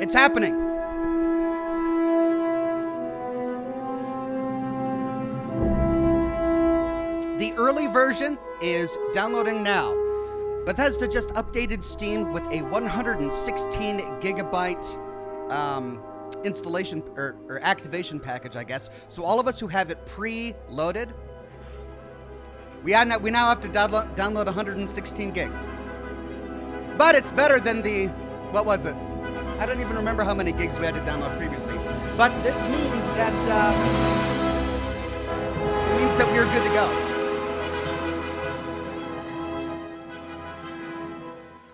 It's happening. The early version is downloading now. Bethesda just updated Steam with a 116 gigabyte installation or activation package, I guess. So all of us who have it pre-loaded, we now have to download 116 gigs. But it's better than the, what was it? I don't even remember how many gigs we had to download previously. But this means that we're good to go.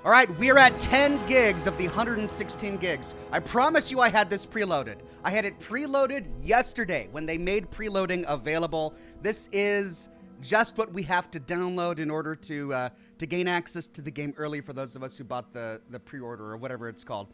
All right, we're at 10 gigs of the 116 gigs. I promise you I had this preloaded. I had it preloaded yesterday when they made preloading available. This is just what we have to download in order to gain access to the game early for those of us who bought the pre-order or whatever it's called.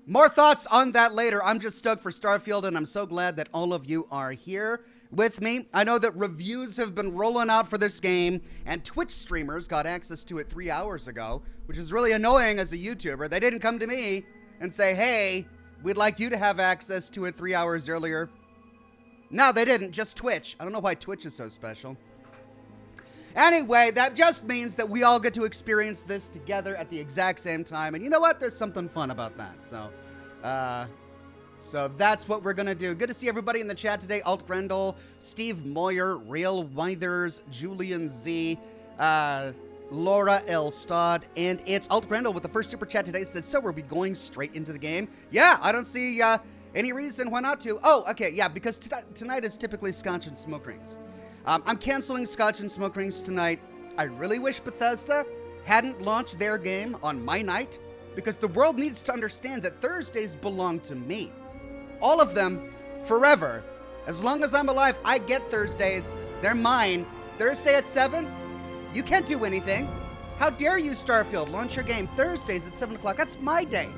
More thoughts on that later. I'm just stoked for Starfield, and I'm so glad that all of you are here with me. I know that reviews have been rolling out for this game, and Twitch streamers got access to it 3 hours ago, which is really annoying as a YouTuber. They didn't come to me and say, hey, we'd like you to have access to it 3 hours earlier. No, they didn't, just Twitch. I don't know why Twitch is so special. Anyway, that just means that we all get to experience this together at the exact same time, and you know what? There's something fun about that, So that's what we're going to do. Good to see everybody in the chat today. Alt Grendel, Steve Moyer, Real Withers, Julian Z, Laura Elstad, and it's Alt Grendel with the first super chat today. Says, so are we going straight into the game? Yeah, I don't see any reason why not to. Oh, okay, yeah, because tonight is typically Scotch and Smoke Rings. I'm canceling Scotch and Smoke Rings tonight. I really wish Bethesda hadn't launched their game on my night, because the world needs to understand that Thursdays belong to me. All of them, forever. As long as I'm alive, I get Thursdays. They're mine. Thursday at 7? You can't do anything. How dare you, Starfield, launch your game Thursdays at 7 o'clock? That's my day.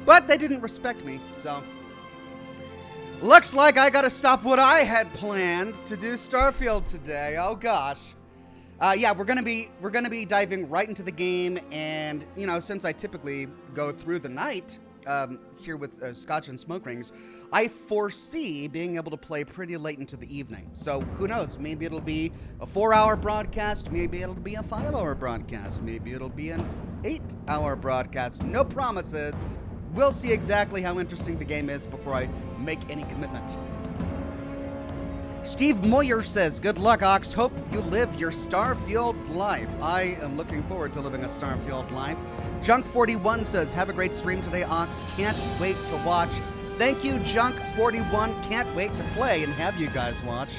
But they didn't respect me, so... Looks like I gotta stop what I had planned to do Starfield today. Oh, gosh. Yeah, we're gonna be diving right into the game, and, you know, since I typically go through the night here with Scotch and Smoke Rings, I foresee being able to play pretty late into the evening. So who knows? Maybe it'll be a 4-hour broadcast. Maybe it'll be a 5-hour broadcast. Maybe it'll be an 8-hour broadcast. No promises. We'll see exactly how interesting the game is before I make any commitment. Steve Moyer says, good luck, Ox. Hope you live your Starfield life. I am looking forward to living a Starfield life. Junk41 says, have a great stream today, Ox. Can't wait to watch. Thank you, Junk41. Can't wait to play and have you guys watch.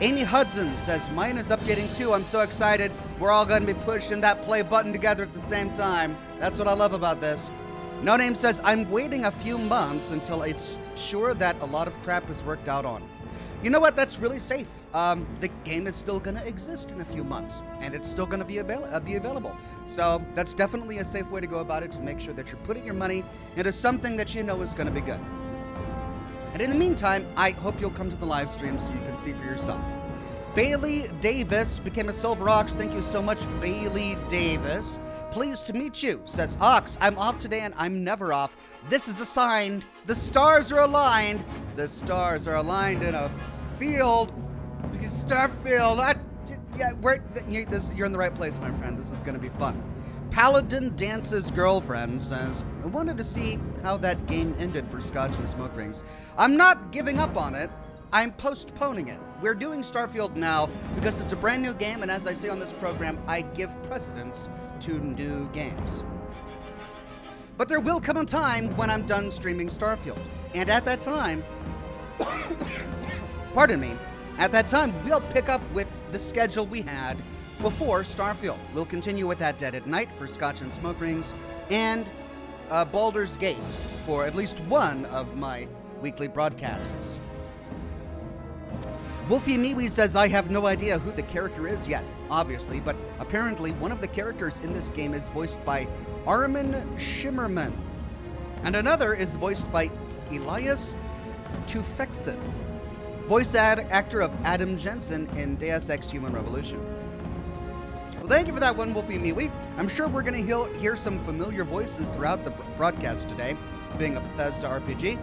Amy Hudson says, mine is updating too. I'm so excited. We're all going to be pushing that play button together at the same time. That's what I love about this. No Name says, I'm waiting a few months until it's sure that a lot of crap is worked out on. You know what? That's really safe. The game is still going to exist in a few months, and it's still going to be available. So that's definitely a safe way to go about it, to make sure that you're putting your money into something that you know is going to be good. And in the meantime, I hope you'll come to the live stream so you can see for yourself. Bailey Davis became a Silver Ox. Thank you so much, Bailey Davis. Pleased to meet you, says Ox. I'm off today and I'm never off. This is a sign. The stars are aligned. The stars are aligned in a field. Starfield. You're in the right place, my friend. This is going to be fun. Paladin Dance's girlfriend says, I wanted to see how that game ended for Scotch and Smoke Rings. I'm not giving up on it. I'm postponing it. We're doing Starfield now because it's a brand new game, and as I say on this program, I give precedence to new games. But there will come a time when I'm done streaming Starfield. And at that time, pardon me, at that time, we'll pick up with the schedule we had before Starfield. We'll continue with that Dead at Night for Scotch and Smoke Rings, and Baldur's Gate for at least one of my weekly broadcasts. Wolfie Miwi says, I have no idea who the character is yet, obviously, but apparently one of the characters in this game is voiced by Armin Shimmerman, and another is voiced by Elias Tufexis, voice actor of Adam Jensen in Deus Ex Human Revolution. Well, thank you for that one, Wolfie Miwi. I'm sure we're going to hear some familiar voices throughout the broadcast today, being a Bethesda RPG.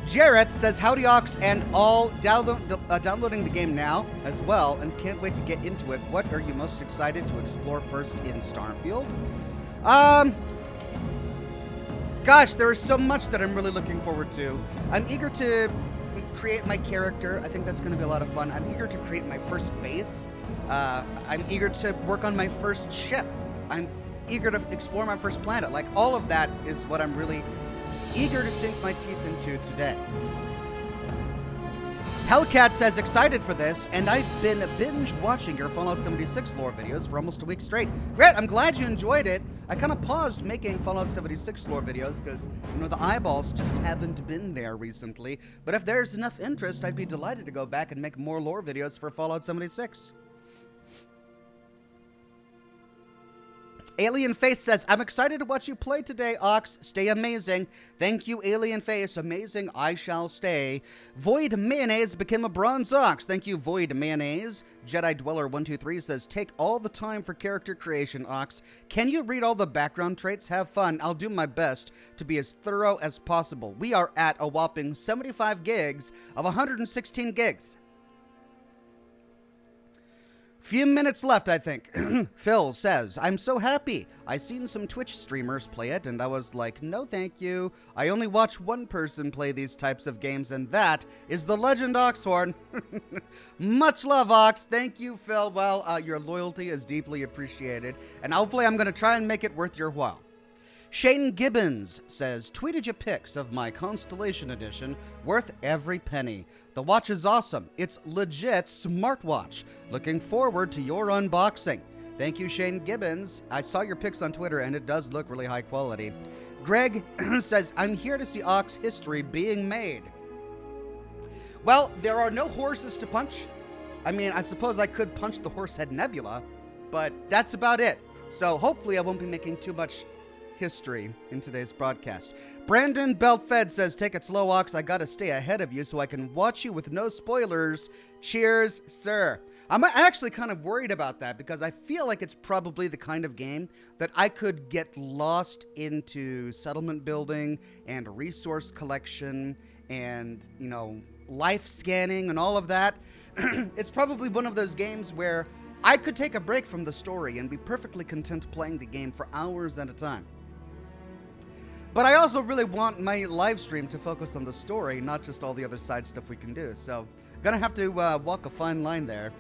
Jarrett says, howdy Ox, and all downloading the game now as well, and can't wait to get into it. What are you most excited to explore first in Starfield? Gosh, there is so much that I'm really looking forward to. I'm eager to create my character. I think that's going to be a lot of fun. I'm eager to create my first base. I'm eager to work on my first ship. I'm eager to explore my first planet. Like, all of that is what I'm really eager to sink my teeth into today. Hellcat says, excited for this, and I've been binge watching your Fallout 76 lore videos for almost a week straight. Great, I'm glad you enjoyed it. I kind of paused making Fallout 76 lore videos because, you know, the eyeballs just haven't been there recently. But if there's enough interest, I'd be delighted to go back and make more lore videos for Fallout 76. Alien Face says, I'm excited to watch you play today, Ox. Stay amazing. Thank you, Alien Face. Amazing. I shall stay. Void Mayonnaise became a bronze Ox. Thank you, Void Mayonnaise. Jedi Dweller 123 says, take all the time for character creation, Ox. Can you read all the background traits? Have fun. I'll do my best to be as thorough as possible. We are at a whopping 75 gigs of 116 gigs. Few minutes left, I think. Phil says, I'm so happy. I seen some Twitch streamers play it, and I was like, no thank you. I only watch one person play these types of games, and that is the legend Oxhorn. Much love, Ox. Thank you, Phil. Well, your loyalty is deeply appreciated, and hopefully I'm going to try and make it worth your while. Shane Gibbons says, tweeted you pics of my Constellation edition, worth every penny. The watch is awesome. It's legit smartwatch. Looking forward to your unboxing. Thank you, Shane Gibbons. I saw your pics on Twitter, and it does look really high quality. Greg says, I'm here to see Ox history being made. Well, there are no horses to punch. I mean, I suppose I could punch the Horsehead Nebula, but that's about it. So hopefully I won't be making too much history in today's broadcast. Brandon Beltfed says, take it slow, Ox. I gotta stay ahead of you so I can watch you with no spoilers. Cheers, sir. I'm actually kind of worried about that because I feel like it's probably the kind of game that I could get lost into settlement building and resource collection and, you know, life scanning and all of that. It's probably one of those games where I could take a break from the story and be perfectly content playing the game for hours at a time. But I also really want my live stream to focus on the story, not just all the other side stuff we can do. So, gonna have to walk a fine line there.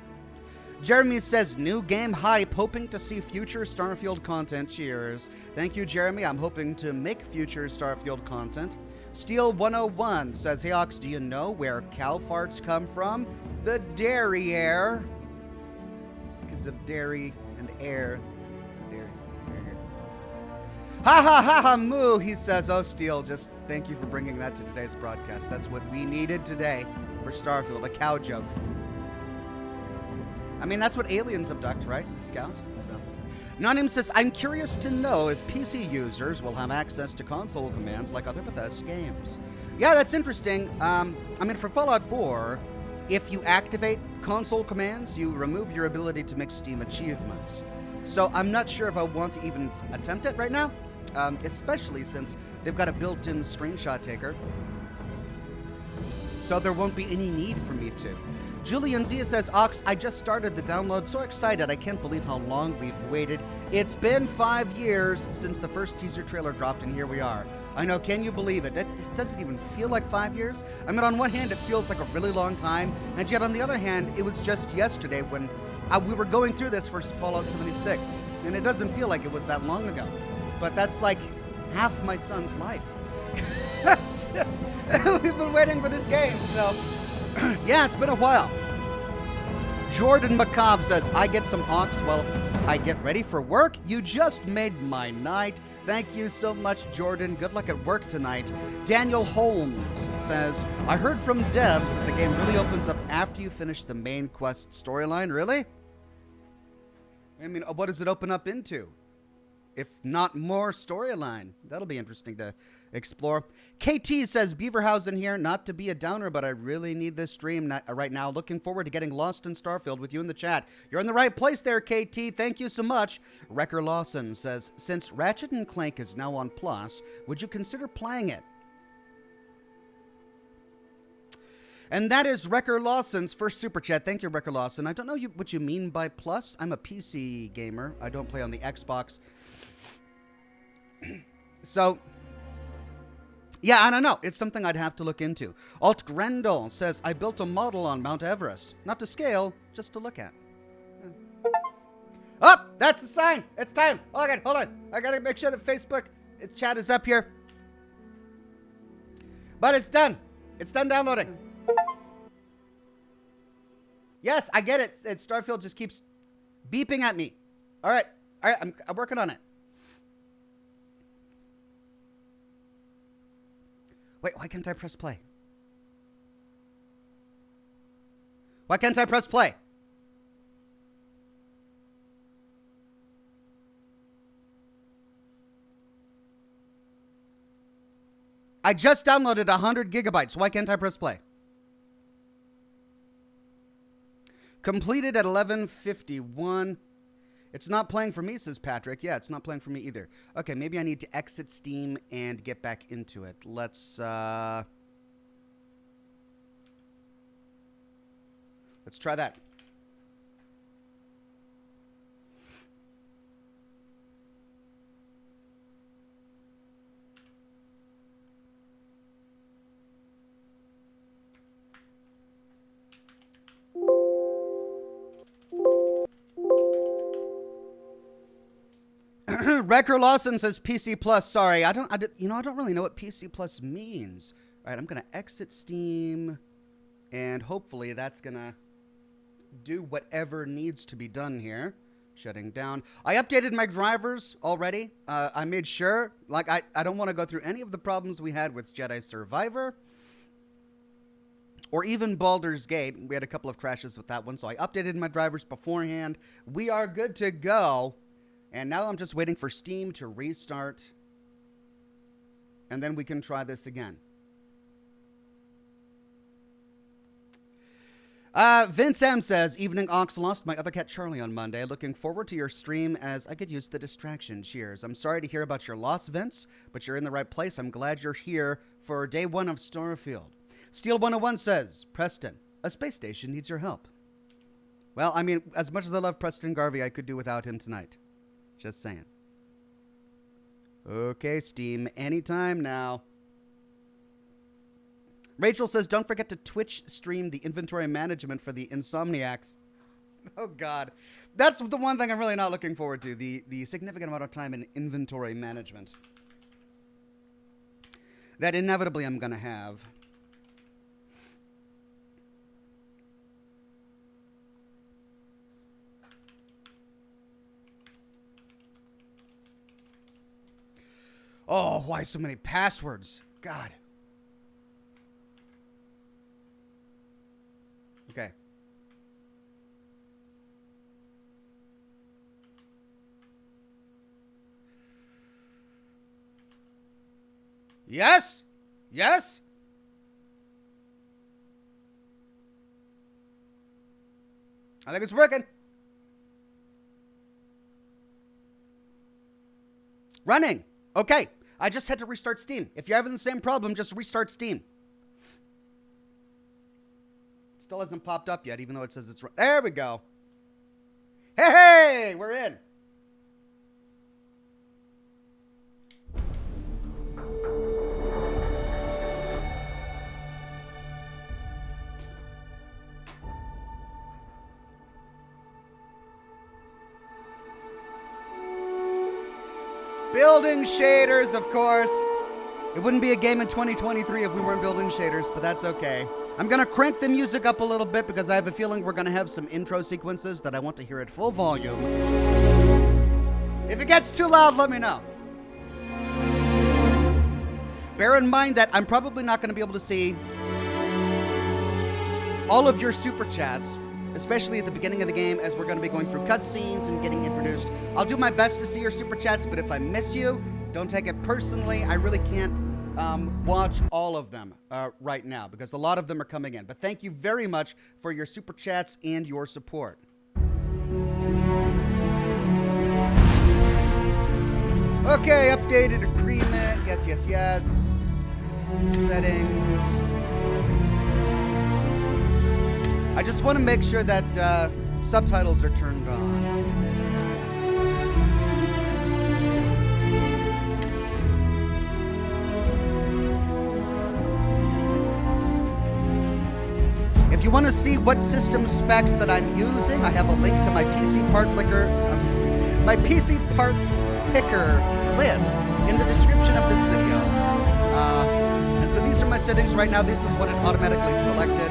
Jeremy says, new game hype, hoping to see future Starfield content. Cheers. Thank you, Jeremy. I'm hoping to make future Starfield content. Steel 101 says, hey, Ox, do you know where cow farts come from? The derriere. Because of dairy and air. It's a dairy. Ha ha ha ha moo, he says. Oh, Steel, just thank you for bringing that to today's broadcast. That's what we needed today for Starfield, a cow joke. I mean, that's what aliens abduct, right? Cows? So. Nonim says, I'm curious to know if PC users will have access to console commands like other Bethesda games. Yeah, that's interesting. I mean, for Fallout 4, if you activate console commands, you remove your ability to make Steam achievements. So I'm not sure if I want to even attempt it right now. Especially since they've got a built-in screenshot taker. So there won't be any need for me to. Julian Zia says, Ox, I just started the download. So excited. I can't believe how long we've waited. It's been 5 years since the first teaser trailer dropped, and here we are. I know, can you believe it? It doesn't even feel like 5 years. I mean, on one hand, it feels like a really long time, and yet on the other hand, it was just yesterday when we were going through this for Fallout 76, and it doesn't feel like it was that long ago. But that's like half my son's life. We've been waiting for this game, so yeah, it's been a while. Jordan McCobb says, I get some Ox while I get ready for work. You just made my night. Thank you so much, Jordan. Good luck at work tonight. Daniel Holmes says, I heard from devs that the game really opens up after you finish the main quest storyline. Really? I mean, what does it open up into? if not more, storyline. That'll be interesting to explore. KT says, Beaverhausen here, not to be a downer, but I really need this stream right now. Looking forward to getting lost in Starfield with you in the chat. You're in the right place there, KT. Thank you so much. Wrecker Lawson says, since Ratchet & Clank is now on Plus, would you consider playing it? And that is Wrecker Lawson's first super chat. Thank you, Wrecker Lawson. I don't know what you mean by Plus. I'm a PC gamer. I don't play on the Xbox. So... yeah, I don't know. It's something I'd have to look into. Alt Grendel says, I built a model on Mount Everest. Not to scale, just to look at. Oh, that's the sign. It's time. Oh, okay, hold on. I got to make sure that Facebook chat is up here. But it's done. It's done downloading. Yes, I get it. Starfield just keeps beeping at me. All right. I'm working on it. Wait, why can't I press play? Why can't I press play? I just downloaded 100 gigabytes. Why can't I press play? Completed at 11:51. It's not playing for me, says Patrick. Yeah, it's not playing for me either. Okay, maybe I need to exit Steam and get back into it. Let's try that. Wrecker Lawson says PC Plus. Sorry, I don't really know what PC Plus means. All right, I'm gonna exit Steam, and hopefully that's gonna do whatever needs to be done here. Shutting down. I updated my drivers already. I made sure, like, I don't want to go through any of the problems we had with Jedi Survivor or even Baldur's Gate. We had a couple of crashes with that one, so I updated my drivers beforehand. We are good to go. And now I'm just waiting for Steam to restart. And then we can try this again. Vince M says, Evening Ox, lost my other cat Charlie on Monday. Looking forward to your stream as I could use the distraction. Cheers. I'm sorry to hear about your loss, Vince, but you're in the right place. I'm glad you're here for day one of Starfield. Steel 101 says, Preston, a space station needs your help. Well, I mean, as much as I love Preston Garvey, I could do without him tonight. Just saying. Okay, Steam, anytime now. Rachel says, don't forget to Twitch stream the inventory management for the Insomniacs. Oh, God. That's the one thing I'm really not looking forward to, the significant amount of time in inventory management that inevitably I'm going to have. Oh, why so many passwords? God. Okay. Yes? Yes? I think it's working. Running. Okay. I just had to restart Steam. If you're having the same problem, just restart Steam. It still hasn't popped up yet, even though it says it's... There we go. Hey, we're in. Building shaders, of course. It wouldn't be a game in 2023 if we weren't building shaders, but that's okay. I'm going to crank the music up a little bit because I have a feeling we're going to have some intro sequences that I want to hear at full volume. If it gets too loud, let me know. Bear in mind that I'm probably not going to be able to see all of your super chats especially at the beginning of the game as we're going to be going through cutscenes and getting introduced. I'll do my best to see your super chats, but if I miss you, don't take it personally. I really can't watch all of them right now because a lot of them are coming in. But thank you very much for your super chats and your support. Okay, updated agreement. Yes, yes, yes. Settings. I just want to make sure that subtitles are turned on. If you want to see what system specs that I'm using, I have a link to my PC part picker list in the description of this video. And so these are my settings right now. This is what it automatically selected.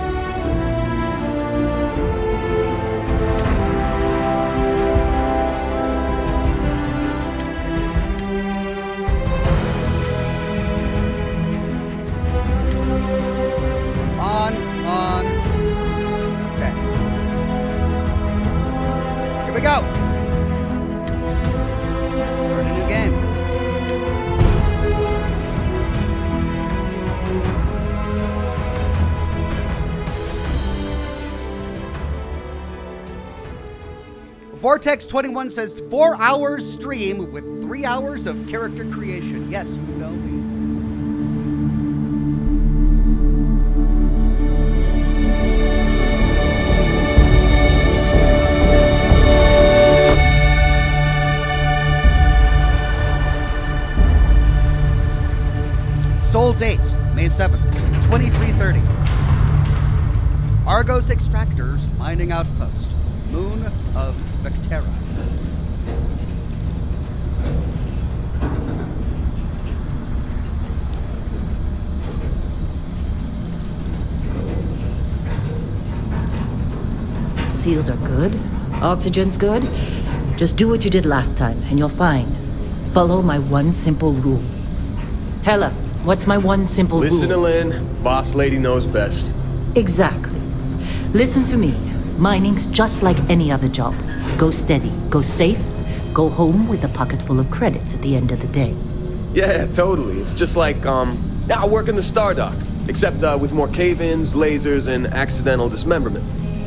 On. Okay. Here we go. Start a new game. Vortex21 says 4 hours stream with 3 hours of character creation. Yes, you know me. Soul date, May 7th, 2330. Argos Extractors Mining Outpost, Moon of Vectera. Seals are good. Oxygen's good. Just do what you did last time, and you're fine. Follow my one simple rule. Hella, what's my one simple rule? Listen to Lynn. Boss lady knows best. Exactly. Listen to me. Mining's just like any other job. Go steady, go safe, go home with a pocket full of credits at the end of the day. Yeah, totally. It's just like, I work in the Star Dock. Except with more cave-ins, lasers, and accidental dismemberment.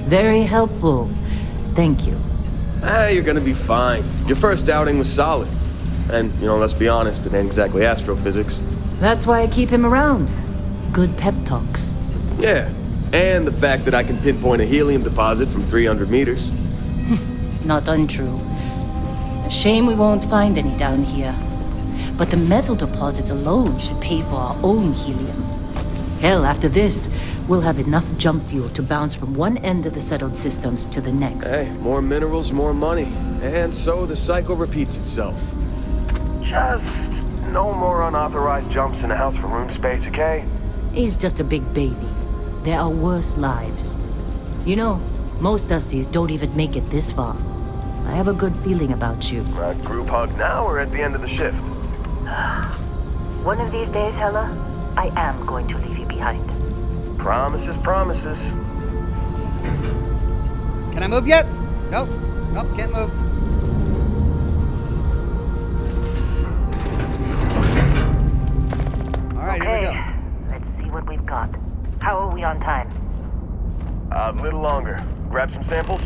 Very helpful. Thank you. You're gonna be fine. Your first outing was solid. And, let's be honest, it ain't exactly astrophysics. That's why I keep him around. Good pep talks. Yeah, and the fact that I can pinpoint a helium deposit from 300 meters. Not untrue. A shame we won't find any down here. But the metal deposits alone should pay for our own helium. Hell, after this, we'll have enough jump fuel to bounce from one end of the settled systems to the next. Hey, more minerals, more money. And so the cycle repeats itself. Just no more unauthorized jumps in the house for room space, okay? He's just a big baby. There are worse lives. You know, most Dusties don't even make it this far. I have a good feeling about you. Group hug now or at the end of the shift? One of these days, Hella, I am going to leave you behind. Promises, promises. Can I move yet? Nope. Nope, can't move. All right, okay, here we go. Let's see what we've got. How are we on time? A little longer. Grab some samples?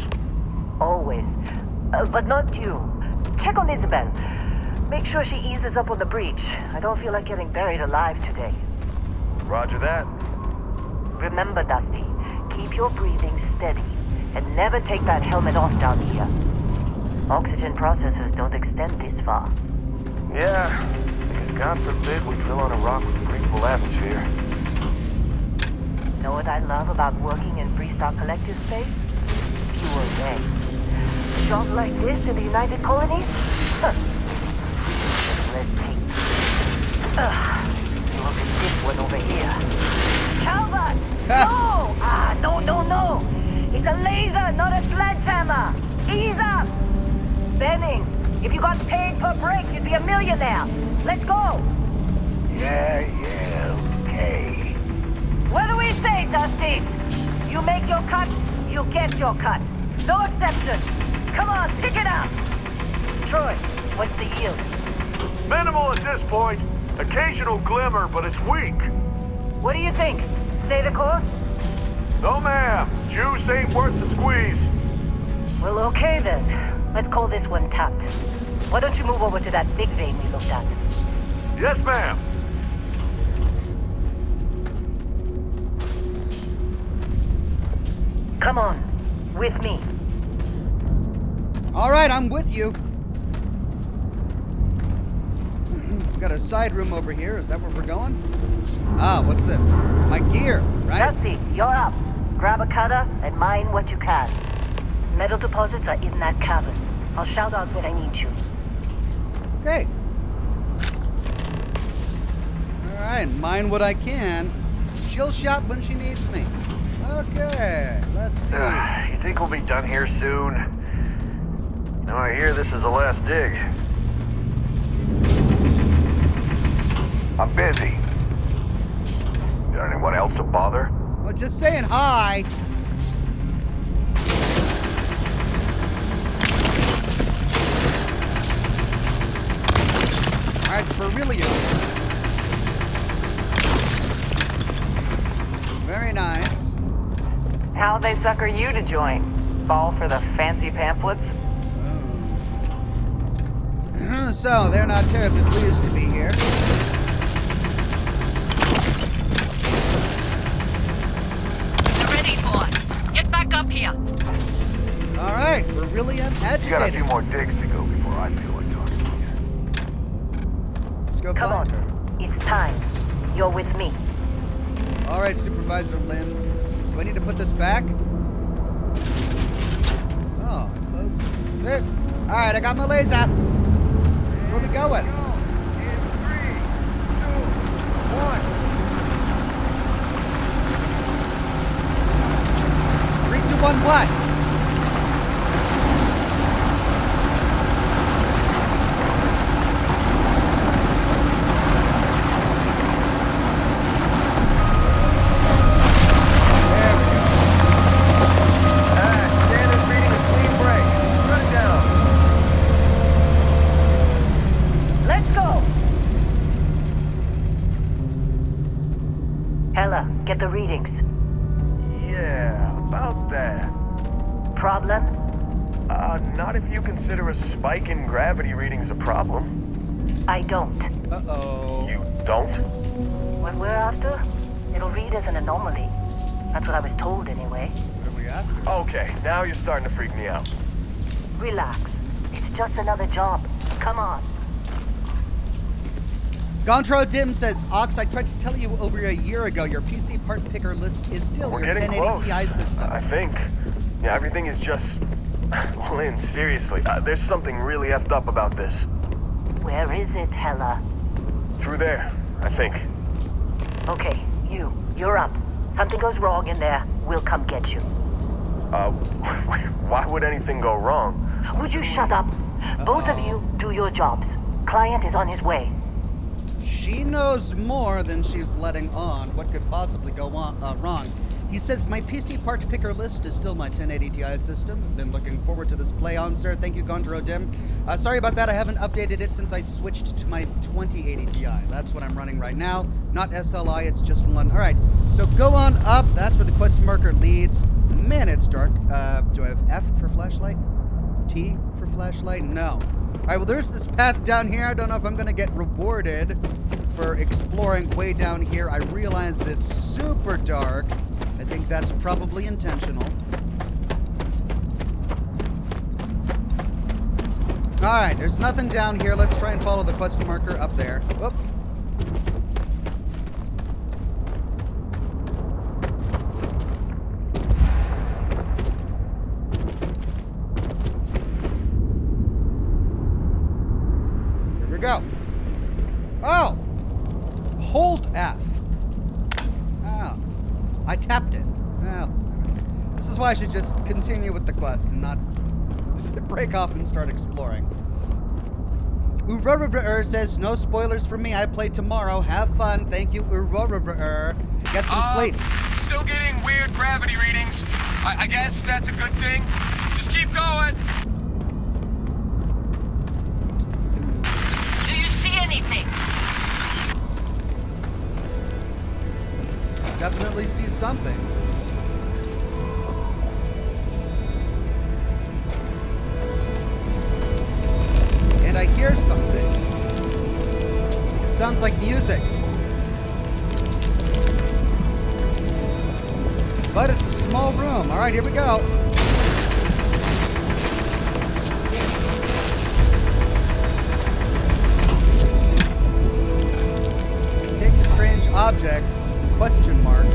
Always. But not you. Check on Isabel. Make sure she eases up on the breach. I don't feel like getting buried alive today. Roger that. Remember, Dusty, keep your breathing steady and never take that helmet off down here. Oxygen processors don't extend this far. Yeah, because God forbid we fell on a rock with a breathable atmosphere. Know what I love about working in Freestar Collective space? Fewer days. A job like this in the United Colonies? Huh. Red tape. Look at this one over here. Calvert! No! No! It's a laser, not a sledgehammer! Ease up! Benning, if you got paid per break, you'd be a millionaire. Let's go! Yeah, okay. What do we say, Dusties? You make your cut, you you get your cut. No exceptions. Come on, pick it up. Troy, what's the yield? Minimal at this point. Occasional glimmer, but it's weak. What do you think? Stay the course? No, ma'am. Juice ain't worth the squeeze. Well, okay then. Let's call this one tapped. Why don't you move over to that big vein we looked at? Yes, ma'am. Come on, with me. All right, I'm with you. Got a side room over here. Is that where we're going? Ah, what's this? My gear, right? Dusty, you're up. Grab a cutter and mine what you can. Metal deposits are in that cavern. I'll shout out when I need you. Okay. All right, mine what I can. She'll shout when she needs me. Okay, let's see. You think we'll be done here soon? You know, I hear this is the last dig. I'm busy. Got anyone else to bother? Well, just saying hi. All right, Beryllium. Very nice. How'd they sucker you to join? Fall for the fancy pamphlets? So, they're not terribly pleased to be here. They're ready for us. Get back up here. All right, Beryllium agitated. You got a few more digs to go before I feel like talking to you. Let's go Come find on. her. It's time. You're with me. All right, Supervisor Lynn. Do I need to put this back? Oh, it closes. There. All right, I got my laser. Where are we going? In 3, 2, 1. 3, 2, 1, what? Standard reading a clean break. Run it down. Let's go. Hella, get the readings. Yeah, about that. Problem? Not if you consider a spike in gravity readings a problem. I don't. Uh-oh. You don't? What we're after, it'll read as an anomaly. That's what I was told anyway. What are we after? Okay, now you're starting to freak me out. Relax. It's just another job. Come on. Gontro Dim says, Ox, I tried to tell you over a year ago your PC part picker list is still We're your getting 1080 close. Ti system. I think. Yeah, everything is just... Lynn, seriously, there's something really effed up about this. Where is it, Hella? Through there, I think. Okay, you're up. Something goes wrong in there, we'll come get you. Why would anything go wrong? Would you shut up? Both of you do your jobs. Client is on his way. She knows more than she's letting on. What could possibly go wrong? He says, my PC part picker list is still my 1080 Ti system. Been looking forward to this play on, sir. Thank you, Gontro Dim. Sorry about that. I haven't updated it since I switched to my 2080 Ti. That's what I'm running right now. Not SLI, it's just one. All right, so go on up. That's where the quest marker leads. Man, it's dark. Do I have F for flashlight? T for flashlight? No. All right, well, there's this path down here. I don't know if I'm going to get rewarded for exploring way down here. I realize it's super dark. I think that's probably intentional. All right, there's nothing down here. Let's try and follow the quest marker up there. Whoop. Here we go. Oh! Hold F. Oh. I tapped it. Well, this is why I should just continue with the quest and not break off and start exploring. Urururur says, no spoilers for me. I play tomorrow. Have fun. Thank you, Urururur. Get some sleep. Still still getting weird gravity readings. I guess that's a good thing. Just keep going. Do you see anything? Definitely see something. And I hear something. It sounds like music. But it's a small room. All right, here we go. Take the strange object, question mark.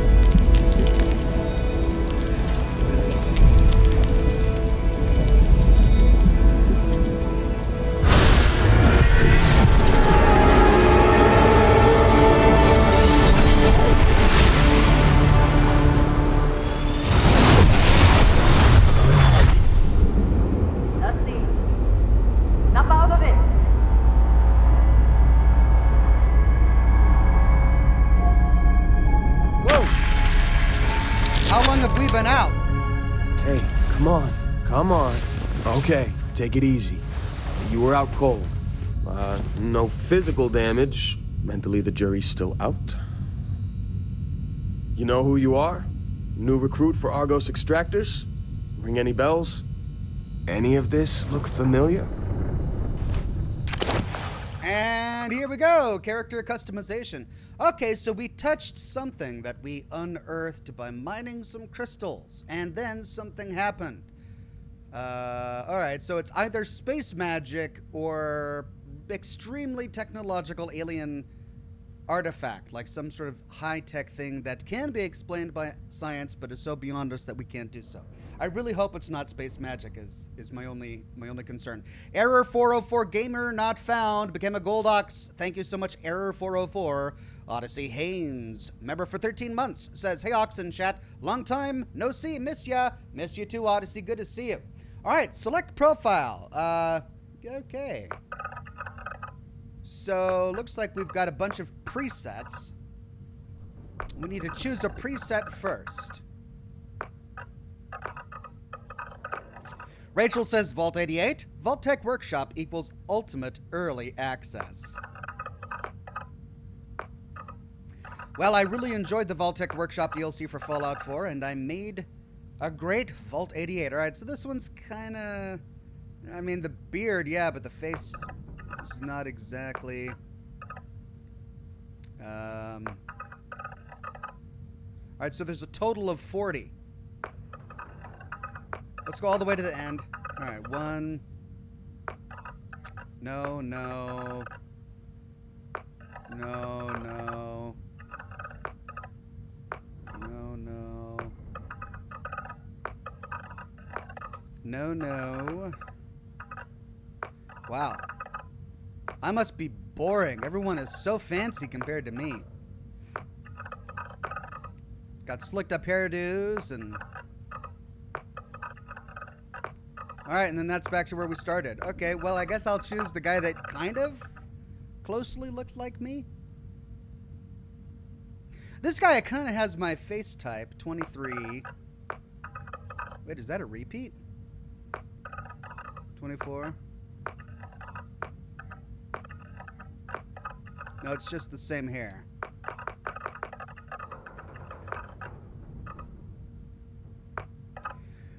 Dusty, snap out of it. Whoa! How long have we been out? Hey, come on. Come on. Okay, take it easy. You were out cold. No physical damage. Mentally, the jury's still out. You know who you are? New recruit for Argos Extractors? Ring any bells? Any of this look familiar? And here we go, character customization. Okay, so we touched something that we unearthed by mining some crystals, and then something happened. Alright, so it's either space magic or extremely technological alien artifact, like some sort of high-tech thing that can be explained by science, but is so beyond us that we can't do so. I really hope it's not space magic is my only concern. Error 404 gamer not found became a gold ox. Thank you so much, Error 404. Odyssey Haynes, member for 13 months, says, "Hey Ox in chat, long time no see, miss ya too, Odyssey, good to see you." All right, select profile. Okay. So looks like we've got a bunch of presets. We need to choose a preset first. Rachel says Vault 88. Vault Tech Workshop equals ultimate early access. Well, I really enjoyed the Vault Tech Workshop DLC for Fallout 4, and I made a great Vault 88. All right, so this one's kind of... I mean, the beard, yeah, but the face is not exactly... All right, so there's a total of 40. Let's go all the way to the end. All right, 1. No. No. Wow. I must be boring. Everyone is so fancy compared to me. Got slicked up hairdos and... Alright, and then that's back to where we started. Okay, well, I guess I'll choose the guy that kind of closely looked like me. This guy kind of has my face type, 23. Wait, is that a repeat? 24. No, it's just the same hair.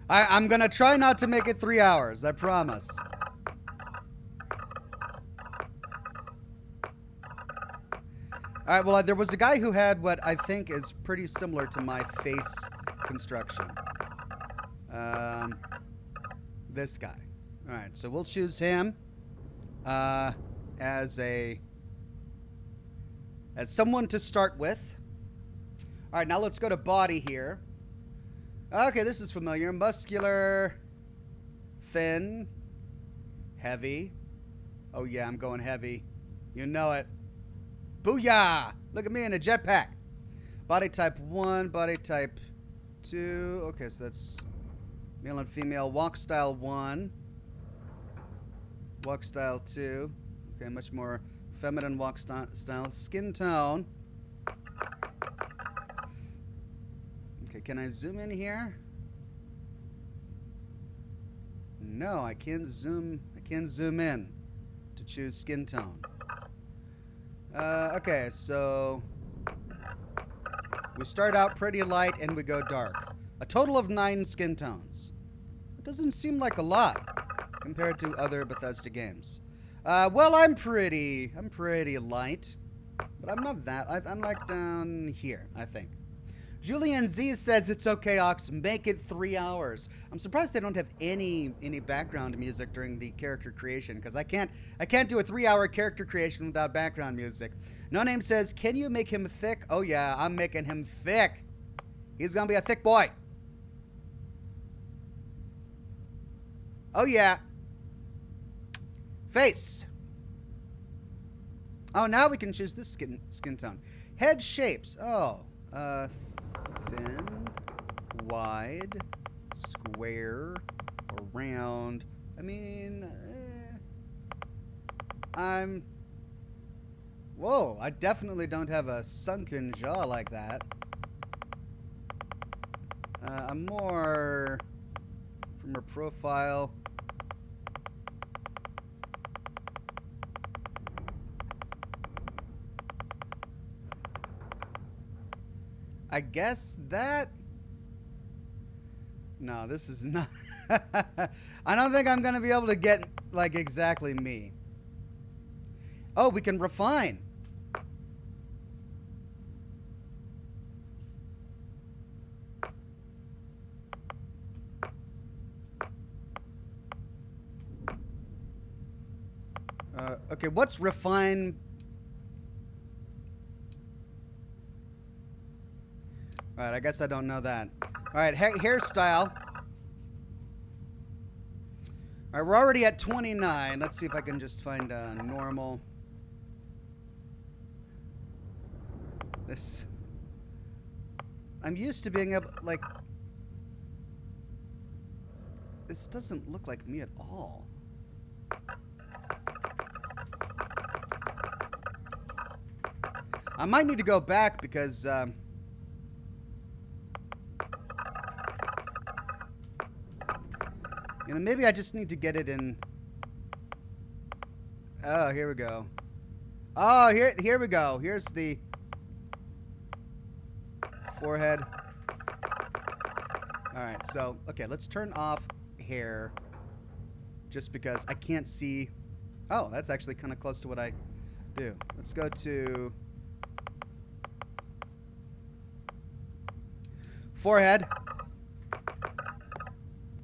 I'm gonna try not to make it 3 hours, I promise. Alright, well, there was a guy who had what I think is pretty similar to my face construction. This guy. Alright, so we'll choose him as someone to start with. Alright, now let's go to body here. Okay, this is familiar. Muscular, thin, heavy. Oh yeah, I'm going heavy. You know it. Booyah! Look at me in a jetpack. Body type 1, body type 2. Okay, so that's male and female. Walk style 1. Walk style 2. Okay, much more feminine walk style. Skin tone. Can I zoom in here? No, I can't zoom in to choose skin tone. Okay, so we start out pretty light and we go dark. A total of 9 skin tones. It doesn't seem like a lot compared to other Bethesda games. Well, I'm pretty light, but I'm not that. I'm like down here, I think. Julian Z says it's okay, Ox. Make it 3 hours. I'm surprised they don't have any background music during the character creation, because I can't do a 3-hour character creation without background music. No Name says, can you make him thick? Oh yeah, I'm making him thick. He's gonna be a thick boy. Oh yeah. Face. Oh, now we can choose this skin tone. Head shapes. Oh, thin, wide, square, or round. I mean, whoa, I definitely don't have a sunken jaw like that. I'm more from her profile. I guess that... No, this is not... I don't think I'm going to be able to get, like, exactly me. Oh, we can refine. Okay, what's refine... Alright, I guess I don't know that. Alright, hairstyle. Alright, we're already at 29. Let's see if I can just find a normal. This... I'm used to being able, like... This doesn't look like me at all. I might need to go back because, you know, maybe I just need to get it in. Oh, here we go. Oh, here we go. Here's the forehead. All right, so, okay, let's turn off hair just because I can't see. Oh, that's actually kind of close to what I do. Let's go to forehead.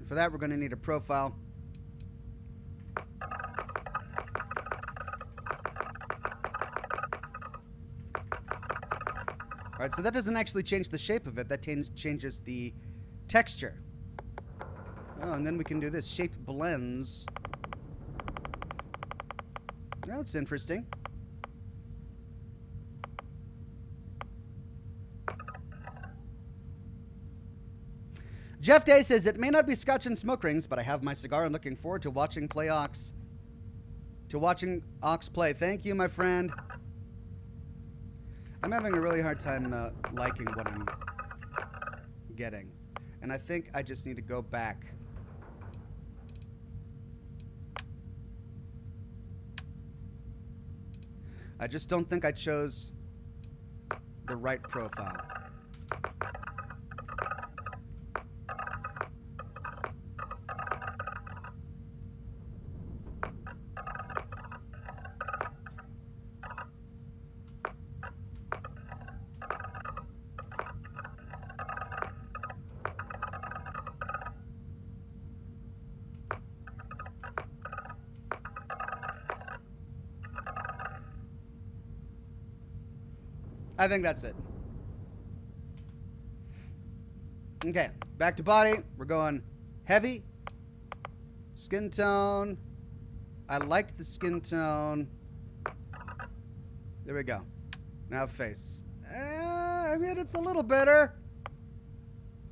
For that, we're going to need a profile. All right, so that doesn't actually change the shape of it. That changes the texture. Oh, and then we can do this. Shape blends. That's interesting. Jeff Day says, it may not be scotch and smoke rings, but I have my cigar and looking forward to watching Ox play. Thank you, my friend. I'm having a really hard time liking what I'm getting. And I think I just need to go back. I just don't think I chose the right profile. I think that's it. Okay, back to body. We're going heavy. Skin tone. I like the skin tone. There we go. Now face. I mean, it's a little better.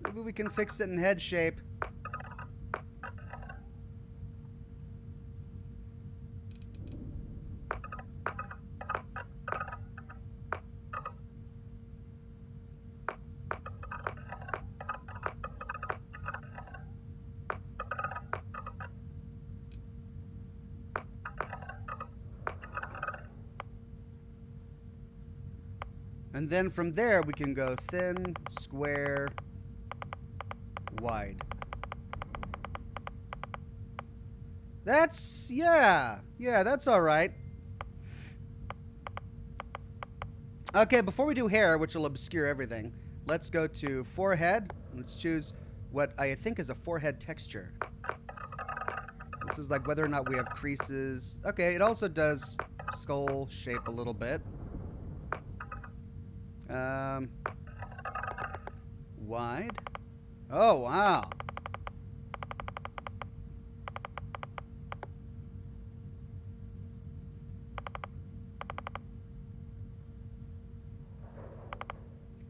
Maybe we can fix it in head shape. And then from there, we can go thin, square, wide. That's, yeah, that's all right. Okay, before we do hair, which will obscure everything, let's go to forehead. Let's choose what I think is a forehead texture. This is like whether or not we have creases. Okay, it also does skull shape a little bit. Wide. Oh, wow.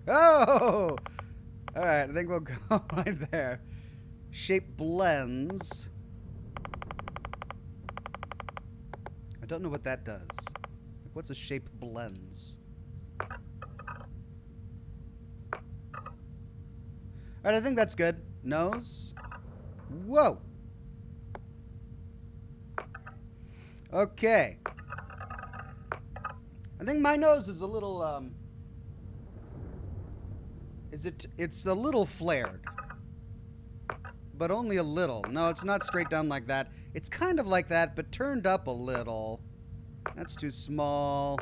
Oh! Alright, I think we'll go right there. Shape blends. I don't know what that does. Like, what's a shape blends? Alright, I think that's good. Nose. Whoa! Okay. I think my nose is a little, it's a little flared. But only a little. No, it's not straight down like that. It's kind of like that, but turned up a little. That's too small.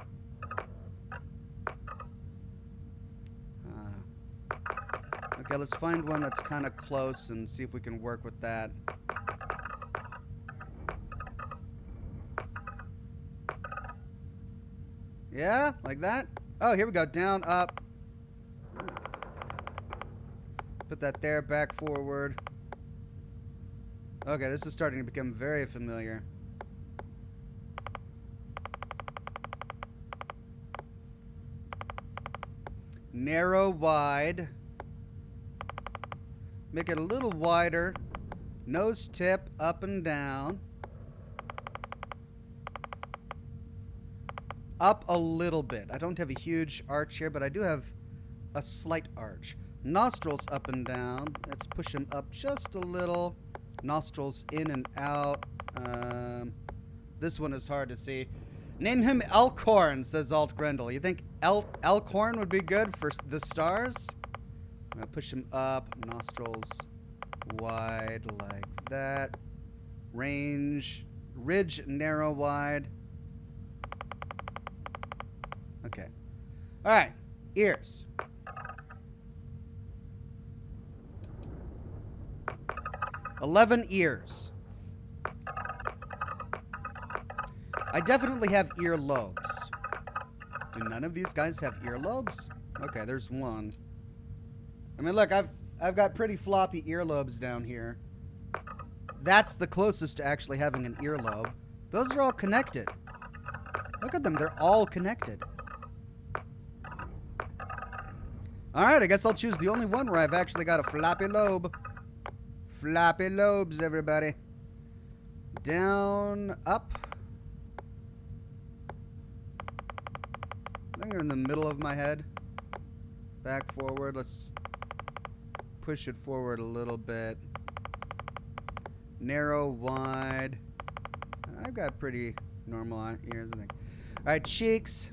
Okay, let's find one that's kind of close and see if we can work with that. Yeah, like that? Oh, here we go. Down, up. Put that there, back, forward. Okay, this is starting to become very familiar. Narrow, wide. Make it a little wider. Nose tip, up and down. Up a little bit. I don't have a huge arch here, but I do have a slight arch. Nostrils up and down. Let's push them up just a little. Nostrils in and out. This one is hard to see. Name him Elkhorn, says Alt Grendel. You think Elkhorn would be good for the stars? I'm going to push him up. Nostrils wide like that. Range. Ridge, narrow, wide. Okay. All right. Ears. $11 ears. I definitely have earlobes. Do none of these guys have earlobes? Okay, there's one. I mean, look, I've got pretty floppy earlobes down here. That's the closest to actually having an earlobe. Those are all connected. Look at them, they're all connected. Alright, I guess I'll choose the only one where I've actually got a floppy lobe. Floppy lobes, everybody. Down, up. I think they're in the middle of my head. Back, forward. Let's push it forward a little bit. Narrow, wide. I've got pretty normal ears, I think. Alright, cheeks.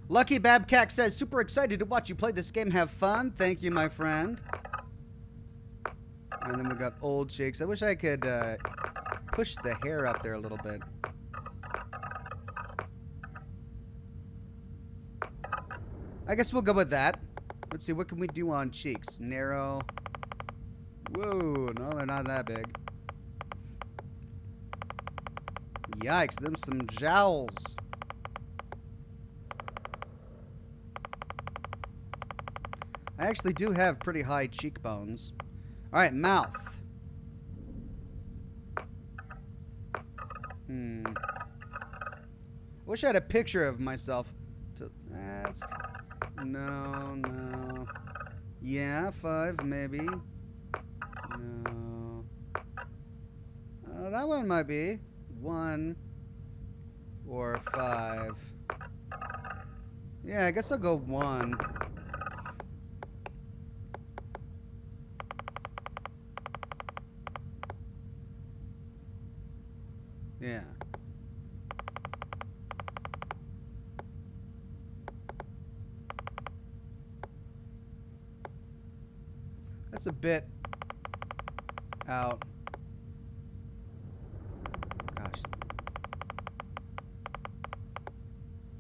Lucky Babcack says, super excited to watch you play this game. Have fun. Thank you, my friend. And then we got old cheeks. I wish I could push the hair up there a little bit. I guess we'll go with that. Let's see, what can we do on cheeks? Narrow. Whoa, no, they're not that big. Yikes, them some jowls. I actually do have pretty high cheekbones. Alright, mouth. I wish I had a picture of myself. That's... No. Yeah, 5 maybe. No. That one might be. 1 or 5. Yeah, I guess I'll go 1. Yeah. That's a bit out. Gosh.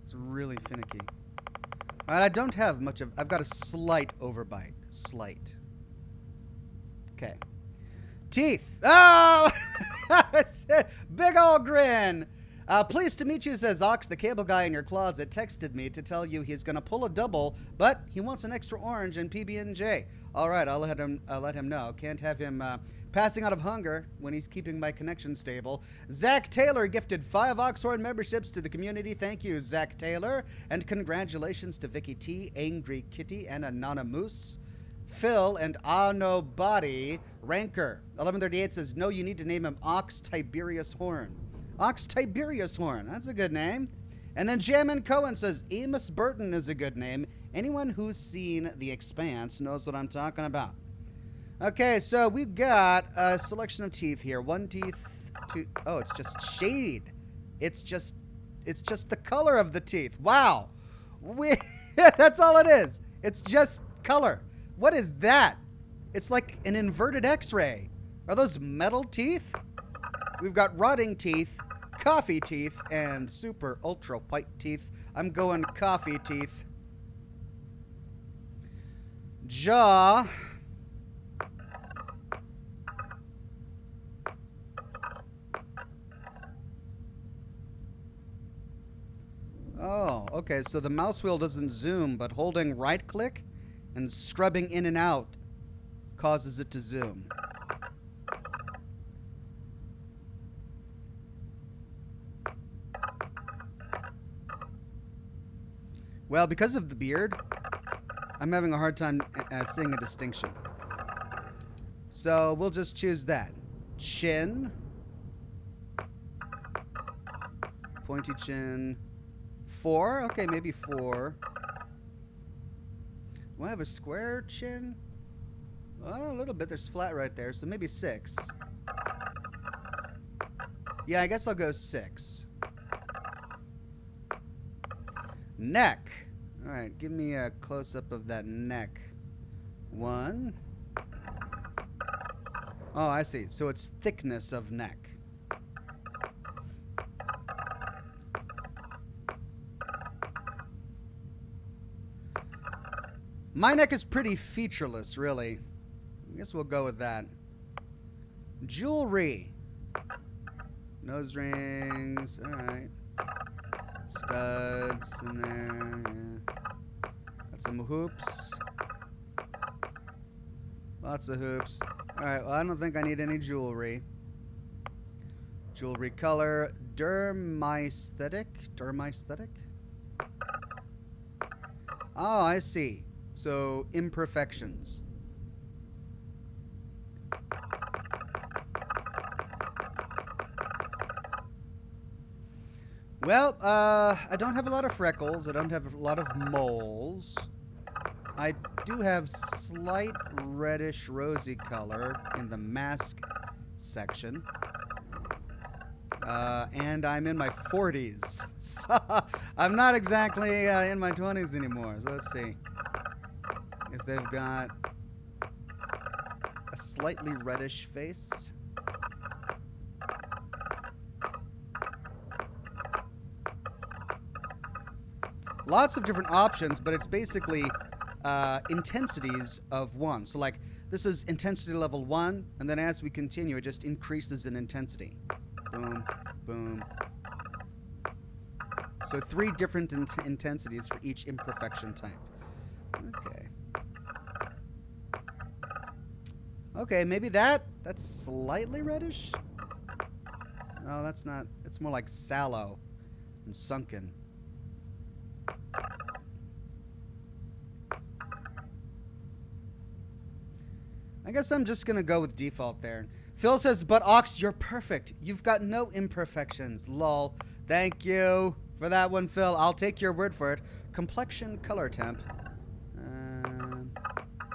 It's really finicky. Alright, I don't have much of... I've got a slight overbite. Slight. Okay. Teeth. Oh! Big ol' grin. Pleased to meet you, says Ox. The cable guy in your closet texted me to tell you he's gonna pull a double, but he wants an extra orange and PB&J. All right, I'll let him know. Can't have him passing out of hunger when he's keeping my connection stable. Zach Taylor gifted 5 Oxhorn memberships to the community. Thank you, Zach Taylor, and congratulations to Vicky T, Angry Kitty, and Anonymous. Phil and Nobody Ranker 1138 says, no, you need to name him Ox Tiberius Horn. Ox Tiberius Horn, that's a good name. And then Jamin Cohen says, Amos Burton is a good name. Anyone who's seen The Expanse knows what I'm talking about. Okay, so we've got a selection of teeth here. 1 teeth, 2. Oh, it's just shade. It's just the color of the teeth. Wow. That's all it is. It's just color. What is that? It's like an inverted X-ray. Are those metal teeth? We've got rotting teeth, coffee teeth, and super ultra white teeth. I'm going coffee teeth. Jaw. Oh, okay, so the mouse wheel doesn't zoom, but holding right click and scrubbing in and out causes it to zoom. Well, because of the beard, I'm having a hard time seeing a distinction. So we'll just choose that. Chin. Pointy chin. 4? Okay, maybe 4. Do I have a square chin? Oh, a little bit. There's flat right there, so maybe 6. Yeah, I guess I'll go 6. Neck. All right, give me a close-up of that neck. 1. Oh, I see. So it's thickness of neck. My neck is pretty featureless, really. I guess we'll go with that. Jewelry. Nose rings. All right. Studs in there. Yeah. Got some hoops. Lots of hoops. All right. Well, I don't think I need any jewelry. Jewelry color. Dermisthetic. Dermisthetic. Oh, I see. So, imperfections. Well, I don't have a lot of freckles. I don't have a lot of moles. I do have slight reddish rosy color in the mask section. And I'm in my 40s. So I'm not exactly in my 20s anymore. So let's see if they've got a slightly reddish face. Lots of different options, but it's basically intensities of 1. So like this is intensity level 1, and then as we continue, it just increases in intensity. Boom, boom. So 3 different intensities for each imperfection type. Okay. Okay, maybe that's slightly reddish? No, that's not. It's more like sallow and sunken. I guess I'm just going to go with default there. Phil says, but Ox, you're perfect. You've got no imperfections. Lol. Thank you for that one, Phil. I'll take your word for it. Complexion, color temp.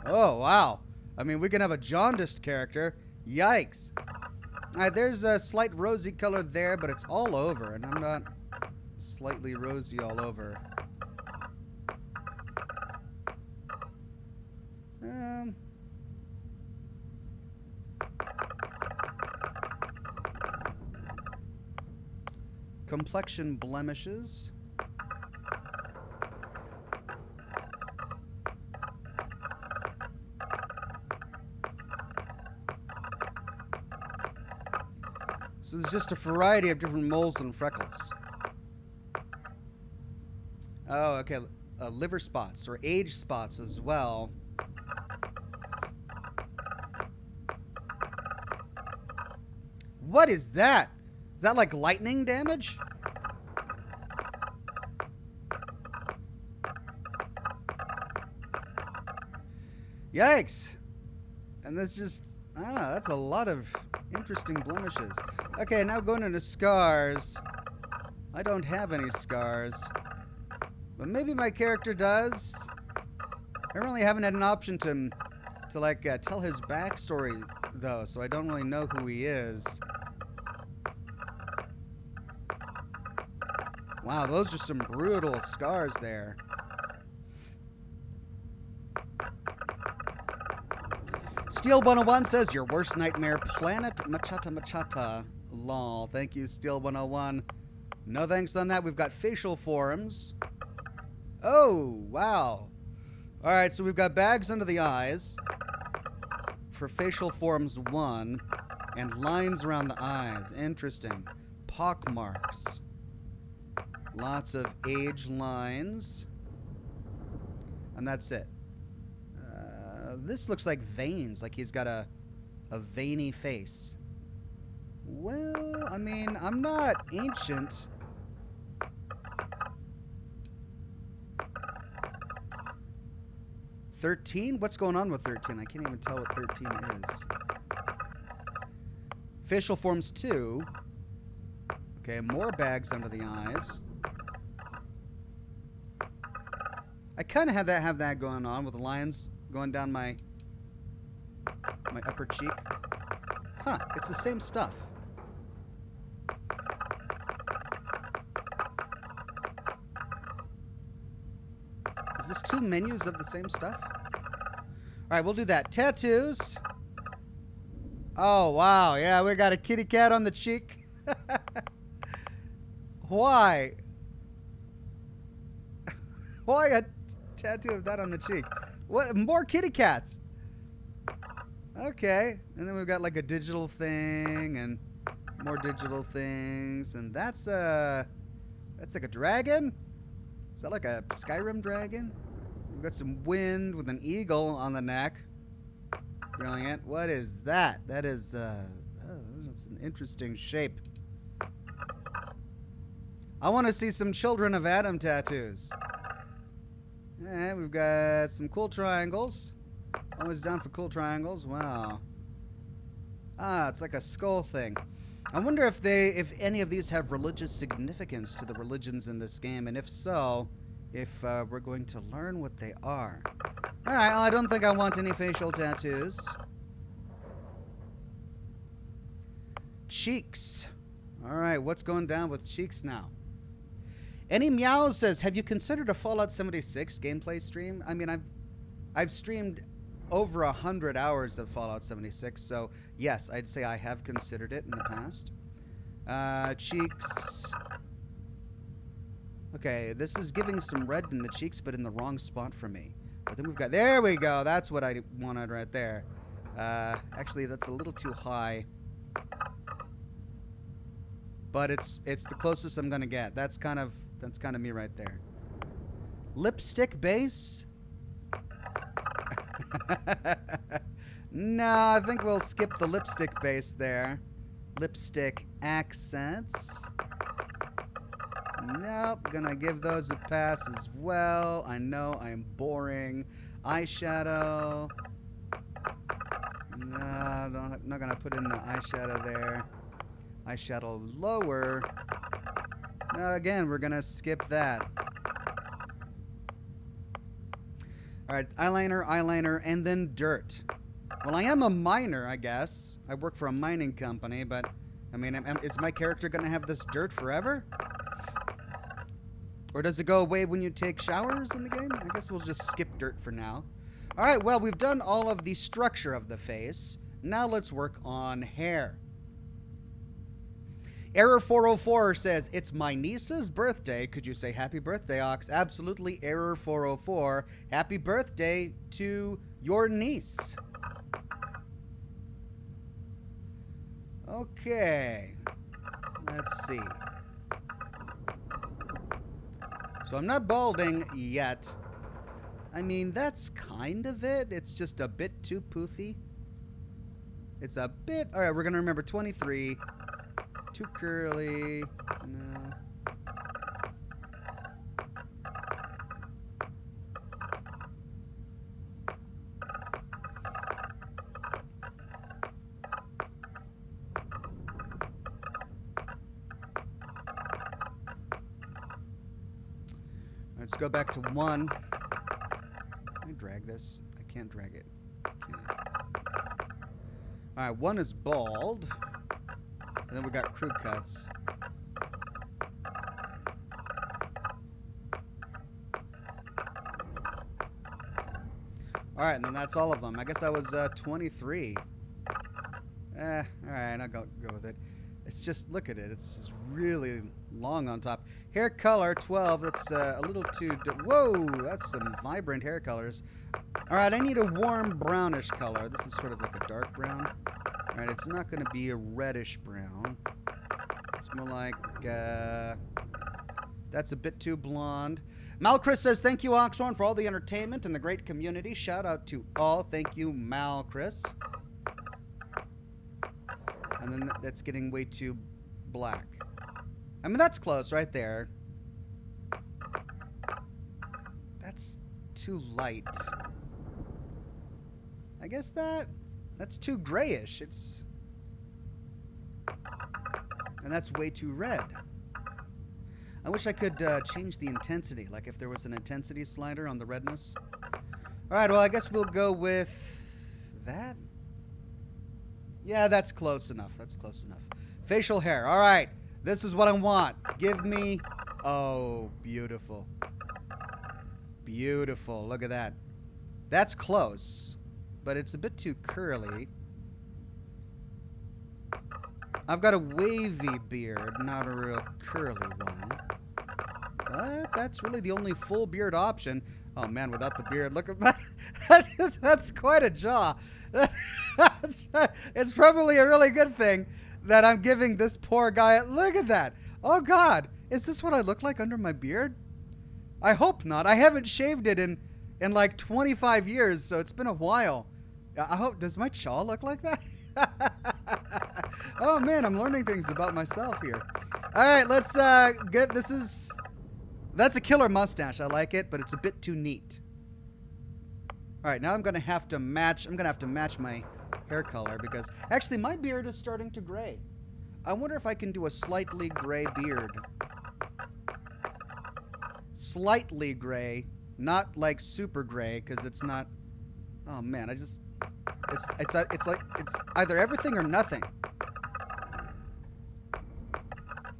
Oh, wow. I mean, we can have a jaundiced character. Yikes. There's a slight rosy color there, but it's all over, and I'm not slightly rosy all over. Complexion blemishes. So there's just a variety of different moles and freckles. Oh, okay. Liver spots or age spots as well. What is that? Is that like lightning damage? Yikes. And that's just, I don't know, that's a lot of interesting blemishes. Okay, now going into scars. I don't have any scars. But maybe my character does. I really haven't had an option to like, tell his backstory, though, so I don't really know who he is. Wow, those are some brutal scars there. Steel101 says, your worst nightmare, Planet Machata Machata. Lol. Thank you, Steel101. No thanks on that. We've got facial forms. Oh, wow. Alright, so we've got bags under the eyes for facial forms 1 and lines around the eyes. Interesting. Pock marks. Lots of age lines. And that's it. This looks like veins, like he's got a veiny face. Well, I mean, I'm not ancient. $13? What's going on with 13? I can't even tell what 13 is. Facial forms 2. Okay, more bags under the eyes. I kind of have that going on with the lines going down my upper cheek. Huh, it's the same stuff. Is this 2 menus of the same stuff? Alright, we'll do that. Tattoos. Oh, wow. Yeah, we got a kitty cat on the cheek. Why? Why a tattoo of that on the cheek? What? More kitty cats. Okay. And then we've got like a digital thing and more digital things. And that's like a dragon? Is that like a Skyrim dragon? We've got some wind with an eagle on the neck. Brilliant. What is that? That is, it's an interesting shape. I want to see some Children of Adam tattoos. Alright, we've got some cool triangles. Always down for cool triangles. Wow. Ah, it's like a skull thing. I wonder if any of these have religious significance to the religions in this game, and if so, if we're going to learn what they are. Alright, well, I don't think I want any facial tattoos. Cheeks. Alright, what's going down with cheeks now? Any Meow says, have you considered a Fallout 76 gameplay stream? I mean, I've streamed over 100 hours of Fallout 76, so yes, I'd say I have considered it in the past. Cheeks. Okay, this is giving some red in the cheeks, but in the wrong spot for me. But then we've got, there we go, that's what I wanted right there. Actually, that's a little too high. But it's the closest I'm gonna get. That's kind of me right there. Lipstick base? No, I think we'll skip the lipstick base there. Lipstick accents. Nope, gonna give those a pass as well. I know I'm boring. Eyeshadow. No, I'm not gonna put in the eyeshadow there. Eyeshadow lower. No, again, we're gonna skip that. Alright, eyeliner, and then dirt. Well, I am a miner, I guess. I work for a mining company, but I mean, is my character going to have this dirt forever? Or does it go away when you take showers in the game? I guess we'll just skip dirt for now. All right, well, we've done all of the structure of the face. Now let's work on hair. Error 404 says, it's my niece's birthday. Could you say happy birthday, Ox? Absolutely, Error 404. Happy birthday to your niece. Okay. Let's see. So I'm not balding yet. I mean, that's kind of it. It's just a bit too poofy. It's a bit... All right, we're going to remember 23. Too curly. No. Let's go back to 1. Can I drag this? I can't drag it. Okay. All right, 1 is bald. And then we got crew cuts. All right, and then that's all of them. I guess I was 23. All right, I'll go with it. It's just, look at it. It's just really long on top. Hair color, 12. That's a little too... Whoa, that's some vibrant hair colors. All right, I need a warm brownish color. This is sort of like a dark brown. All right, it's not going to be a reddish brown. It's more like... that's a bit too blonde. Malchris says, thank you, Oxhorn, for all the entertainment and the great community. Shout out to all. Thank you, Malchris. And then that's getting way too black. I mean, that's close right there. That's too light. I guess that's too grayish. It's... And that's way too red. I wish I could change the intensity, like if there was an intensity slider on the redness. All right, well, I guess we'll go with that. Yeah, that's close enough. That's close enough. Facial hair. All right. This is what I want. Give me... Oh, beautiful. Beautiful. Look at that. That's close, but it's a bit too curly. I've got a wavy beard, not a real curly one. But that's really the only full beard option. Oh, man, without the beard, look at my... That's quite a jaw. It's probably a really good thing that I'm giving this poor guy... Look at that. Oh, God. Is this what I look like under my beard? I hope not. I haven't shaved it in like 25 years, so it's been a while. I hope... Does my jaw look like that? Oh, man, I'm learning things about myself here. All right, let's get... This is... That's a killer mustache. I like it, but it's a bit too neat. All right, now I'm going to have to match... I'm going to have to match my hair color because... Actually, my beard is starting to gray. I wonder if I can do a slightly gray beard. Slightly gray. Not like super gray, because it's not... Oh, man, I just... It's like... It's either everything or nothing.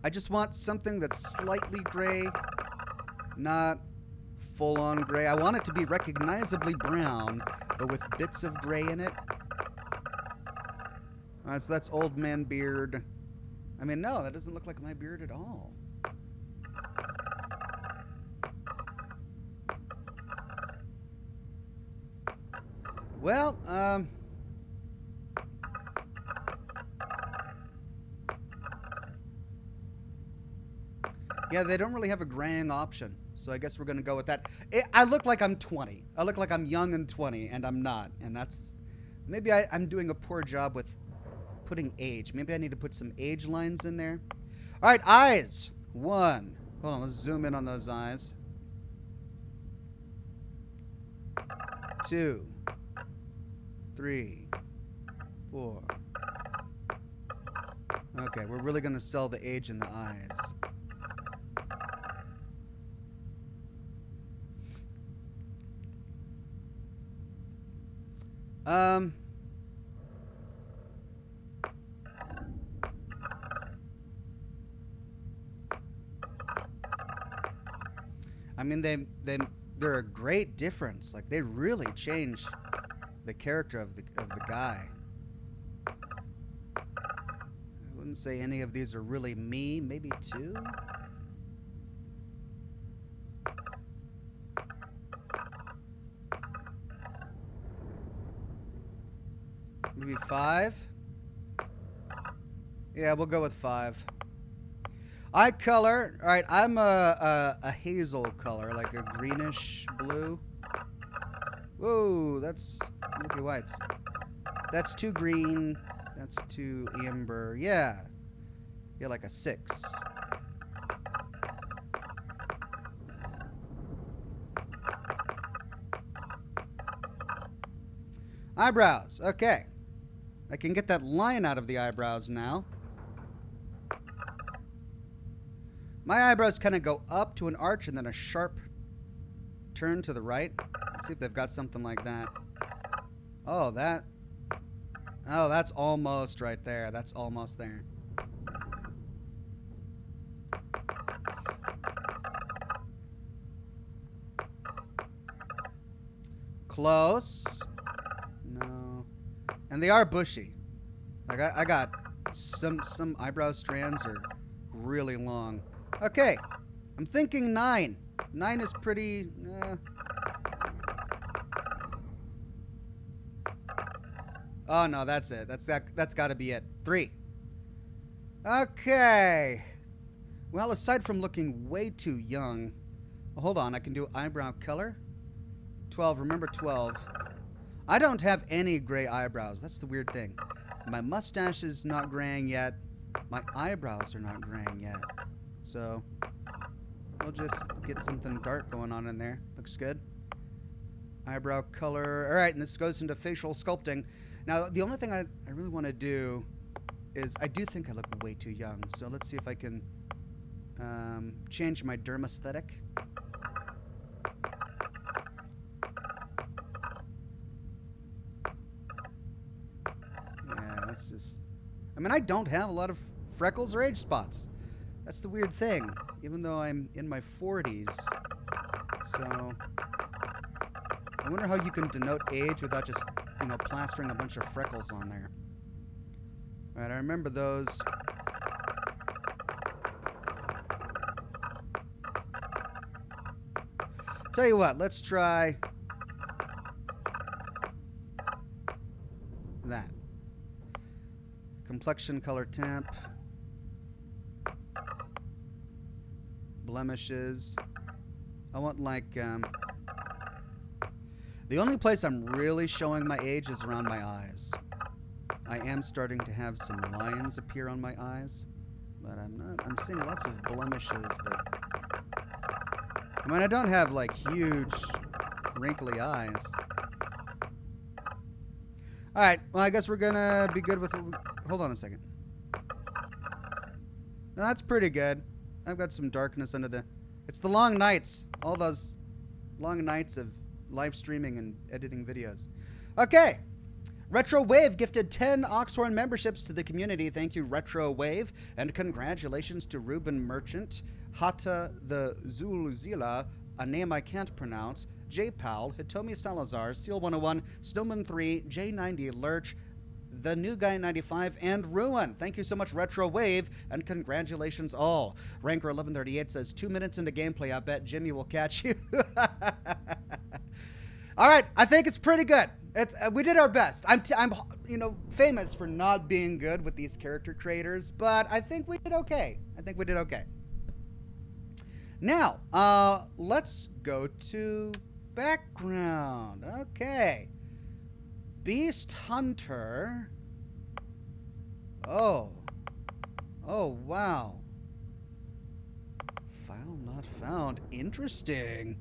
I just want something that's slightly gray, not full-on gray. I want it to be recognizably brown, but with bits of gray in it. All right, so that's old man beard. I mean, no, that doesn't look like my beard at all. Well, yeah, they don't really have a graying option, so I guess we're going to go with that. I look like I'm 20. I look like I'm young and 20, and I'm not. And that's... Maybe I'm doing a poor job with putting age. Maybe I need to put some age lines in there. All right, eyes. 1. Hold on, let's zoom in on those eyes. 2. 3. 4. Okay, we're really going to sell the age in the eyes. I mean, they're a great difference. Like, they really changed the character of the guy. I wouldn't say any of these are really me. Maybe 2. Maybe 5. Yeah, we'll go with 5. Eye color. All right, I'm a hazel color, like a greenish blue. Whoa, that's milky whites. That's too green. That's too amber. Yeah. Yeah, like a 6. Eyebrows. Okay. I can get that line out of the eyebrows now. My eyebrows kind of go up to an arch and then a sharp turn to the right. Let's see if they've got something like that. Oh, that's almost right there. That's almost there. Close. No. And they are bushy. Like I got some eyebrow strands are really long. Okay. I'm thinking 9. 9 is pretty Oh no, that's it. That's got to be it. 3. Okay. Well, aside from looking way too young, well, hold on, I can do eyebrow color. 12. Remember 12. I don't have any gray eyebrows. That's the weird thing. My mustache is not graying yet. My eyebrows are not graying yet. So we'll just get something dark going on in there. Looks good. Eyebrow color. All right, and this goes into facial sculpting. Now, the only thing I really want to do is I do think I look way too young. So let's see if I can change my derm aesthetic. Yeah, let's just... I mean, I don't have a lot of freckles or age spots. That's the weird thing, even though I'm in my 40s. So I wonder how you can denote age without just, you know, plastering a bunch of freckles on there. All right, I remember those. Tell you what, let's try that. Complexion color temp. Blemishes. I want like the only place I'm really showing my age is around my eyes. I am starting to have some lines appear on my eyes, but I'm seeing lots of blemishes, but I mean, I don't have like huge wrinkly eyes. All right, well, I guess we're gonna be good with hold on a second. No, that's pretty good. I've got some darkness under the... It's the long nights. All those long nights of live streaming and editing videos. Okay. Retro Wave gifted 10 Oxhorn memberships to the community. Thank you, Retro Wave. And congratulations to Ruben Merchant, Hata the Zulzila, a name I can't pronounce, J Powell, Hitomi Salazar, Steel 101, Snowman 3, J90 Lurch, The New Guy 95, and Ruin. Thank you so much, Retro Wave, and congratulations all. Ranker 1138 says 2 minutes into gameplay, I bet Jimmy will catch you. All right, I think it's pretty good. It's we did our best. I'm you know, famous for not being good with these character creators, but I think we did okay. Now, let's go to background. Okay. Beast Hunter. Oh, wow. File not found. Interesting.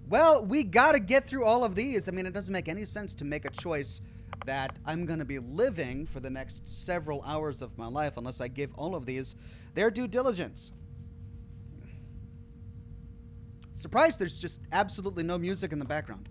Well, we got to get through all of these. I mean, it doesn't make any sense to make a choice that I'm going to be living for the next several hours of my life unless I give all of these their due diligence. Surprised there's just absolutely no music in the background.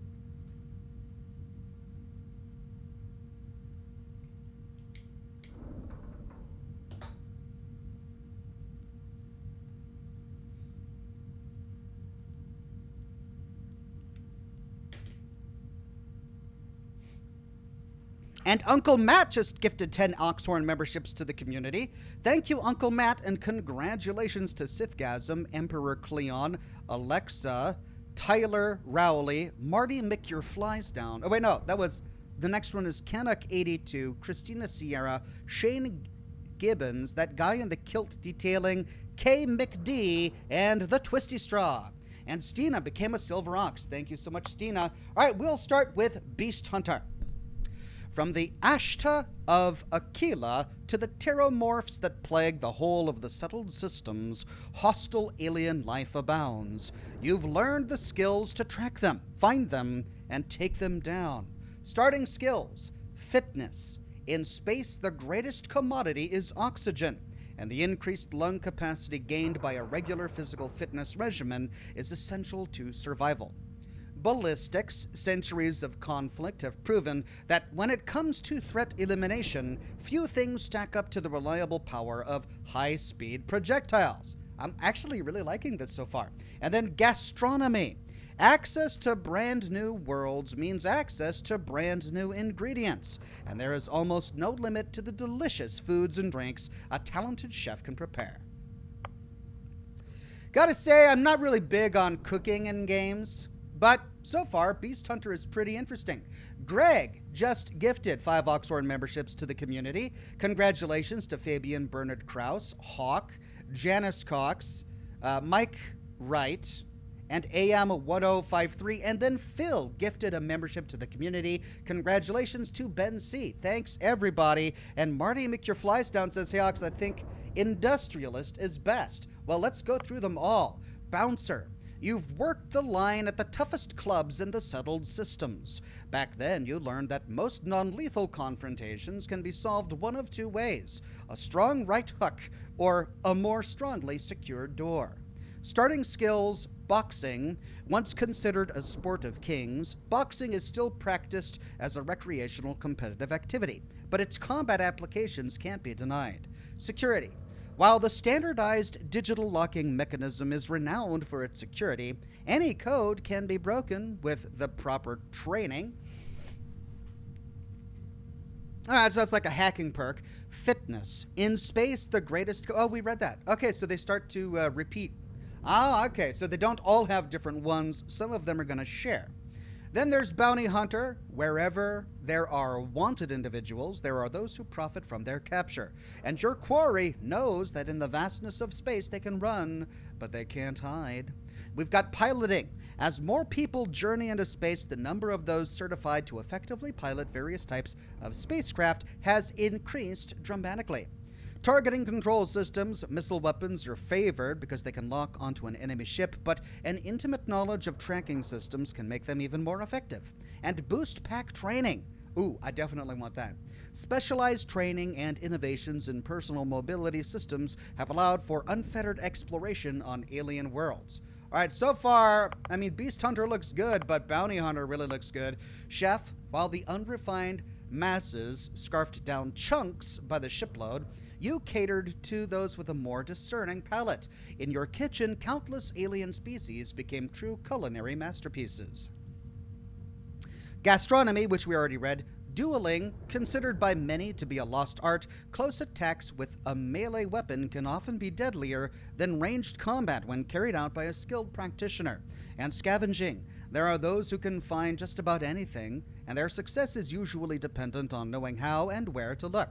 And Uncle Matt just gifted 10 Oxhorn memberships to the community. Thank you, Uncle Matt, and congratulations to Sithgasm, Emperor Cleon, Alexa, Tyler Rowley, Marty Mick Your Flies Down. Oh, wait, no, that was... The next one is Canuck82, Christina Sierra, Shane Gibbons, that guy in the kilt detailing, K. McD, and the Twisty Straw. And Stina became a Silver Ox. Thank you so much, Stina. All right, we'll start with Beast Hunter. From the Ashta of Aquila to the pteromorphs that plague the whole of the settled systems, hostile alien life abounds. You've learned the skills to track them, find them, and take them down. Starting skills: fitness. In space, the greatest commodity is oxygen, and the increased lung capacity gained by a regular physical fitness regimen is essential to survival. Ballistics. Centuries of conflict have proven that when it comes to threat elimination, few things stack up to the reliable power of high-speed projectiles. I'm actually really liking this so far. And then gastronomy. Access to brand new worlds means access to brand new ingredients, and there is almost no limit to the delicious foods and drinks a talented chef can prepare. Gotta say, I'm not really big on cooking in games, but so far, Beast Hunter is pretty interesting. Greg just gifted 5 Oxhorn memberships to the community. Congratulations to Fabian Bernard Krause, Hawk, Janice Cox, Mike Wright, and AM1053, and then Phil gifted a membership to the community. Congratulations to Ben C. Thanks, everybody. And Marty McYourFliesdown says, hey, Ox, I think Industrialist is best. Well, let's go through them all. Bouncer. You've worked the line at the toughest clubs in the settled systems. Back then, you learned that most non-lethal confrontations can be solved one of two ways: a strong right hook or a more strongly secured door. Starting skills: boxing. Once considered a sport of kings, boxing is still practiced as a recreational competitive activity, but its combat applications can't be denied. Security. While the standardized digital locking mechanism is renowned for its security, any code can be broken with the proper training. Alright, so that's like a hacking perk. Fitness. In space, the greatest... Oh, we read that. Okay, so they start to repeat. Ah, okay, so they don't all have different ones. Some of them are going to share. Then there's Bounty Hunter. Wherever there are wanted individuals, there are those who profit from their capture. And your quarry knows that in the vastness of space they can run, but they can't hide. We've got piloting. As more people journey into space, the number of those certified to effectively pilot various types of spacecraft has increased dramatically. Targeting control systems. Missile weapons are favored because they can lock onto an enemy ship, but an intimate knowledge of tracking systems can make them even more effective. And boost pack training. Ooh, I definitely want that. Specialized training and innovations in personal mobility systems have allowed for unfettered exploration on alien worlds. All right, so far, I mean, Beast Hunter looks good, but Bounty Hunter really looks good. Chef, while the unrefined masses scarfed down chunks by the shipload, you catered to those with a more discerning palate. In your kitchen, countless alien species became true culinary masterpieces. Gastronomy, which we already read. Dueling, considered by many to be a lost art, close attacks with a melee weapon can often be deadlier than ranged combat when carried out by a skilled practitioner. And scavenging. There are those who can find just about anything, and their success is usually dependent on knowing how and where to look.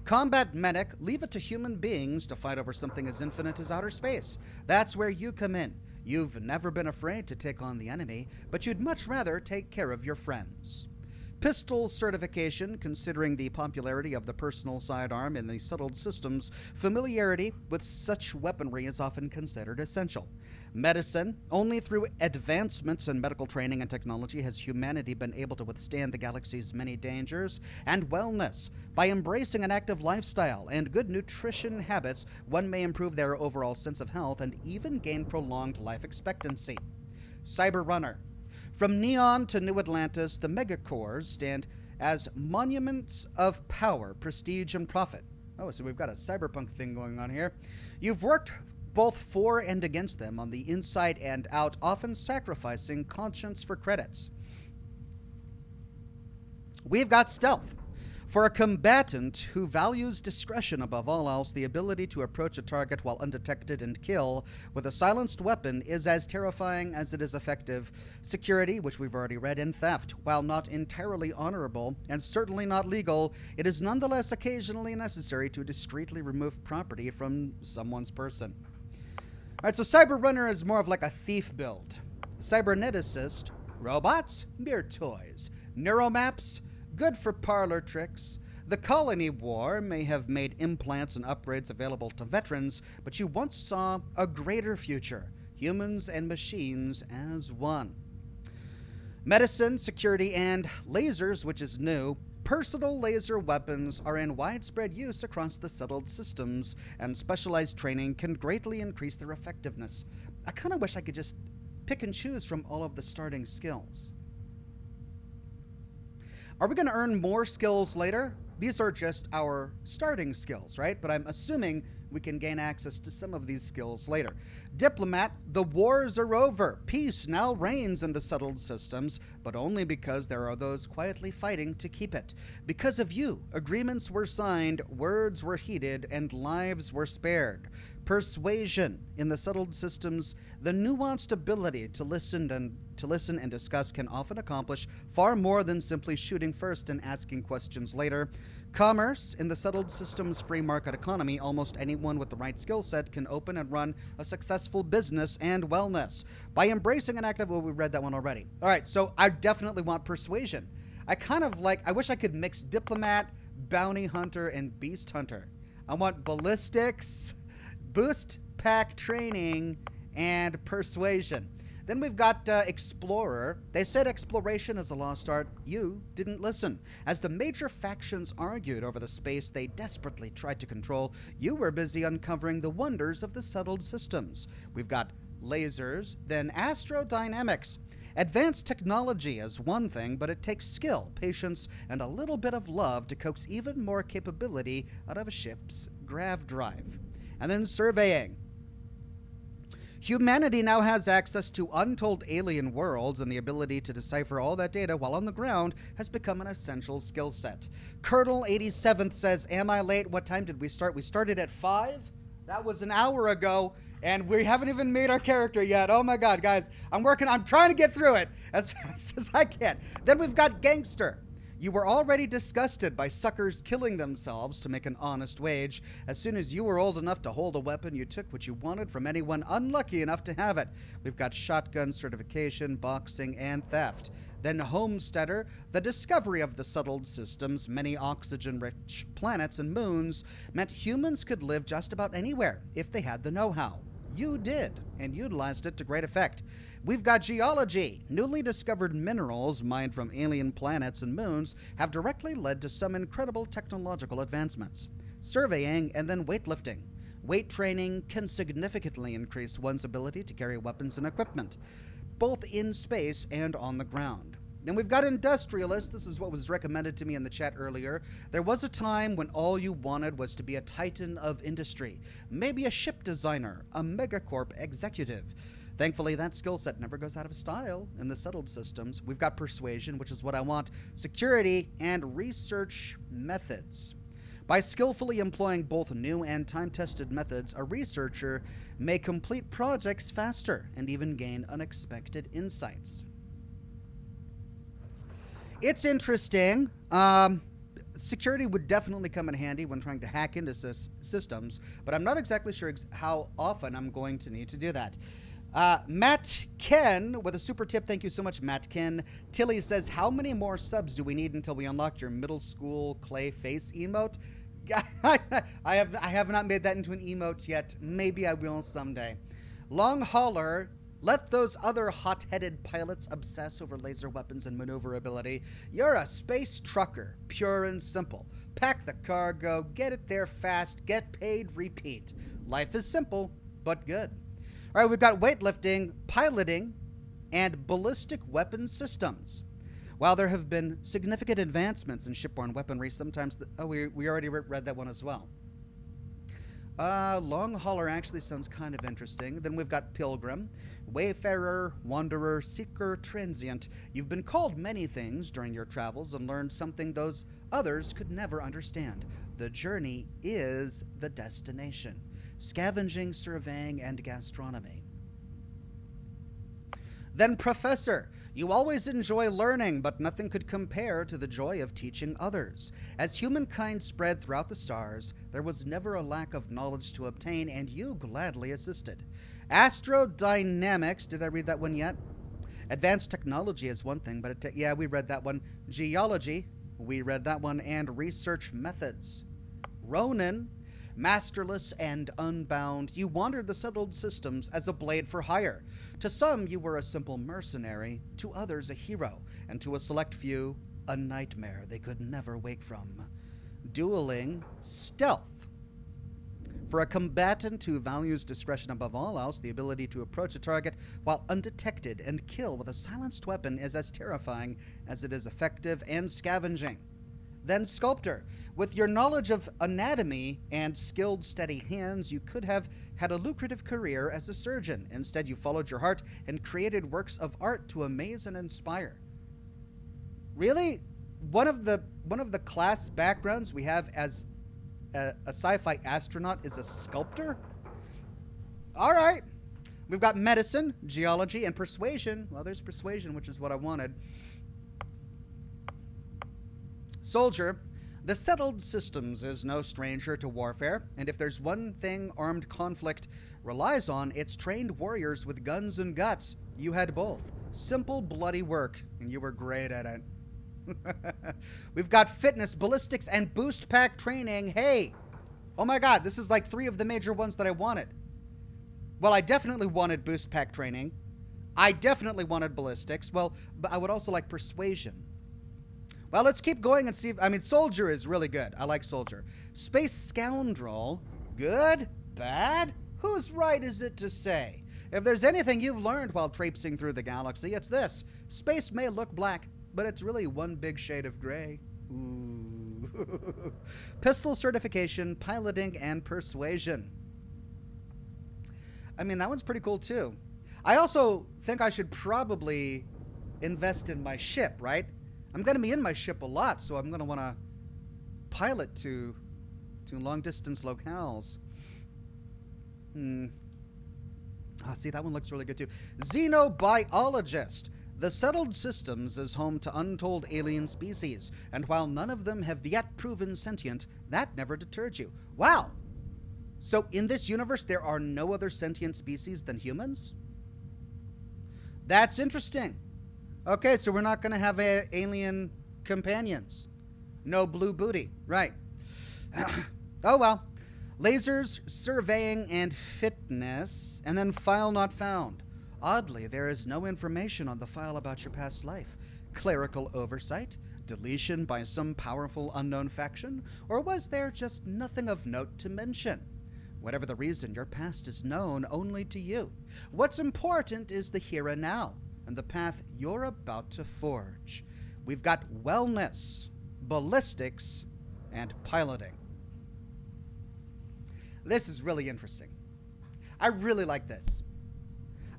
Combat medic, leave it to human beings to fight over something as infinite as outer space. That's where you come in. You've never been afraid to take on the enemy, but you'd much rather take care of your friends. Pistol certification, considering the popularity of the personal sidearm in the settled systems, familiarity with such weaponry is often considered essential. Medicine, only through advancements in medical training and technology has humanity been able to withstand the galaxy's many dangers. And wellness, by embracing an active lifestyle and good nutrition habits, one may improve their overall sense of health and even gain prolonged life expectancy. Cyber Runner. From Neon to New Atlantis, the megacores stand as monuments of power, prestige, and profit. Oh, so we've got a cyberpunk thing going on here. You've worked both for and against them on the inside and out, often sacrificing conscience for credits. We've got stealth. For a combatant who values discretion above all else, the ability to approach a target while undetected and kill with a silenced weapon is as terrifying as it is effective. Security, which we've already read, and theft, while not entirely honorable and certainly not legal, it is nonetheless occasionally necessary to discreetly remove property from someone's person. Alright, so Cyber Runner is more of like a thief build. Cyberneticist, robots, mere toys. Neuromaps, good for parlor tricks. The Colony War may have made implants and upgrades available to veterans, but you once saw a greater future, humans and machines as one. Medicine, security, and lasers, which is new. Personal laser weapons are in widespread use across the settled systems, and specialized training can greatly increase their effectiveness. I kind of wish I could just pick and choose from all of the starting skills. Are we going to earn more skills later? These are just our starting skills, right? But I'm assuming we can gain access to some of these skills later. Diplomat, the wars are over. Peace now reigns in the settled systems, but only because there are those quietly fighting to keep it. Because of you, agreements were signed, words were heeded, and lives were spared. Persuasion, in the settled systems, the nuanced ability to listen and discuss can often accomplish far more than simply shooting first and asking questions later. Commerce, in the settled systems free market economy, almost anyone with the right skill set can open and run a successful business and wellness. By embracing an active, well, we read that one already. All right, so I definitely want persuasion. I wish I could mix diplomat, bounty hunter, and beast hunter. I want ballistics, boost pack training, and persuasion. Then we've got Explorer. They said exploration is a lost art. You didn't listen. As the major factions argued over the space they desperately tried to control, you were busy uncovering the wonders of the settled systems. We've got lasers, then astrodynamics. Advanced technology is one thing, but it takes skill, patience, and a little bit of love to coax even more capability out of a ship's grav drive. And then surveying. Humanity now has access to untold alien worlds, and the ability to decipher all that data while on the ground has become an essential skill set. Colonel 87th says, am I late? What time did we start? We started at 5? That was an hour ago, and we haven't even made our character yet. Oh my god, guys. I'm trying to get through it as fast as I can. Then we've got Gangster. You were already disgusted by suckers killing themselves to make an honest wage. As soon as you were old enough to hold a weapon, you took what you wanted from anyone unlucky enough to have it. We've got shotgun certification, boxing, and theft. Then Homesteader, the discovery of the settled systems, many oxygen-rich planets and moons, meant humans could live just about anywhere if they had the know-how. You did, and utilized it to great effect. We've got geology. Newly discovered minerals mined from alien planets and moons have directly led to some incredible technological advancements. Surveying, and then weightlifting. Weight training can significantly increase one's ability to carry weapons and equipment, both in space and on the ground. Then we've got industrialists. This is what was recommended to me in the chat earlier. There was a time when all you wanted was to be a titan of industry, maybe a ship designer, a megacorp executive. Thankfully, that skill set never goes out of style in the settled systems. We've got persuasion, which is what I want, security, and research methods. By skillfully employing both new and time-tested methods, a researcher may complete projects faster and even gain unexpected insights. It's interesting. Security would definitely come in handy when trying to hack into systems, but I'm not exactly sure how often I'm going to need to do that. Matt Ken with a super tip. Thank you so much, Matt Ken. Tilly says, how many more subs do we need until we unlock your middle school clay face emote? I have not made that into an emote yet. Maybe I will someday. Long Hauler, let those other hot-headed pilots obsess over laser weapons and maneuverability. You're a space trucker, pure and simple. Pack the cargo, get it there fast, get paid, repeat. Life is simple, but good. All right, we've got weightlifting, piloting, and ballistic weapon systems. While there have been significant advancements in shipborne weaponry, sometimes... we already read that one as well. Long Hauler actually sounds kind of interesting. Then we've got Pilgrim, Wayfarer, Wanderer, Seeker, Transient. You've been called many things during your travels and learned something those others could never understand. The journey is the destination. Scavenging, surveying, and gastronomy. Then, Professor, you always enjoy learning, but nothing could compare to the joy of teaching others. As humankind spread throughout the stars, there was never a lack of knowledge to obtain, and you gladly assisted. Astrodynamics, did I read that one yet? Advanced technology is one thing, but yeah, we read that one. Geology, we read that one, and research methods. Ronin, masterless and unbound, you wandered the settled systems as a blade for hire. To some, you were a simple mercenary, to others a hero, and to a select few, a nightmare they could never wake from. Dueling, stealth. For a combatant who values discretion above all else, the ability to approach a target while undetected and kill with a silenced weapon is as terrifying as it is effective and scavenging. Then Sculptor. With your knowledge of anatomy and skilled, steady hands, you could have had a lucrative career as a surgeon. Instead, you followed your heart and created works of art to amaze and inspire. Really? One of the class backgrounds we have as a sci-fi astronaut is a sculptor? All right. We've got medicine, geology, and persuasion. Well, there's persuasion, which is what I wanted. Soldier. The settled systems is no stranger to warfare, and if there's one thing armed conflict relies on, it's trained warriors with guns and guts. You had both. Simple, bloody work, and you were great at it. We've got fitness, ballistics, and boost pack training. Hey! Oh my god, this is like 3 of the major ones that I wanted. Well, I definitely wanted boost pack training. I definitely wanted ballistics. Well, but I would also like persuasion. Well, let's keep going and see. Soldier is really good. I like Soldier. Space Scoundrel. Good? Bad? Whose right is it to say? If there's anything you've learned while traipsing through the galaxy, it's this. Space may look black, but it's really one big shade of gray. Ooh. Pistol certification, piloting, and persuasion. That one's pretty cool, too. I also think I should probably invest in my ship, right? I'm going to be in my ship a lot, so I'm going to want to pilot to long-distance locales. See, that one looks really good, too. Xenobiologist. The settled systems is home to untold alien species, and while none of them have yet proven sentient, that never deterred you. Wow! So in this universe, there are no other sentient species than humans? That's interesting. Okay, so we're not going to have alien companions. No blue booty. Right. Oh, well. Lasers, surveying, and fitness, and then file not found. Oddly, there is no information on the file about your past life. Clerical oversight? Deletion by some powerful unknown faction? Or was there just nothing of note to mention? Whatever the reason, your past is known only to you. What's important is the here and now, and the path you're about to forge. We've got wellness, ballistics, and piloting. This is really interesting. I really like this.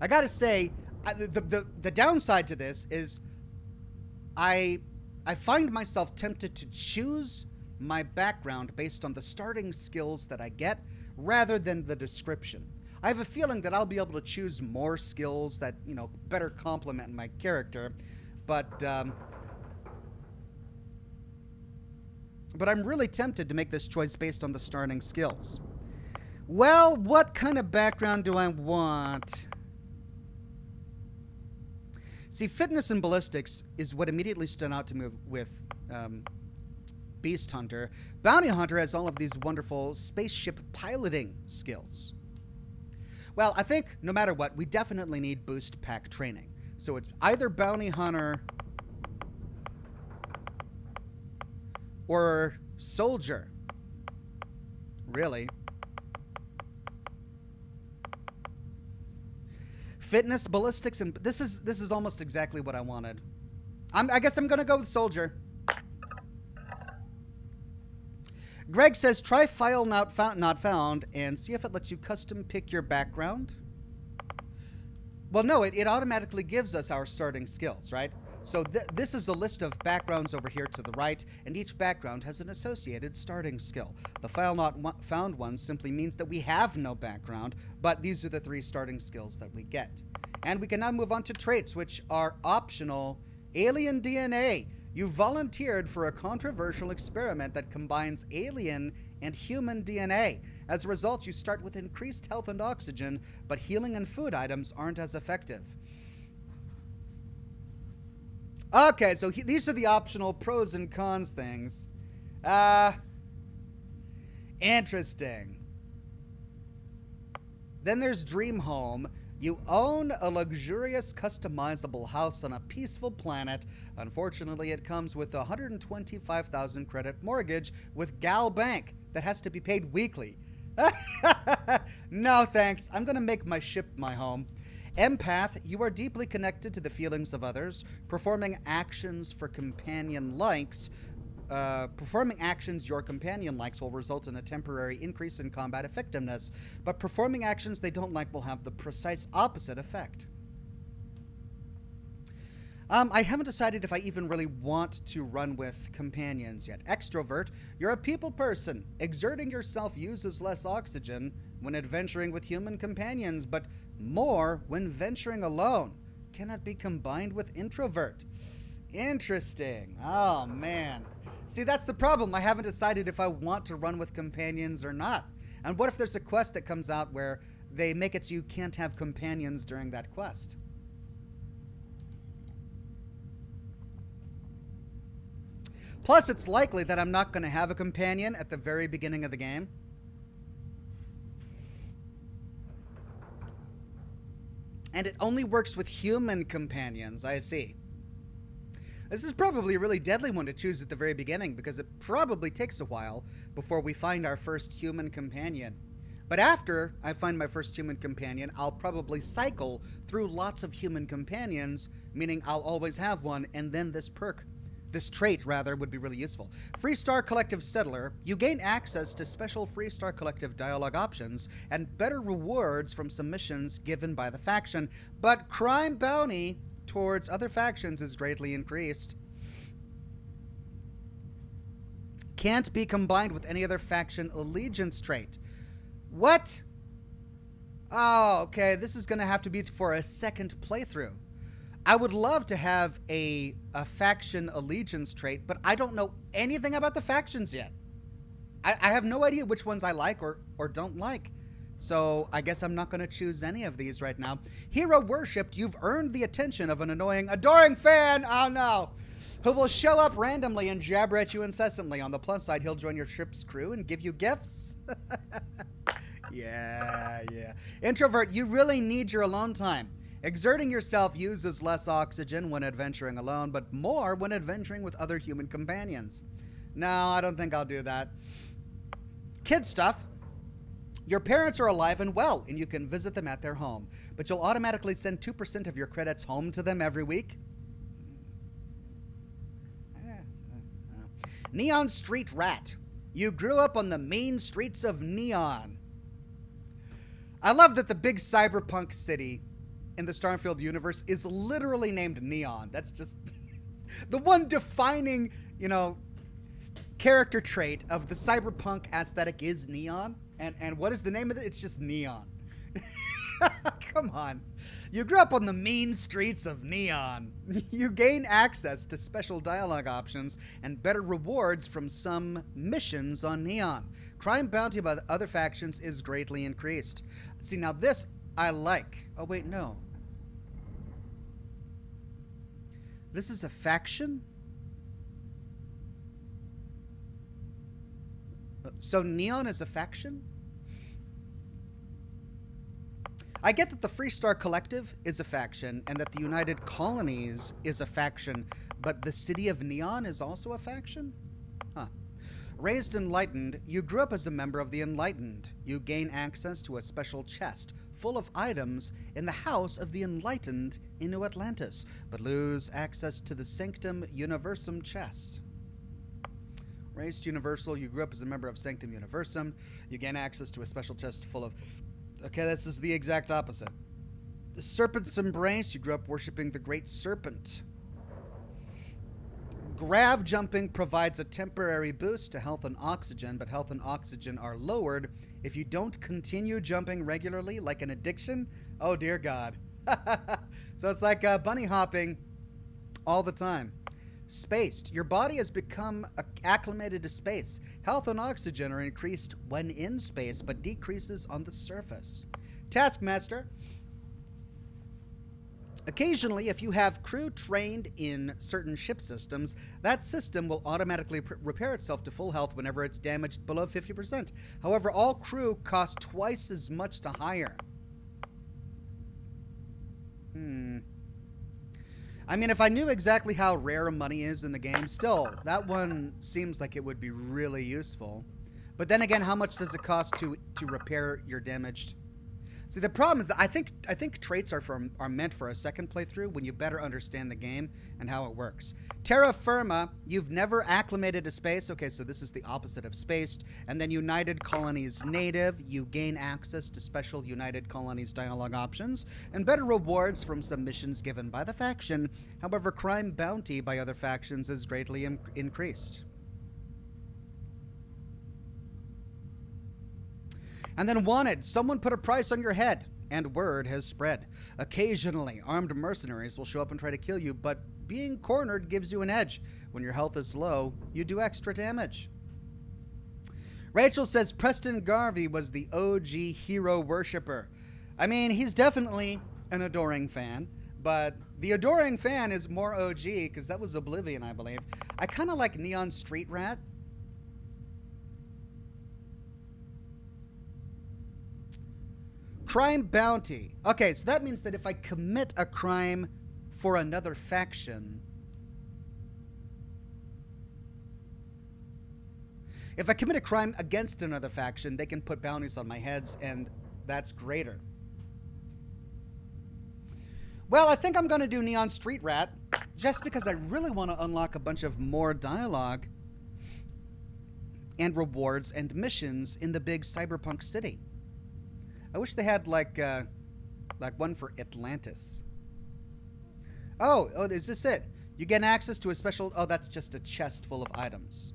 I gotta say, the downside to this is I find myself tempted to choose my background based on the starting skills that I get rather than the description. I have a feeling that I'll be able to choose more skills that, better complement my character, but I'm really tempted to make this choice based on the starting skills. Well, what kind of background do I want? See, fitness and ballistics is what immediately stood out to me with Beast Hunter. Bounty Hunter has all of these wonderful spaceship piloting skills. Well, I think no matter what, we definitely need boost pack training. So it's either Bounty Hunter or Soldier. Really. Fitness, ballistics, and this is almost exactly what I wanted. I guess I'm gonna go with Soldier. Greg says, try file not found and see if it lets you custom pick your background. Well, no, it automatically gives us our starting skills, right? So this is a list of backgrounds over here to the right, and each background has an associated starting skill. The file not found one simply means that we have no background, but these are the 3 starting skills that we get. And we can now move on to traits, which are optional. Alien DNA. You volunteered for a controversial experiment that combines alien and human DNA. As a result, you start with increased health and oxygen, but healing and food items aren't as effective. Okay, so these are the optional pros and cons things. Interesting. Then there's Dream Home. You own a luxurious, customizable house on a peaceful planet. Unfortunately, it comes with a 125,000 credit mortgage with Gal Bank that has to be paid weekly. No, thanks. I'm going to make my ship my home. Empath, you are deeply connected to the feelings of others. Performing actions for companion likes. Performing actions your companion likes will result in a temporary increase in combat effectiveness, but performing actions they don't like will have the precise opposite effect. I haven't decided if I even really want to run with companions yet. Extrovert, you're a people person. Exerting yourself uses less oxygen when adventuring with human companions, but more when venturing alone. Cannot be combined with introvert. Interesting. Oh, man. See, that's the problem. I haven't decided if I want to run with companions or not. And what if there's a quest that comes out where they make it so you can't have companions during that quest? Plus, it's likely that I'm not going to have a companion at the very beginning of the game. And it only works with human companions, I see. This is probably a really deadly one to choose at the very beginning because it probably takes a while before we find our first human companion. But after I find my first human companion, I'll probably cycle through lots of human companions, meaning I'll always have one, and then this trait, would be really useful. Freestar Collective Settler, you gain access to special Freestar Collective dialogue options and better rewards from some missions given by the faction, but crime bounty towards other factions is greatly increased. Can't be combined with any other faction allegiance trait. What? Oh, okay, this is going to have to be for a second playthrough. I would love to have a faction allegiance trait, but I don't know anything about the factions yet. I have no idea which ones I like or don't like. So I guess I'm not going to choose any of these right now. Hero worshipped, you've earned the attention of an annoying, adoring fan, oh no, who will show up randomly and jabber at you incessantly. On the plus side, he'll join your ship's crew and give you gifts. Yeah. Introvert, you really need your alone time. Exerting yourself uses less oxygen when adventuring alone, but more when adventuring with other human companions. No, I don't think I'll do that. Kid stuff. Your parents are alive and well, and you can visit them at their home, but you'll automatically send 2% of your credits home to them every week. Neon Street Rat. You grew up on the main streets of Neon. I love that the big cyberpunk city in the Starfield universe is literally named Neon. That's just the one defining, character trait of the cyberpunk aesthetic is neon. And what is the name of it? It's just Neon. Come on. You grew up on the mean streets of Neon. You gain access to special dialogue options and better rewards from some missions on Neon. Crime bounty by the other factions is greatly increased. See, now this I like. Oh, wait, no. This is a faction? So Neon is a faction? I get that the Freestar Collective is a faction and that the United Colonies is a faction, but the City of Neon is also a faction? Huh. Raised Enlightened, you grew up as a member of the Enlightened. You gain access to a special chest full of items in the House of the Enlightened in New Atlantis, but lose access to the Sanctum Universum chest. Raised Universal, you grew up as a member of Sanctum Universum. You gain access to a special chest full of... Okay, this is the exact opposite. The Serpent's Embrace, you grew up worshipping the Great Serpent. Grav jumping provides a temporary boost to health and oxygen, but health and oxygen are lowered if you don't continue jumping regularly, like an addiction. Oh, dear God. So it's like bunny hopping all the time. Spaced. Your body has become acclimated to space. Health and oxygen are increased when in space, but decreases on the surface. Taskmaster. Occasionally, if you have crew trained in certain ship systems, that system will automatically repair itself to full health whenever it's damaged below 50%. However, all crew cost twice as much to hire. I mean, if I knew exactly how rare money is in the game, still, that one seems like it would be really useful. But then again, how much does it cost to repair your damaged? See, the problem is that I think traits are meant for a second playthrough when you better understand the game and how it works. Terra Firma, you've never acclimated to space. Okay, so this is the opposite of spaced. And then United Colonies Native, you gain access to special United Colonies dialogue options and better rewards from some missions given by the faction. However, crime bounty by other factions is greatly increased. And then wanted, someone put a price on your head, and word has spread. Occasionally, armed mercenaries will show up and try to kill you, but being cornered gives you an edge. When your health is low, you do extra damage. Rachel says Preston Garvey was the OG hero worshipper. I mean, he's definitely an adoring fan, but the adoring fan is more OG, because that was Oblivion, I believe. I kind of like Neon Street Rat. Crime bounty. Okay, so that means that if I commit a crime for another faction, if I commit a crime against another faction, they can put bounties on my heads, and that's greater. Well, I think I'm going to do Neon Street Rat, just because I really want to unlock a bunch of more dialogue and rewards and missions in the big cyberpunk city. I wish they had like one for Atlantis. Oh, is this it? You get access to a special... Oh, that's just a chest full of items.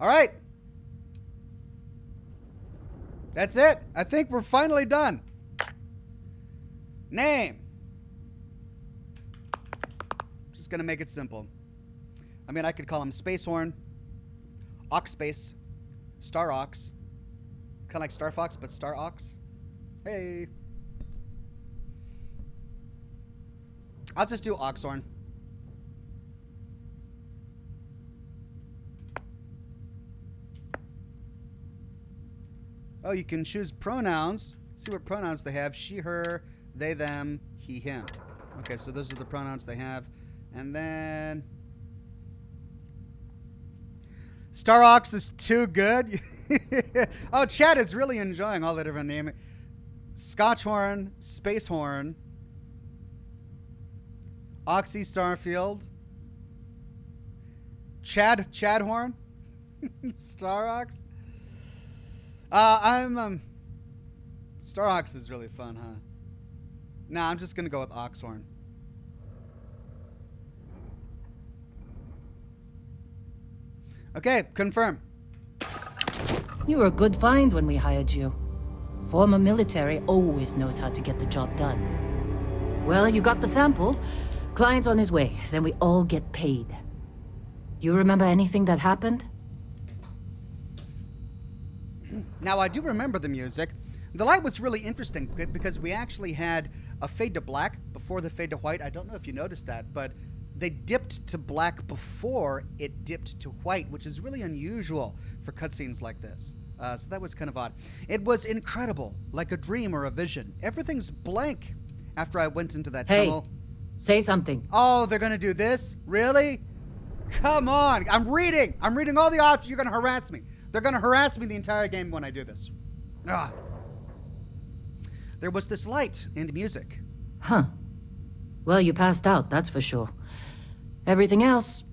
All right. That's it. I think we're finally done. Name. Just gonna make it simple. I mean, I could call him Spacehorn. Ox Space, Star Ox, kind of like Star Fox, but Star Ox. Hey. I'll just do Oxhorn. Oh, you can choose pronouns. See what pronouns they have. She, her, they, them, he, him. Okay, so those are the pronouns they have. And then... Star Ox is too good. Oh, Chad is really enjoying all the different naming. Scotchhorn, Spacehorn, Oxy Starfield, Chadhorn, Star Ox. Star Ox is really fun, huh? Nah, I'm just gonna go with Oxhorn. Okay, confirm. You were a good find when we hired you. Former military always knows how to get the job done. Well, you got the sample. Client's on his way, then we all get paid. You remember anything that happened? Now, I do remember the music. The light was really interesting because we actually had a fade to black before the fade to white. I don't know if you noticed that, but they dipped to black before it dipped to white, which is really unusual for cutscenes like this. So that was kind of odd. It was incredible, like a dream or a vision. Everything's blank after I went into that tunnel. Say something. Oh, they're going to do this? Really? Come on. I'm reading all the options. You're going to harass me. They're going to harass me the entire game when I do this. Ah. There was this light and music. Huh. Well, you passed out, that's for sure. Everything else,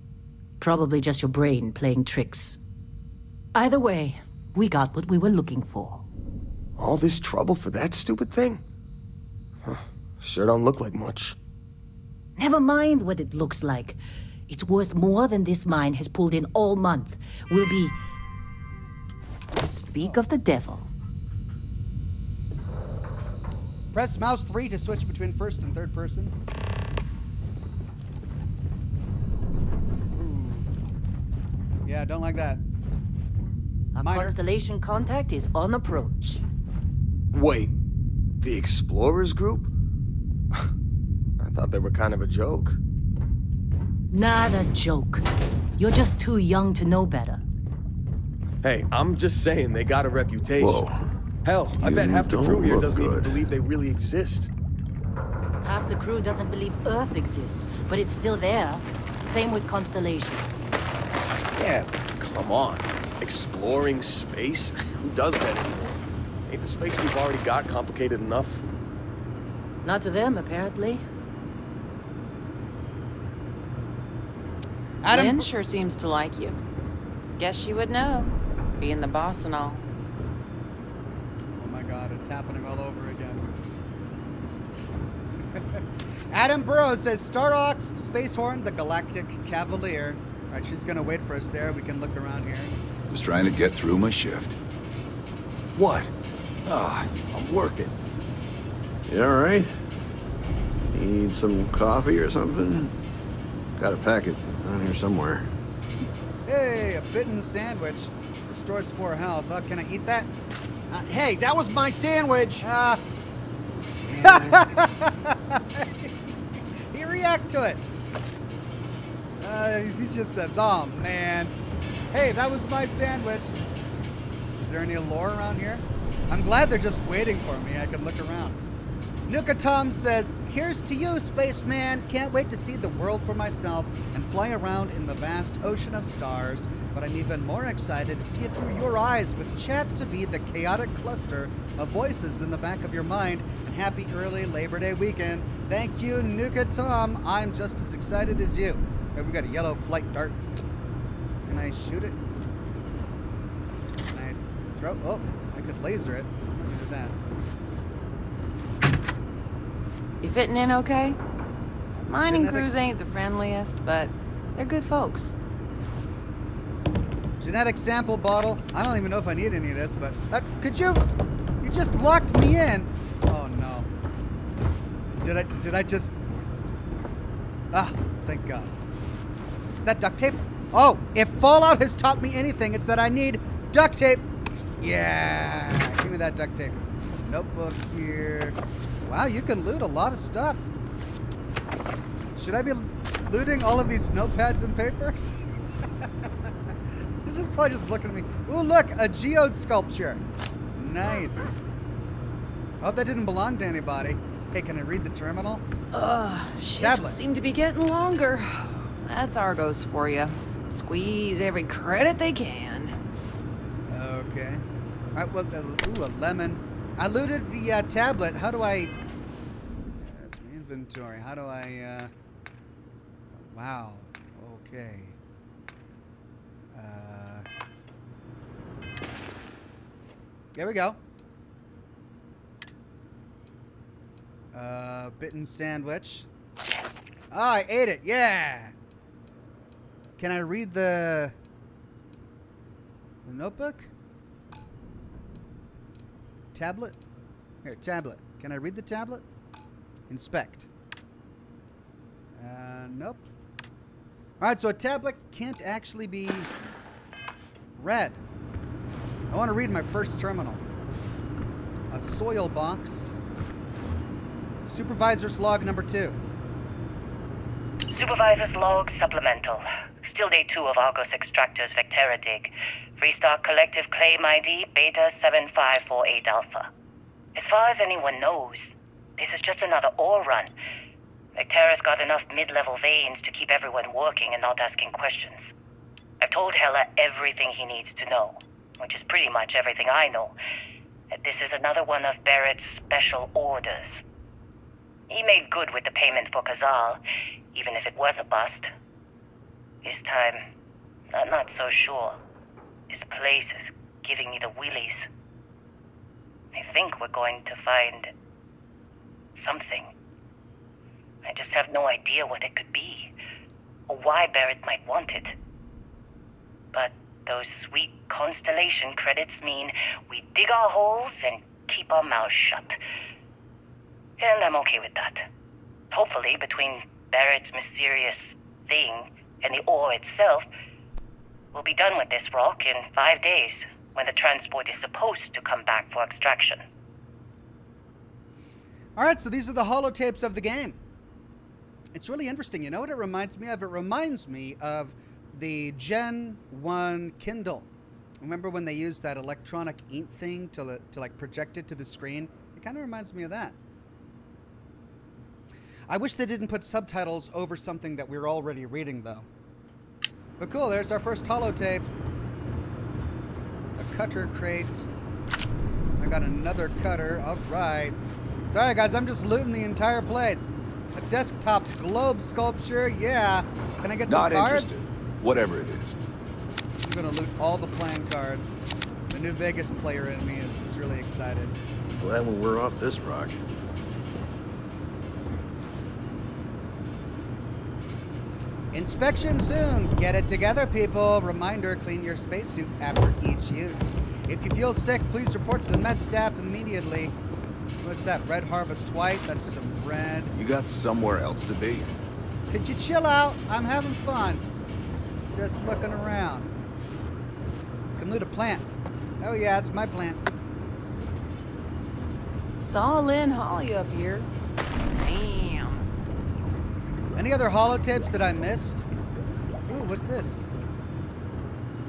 probably just your brain playing tricks. Either way, we got what we were looking for. All this trouble for that stupid thing? Sure don't look like much. Never mind what it looks like. It's worth more than this mine has pulled in all month. Will be... Speak of the devil. Press mouse 3 to switch between first and third person. Ooh. Yeah, don't like that. Our Minor. Constellation contact is on approach. Wait, the Explorers group? I thought they were kind of a joke. Not a joke. You're just too young to know better. Hey, I'm just saying they got a reputation. Whoa. Hell, I bet You half the crew don't here look doesn't even good. believe they really exist. Half the crew doesn't believe Earth exists, but it's still there. Same with Constellation. Yeah, come on. Exploring space? Who does that anymore? Ain't the space we've already got complicated enough? Not to them, apparently. Adam. Lynn sure seems to like you. Guess she would know, being the boss and all. Oh my god, it's happening all over again. Adam Burrows says, Starox, Spacehorn, the Galactic Cavalier. Alright, she's gonna wait for us there. We can look around here. Just trying to get through my shift. What? Ah, I'm working. You alright? Need some coffee or something? Got a packet around here somewhere. Hey, a bitten sandwich. Restores 4 health. Can I eat that? Hey, that was my sandwich! He react to it. He just says, oh man. Hey, that was my sandwich. Is there any lore around here? I'm glad they're just waiting for me. I can look around. Nuka Tom says, here's to you, spaceman. Can't wait to see the world for myself and fly around in the vast ocean of stars. But I'm even more excited to see it through your eyes with chat to be the chaotic cluster of voices in the back of your mind. And happy early Labor Day weekend. Thank you, Nuka Tom. I'm just as excited as you. Hey, we got a yellow flight dart. Can I shoot it? Can I throw? Oh, I could laser it. I'm gonna do that. You fitting in okay? Mining Genetic- crews ain't the friendliest, but they're good folks. Genetic sample bottle. I don't even know if I need any of this, but could you? You just locked me in. Oh no. Did I just? Ah, thank God. Is that duct tape? Oh, if Fallout has taught me anything, it's that I need duct tape. Yeah, give me that duct tape. Notebook here. Wow, you can loot a lot of stuff. Should I be looting all of these notepads and paper? This is probably just looking at me. Ooh, look, a geode sculpture. Nice. I hope that didn't belong to anybody. Hey, can I read the terminal? Shifts Tablet. seem to be getting longer. That's Argos for you. Squeeze every credit they can. Okay. All right, well, ooh, a lemon. I looted the tablet. How do I... That's my inventory. How do I... Wow. Okay. There we go. Bitten sandwich. Oh, I ate it. Yeah. Can I read the notebook? Tablet? Here, tablet. Can I read the tablet? Inspect. Nope. Alright, so a tablet can't actually be read. I want to read my first terminal. A soil box. Supervisor's log number 2. Supervisor's log supplemental. Still day 2 of Argos Extractor's Vectera dig. Restart collective claim ID Beta 7548 Alpha. As far as anyone knows, this is just another ore run. Vectera's got enough mid-level veins to keep everyone working and not asking questions. I've told Hella everything he needs to know, which is pretty much everything I know. This is another one of Barrett's special orders. He made good with the payment for Kazal, even if it was a bust. This time, I'm not so sure. This place is giving me the willies. I think we're going to find something. I just have no idea what it could be, or why Barrett might want it. But those sweet Constellation credits mean we dig our holes and keep our mouths shut. And I'm okay with that. Hopefully, between Barrett's mysterious thing and the ore itself, we'll be done with this rock in 5 days, when the transport is supposed to come back for extraction. Alright, so these are the holotapes of the game. It's really interesting. You know what it reminds me of? It reminds me of the Gen 1 Kindle. Remember when they used that electronic ink thing to like project it to the screen? It kind of reminds me of that. I wish they didn't put subtitles over something that we're already reading, though. But cool, there's our first holotape. A cutter crate. I got another cutter. All right. Sorry, guys, I'm just looting the entire place. A desktop globe sculpture, yeah. Can I get some Not cards? interested. Whatever it is. I'm gonna loot all the playing cards. The New Vegas player in me is really excited. Glad when we're off this rock. Inspection soon. Get it together, people. Reminder, clean your spacesuit after each use. If you feel sick, please report to the med staff immediately. What's that? Red Harvest White? That's some red. You got somewhere else to be. Could you chill out? I'm having fun. Just looking around. Can loot a plant. Oh yeah, it's my plant. Saw Lynn Holly up here. Damn. Any other holotapes that I missed? Ooh, what's this?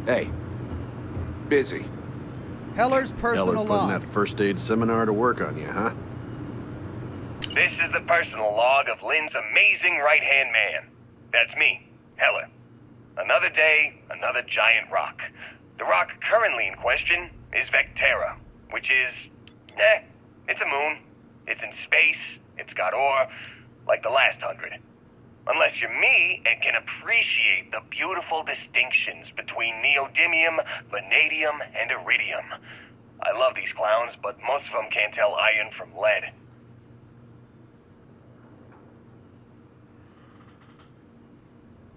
Hey. Busy. Heller's personal Heller putting log. that first aid seminar to work on you, huh? This is the personal log of Lynn's amazing right-hand man. That's me, Heller. Another day, another giant rock. The rock currently in question is Vectera, which is, it's a moon. It's in space, it's got ore, like the last 100. Unless you're me and can appreciate the beautiful distinctions between neodymium, vanadium, and iridium. I love these clowns, but most of them can't tell iron from lead.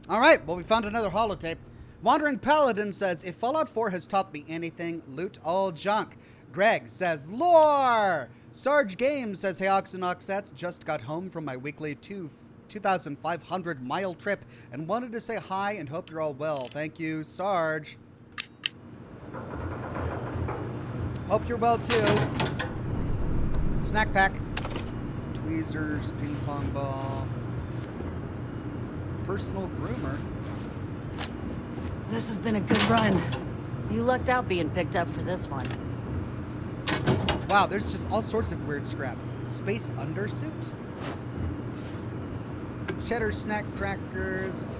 All right, well, we found another holotape. Wandering Paladin says, if Fallout 4 has taught me anything, loot all junk. Greg says, lore! Sarge Games says, hey, Ox and Oxettes, just got home from my weekly 2,500-mile trip and wanted to say hi and hope you're all well. Thank you, Sarge. Hope you're well, too. Snack pack. Tweezers, ping pong ball. Personal groomer. This has been a good run. You lucked out being picked up for this one. Wow, there's just all sorts of weird scrap. Space undersuit? Cheddar snack crackers.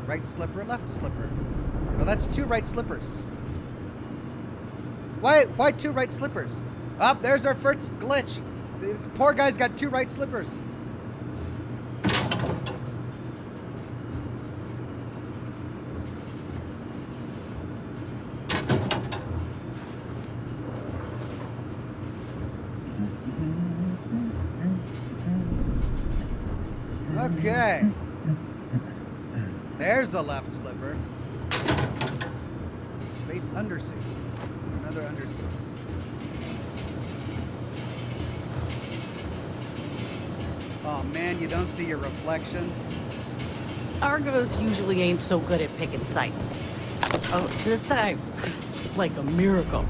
Right slipper, left slipper. Well, that's 2 right slippers. Why 2 right slippers? Oh, there's our first glitch. This poor guy's got 2 right slippers. Okay. There's the left slipper. Space undersuit. Another undersuit. Oh man, you don't see your reflection. Argos usually ain't so good at picking sites. Oh, this time, like a miracle.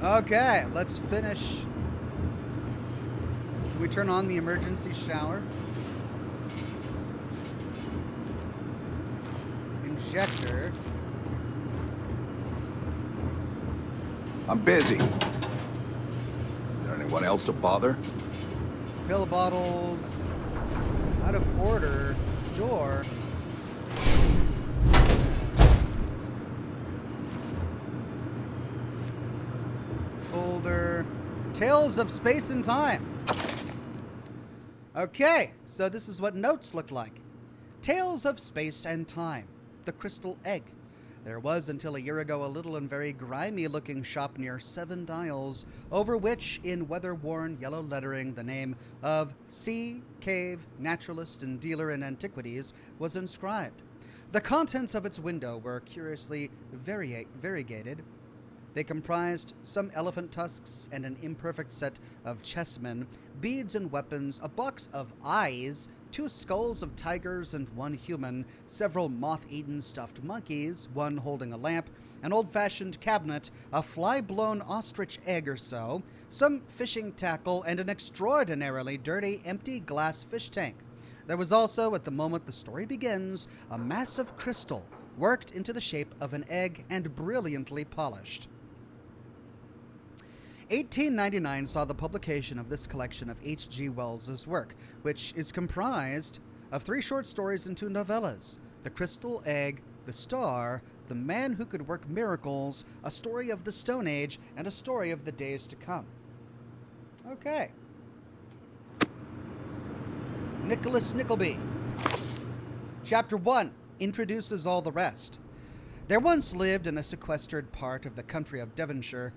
Okay, let's finish. Can we turn on the emergency shower? Injector. I'm busy. Is there anyone else to bother? Pill bottles. Out of order. Door. Folder. Tales of Space and Time. Okay, so this is what notes look like. Tales of Space and Time. The Crystal Egg. There was, until a year ago, a little and very grimy-looking shop near Seven Dials, over which, in weather-worn yellow lettering, the name of Sea Cave Naturalist and Dealer in Antiquities was inscribed. The contents of its window were curiously variegated. They comprised some elephant tusks and an imperfect set of chessmen, beads and weapons, a box of eyes, 2 skulls of tigers and 1 human, several moth-eaten stuffed monkeys, 1 holding a lamp, an old-fashioned cabinet, a fly-blown ostrich egg or so, some fishing tackle, and an extraordinarily dirty, empty glass fish tank. There was also, at the moment the story begins, a massive crystal, worked into the shape of an egg and brilliantly polished. 1899 saw the publication of this collection of H.G. Wells's work, which is comprised of 3 short stories and 2 novellas: The Crystal Egg, The Star, The Man Who Could Work Miracles, A Story of the Stone Age, and A Story of the Days to Come. Okay. Nicholas Nickleby. Chapter 1 introduces all the rest. There once lived in a sequestered part of the country of Devonshire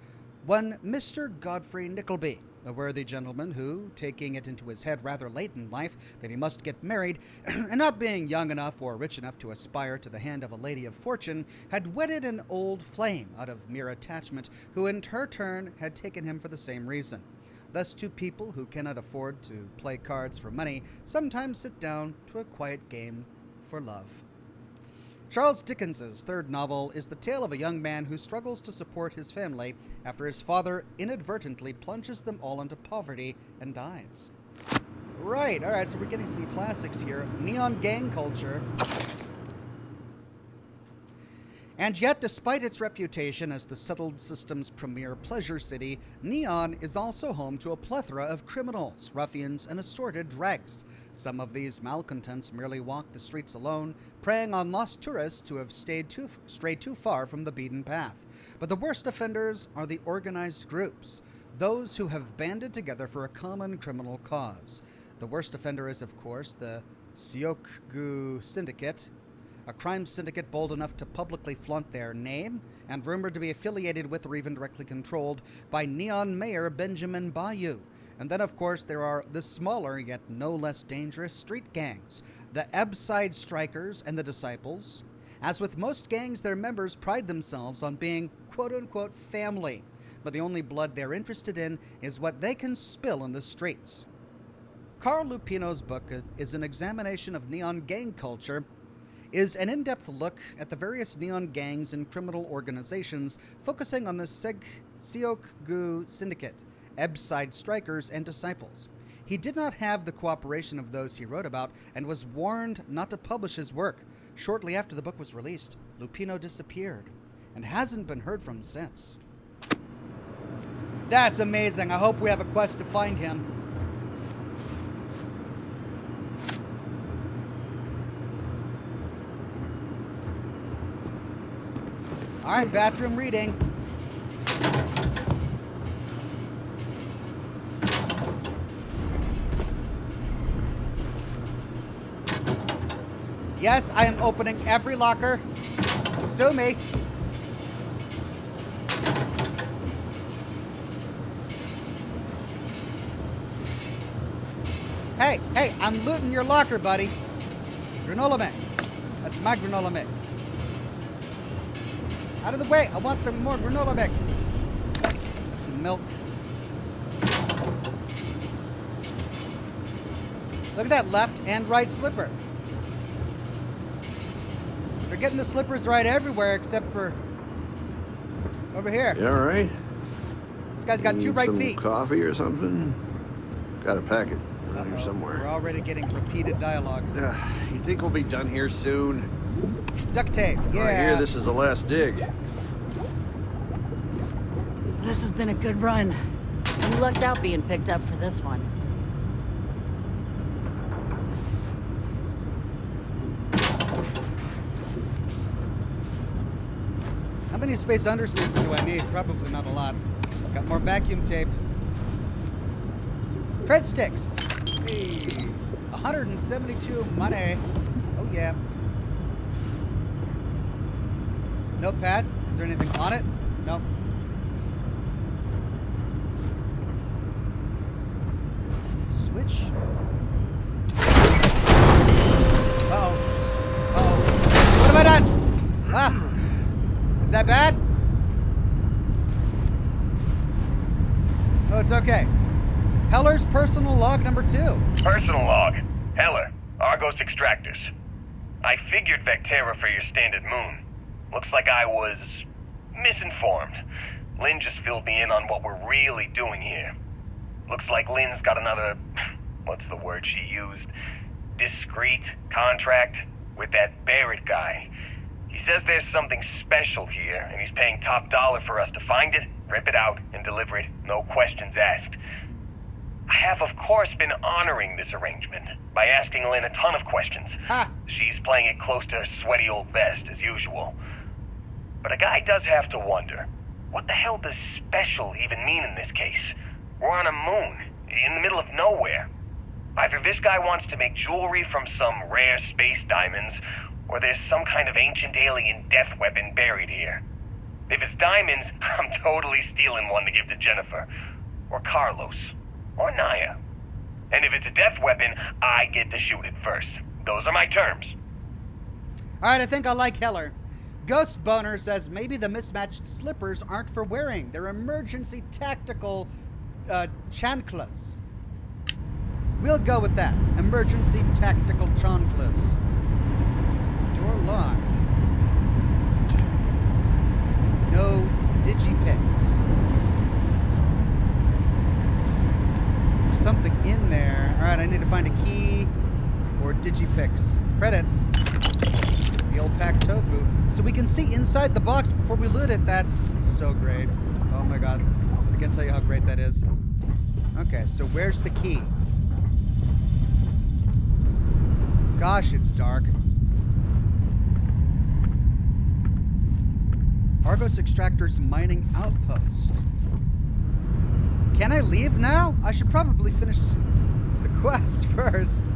one Mr. Godfrey Nickleby, a worthy gentleman who, taking it into his head rather late in life that he must get married, and not being young enough or rich enough to aspire to the hand of a lady of fortune, had wedded an old flame out of mere attachment, who in her turn had taken him for the same reason. Thus 2 people who cannot afford to play cards for money sometimes sit down to a quiet game for love. Charles Dickens's 3rd novel is the tale of a young man who struggles to support his family after his father inadvertently plunges them all into poverty and dies. Right, alright, so we're getting some classics here. Neon gang culture. And yet, despite its reputation as the settled system's premier pleasure city, Neon is also home to a plethora of criminals, ruffians, and assorted dregs. Some of these malcontents merely walk the streets alone, preying on lost tourists who have strayed too far from the beaten path. But the worst offenders are the organized groups, those who have banded together for a common criminal cause. The worst offender is, of course, the Seokgu Syndicate, a crime syndicate bold enough to publicly flaunt their name and rumored to be affiliated with or even directly controlled by Neon Mayor Benjamin Bayou. And then, of course, there are the smaller yet no less dangerous street gangs, the Ebbside Strikers and the Disciples. As with most gangs, their members pride themselves on being quote-unquote family, but the only blood they're interested in is what they can spill in the streets. Carl Lupino's book is an examination of neon gang culture, is an in-depth look at the various neon gangs and criminal organizations, focusing on the Seokgu Syndicate, Ebbside Strikers, and Disciples. He did not have the cooperation of those he wrote about and was warned not to publish his work. Shortly after the book was released, Lupino disappeared and hasn't been heard from since. That's amazing. I hope we have a quest to find him. All right, bathroom reading. Yes, I am opening every locker. Sue me. Hey, I'm looting your locker, buddy. Granola mix. That's my granola mix. Out of the way, I want the more granola mix. Some milk. Look at that left and right slipper. They're getting the slippers right everywhere except for over here. You all right? This guy's got 2 right feet. Some coffee or something? Got a packet around here somewhere. We're already getting repeated dialogue. You think we'll be done here soon? Duct tape, yeah. I hear this is the last dig. This has been a good run. You lucked out being picked up for this one. How many space undersuits do I need? Probably not a lot. Got more vacuum tape. Tread sticks. Hey, 172 money. Oh yeah. Notepad. Is there anything on it? Nope. Switch. Uh-oh. Uh-oh. What have I done? Ah! Is that bad? Oh, it's okay. Heller's personal log number 2. Personal log. Heller, Argos Extractors. I figured Vectera for your standard moon. Looks like I was misinformed. Lynn just filled me in on what we're really doing here. Looks like Lynn's got another, what's the word she used? Discreet contract with that Barrett guy. He says there's something special here, and he's paying top dollar for us to find it, rip it out, and deliver it, no questions asked. I have, of course, been honoring this arrangement by asking Lynn a ton of questions. Ha! She's playing it close to her sweaty old vest, as usual. But a guy does have to wonder, what the hell does special even mean in this case? We're on a moon, in the middle of nowhere. Either this guy wants to make jewelry from some rare space diamonds, or there's some kind of ancient alien death weapon buried here. If it's diamonds, I'm totally stealing one to give to Jennifer, or Carlos, or Naya. And if it's a death weapon, I get to shoot it first. Those are my terms. All right, I think I like Heller. Ghost Boner says maybe the mismatched slippers aren't for wearing. They're emergency tactical chanclas. We'll go with that. Emergency tactical chanclas. Door locked. No digipicks. There's something in there. All right, I need to find a key or digipicks. Credits. The old packed tofu. So we can see inside the box before we loot it. That's so great. Oh my god. I can't tell you how great that is. Okay, so where's the key? Gosh, it's dark. Argos Extractors Mining Outpost. Can I leave now? I should probably finish the quest first.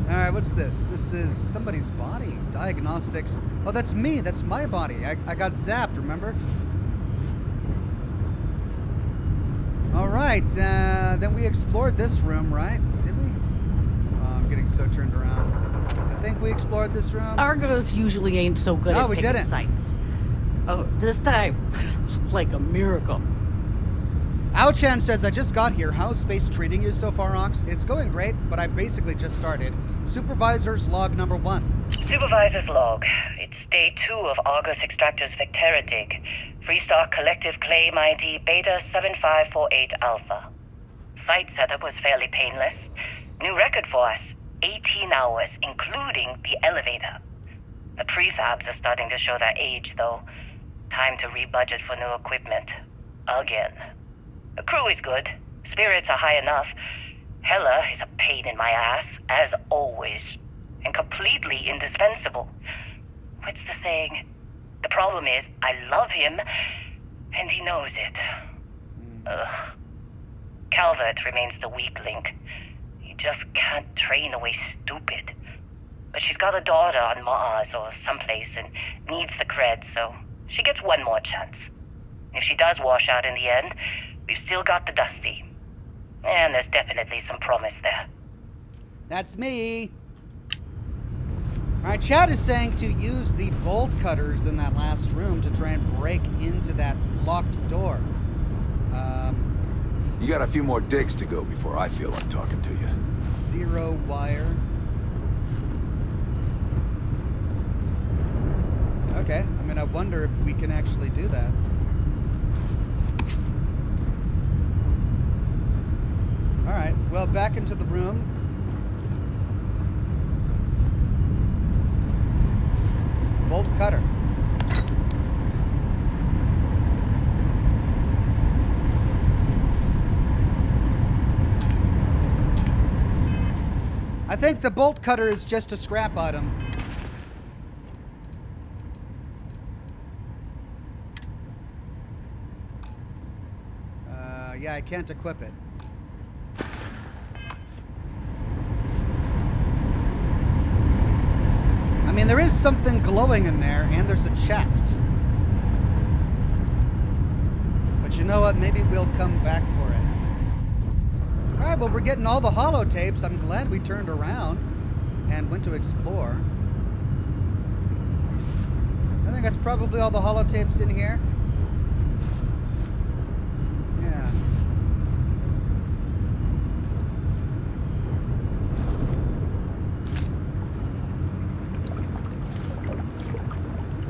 Alright, what's this? This is somebody's body. Diagnostics. Oh, that's me. That's my body. I got zapped, remember? Alright, then we explored this room, right? Did we? Oh, I'm getting so turned around. I think we explored this room. Argos usually ain't so good No, at we picking didn't. sites. Oh, this time, like a miracle. Ao-chan says, I just got here. How's space treating you so far, Ox? It's going great, but I basically just started. Supervisor's log number 1. Supervisor's log. It's day 2 of Argos Extractors Vectera dig. Freestar Collective Claim ID Beta 7548 Alpha. Site setup was fairly painless. New record for us. 18 hours, including the elevator. The prefabs are starting to show their age, though. Time to rebudget for new equipment. Again. The crew is good. Spirits are high enough. Heller is a pain in my ass, as always. And completely indispensable. What's the saying? The problem is, I love him, and he knows it. Calvert remains the weak link. He just can't train away stupid. But she's got a daughter on Mars or someplace and needs the cred, so she gets one more chance. If she does wash out in the end, we've still got the Dusty. And there's definitely some promise there. That's me. Alright, Chad is saying to use the bolt cutters in that last room to try and break into that locked door. You got a few more digs to go before I feel like talking to you. 0 wire. Okay, I mean, I wonder if we can actually do that. Alright, well, back into the room. Bolt cutter. I think the bolt cutter is just a scrap item. Yeah, I can't equip it. I mean, And there is something glowing in there, and there's a chest. But you know what? Maybe we'll come back for it. Alright, well, we're getting all the holotapes. I'm glad we turned around and went to explore. I think that's probably all the holotapes in here. Yeah.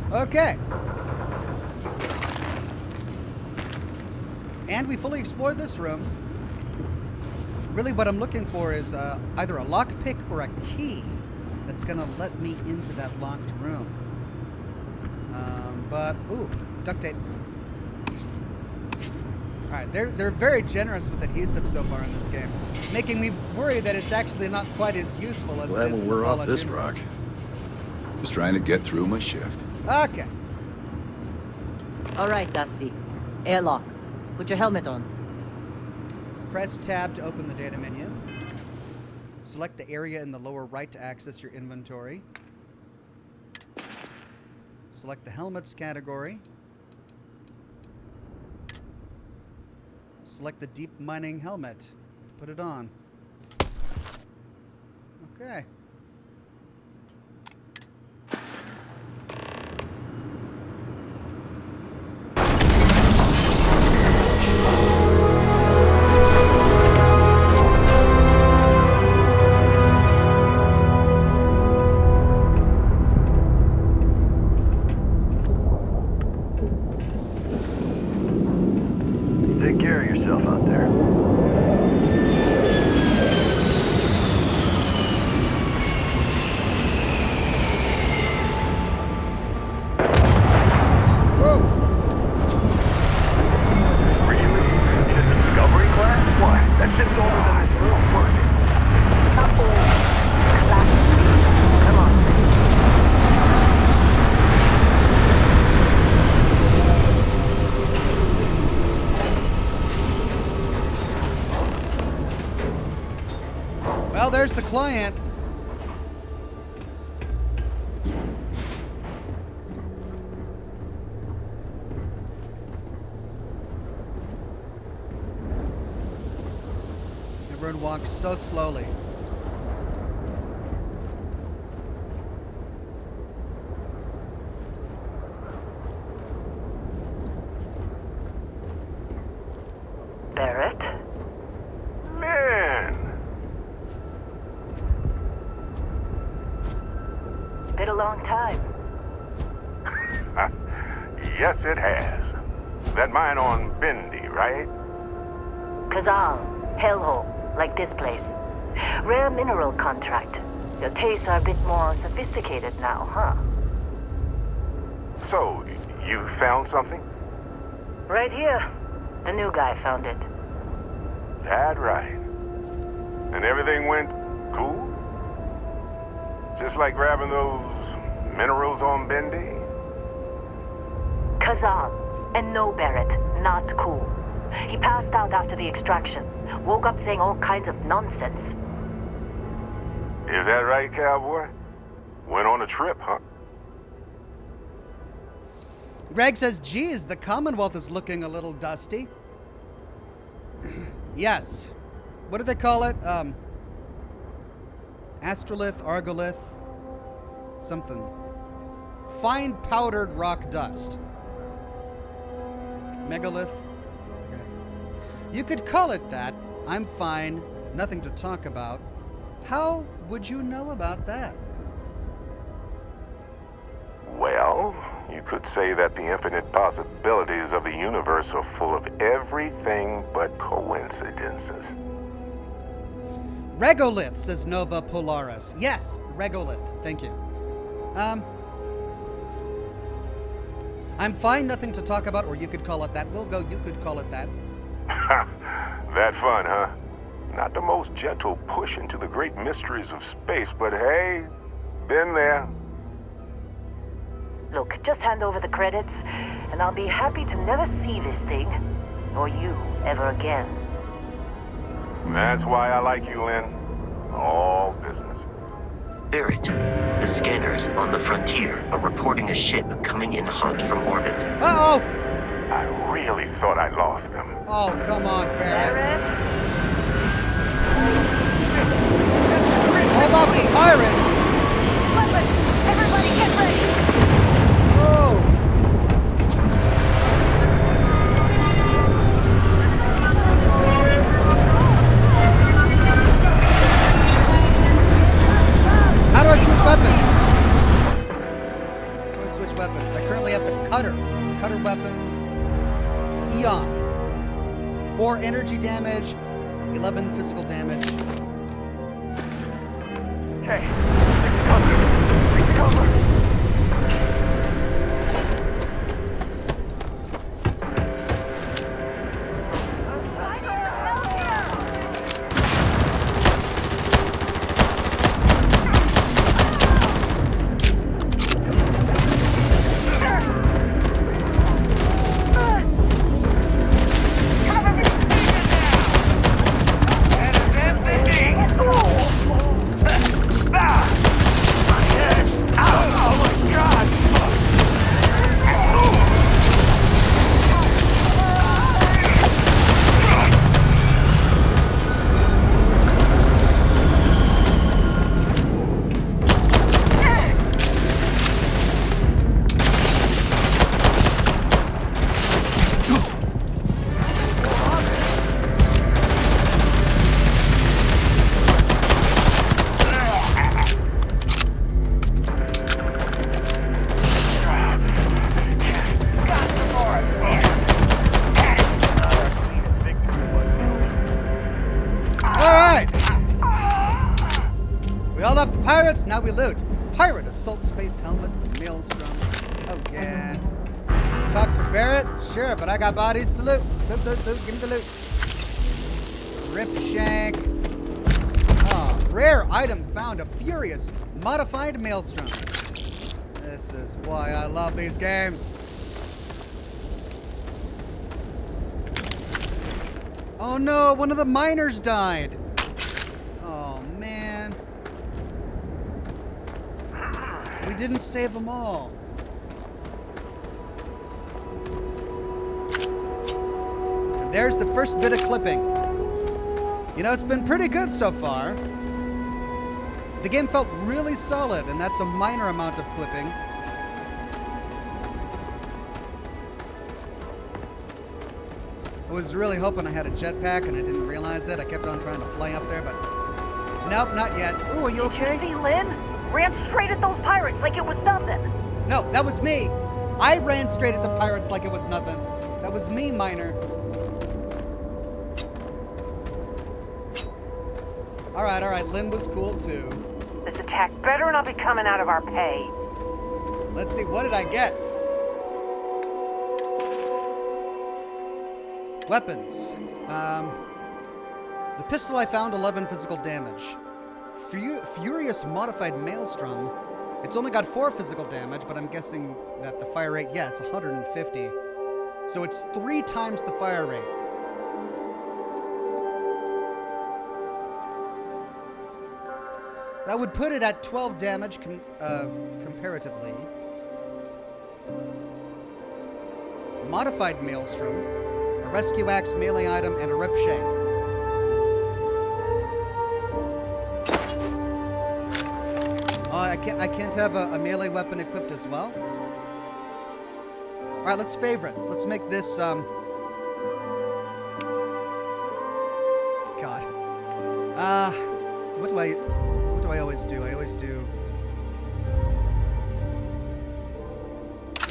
Okay. And we fully explored this room. Really what I'm looking for is either a lockpick or a key that's going to let me into that locked room. Ooh, duct tape. Alright, they're very generous with adhesive so far in this game, making me worry that it's actually not quite as useful as Glad it is when in the we're off Fallout this universe. rock. Just trying to get through my shift. Okay. All right, Dusty. Airlock. Put your helmet on. Press tab to open the data menu. Select the area in the lower right to access your inventory. Select the helmets category. Select the deep mining helmet. Put it on. Okay. Take care of yourself out there. Whoa! Really? In a Discovery class? What? That ship's older than this moon. What? Not old. Classic. Come on. Well, there's the client. Everyone walks so slowly. Barrett? Man! Been a long time. Yes, it has. That mine on Bendy, right? Kazal, hellhole, like this place. Rare mineral contract. Your tastes are a bit more sophisticated now, huh? So, you found something? Right here. The new guy found it. That right. And everything went cool? Just like grabbing those minerals on Bendy? Kazal, and no Barrett, not cool. He passed out after the extraction. Woke up saying all kinds of nonsense. Is that right, cowboy? Went on a trip, huh? Greg says, geez, the Commonwealth is looking a little dusty. Yes. What do they call it? Astrolith, Argolith, something. Fine powdered rock dust. Megalith. Okay. You could call it that. I'm fine. Nothing to talk about. How would you know about that? Well, you could say that the infinite possibilities of the universe are full of everything but coincidences. Regolith, says Nova Polaris. Yes, Regolith. Thank you. I'm fine, nothing to talk about, or you could call it that. We'll go, you could call it that. That fun, huh? Not the most gentle push into the great mysteries of space, but hey, been there. Look, just hand over the credits, and I'll be happy to never see this thing, or you, ever again. That's why I like you, Lynn. All business. Barrett, the The scanners on the frontier are reporting a ship coming in hot from orbit. Uh-oh! I really thought I lost them. Oh, come on, Barrett. Hold off the pirates! Weapons! Everybody get ready! Oh! How do I switch weapons? How do I switch weapons? I currently have the cutter. Cutter weapons. Eon. 4 energy damage, 11 physical damage. Okay, take cover. Take cover. Now we loot. Pirate assault space helmet, maelstrom. Oh yeah. Talk to Barrett? Sure, but I got bodies to loot. Loot, loot, loot. Give me the loot. Rip shank. Oh, rare item found. A furious modified maelstrom. This is why I love these games. Oh no, one of the miners died. Oh man. We didn't save them all. And there's the first bit of clipping. You know, it's been pretty good so far. The game felt really solid, and that's a minor amount of clipping. I was really hoping I had a jetpack, and I didn't realize it. I kept on trying to fly up there, but nope, not yet. Ooh, are you okay? Did you see Lynn? Ran straight at those pirates like it was nothing. No, that was me. I ran straight at the pirates like it was nothing. That was me, Miner. All right. Lynn was cool too. This attack better not be coming out of our pay. Let's see, what did I get? Weapons. The pistol I found, 11 physical damage. Furious modified maelstrom. It's only got 4 physical damage, but I'm guessing that the fire rate, yeah, it's 150. So it's 3 times the fire rate. That would put it at 12 damage comparatively. Modified maelstrom, a rescue axe, melee item, and a rip shank. I can't have a melee weapon equipped as well. All right, let's favorite. Let's make this. God. What do I always do? I always do.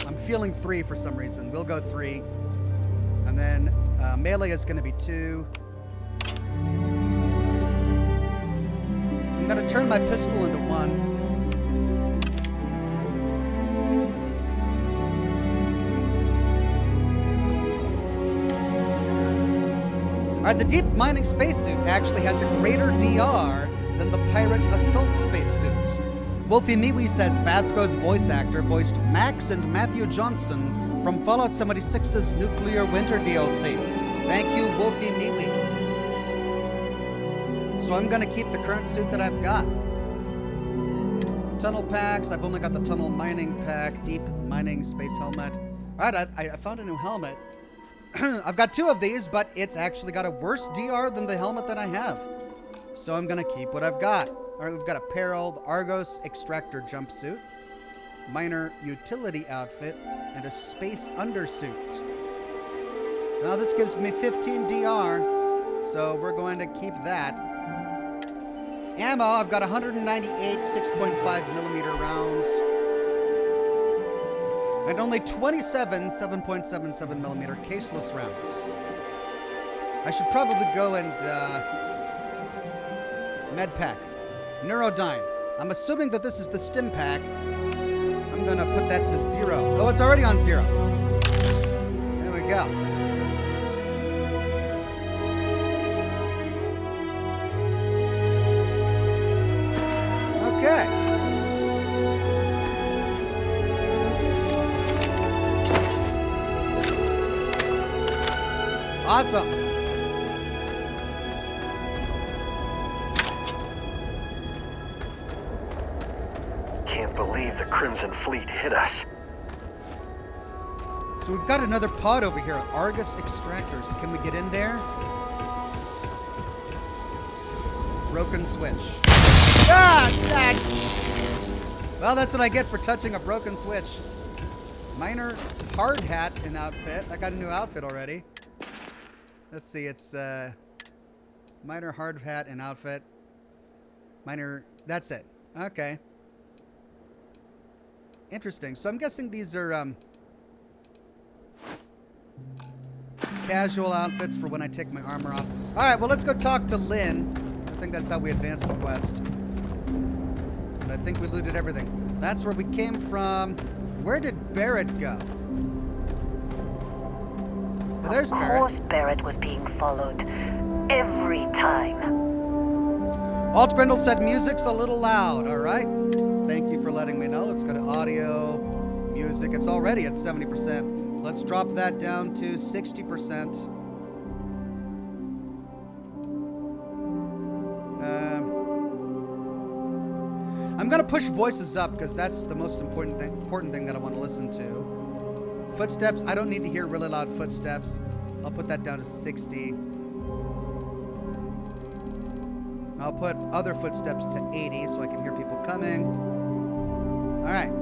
I'm feeling 3 for some reason. We'll go 3, and then melee is going to be 2. I'm going to turn my pistol into 1. Alright, the deep mining spacesuit actually has a greater DR than the pirate assault spacesuit. Wolfie Miwi says Vasco's voice actor voiced Max and Matthew Johnston from Fallout 76's Nuclear Winter DLC. Thank you, Wolfie Miwi. So I'm gonna keep the current suit that I've got. Tunnel packs. I've only got the tunnel mining pack. Deep mining space helmet. All right, I found a new helmet. I've got 2 of these, but it's actually got a worse DR than the helmet that I have. So I'm going to keep what I've got. All right, we've got apparel, the Argos Extractor jumpsuit, minor utility outfit, and a space undersuit. Now this gives me 15 DR, so we're going to keep that. Ammo, I've got 198 6.5 millimeter rounds. And only 27 7.77 millimeter caseless rounds. I should probably go and med pack. Neurodyne. I'm assuming that this is the stim pack. I'm gonna put that to 0. Oh, it's already on 0. There we go. Okay. Awesome. Can't believe the Crimson Fleet hit us. So we've got another pod over here, Argus Extractors. Can we get in there? Broken switch. Ah! Well, that's what I get for touching a broken switch. Minor hard hat and outfit. I got a new outfit already. Let's see, it's minor hard hat and outfit. Minor, that's it. Okay. Interesting. So I'm guessing these are casual outfits for when I take my armor off. All right, well, let's go talk to Lynn. I think that's how we advance the quest. And I think we looted everything. That's where we came from. Where did Barrett go? Well, there's Barrett. Of course Barrett was being followed. Every time. Alt Brindle said music's a little loud, all right? Thank you for letting me know. Let's go to audio, music. It's already at 70%. Let's drop that down to 60%. I'm gonna push voices up because that's the most important thing that I want to listen to. Footsteps, I don't need to hear really loud footsteps. I'll put that down to 60. I'll put other footsteps to 80 so I can hear people coming. All right.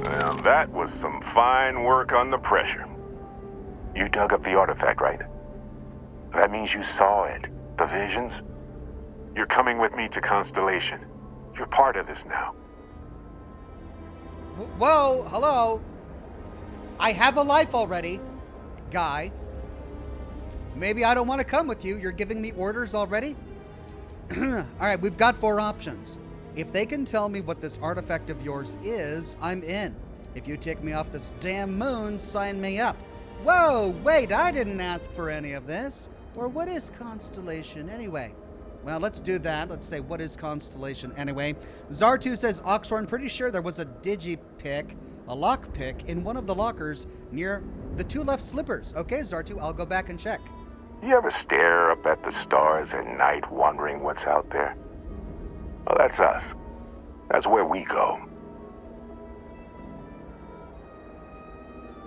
Now that was some fine work under pressure. You dug up the artifact, right? That means you saw it. The visions? You're coming with me to Constellation. You're part of this now. Whoa, hello. I have a life already, guy. Maybe I don't want to come with you. You're giving me orders already? All right, we've got 4 options. If they can tell me what this artifact of yours is, I'm in. If you take me off this damn moon, sign me up. Whoa, wait, I didn't ask for any of this. Or what is Constellation anyway? Well, let's do that. Let's say, what is Constellation anyway? Zartu says, Oxhorn, pretty sure there was a digipick, a lockpick, in one of the lockers near the 2 left slippers. Okay, Zartu, I'll go back and check. You ever stare up at the stars at night wondering what's out there? Well, that's us. That's where we go.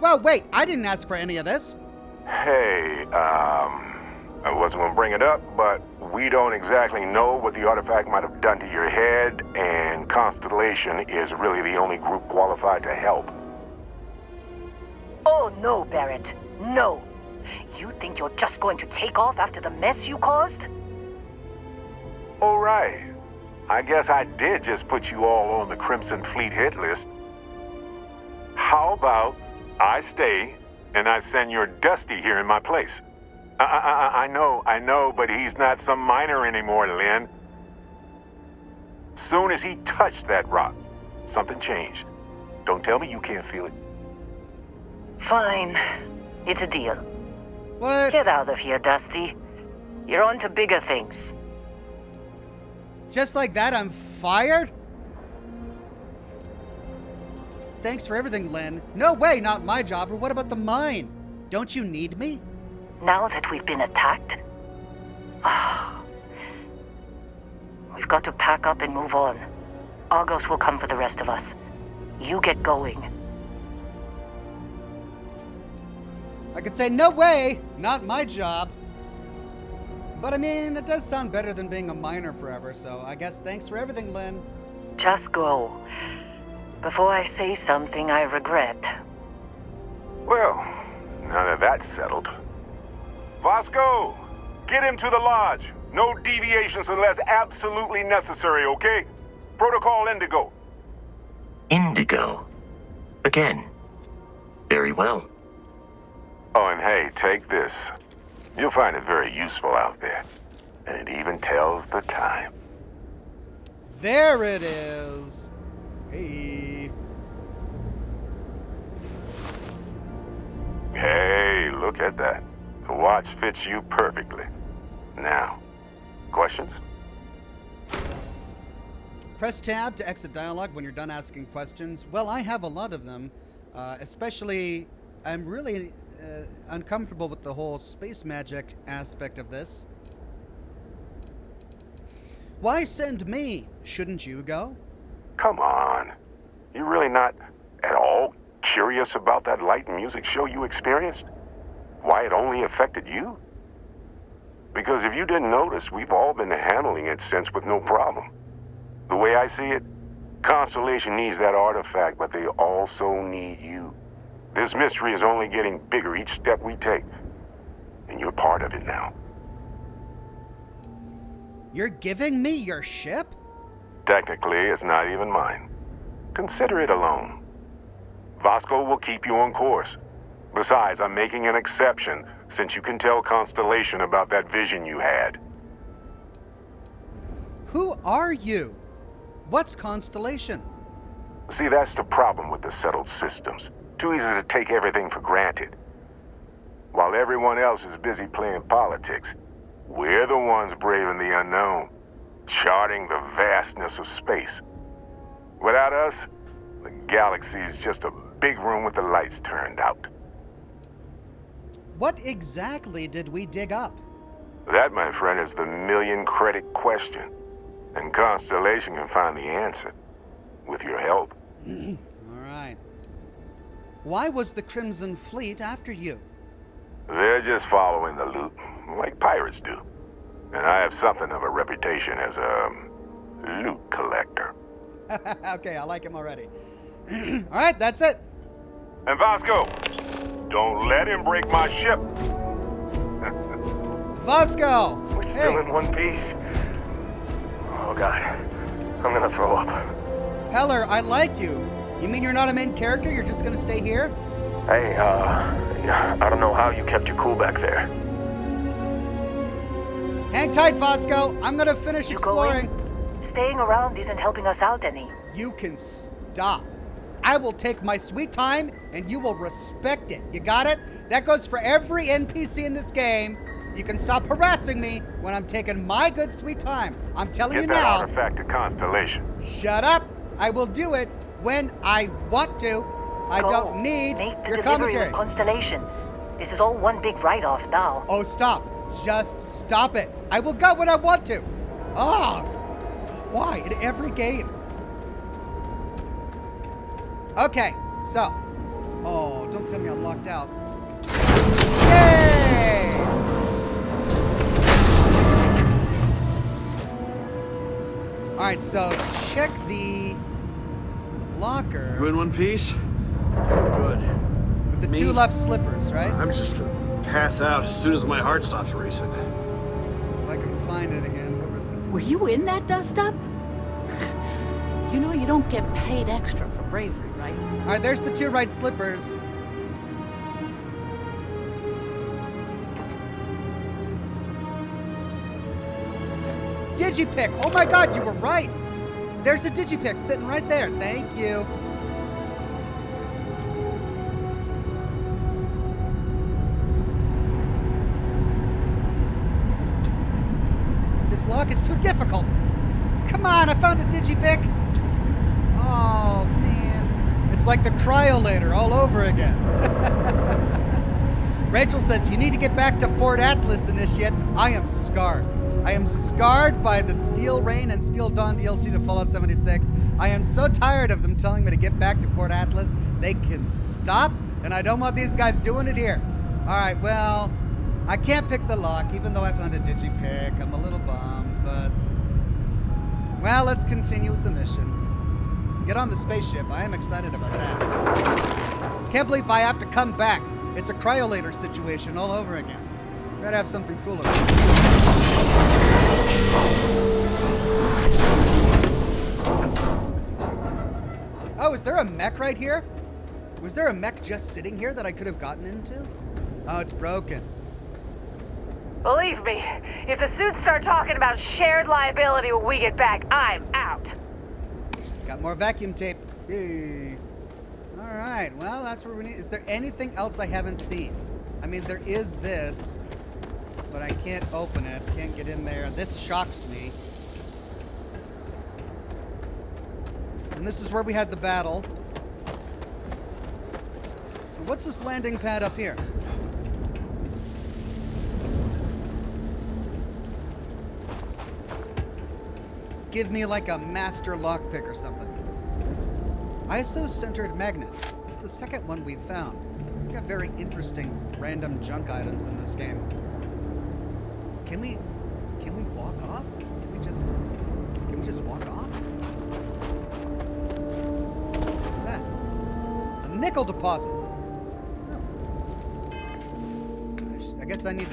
Well, wait, I didn't ask for any of this. Hey, I wasn't gonna bring it up, but we don't exactly know what the artifact might have done to your head, and Constellation is really the only group qualified to help. Oh no, Barrett. No. You think you're just going to take off after the mess you caused? All right. I guess I did just put you all on the Crimson Fleet hit list. How about I stay and I send your Dusty here in my place? I know, but he's not some miner anymore, Lynn. Soon as he touched that rock, something changed. Don't tell me you can't feel it. Fine. It's a deal. What? Get out of here, Dusty. You're on to bigger things. Just like that, I'm fired? Thanks for everything, Lynn. No way, not my job. Or what about the mine? Don't you need me? Now that we've been attacked? We've got to pack up and move on. Argos will come for the rest of us. You get going. I could say, no way, not my job. But I mean, it does sound better than being a miner forever, so I guess thanks for everything, Lynn. Just go. Before I say something I regret. Well, now that that's settled. Vasco, get him to the lodge. No deviations unless absolutely necessary, okay? Protocol Indigo. Indigo. Again. Very well. Oh, and hey, take this. You'll find it very useful out there. And it even tells the time. There it is. Hey. Hey, look at that. The watch fits you perfectly. Now, questions? Press tab to exit dialogue when you're done asking questions. Well, I have a lot of them. Especially, I'm really uncomfortable with the whole space magic aspect of this. Why send me? Shouldn't you go? Come on. You really not at all curious about that light and music show you experienced? Why it only affected you? Because if you didn't notice, we've all been handling it since with no problem. The way I see it, Constellation needs that artifact, but they also need you. This mystery is only getting bigger each step we take. And you're part of it now. You're giving me your ship? Technically, it's not even mine. Consider it a loan. Vasco will keep you on course. Besides, I'm making an exception since you can tell Constellation about that vision you had. Who are you? What's Constellation? See, that's the problem with the settled systems. Too easy to take everything for granted. While everyone else is busy playing politics, we're the ones braving the unknown, charting the vastness of space. Without us, the galaxy is just a big room with the lights turned out. What exactly did we dig up? That, my friend, is the million-credit question. And Constellation can find the answer. With your help. All right. Why was the Crimson Fleet after you? They're just following the loot, like pirates do. And I have something of a reputation as a loot collector. Okay, I like him already. All right, that's it. And Vasco, don't let him break my ship. Vasco! We're still in one piece. Oh, God. I'm gonna throw up. Heller, I like you. You mean you're not a main character? You're just gonna stay here? Hey, yeah, I don't know how you kept your cool back there. Hang tight, Vasco. I'm gonna finish You exploring. going? Staying around isn't helping us out any. You can stop. I will take my sweet time, and you will respect it. You got it? That goes for every NPC in this game. You can stop harassing me when I'm taking my good sweet time. I'm telling you Get that now. artifact to Constellation. Shut up. I will do it when I want to. I Go. don't need Make the your delivery commentary. of Constellation. This is all one big write-off now. Oh, stop. Just stop it. I will go when I want to. Ah, why? In every game. Okay, so. Oh, don't tell me I'm locked out. Yay! All right, so check the locker You in one piece? Good. with the Me? two left slippers, right? I'm just gonna pass out as soon as my heart stops racing. If I can find it again. Where was it? Were you in that dust-up? You know you don't get paid extra for bravery, right? All right, there's the two right slippers. Digipick. Oh my God, you were right. There's a Digipick sitting right there. Thank you. This lock is too difficult. Come on, I found a Digipick. Oh man, it's like the cryolator all over again. Rachel says, you need to get back to Fort Atlas, Initiate. I am scarred. I am scarred by the Steel Rain and Steel Dawn DLC to Fallout 76. I am so tired of them telling me to get back to Fort Atlas. They can stop, and I don't want these guys doing it here. All right, well, I can't pick the lock, even though I found a digi-pick. I'm a little bummed, but... Well, let's continue with the mission. Get on the spaceship. I am excited about that. Can't believe I have to come back. It's a cryolator situation all over again. Gotta have something cooler. Oh, is there a mech right here? Was there a mech just sitting here that I could have gotten into? Oh, it's broken. Believe me, if the suits start talking about shared liability when we get back, I'm out. Got more vacuum tape. Yay. All right, well, that's what we need. Is there anything else I haven't seen? I mean, there is this, but I can't open it. Can't get in there. This shocks me. And this is where we had the battle. What's this landing pad up here? Give me like a master lockpick or something. ISO-centered magnet. It's the second one we've found. We got very interesting random junk items in this game. Can we walk off? Can we just walk off? What's that? A nickel deposit. Oh. I guess I need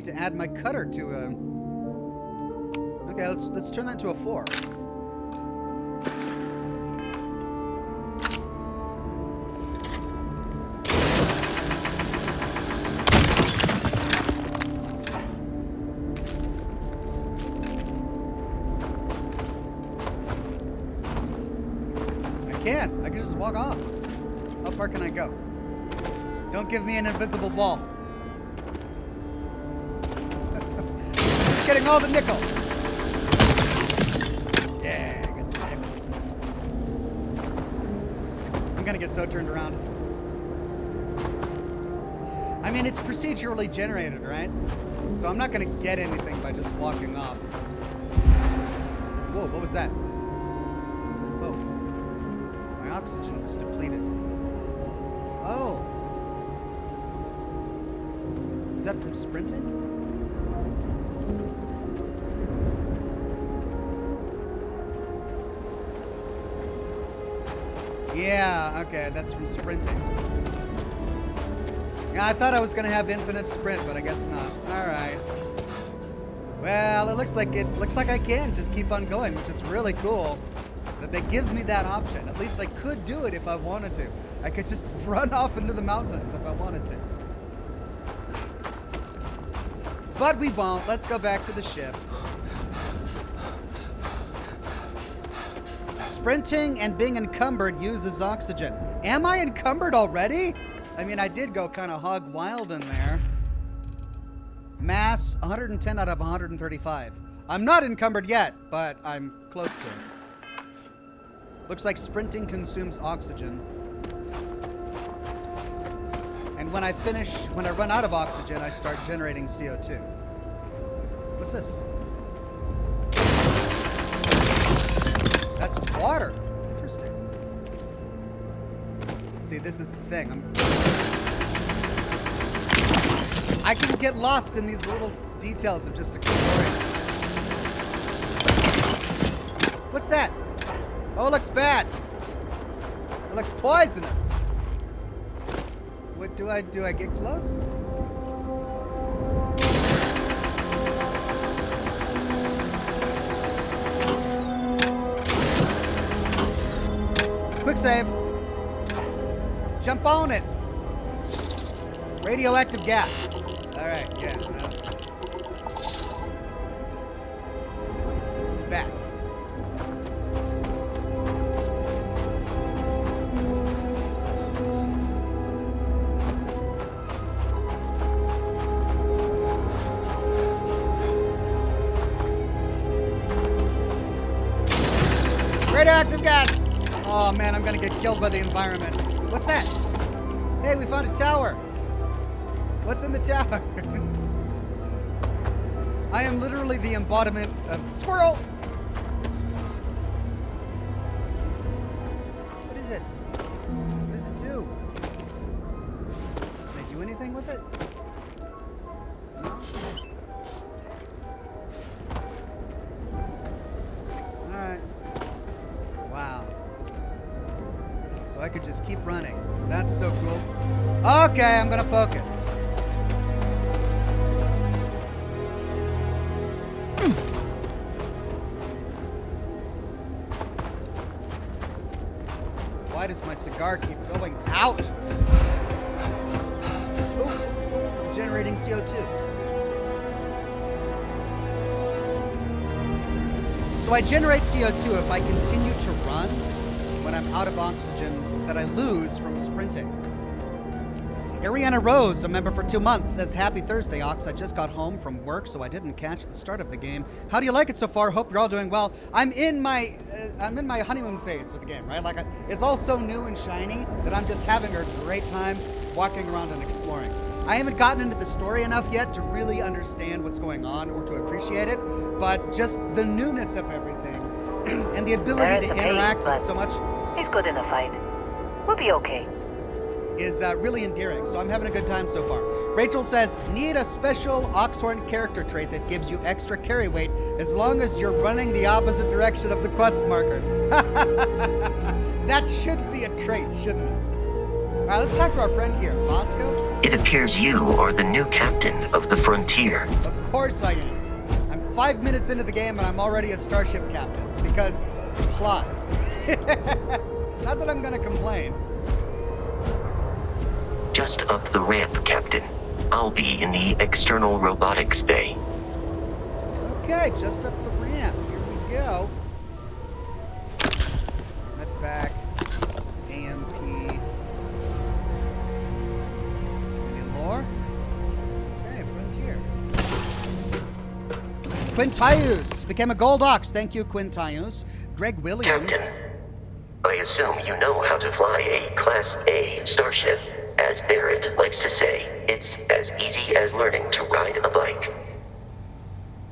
to add my cutter to a... Okay, let's turn that to a 4. I can just walk off. How far can I go? Don't give me an invisible ball. Getting all the nickel. Yeah, I got some nickel. I'm gonna get so turned around. I mean, it's procedurally generated, right? So I'm not gonna get anything by just walking off. Whoa, what was that? Whoa. My oxygen was depleted. Oh. Is that from sprinting? Yeah, okay, that's from sprinting. Yeah, I thought I was gonna have infinite sprint, but I guess not. All right. Well, it looks like I can just keep on going, which is really cool that they give me that option. At least I could do it if I wanted to. I could just run off into the mountains if I wanted to. But we won't. Let's go back to the ship. Sprinting and being encumbered uses oxygen. Am I encumbered already? I mean, I did go kind of hog wild in there. Mass, 110 out of 135. I'm not encumbered yet, but I'm close to it. Looks like sprinting consumes oxygen. And when I run out of oxygen, I start generating CO2. What's this? That's water. Interesting. See, this is the thing. I can get lost in these little details of just exploring. What's that? Oh, it looks bad. It looks poisonous. What do? I get close? Quick save. Jump on it. Radioactive gas. All right, yeah. Back. Radioactive gas. Oh man, I'm gonna get killed by the environment. What's that? Hey, we found a tower. What's in the tower? I am literally the embodiment of squirrel. What is this? What does it do? Can I do anything with it? No? Alright. Wow. So I could just keep running. That's so cool. Okay, I'm gonna focus. Why does my cigar keep going out? Oh, I'm generating CO2. So I generate CO2 if I continue to run when I'm out of oxygen that I lose from sprinting. Ariana Rose, a member for 2 months, says, "Happy Thursday, Ox. I just got home from work, so I didn't catch the start of the game. How do you like it so far? Hope you're all doing well." I'm in my honeymoon phase with the game, right? Like, it's all so new and shiny that I'm just having a great time walking around and exploring. I haven't gotten into the story enough yet to really understand what's going on or to appreciate it, but just the newness of everything and the ability to interact with so much. He's good in a fight. We'll be okay. Is really endearing, so I'm having a good time so far. Rachel says, "Need a special Oxhorn character trait that gives you extra carry weight as long as you're running the opposite direction of the quest marker." That should be a trait, shouldn't it? All right, let's talk to our friend here, Vasco. It appears you are the new captain of the Frontier. Of course I am. I'm 5 minutes into the game and I'm already a starship captain because plot. Not that I'm gonna complain. Just up the ramp, Captain. I'll be in the external robotics bay. Okay, just up the ramp. Here we go. Medvac, AMP. Any lore? Okay, Frontier. Quintius became a gold ox. Thank you, Quintius. Greg Williams. Captain, I assume you know how to fly a Class A starship. As Barrett likes to say, it's as easy as learning to ride a bike.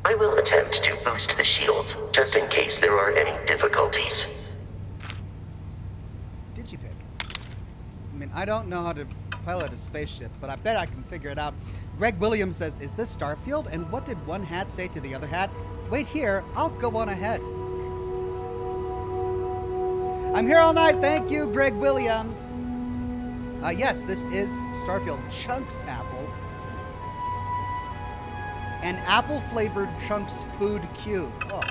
I will attempt to boost the shields, just in case there are any difficulties. Digipick. I mean, I don't know how to pilot a spaceship, but I bet I can figure it out. Greg Williams says, "Is this Starfield? And what did one hat say to the other hat? Wait here, I'll go on ahead." I'm here all night. Thank you, Greg Williams. Yes, this is Starfield Chunks Apple. An apple-flavored Chunks food cube. Oh.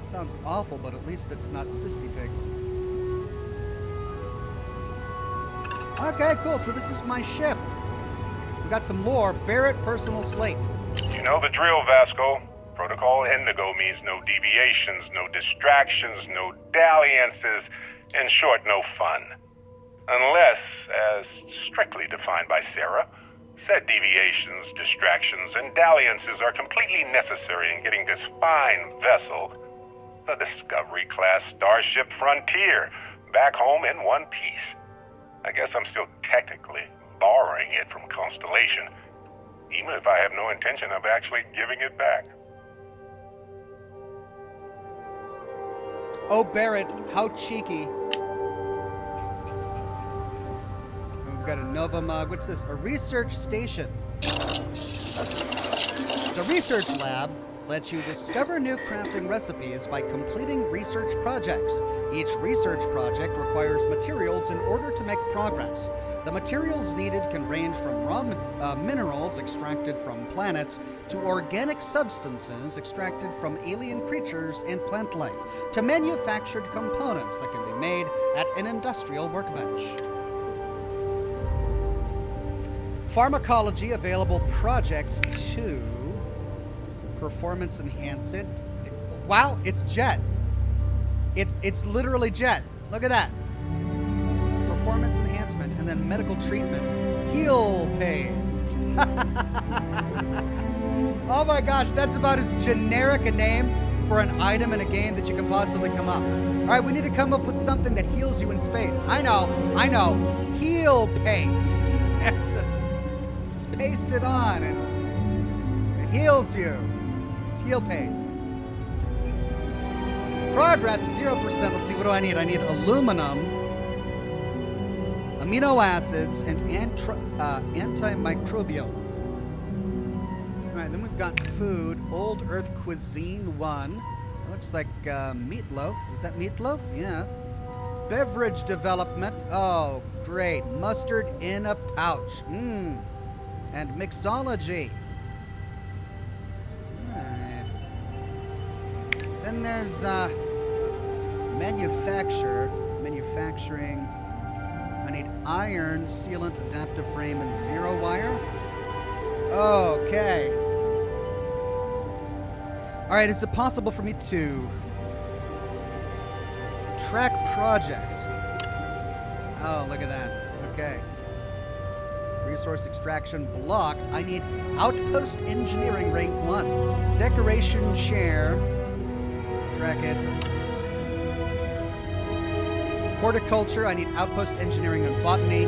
Sounds awful, but at least it's not cysty pigs. Okay, cool. So this is my ship. We got some lore. Barrett personal slate. You know the drill, Vasco. Protocol Indigo means no deviations, no distractions, no dalliances. In short, no fun. Unless, as strictly defined by Sarah, said deviations, distractions, and dalliances are completely necessary in getting this fine vessel, the Discovery-class Starship Frontier, back home in one piece. I guess I'm still technically borrowing it from Constellation, even if I have no intention of actually giving it back. Oh, Barrett, how cheeky. We've got a Nova mug. What's this? A research station. The research lab lets you discover new crafting recipes by completing research projects. Each research project requires materials in order to make progress. The materials needed can range from raw minerals extracted from planets to organic substances extracted from alien creatures and plant life, to manufactured components that can be made at an industrial workbench. Pharmacology available projects to performance enhancement. Wow, it's Jet. It's literally Jet. Look at that. Performance enhancement and then medical treatment. Heal paste. Oh my gosh, that's about as generic a name for an item in a game that you can possibly come up. All right, we need to come up with something that heals you in space. I know. Heal paste. paste it on and it heals you. It's heal paste. Progress 0%. Let's see, what do I need? I need aluminum, amino acids, and antimicrobial. Alright, then we've got food. Old Earth Cuisine 1. It looks like meatloaf. Is that meatloaf? Yeah. Beverage development. Oh, great. Mustard in a pouch. Mmm. And mixology. Alright. Then there's manufacturing. I need iron, sealant, adaptive frame, and zero wire. Okay. Alright, is it possible for me to track project? Oh, look at that. Okay. Resource extraction blocked. I need outpost engineering rank 1. Decoration share. Track it. Horticulture, I need outpost engineering and botany.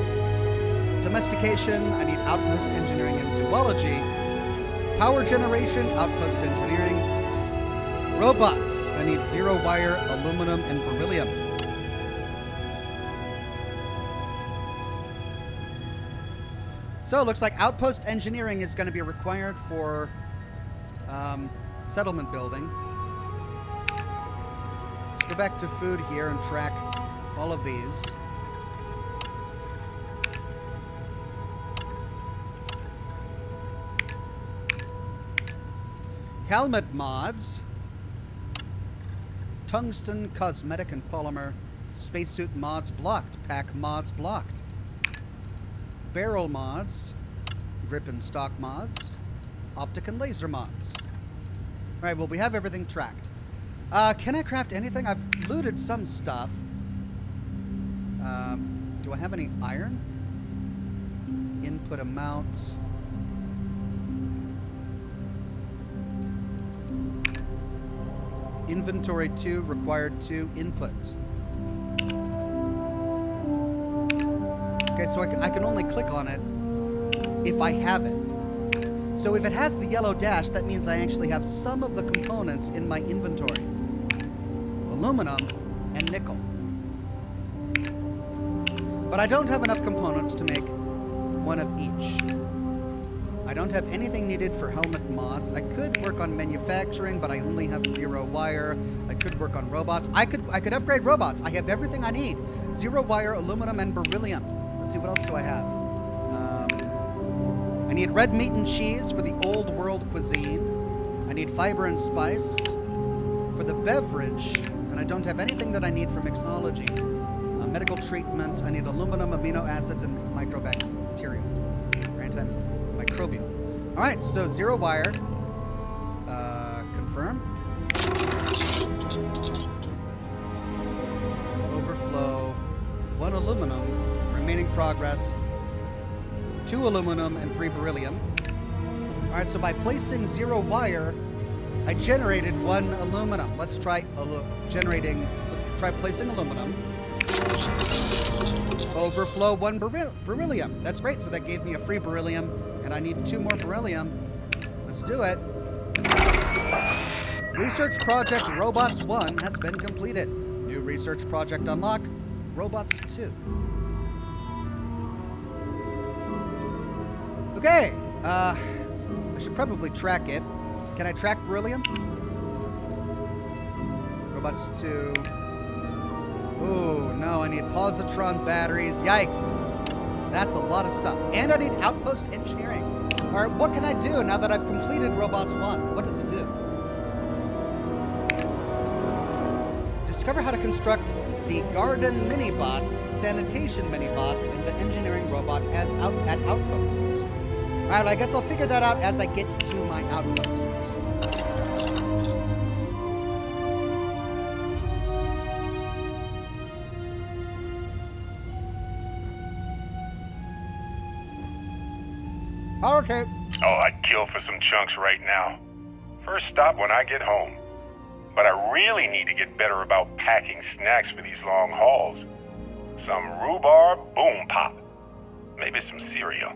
Domestication, I need outpost engineering and zoology. Power generation, outpost engineering. Robots, I need zero wire, aluminum, and beryllium. So it looks like outpost engineering is going to be required for settlement building. Let's go back to food here and track all of these. Helmet mods. Tungsten, cosmetic, and polymer. Spacesuit mods blocked. Pack mods blocked. Barrel mods. Grip and stock mods. Optic and laser mods. Alright, well, we have everything tracked. Can I craft anything? I've looted some stuff. Do I have any iron? Input amount. Inventory 2, required 2, input. Okay, so I can only click on it if I have it. So if it has the yellow dash, that means I actually have some of the components in my inventory. Aluminum and nickel. But I don't have enough components to make one of each. I don't have anything needed for helmet mods. I could work on manufacturing, but I only have zero wire. I could work on robots. I could upgrade robots. I have everything I need. Zero wire, aluminum, and beryllium. Let's see, what else do I have? I need red meat and cheese for the old world cuisine. I need fiber and spice for the beverage, and I don't have anything that I need for mixology. Medical treatment. I need aluminum, amino acids, and microbacterial. Or antimicrobial. All right, so zero wire. Confirm. Overflow. 1 aluminum. Remaining progress. 2 aluminum and 3 beryllium. All right, so by placing zero wire, I generated 1 aluminum. Let's try placing aluminum. Overflow 1 beryllium. That's great. So that gave me a free beryllium, and I need 2 more beryllium. Let's do it. Research project Robots 1 has been completed. New research project unlock. Robots 2. Okay. I should probably track it. Can I track beryllium? Robots 2. Oh, no, I need positron batteries. Yikes. That's a lot of stuff. And I need outpost engineering. All right, what can I do now that I've completed Robots 1? What does it do? Discover how to construct the garden minibot, sanitation minibot, and the engineering robot at outposts. All right, well, I guess I'll figure that out as I get to my outposts. Okay. Oh, I'd kill for some chunks right now. First stop when I get home. But I really need to get better about packing snacks for these long hauls. Some rhubarb boom pop. Maybe some cereal.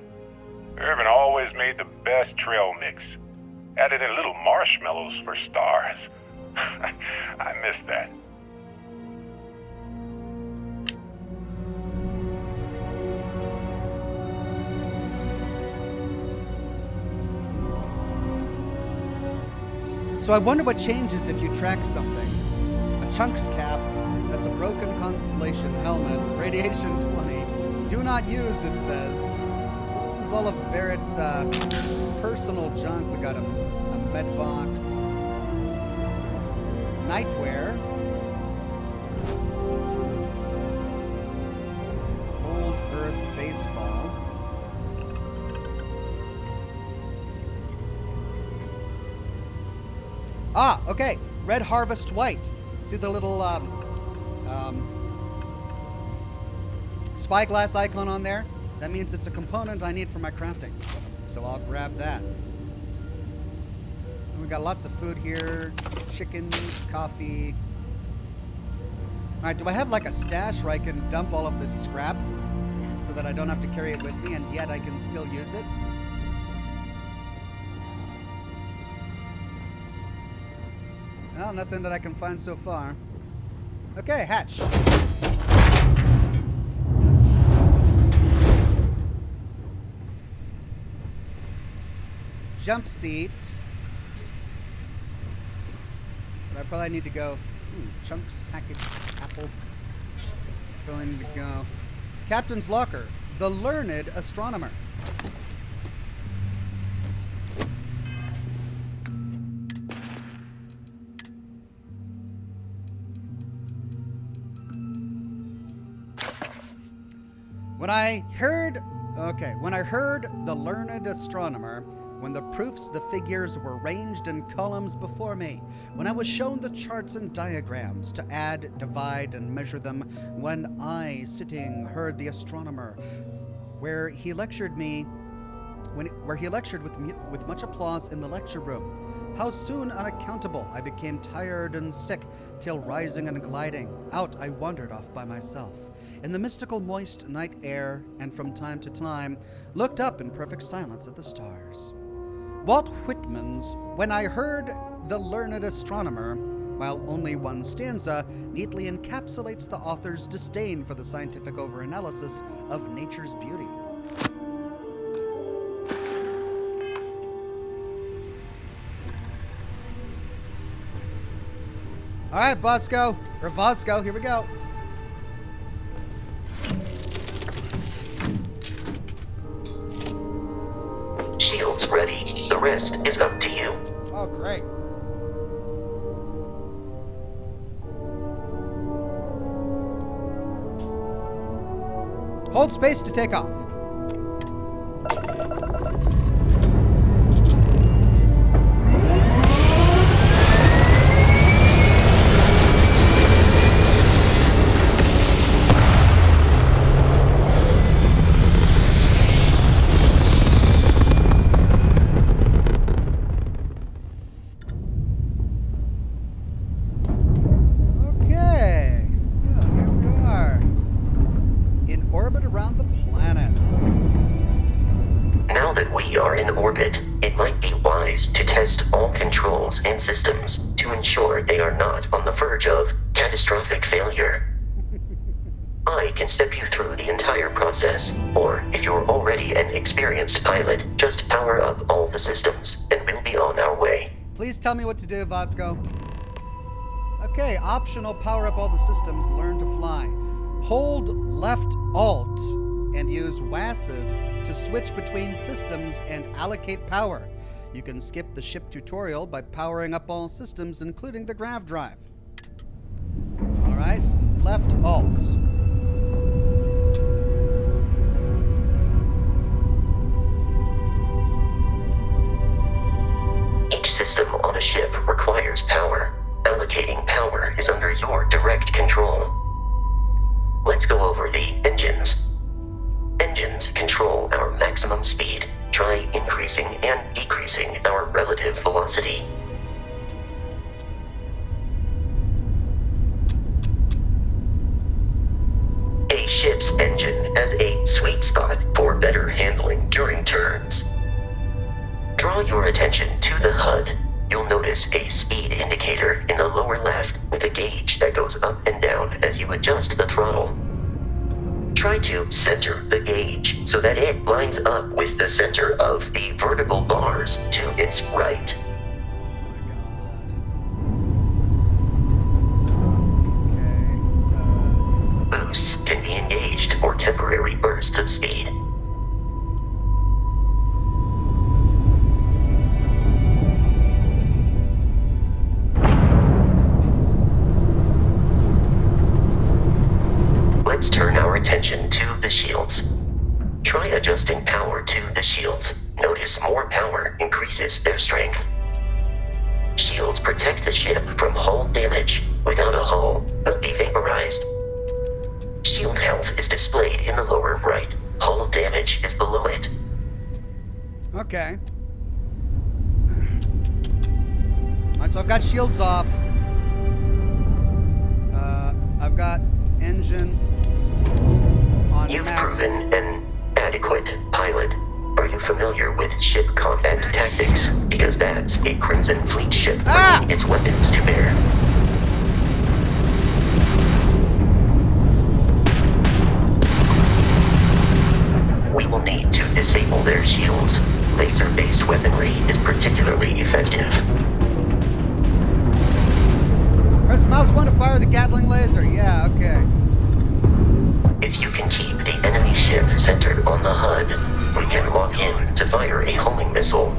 Irvin always always made the best trail mix. Added in little marshmallows for stars. I miss that. So I wonder what changes if you track something. A chunks cap, that's a broken Constellation helmet, radiation 20. Do not use, it says. So this is all of Barrett's personal junk. We got a med box, nightwear, Old Earth baseball. Ah, okay. Red Harvest White. See the little spyglass icon on there? That means it's a component I need for my crafting. So I'll grab that. And we got lots of food here. Chicken, coffee. Alright, do I have like a stash where I can dump all of this scrap so that I don't have to carry it with me and yet I can still use it? Well, nothing that I can find so far. Okay, hatch. Jump seat. But I probably need to go. Chunks, package, apple. Probably need to go. Captain's locker. The learned astronomer. When I heard the learned astronomer, when the proofs, the figures were ranged in columns before me, when I was shown the charts and diagrams to add, divide, and measure them, when I, sitting, heard the astronomer, where he lectured with much applause in the lecture room, how soon unaccountable I became tired and sick, till rising and gliding, out I wandered off by myself, in the mystical moist night air, and from time to time looked up in perfect silence at the stars. Walt Whitman's When I Heard the Learned Astronomer, while only one stanza, neatly encapsulates the author's disdain for the scientific overanalysis of nature's beauty. All right, Bosco, or Vosco, here we go. Shield's ready. The rest is up to you. Oh, great. Hold space to take off. And systems to ensure they are not on the verge of catastrophic failure. I can step you through the entire process, or if you're already an experienced pilot, just power up all the systems and we'll be on our way. Please tell me what to do, Vasco. Okay, optional power up all the systems, learn to fly. Hold left Alt and use WASD to switch between systems and allocate power. You can skip the ship tutorial by powering up all systems, including the grav drive. All right, left Alt. Each system on a ship requires power. Allocating power is under your direct control. Let's go over the engines. Engines control our maximum speed. Try increasing and decreasing our relative velocity. A ship's engine has a sweet spot for better handling during turns. draw your attention to the HUD, you'll notice a speed indicator in the lower left with a gauge that goes up and down as you adjust the throttle. Try to center the gauge so that it lines up with the center of the vertical bars to its right. Boosts can be engaged for temporary bursts of speed. Let's turn our attention to the shields. Try adjusting power to the shields. Notice more power increases their strength. Shields protect the ship from hull damage. Without a hull, they'll be vaporized. Shield health is displayed in the lower right. Hull damage is below it. Okay. Alright, so I've got shields off. I've got engine on You've max. proven an adequate pilot. Are you familiar with ship combat tactics? Because that's a Crimson Fleet ship bringing its weapons to bear. We will need to disable their shields. Laser-based weaponry is particularly effective. Press mouse 1 to fire the Gatling laser. Yeah, okay. If you can keep the enemy ship centered on the HUD, we can lock in to fire a homing missile.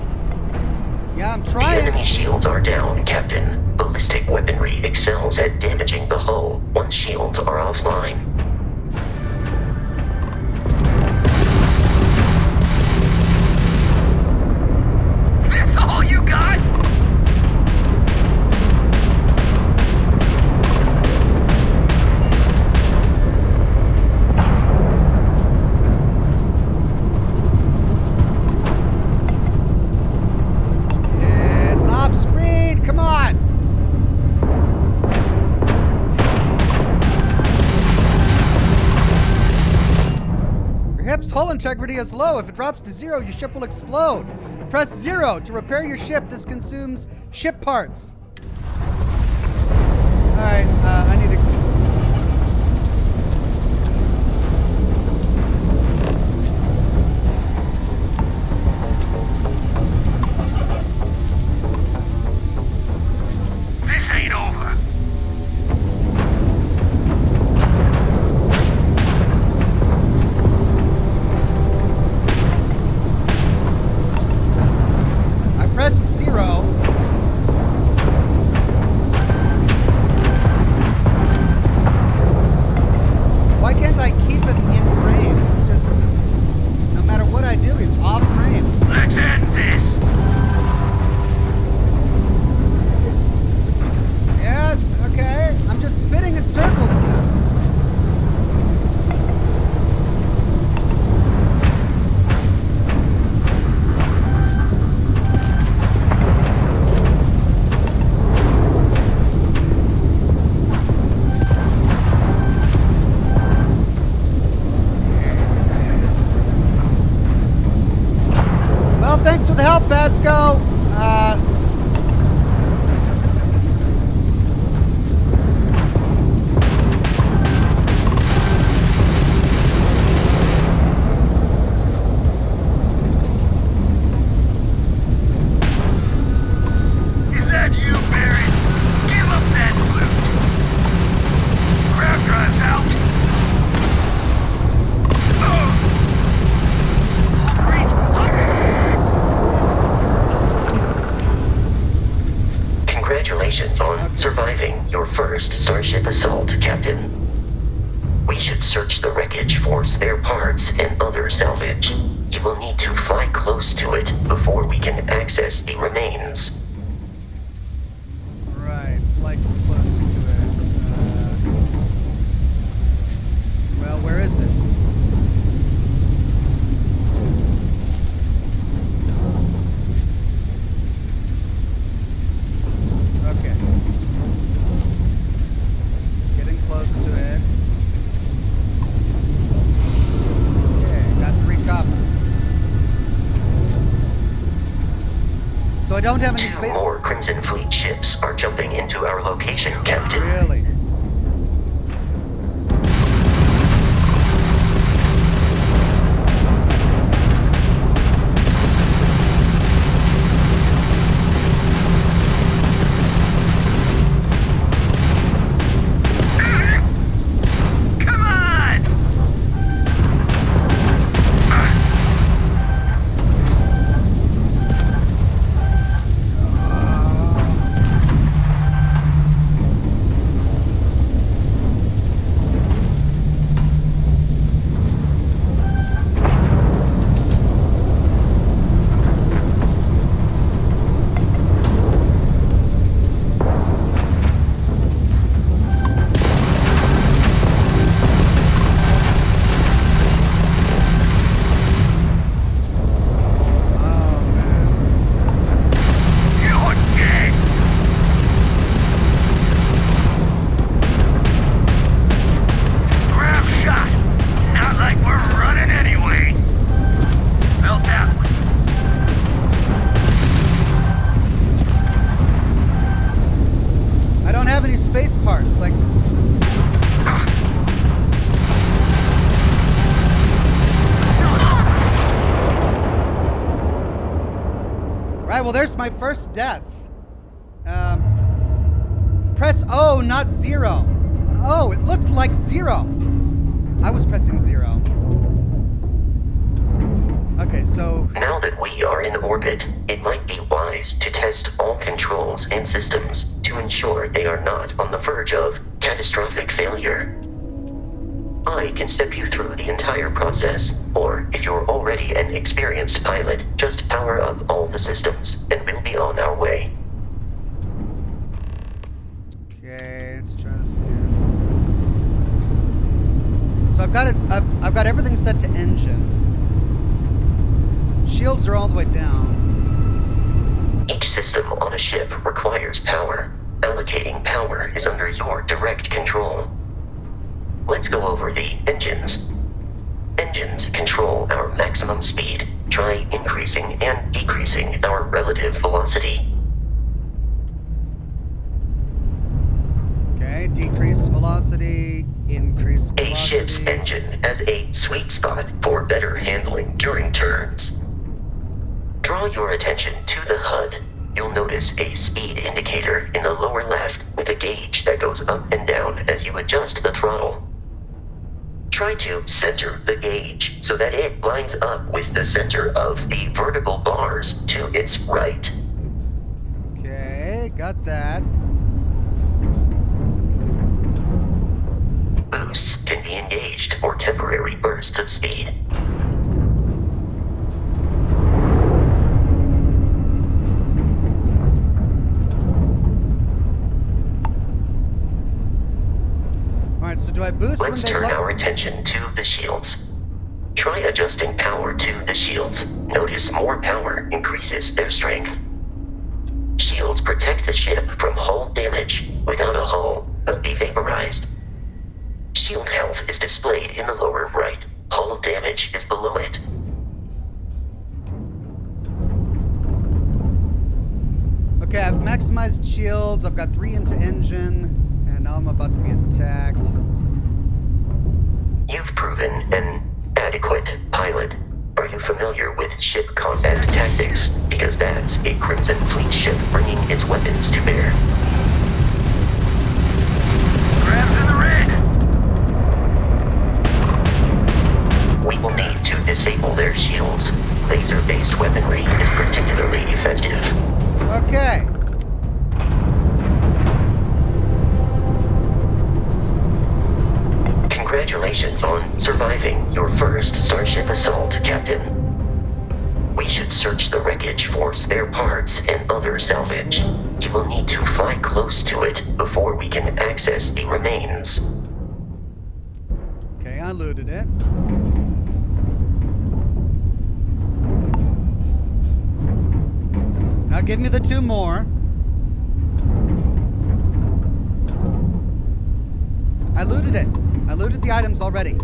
Yeah, I'm trying. The enemy shields are down, Captain. Ballistic weaponry excels at damaging the hull once shields are offline. That's all you got? It's off screen. Come on. Your ship's hull integrity is low. If it drops to 0, your ship will explode. Press 0 to repair your ship. This consumes ship parts. Alright, I need to... This ain't over. I pressed 0. Why can't I keep him in frame? It's just, no matter what I do, he's off frame. Let's end this. Yes, okay. I'm just spinning in circles now. Well, thanks for the help, Vasco. Is that you, Barry? Give up that loot. Crowd drive's out. Congratulations on surviving your first Starship assault, Captain. We should search the wreckage for spare parts and other salvage. You will need to fly close to it before we can access the remains. Right, like close to it. Well, where is it? Okay. Getting close to it. Okay, got 3 copper. So I don't have any 2 space. more Crimson Fleet ships are jumping into our location, Captain. Really? Well, there's my first death. Press O, not 0. Oh, it looked like 0. I was pressing 0. Okay, so... Now that we are in orbit, it might be wise to test all controls and systems to ensure they are not on the verge of catastrophic failure. I can step you through the entire process, or if you're already an experienced pilot, just power up all the systems, and we'll be on our way. Okay, let's try this again. So I've got everything set to engine. Shields are all the way down. Each system on a ship requires power. Allocating power is under your direct control. Let's go over the engines. Engines control our maximum speed. Try increasing and decreasing our relative velocity. Okay, decrease velocity, increase velocity. A ship's engine has a sweet spot for better handling during turns. Draw your attention to the HUD. You'll notice a speed indicator in the lower left with a gauge that goes up and down as you adjust the throttle. Try to center the gauge so that it lines up with the center of the vertical bars to its right. Okay, got that. Boosts can be engaged for temporary bursts of speed. Alright, so do I boost Let's when they turn look? our attention to the shields. Try adjusting power to the shields. Notice more power increases their strength. Shields protect the ship from hull damage. Without a hull, they'll be vaporized. Shield health is displayed in the lower right. Hull damage is below it. Okay, I've maximized shields. I've got 3 into engine. And now I'm about to be attacked. You've proven an adequate pilot. Are you familiar with ship combat tactics? Because that's a Crimson Fleet ship bringing its weapons to bear. Grabs in the red! We will need to disable their shields. Laser-based weaponry is particularly effective. Okay. Congratulations on surviving your first Starship assault, Captain. We should search the wreckage for spare parts and other salvage. You will need to fly close to it before we can access the remains. Okay, I looted it. Now give me the 2 more. I looted it. I looted the items already.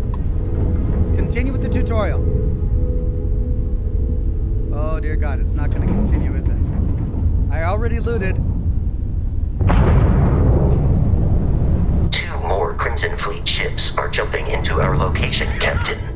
Continue with the tutorial. Oh dear God, it's not going to continue, is it? I already looted. 2 more Crimson Fleet ships are jumping into our location, Captain.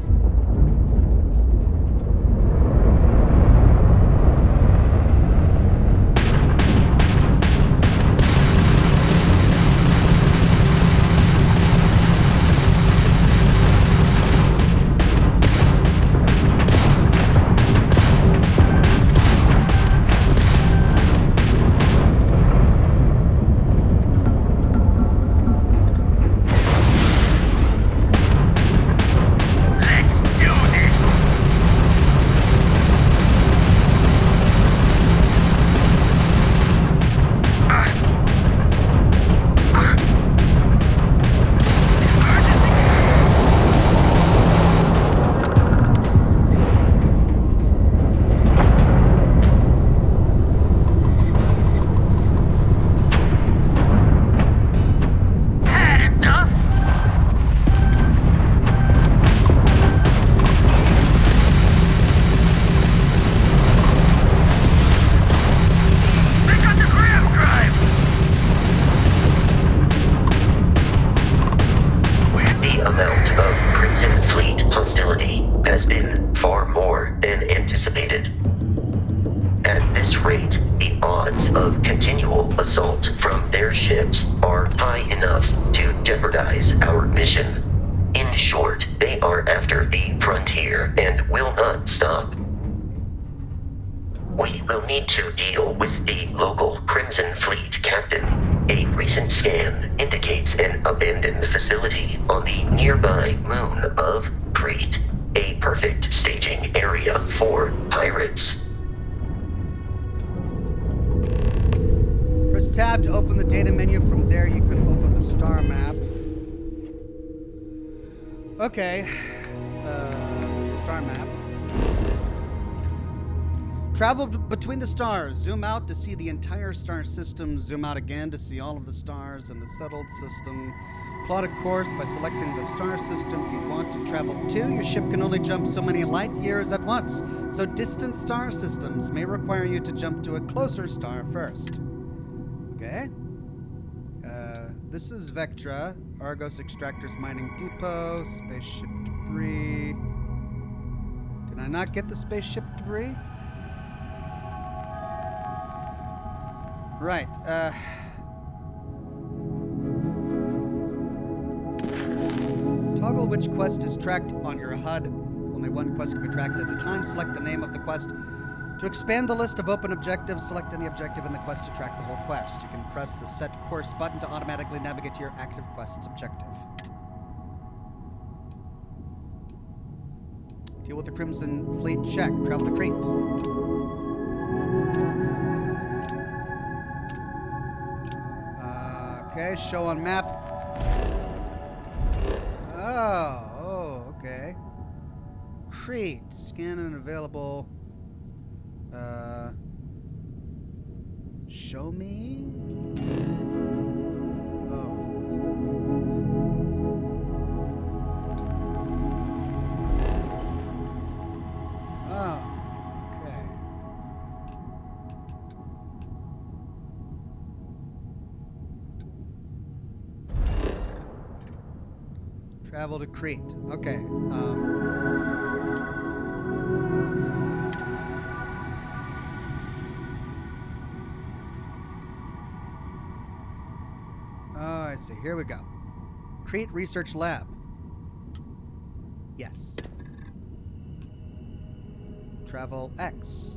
Tab to open the data menu. From there, you can open the star map. Okay. Star map. Travel between the stars. Zoom out to see the entire star system. Zoom out again to see all of the stars in the settled system. Plot a course by selecting the star system you want to travel to. Your ship can only jump so many light years at once, so distant star systems may require you to jump to a closer star first. Okay. This is Vectra, Argos Extractors Mining Depot, spaceship debris. Did I not get the spaceship debris? Right. Toggle which quest is tracked on your HUD. Only one quest can be tracked at a time. Select the name of the quest. To expand the list of open objectives, select any objective in the quest to track the whole quest. You can press the Set Course button to automatically navigate to your active quest's objective. Deal with the Crimson Fleet check. Travel to Crete. Okay, show on map. Oh, okay. Crete. Scan and available. Show me? Oh. Oh, okay. Travel to Crete. Okay. I see. Here we go. Crete Research Lab. Yes. Travel X.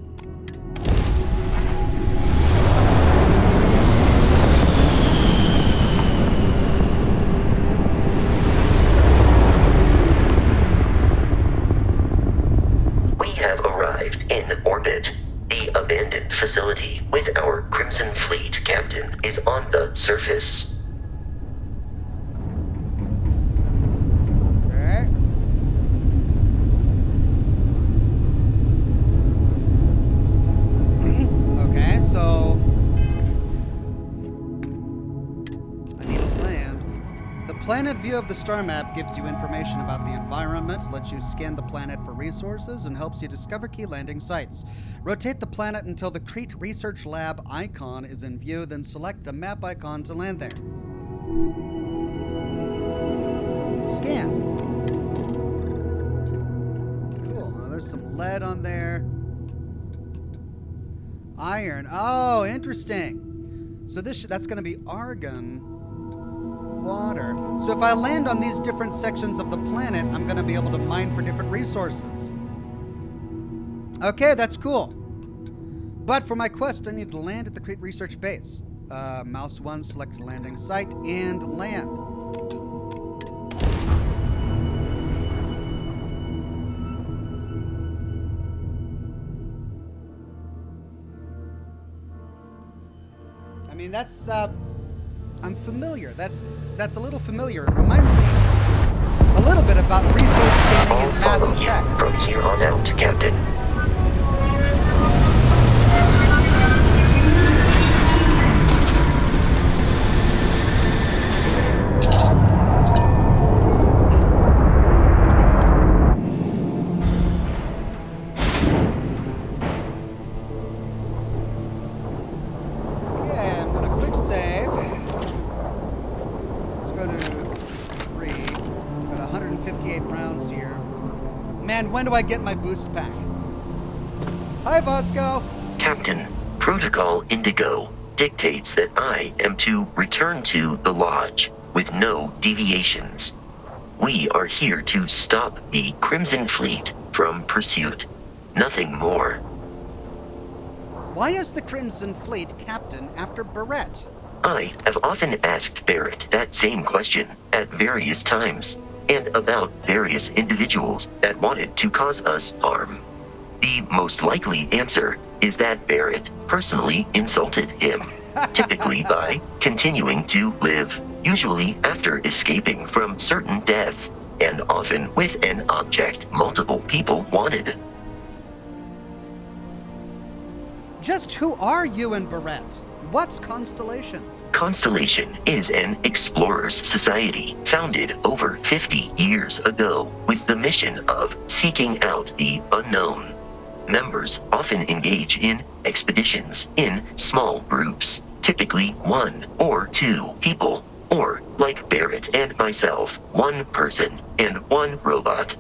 We have arrived in orbit. The abandoned facility with our Crimson Fleet captain is on the surface. Planet view of the star map gives you information about the environment, lets you scan the planet for resources, and helps you discover key landing sites. Rotate the planet until the Crete Research Lab icon is in view, then select the map icon to land there. Scan. Cool. Now there's some lead on there. Iron. Oh, interesting. So that's going to be argon. Water. So if I land on these different sections of the planet, I'm going to be able to mine for different resources. Okay, that's cool. But for my quest, I need to land at the Crete Research Base. Mouse 1, select landing site, and land. I mean, that's, I'm familiar. That's a little familiar. It reminds me a little bit about resource scanning in Mass Effect. From here on out, Captain. When do I get my boost pack? Hi, Vasco. Captain, Protocol Indigo dictates that I am to return to the Lodge with no deviations. We are here to stop the Crimson Fleet from pursuit. Nothing more. Why is the Crimson Fleet captain after Barrett? I have often asked Barrett that same question at various times, and about various individuals that wanted to cause us harm. The most likely answer is that Barrett personally insulted him, typically by continuing to live, usually after escaping from certain death, and often with an object multiple people wanted. Just who are you and Barrett? What's Constellation? Constellation is an explorers society founded over 50 years ago with the mission of seeking out the unknown. Members often engage in expeditions in small groups, typically 1 or 2 people, or like Barrett and myself, 1 person and 1 robot.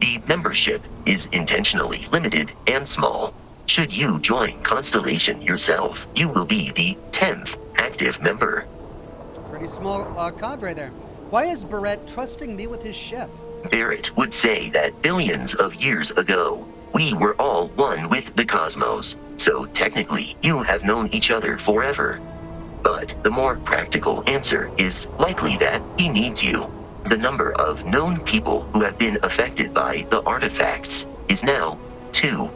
The membership is intentionally limited and small. Should you join Constellation yourself, you will be the 10th active member. Pretty small cadre there. Why is Barrett trusting me with his ship? Barrett would say that billions of years ago, we were all one with the cosmos, so technically you have known each other forever. But the more practical answer is likely that he needs you. The number of known people who have been affected by the artifacts is now 2.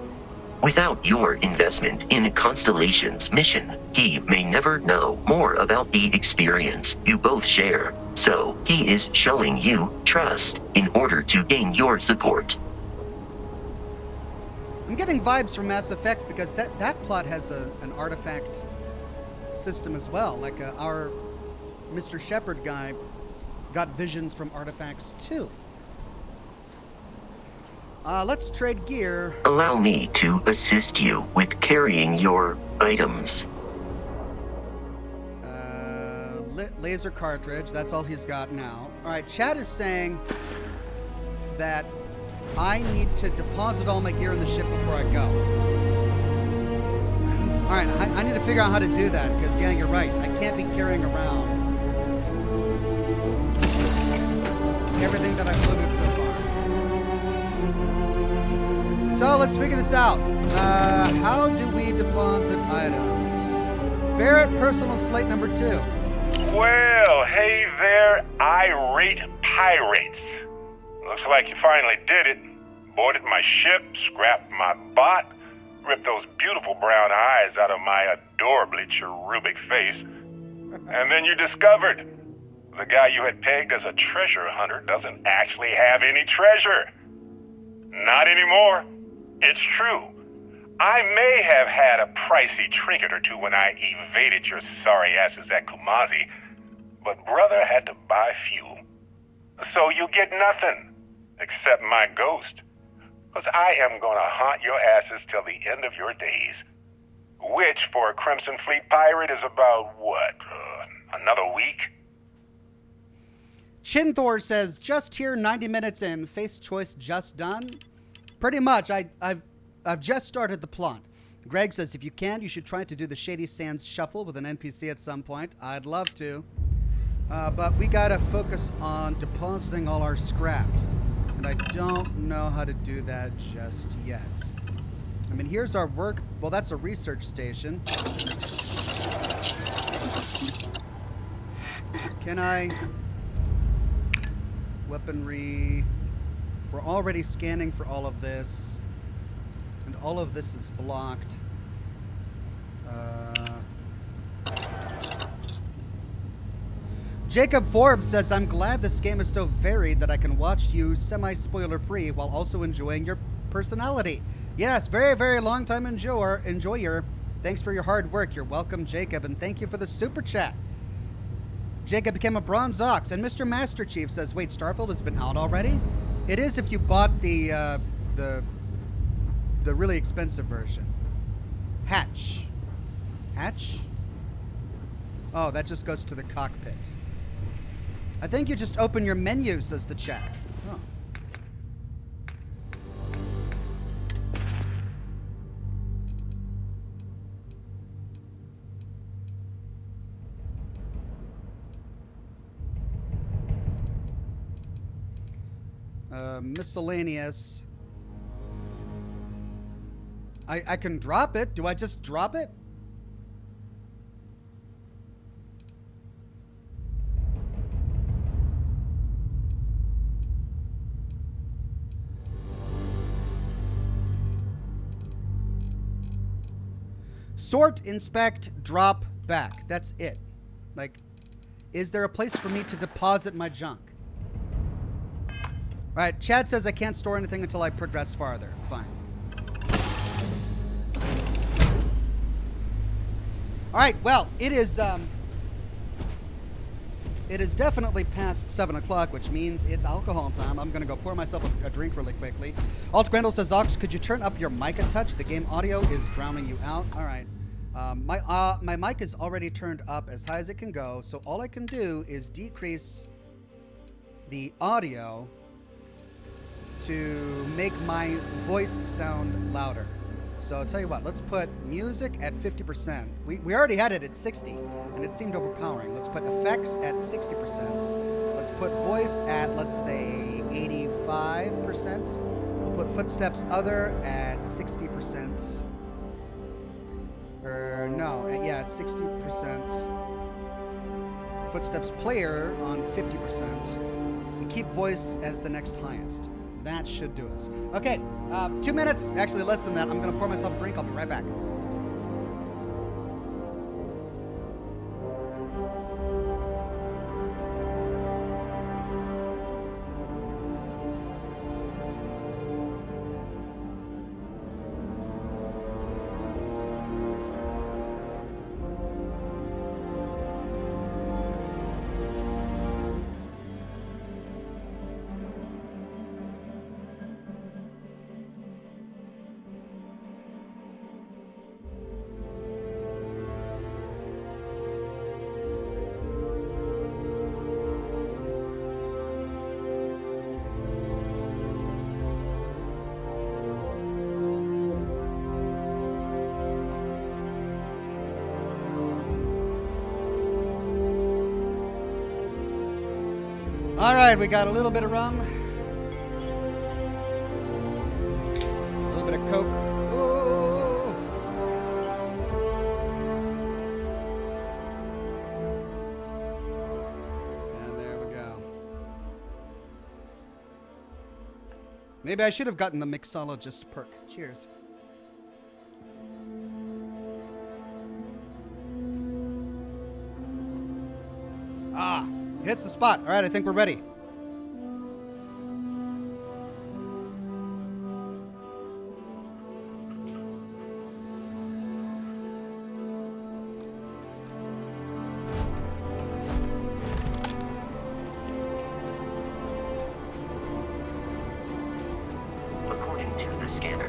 Without your investment in Constellation's mission, he may never know more about the experience you both share. So, he is showing you trust in order to gain your support. I'm getting vibes from Mass Effect because that plot has an artifact system as well. Like our Mr. Shepard guy got visions from artifacts too. Let's trade gear. Allow me to assist you with carrying your items. Laser cartridge, that's all he's got now. Alright, Chad is saying that I need to deposit all my gear in the ship before I go. Alright, I need to figure out how to do that, because yeah, you're right. I can't be carrying around everything that I've loaded so far. So let's figure this out. How do we deposit items? Barrett, personal slate number 2. Well, hey there, irate pirates. Looks like you finally did it. Boarded my ship, scrapped my bot, ripped those beautiful brown eyes out of my adorably cherubic face, and then you discovered the guy you had pegged as a treasure hunter doesn't actually have any treasure. Not anymore. It's true. I may have had a pricey trinket or two when I evaded your sorry asses at Kumazi, but brother had to buy fuel. So you get nothing, except my ghost. Because I am gonna haunt your asses till the end of your days. Which, for a Crimson Fleet pirate, is about, what, another week? Chinthor says, just here, 90 minutes in, face choice just done. Pretty much. I've just started the plot. Greg says, if you can, you should try to do the Shady Sands shuffle with an NPC at some point. I'd love to. But we gotta focus on depositing all our scrap. And I don't know how to do that just yet. I mean, here's our work. Well, that's a research station. Can I... Weaponry... We're already scanning for all of this. And all of this is blocked. Jacob Forbes says, I'm glad this game is so varied that I can watch you semi-spoiler free while also enjoying your personality. Yes, very, very long time enjoyer. Thanks for your hard work. You're welcome, Jacob, and thank you for the super chat. Jacob became a bronze ox, and Mr. Master Chief says, wait, Starfield has been out already? It is if you bought the really expensive version. Hatch. Hatch? Oh, that just goes to the cockpit. I think you just open your menu, says the chat. Oh. Miscellaneous. I can drop it. Do I just drop it? Sort, inspect, drop, back. That's it. Like, is there a place for me to deposit my junk? All right, Chad says I can't store anything until I progress farther. Fine. All right, well, it is definitely past 7 o'clock, which means it's alcohol time. I'm going to go pour myself a drink really quickly. Alt Grendel says, Ox, could you turn up your mic a touch? The game audio is drowning you out. All right. My mic is already turned up as high as it can go, so all I can do is decrease the audio to make my voice sound louder. So I'll tell you what, let's put music at 50%. We already had it at 60, and it seemed overpowering. Let's put effects at 60%. Let's put voice at, let's say, 85%. We'll put footsteps other at 60%. At 60%. Footsteps player on 50%. And keep voice as the next highest. That should do us. Okay, 2 minutes, actually less than that. I'm gonna pour myself a drink. I'll be right back. All right, we got a little bit of rum, a little bit of Coke. Whoa. And there we go. Maybe I should have gotten the mixologist perk. Cheers. Ah. Hits the spot. All right, I think we're ready.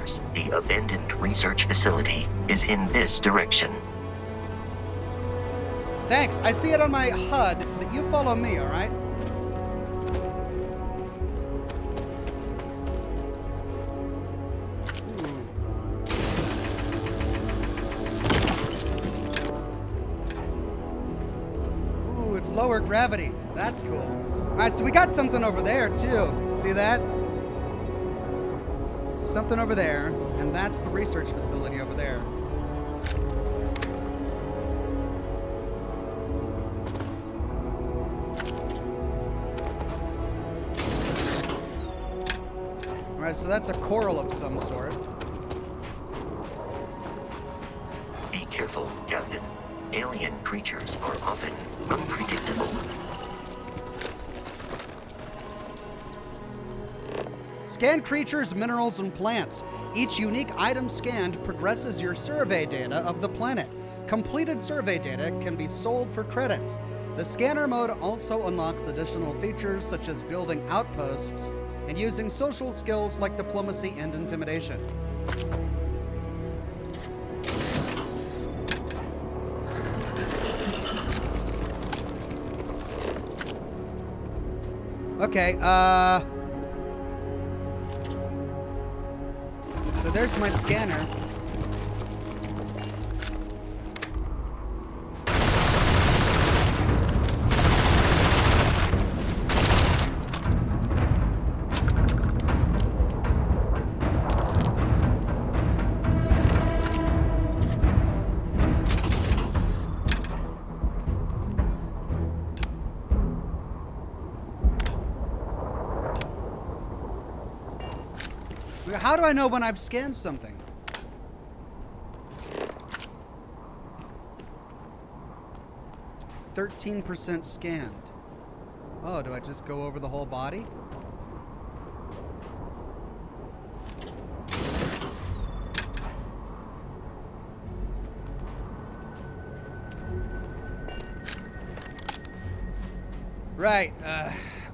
creatures. The abandoned research facility is in this direction. Thanks. I see it on my HUD, but you follow me, all right? Ooh, it's lower gravity. That's cool. All right, so we got something over there, too. See that? Something over there, and that's the research facility over there. Alright, so that's a coral of some sort. Be careful, Captain. Alien creatures are often unpredictable. Scan creatures, minerals, and plants. Each unique item scanned progresses your survey data of the planet. Completed survey data can be sold for credits. The scanner mode also unlocks additional features such as building outposts and using social skills like diplomacy and intimidation. Okay, so there's my scanner. How do I know when I've scanned something? %13 scanned. Oh, do I just go over the whole body? Right,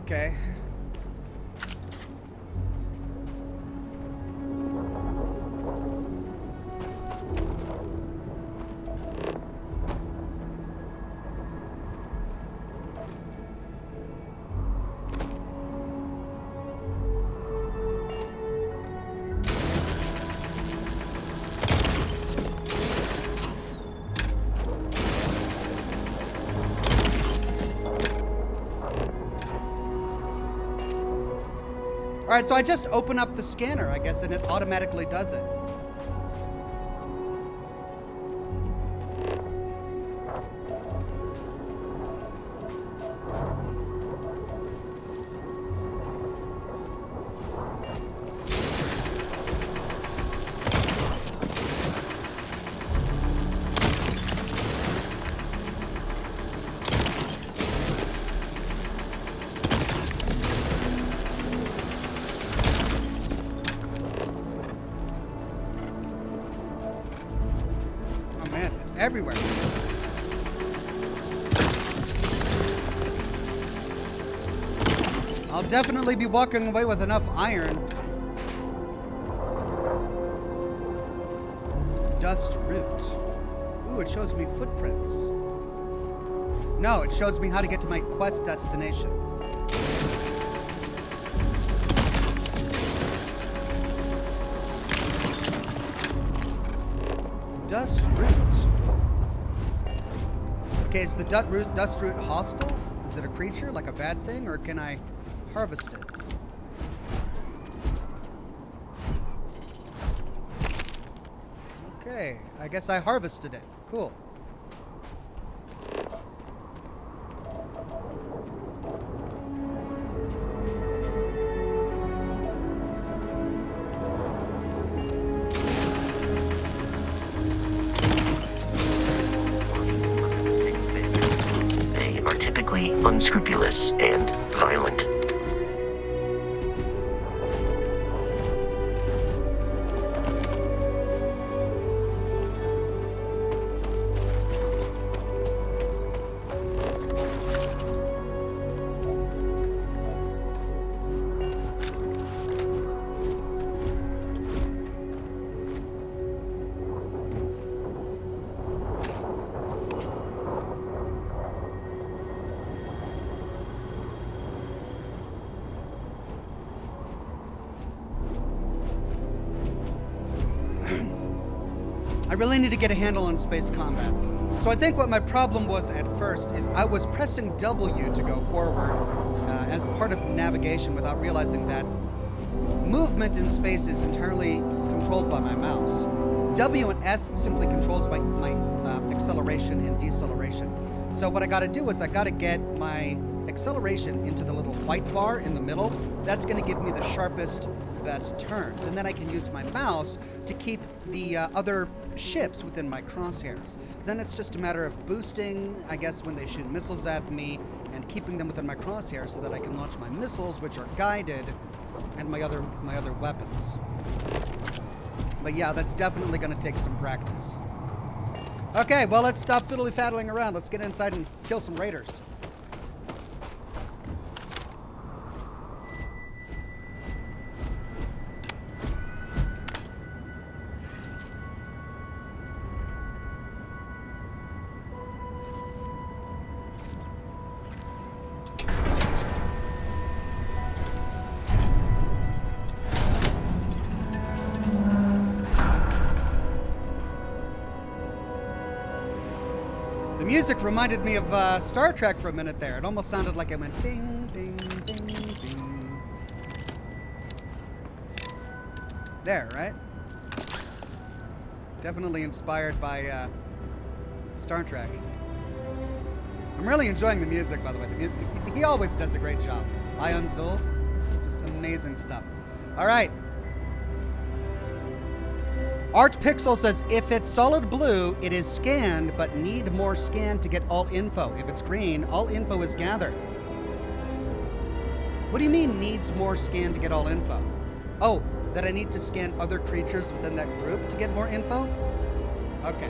okay. All right, so I just open up the scanner, I guess, and it automatically does it. Everywhere. I'll definitely be walking away with enough iron. Dust root. Ooh, it shows me footprints. No, it shows me how to get to my quest destination. Dust root. Okay, is the dust root hostile? Is it a creature, like a bad thing, or can I harvest it? Okay, I guess I harvested it. Cool. Unscrupulous and violent. I really need to get a handle on space combat. So I think what my problem was at first is I was pressing W to go forward as part of navigation without realizing that movement in space is entirely controlled by my mouse. W and S simply controls my acceleration and deceleration. So what I got to do is I got to get my acceleration into the little white bar in the middle. That's going to give me the sharpest, best turns. And then I can use my mouse to keep the other ships within my crosshairs. Then it's just a matter of boosting, I guess, when they shoot missiles at me and keeping them within my crosshairs so that I can launch my missiles, which are guided, and my other weapons. But yeah, that's definitely going to take some practice. Okay, well, let's stop fiddly-faddling around. Let's get inside and kill some raiders. The music reminded me of Star Trek for a minute there. It almost sounded like it went ding, ding, ding, ding. There, right? Definitely inspired by Star Trek. I'm really enjoying the music, by the way. He always does a great job. Ion Zul, just amazing stuff. All right. Art Pixel says, if it's solid blue, it is scanned, but need more scan to get all info. If it's green, all info is gathered. What do you mean needs more scan to get all info? Oh, that I need to scan other creatures within that group to get more info? Okay.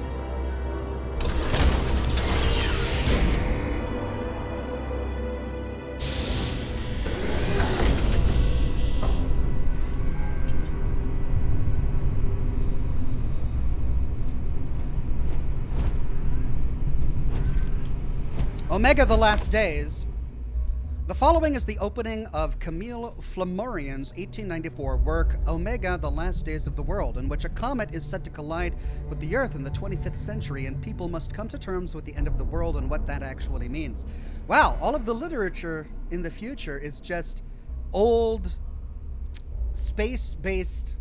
Omega the Last Days. The following is the opening of Camille Flammarion's 1894 work, Omega the Last Days of the World, in which a comet is said to collide with the Earth in the 25th century, and people must come to terms with the end of the world and what that actually means. Wow, all of the literature in the future is just old, space-based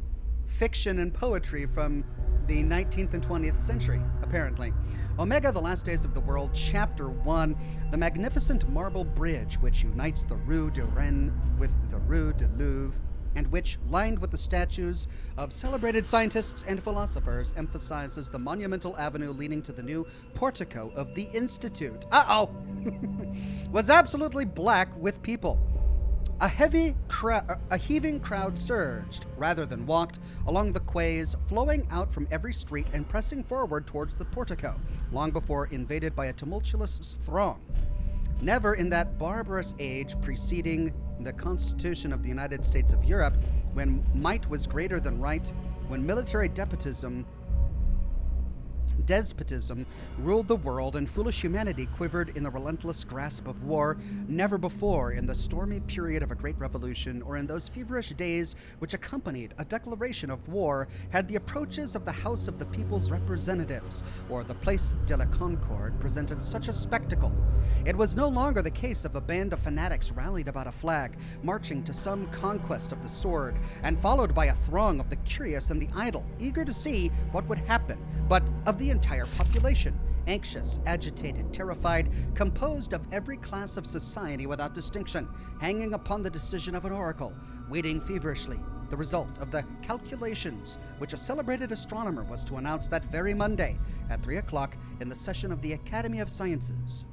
fiction and poetry from the 19th and 20th century, apparently. Omega, the Last Days of the World, Chapter 1, the magnificent marble bridge which unites the Rue de Rennes with the Rue de Louvre, and which, lined with the statues of celebrated scientists and philosophers, emphasizes the monumental avenue leading to the new portico of the Institute. Was absolutely black with people. A heaving crowd surged, rather than walked, along the quays, flowing out from every street and pressing forward towards the portico, long before invaded by a tumultuous throng. Never in that barbarous age preceding the Constitution of the United States of Europe, when might was greater than right, when military despotism ruled the world and foolish humanity quivered in the relentless grasp of war, never before in the stormy period of a great revolution or in those feverish days which accompanied a declaration of war had the approaches of the House of the People's Representatives or the Place de la Concorde presented such a spectacle. It was no longer the case of a band of fanatics rallied about a flag, marching to some conquest of the sword, and followed by a throng of the curious and the idle, eager to see what would happen, but of the entire population, anxious, agitated, terrified, composed of every class of society without distinction, hanging upon the decision of an oracle, waiting feverishly the result of the calculations which a celebrated astronomer was to announce that very Monday at 3 o'clock in the session of the Academy of Sciences.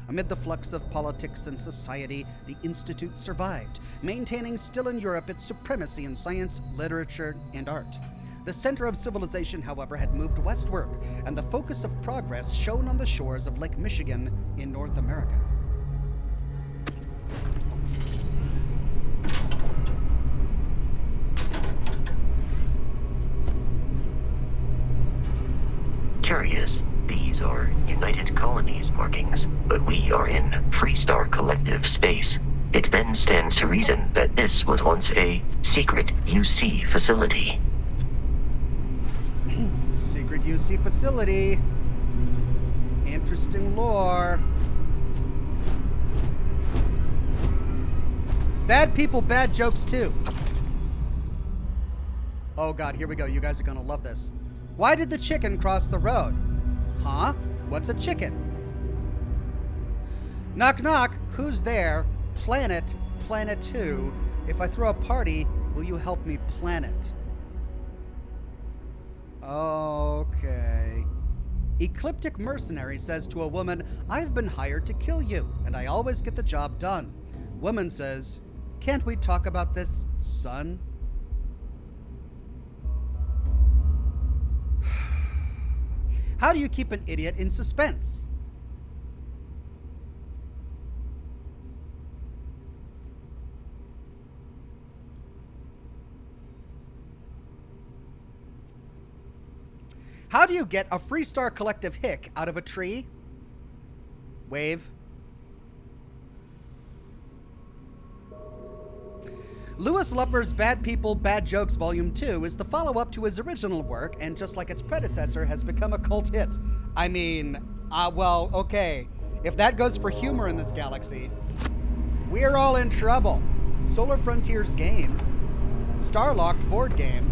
Amid the flux of politics and society, the Institute survived, maintaining still in Europe its supremacy in science, literature, and art. The center of civilization, however, had moved westward, and the focus of progress shone on the shores of Lake Michigan in North America. Curious. These are United Colonies markings, but we are in Freestar Collective space. It then stands to reason that this was once a secret UC facility. Secret UC facility. Interesting lore. Bad people, bad jokes too. Oh god, here we go. You guys are gonna love this. Why did the chicken cross the road? Huh? What's a chicken? Knock knock. Who's there? Planet 2. If I throw a party, will you help me plan it? Okay. Ecliptic mercenary says to a woman, I've been hired to kill you, and I always get the job done. Woman says, can't we talk about this, son? How do you keep an idiot in suspense? How do you get a Freestar Collective hick out of a tree? Wave. Louis Lupper's Bad People, Bad Jokes Volume 2 is the follow-up to his original work, and just like its predecessor, has become a cult hit. I mean, well, okay. If that goes for humor in this galaxy, we're all in trouble. Solar Frontiers game. Starlocked board game.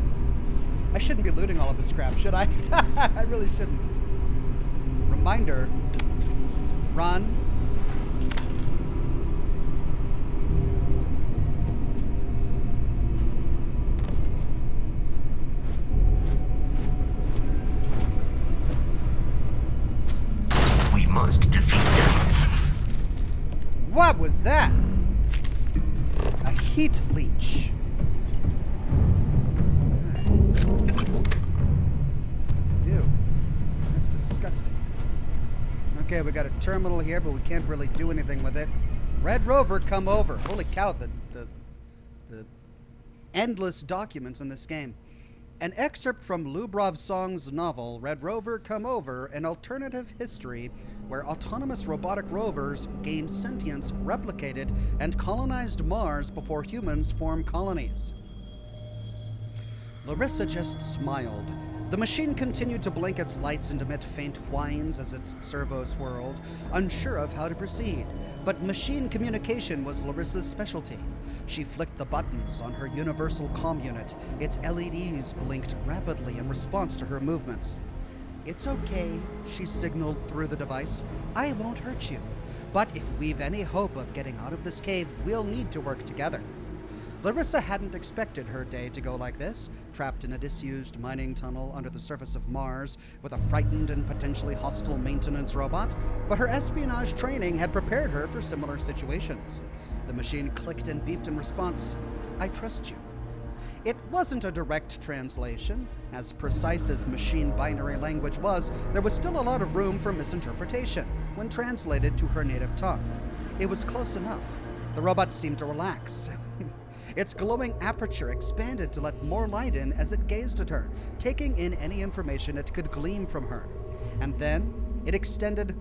I shouldn't be looting all of this crap, should I? I really shouldn't. Reminder. Run. We must defeat them. What was that? A heat leech. Ew. That's disgusting. Okay, we got a terminal here, but we can't really do anything with it. Red Rover, come over. Holy cow, the endless documents in this game. An excerpt from Lubrov Song's novel, Red Rover, Come Over, an alternative history where autonomous robotic rovers gained sentience, replicated, and colonized Mars before humans form colonies. Larissa just smiled. The machine continued to blink its lights and emit faint whines as its servos whirled, unsure of how to proceed. But machine communication was Larissa's specialty. She flicked the buttons on her universal comm unit. Its LEDs blinked rapidly in response to her movements. It's okay, she signaled through the device. I won't hurt you. But if we've any hope of getting out of this cave, we'll need to work together. Larissa hadn't expected her day to go like this, trapped in a disused mining tunnel under the surface of Mars with a frightened and potentially hostile maintenance robot, but her espionage training had prepared her for similar situations. The machine clicked and beeped in response. I trust you. It wasn't a direct translation. As precise as machine binary language was, there was still a lot of room for misinterpretation when translated to her native tongue. It was close enough. The robot seemed to relax. Its glowing aperture expanded to let more light in as it gazed at her, taking in any information it could glean from her. And then it extended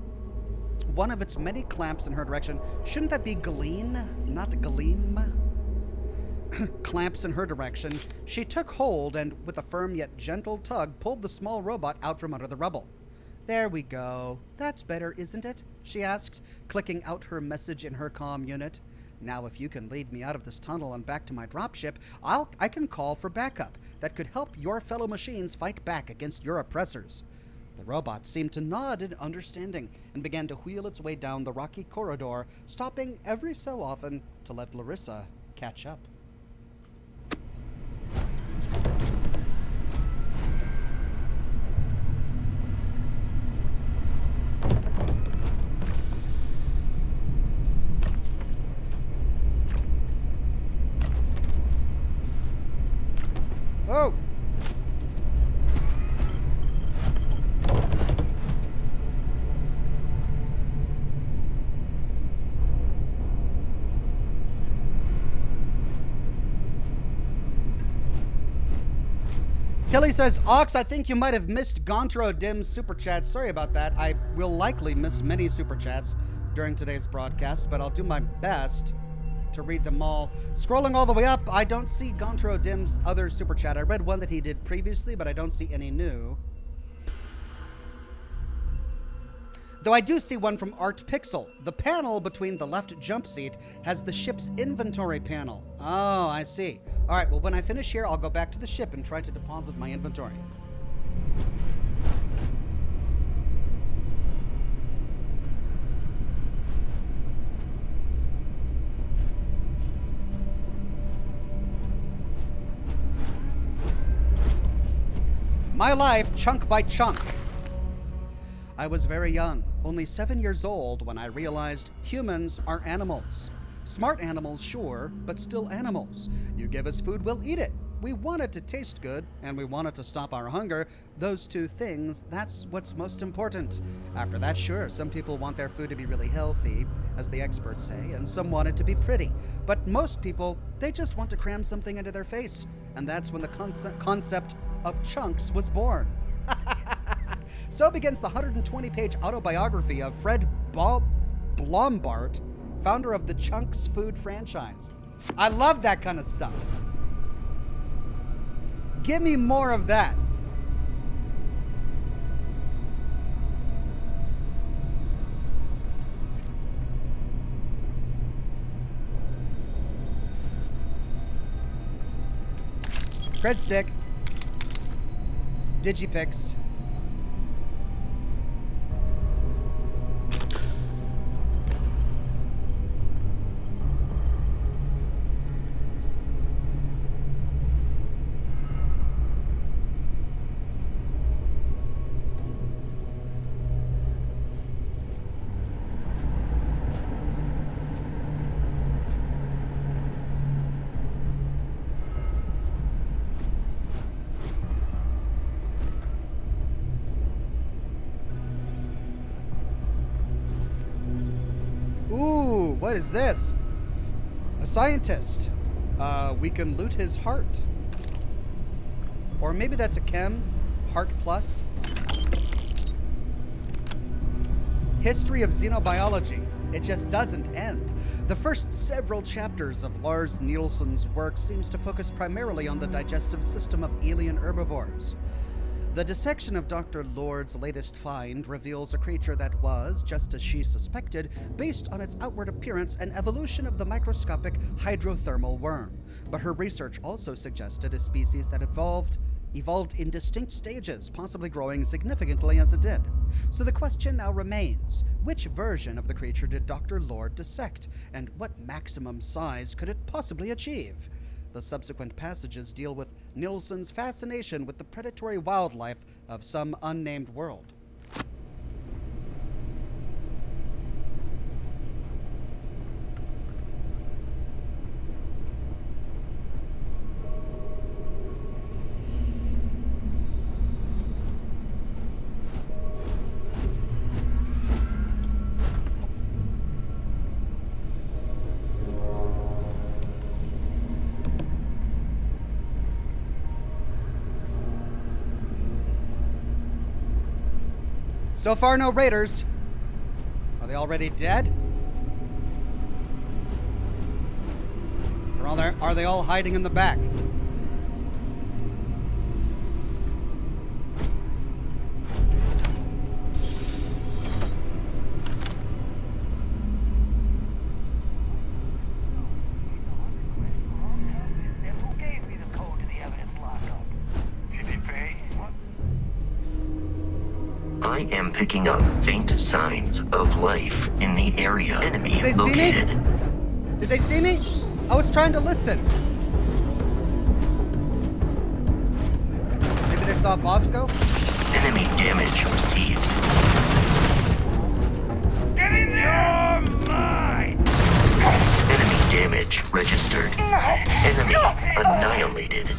one of its many clamps in her direction. Shouldn't that be glean, not gleam? Clamps in her direction. She took hold and, with a firm yet gentle tug, pulled the small robot out from under the rubble. There we go. That's better, isn't it? She asked, clicking out her message in her comm unit. Now, if you can lead me out of this tunnel and back to my dropship, I can call for backup that could help your fellow machines fight back against your oppressors. The robot seemed to nod in understanding and began to wheel its way down the rocky corridor, stopping every so often to let Larissa catch up. Oh! Tilly says, Ox, I think you might have missed Gontro Dim's super chat. Sorry about that. I will likely miss many super chats during today's broadcast, but I'll do my best to read them all. Scrolling all the way up, I don't see Gontro Dim's other super chat. I read one that he did previously, but I don't see any new. Though I do see one from Art Pixel. The panel between the left jump seat has the ship's inventory panel. Oh, I see. All right, well, when I finish here, I'll go back to the ship and try to deposit my inventory. My life, chunk by chunk. I was very young, only 7 years old, when I realized humans are animals. Smart animals, sure, but still animals. You give us food, we'll eat it. We want it to taste good, and we want it to stop our hunger. Those two things, that's what's most important. After that, sure, some people want their food to be really healthy, as the experts say, and some want it to be pretty. But most people, they just want to cram something into their face. And that's when the concept of chunks was born. So begins the 120-page autobiography of Fred Blombart, founder of the Chunks food franchise. I love that kind of stuff. Give me more of that. Credstick. Digipix. Ooh, what is this? A scientist. We can loot his heart. Or maybe that's a chem. Heart plus. History of xenobiology. It just doesn't end. The first several chapters of Lars Nielsen's work seems to focus primarily on the digestive system of alien herbivores. The dissection of Dr. Lord's latest find reveals a creature that was, just as she suspected, based on its outward appearance, an evolution of the microscopic hydrothermal worm. But her research also suggested a species that evolved in distinct stages, possibly growing significantly as it did. So the question now remains, which version of the creature did Dr. Lord dissect, and what maximum size could it possibly achieve? The subsequent passages deal with Nielsen's fascination with the predatory wildlife of some unnamed world. So far, no raiders. Are they already dead? Or are they all hiding in the back? I am picking up faint signs of life in the area. Enemy Did they located. see me? Did they see me? I was trying to listen. Maybe they saw Bosco? Enemy damage received. Get in there! Mine! Enemy damage registered. Enemy annihilated.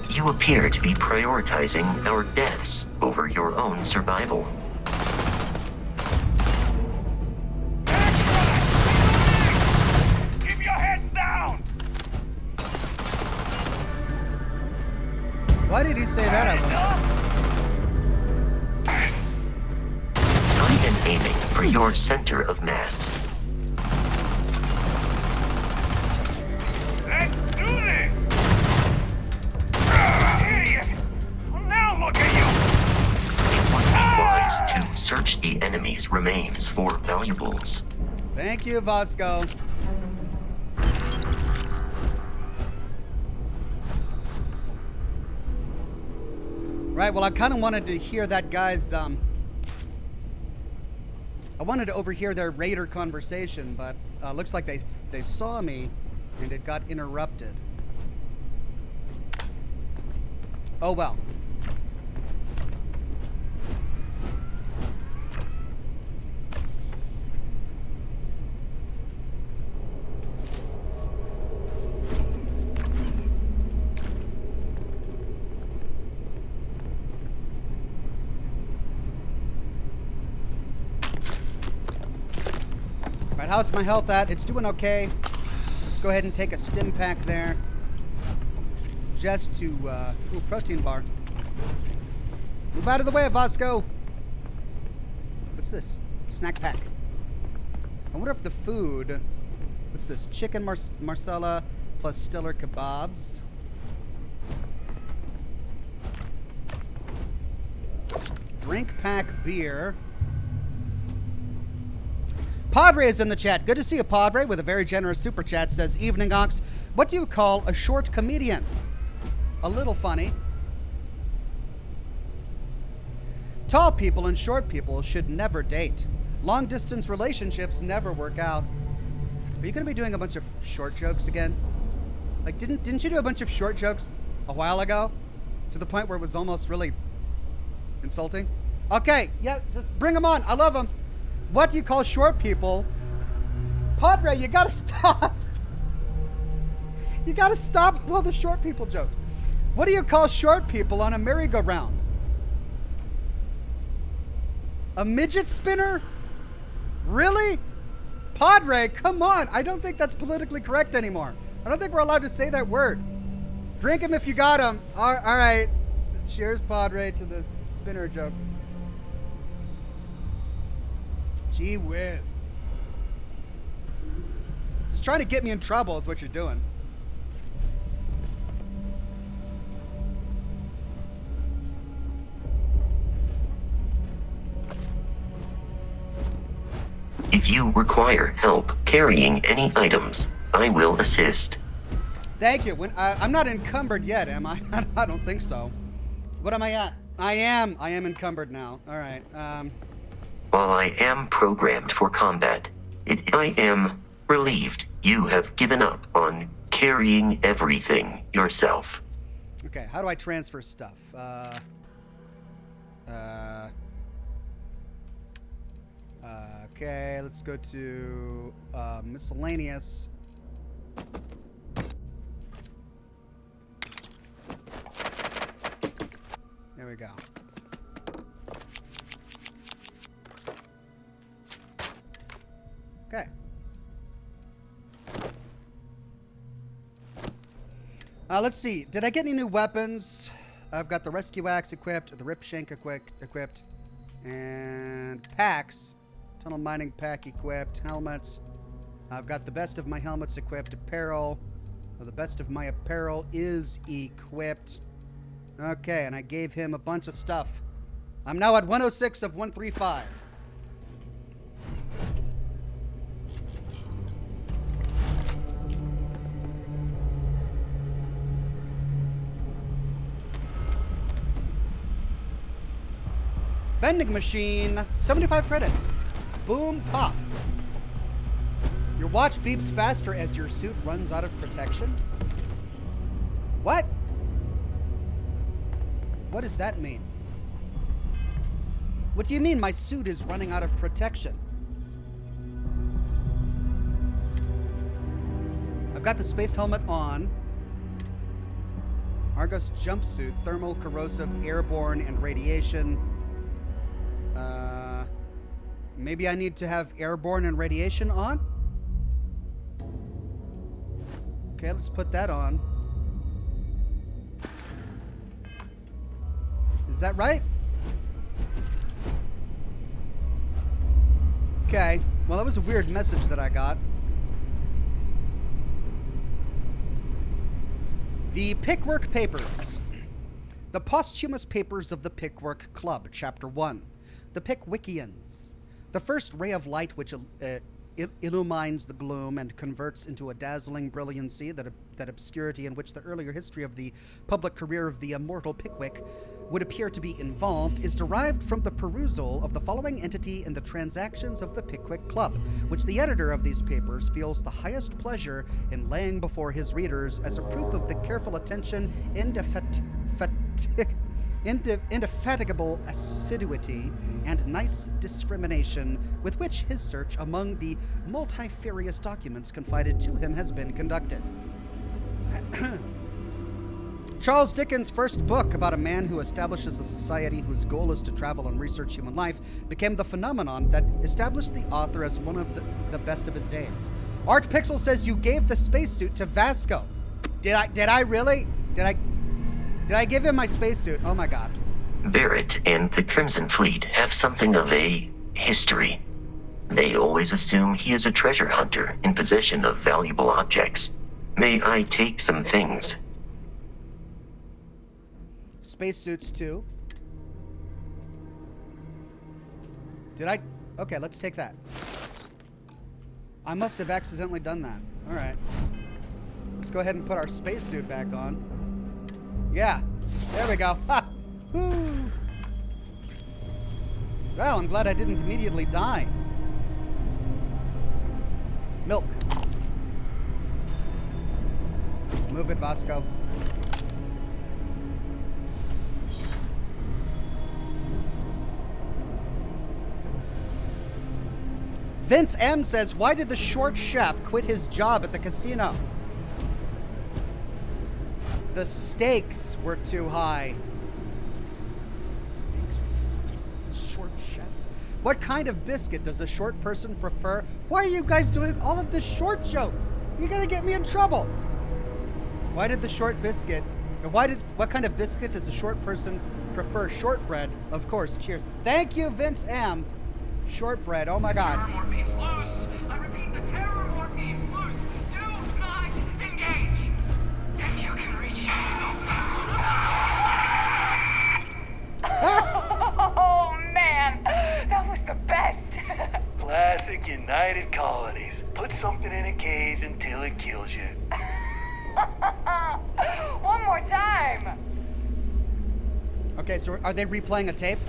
You appear to be prioritizing our deaths over your own survival. That's right! Keep your heads down! Why did he say that? I am aiming for your center of mass. Let's do this! Idiot! Well, now look at you! It would be wise to search the enemy's remains for valuables. Thank you, Vasco. Right, well, I kind of wanted to hear that guy's, I wanted to overhear their raider conversation, but looks like they saw me and it got interrupted. Oh, well. Right, how's my health at? It's doing okay. Let's go ahead and take a stim pack there. Just to, ooh, protein bar. Move out of the way, Vasco. What's this? Snack pack. I wonder if the food, what's this? Chicken marsala plus Stiller kebabs. Drink pack beer. Padre is in the chat. Good to see you, Padre, with a very generous super chat. Says, Evening Ox, what do you call a short comedian? A little funny. Tall people and short people should never date. Long distance relationships never work out. Are you going to be doing a bunch of short jokes again? Like, didn't you do a bunch of short jokes a while ago? To the point where it was almost really insulting? Okay, yeah, just bring them on. I love them. What do you call short people? Padre, you gotta stop. You gotta stop with all the short people jokes. What do you call short people on a merry-go-round? A midget spinner? Really? Padre, come on. I don't think that's politically correct anymore. I don't think we're allowed to say that word. Drink him if you got him. All right. Cheers, Padre, to the spinner joke. Gee whiz. Just trying to get me in trouble is what you're doing. If you require help carrying any items, I will assist. Thank you. I'm not encumbered yet, am I? I don't think so. What am I at? I am encumbered now. All right. While I am programmed for combat, I am relieved you have given up on carrying everything yourself. Okay, how do I transfer stuff? Okay, let's go to miscellaneous. There we go. Okay. Let's see. Did I get any new weapons? I've got the rescue axe equipped, the rip shank equipped, and packs. Tunnel mining pack equipped, helmets. I've got the best of my helmets equipped, apparel. Well, the best of my apparel is equipped. Okay, and I gave him a bunch of stuff. I'm now at 106 of 135. Vending machine, 75 credits. Boom, pop. Your watch beeps faster as your suit runs out of protection? What? What does that mean? What do you mean my suit is running out of protection? I've got the space helmet on. Argos jumpsuit, thermal, corrosive, airborne, and radiation. Maybe I need to have airborne and radiation on? Okay, let's put that on. Is that right? Okay, well, that was a weird message that I got. The Pickwork Papers. The posthumous papers of the Pickwork Club, Chapter 1. the Pickwickians. The first ray of light which illumines the gloom and converts into a dazzling brilliancy that obscurity in which the earlier history of the public career of the immortal Pickwick would appear to be involved is derived from the perusal of the following entity in the transactions of the Pickwick Club, which the editor of these papers feels the highest pleasure in laying before his readers as a proof of the careful attention, indefatigable assiduity, and nice discrimination with which his search among the multifarious documents confided to him has been conducted. Charles Dickens' first book about a man who establishes a society whose goal is to travel and research human life became the phenomenon that established the author as one of the best of his days. Art Pixel says you gave the spacesuit to Vasco. Did I really? Did I give him my spacesuit? Oh my god. Barrett and the Crimson Fleet have something of a history. They always assume he is a treasure hunter in possession of valuable objects. May I take some things? Spacesuits too. Did I? Okay, let's take that. I must have accidentally done that. All right. Let's go ahead and put our spacesuit back on. Yeah, there we go. Ha! Woo! Well, I'm glad I didn't immediately die. Milk. Move it, Vasco. Vince M says, why did the short chef quit his job at the casino? The stakes were too high. The stakes were too high. Short chef. What kind of biscuit does a short person prefer? Why are you guys doing all of the short jokes? You're gonna get me in trouble. Why did the short biscuit, what kind of biscuit does a short person prefer? Shortbread, of course, cheers. Thank you, Vince M. Shortbread, oh my god. Terrormorphes loose! I repeat, the terrormorphes loose! Do not engage! If you can reach... Oh, man! That was the best! Classic United Colonies. Put something in a cage until it kills you. One more time! Okay, so are they replaying a tape?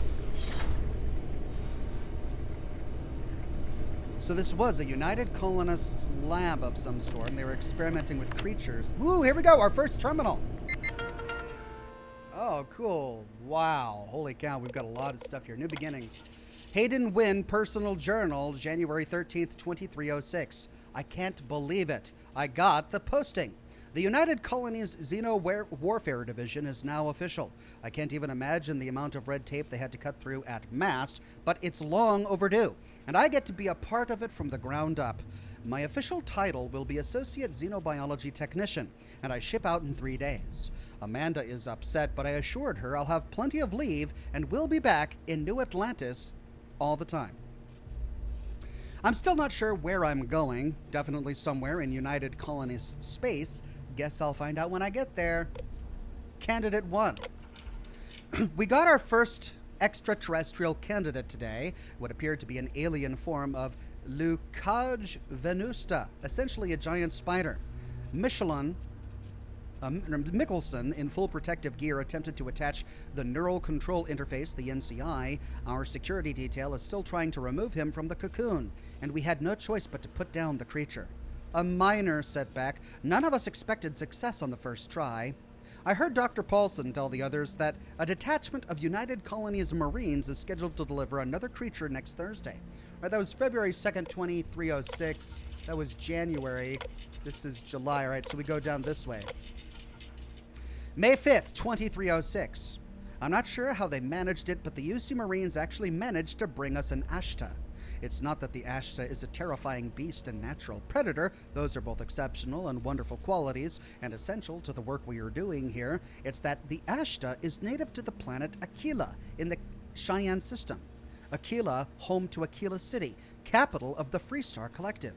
So this was a United Colonists lab of some sort, and they were experimenting with creatures. Ooh, here we go, our first terminal. Oh, cool. Wow. Holy cow, we've got a lot of stuff here. New beginnings. Hayden Wynn, Personal Journal, January 13th, 2306. I can't believe it. I got the posting. The United Colonies Xeno-Warfare Division is now official. I can't even imagine the amount of red tape they had to cut through at MAST, but it's long overdue, and I get to be a part of it from the ground up. My official title will be Associate Xenobiology Technician, and I ship out in 3 days. Amanda is upset, but I assured her I'll have plenty of leave and will be back in New Atlantis all the time. I'm still not sure where I'm going, definitely somewhere in United Colonies space. Guess I'll find out when I get there. Candidate 1. We got our first extraterrestrial candidate today, what appeared to be an alien form of Leucage venusta, essentially a giant spider. Michelson, in full protective gear, attempted to attach the Neural Control Interface, the NCI. Our security detail is still trying to remove him from the cocoon, and we had no choice but to put down the creature. A minor setback. None of us expected success on the first try. I heard Dr. Paulson tell the others that a detachment of United Colonies Marines is scheduled to deliver another creature next Thursday. Right, that was February 2nd, 2306. That was January. This is July, right? So we go down this way. May 5th, 2306. I'm not sure how they managed it, but the UC Marines actually managed to bring us an Ashta. It's not that the Ashta is a terrifying beast and natural predator. Those are both exceptional and wonderful qualities and essential to the work we are doing here. It's that the Ashta is native to the planet Aquila in the Cheyenne system. Aquila, home to Aquila City, capital of the Freestar Collective.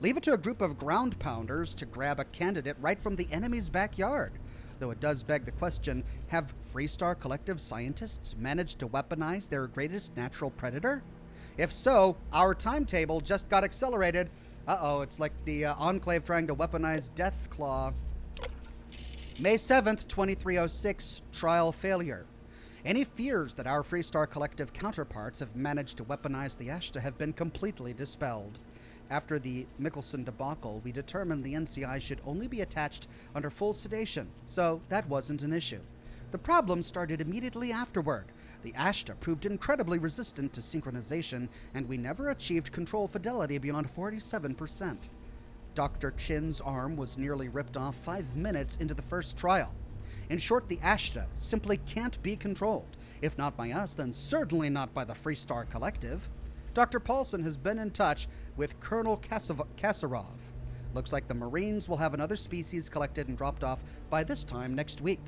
Leave it to a group of ground pounders to grab a candidate right from the enemy's backyard. Though it does beg the question, have Freestar Collective scientists managed to weaponize their greatest natural predator? If so, our timetable just got accelerated. Uh-oh, it's like the Enclave trying to weaponize Deathclaw. May 7th, 2306, trial failure. Any fears that our Freestar Collective counterparts have managed to weaponize the Ashta have been completely dispelled. After the Mickelson debacle, we determined the NCI should only be attached under full sedation, so that wasn't an issue. The problem started immediately afterward. The Ashta proved incredibly resistant to synchronization, and we never achieved control fidelity beyond 47%. Dr. Chin's arm was nearly ripped off 5 minutes into the first trial. In short, the Ashta simply can't be controlled. If not by us, then certainly not by the Freestar Collective. Dr. Paulson has been in touch with Colonel Kasarov. Looks like the Marines will have another species collected and dropped off by this time next week.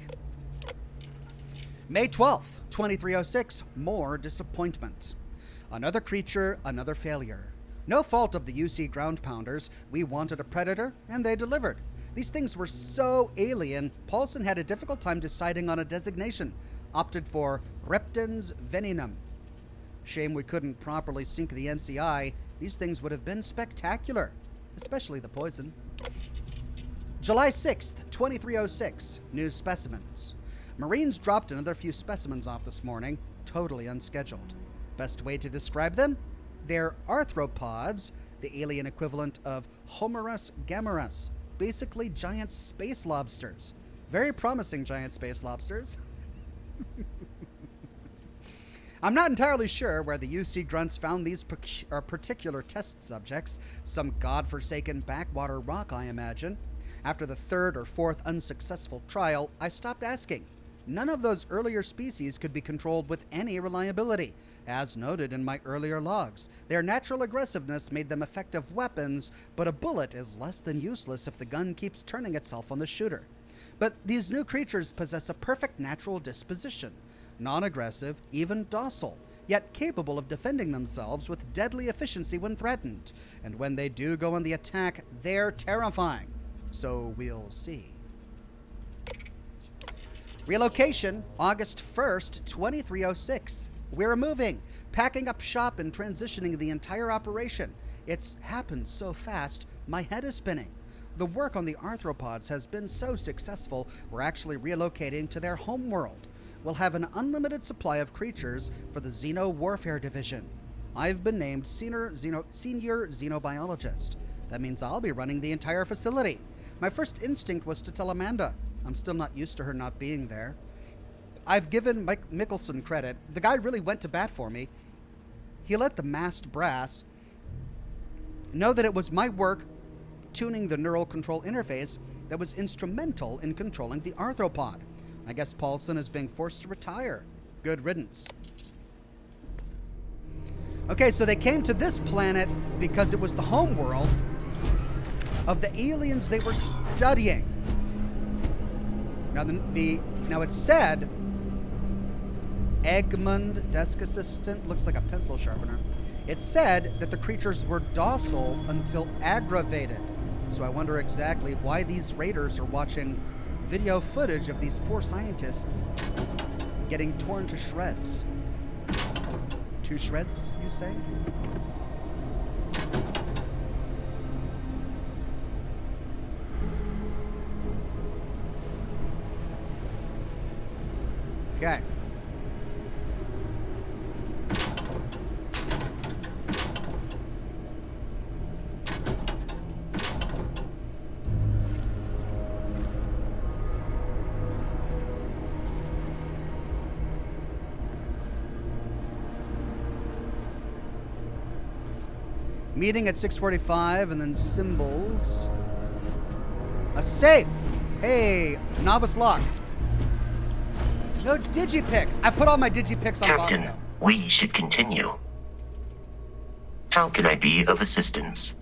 May 12th, 2306, more disappointment. Another creature, another failure. No fault of the UC ground pounders. We wanted a predator, and they delivered. These things were so alien, Paulson had a difficult time deciding on a designation. Opted for Reptens Veninum. Shame we couldn't properly sync the NCI. These things would have been spectacular, especially the poison. July 6th, 2306, new specimens. Marines dropped another few specimens off this morning, totally unscheduled. Best way to describe them? They're arthropods, the alien equivalent of Homerus gammarus, basically giant space lobsters. Very promising giant space lobsters. I'm not entirely sure where the UC grunts found these particular test subjects. Some godforsaken backwater rock, I imagine. After the third or fourth unsuccessful trial, I stopped asking. None of those earlier species could be controlled with any reliability. As noted in my earlier logs, their natural aggressiveness made them effective weapons, but a bullet is less than useless if the gun keeps turning itself on the shooter. But these new creatures possess a perfect natural disposition. Non-aggressive, even docile, yet capable of defending themselves with deadly efficiency when threatened. And when they do go on the attack, they're terrifying. So we'll see. Relocation, August 1st, 2306. We're moving, packing up shop and transitioning the entire operation. It's happened so fast, my head is spinning. The work on the arthropods has been so successful, we're actually relocating to their home world. We'll have an unlimited supply of creatures for the Xeno Warfare Division. I've been named Senior Xenobiologist. That means I'll be running the entire facility. My first instinct was to tell Amanda. I'm still not used to her not being there. I've given Mike Mickelson credit. The guy really went to bat for me. He let the masked brass know that it was my work tuning the neural control interface that was instrumental in controlling the arthropod. I guess Paulson is being forced to retire. Good riddance. Okay, so they came to this planet because it was the home world of the aliens they were studying. Now it said Egmont desk assistant, looks like a pencil sharpener. It said that the creatures were docile until aggravated. So I wonder exactly why these raiders are watching video footage of these poor scientists getting torn to shreds. To shreds, you say? Okay. Meeting at 6:45 and then symbols. A safe! Hey, novice lock. No digipicks. I put all my digipicks on Captain, Bosco. we should continue. How can I be of assistance?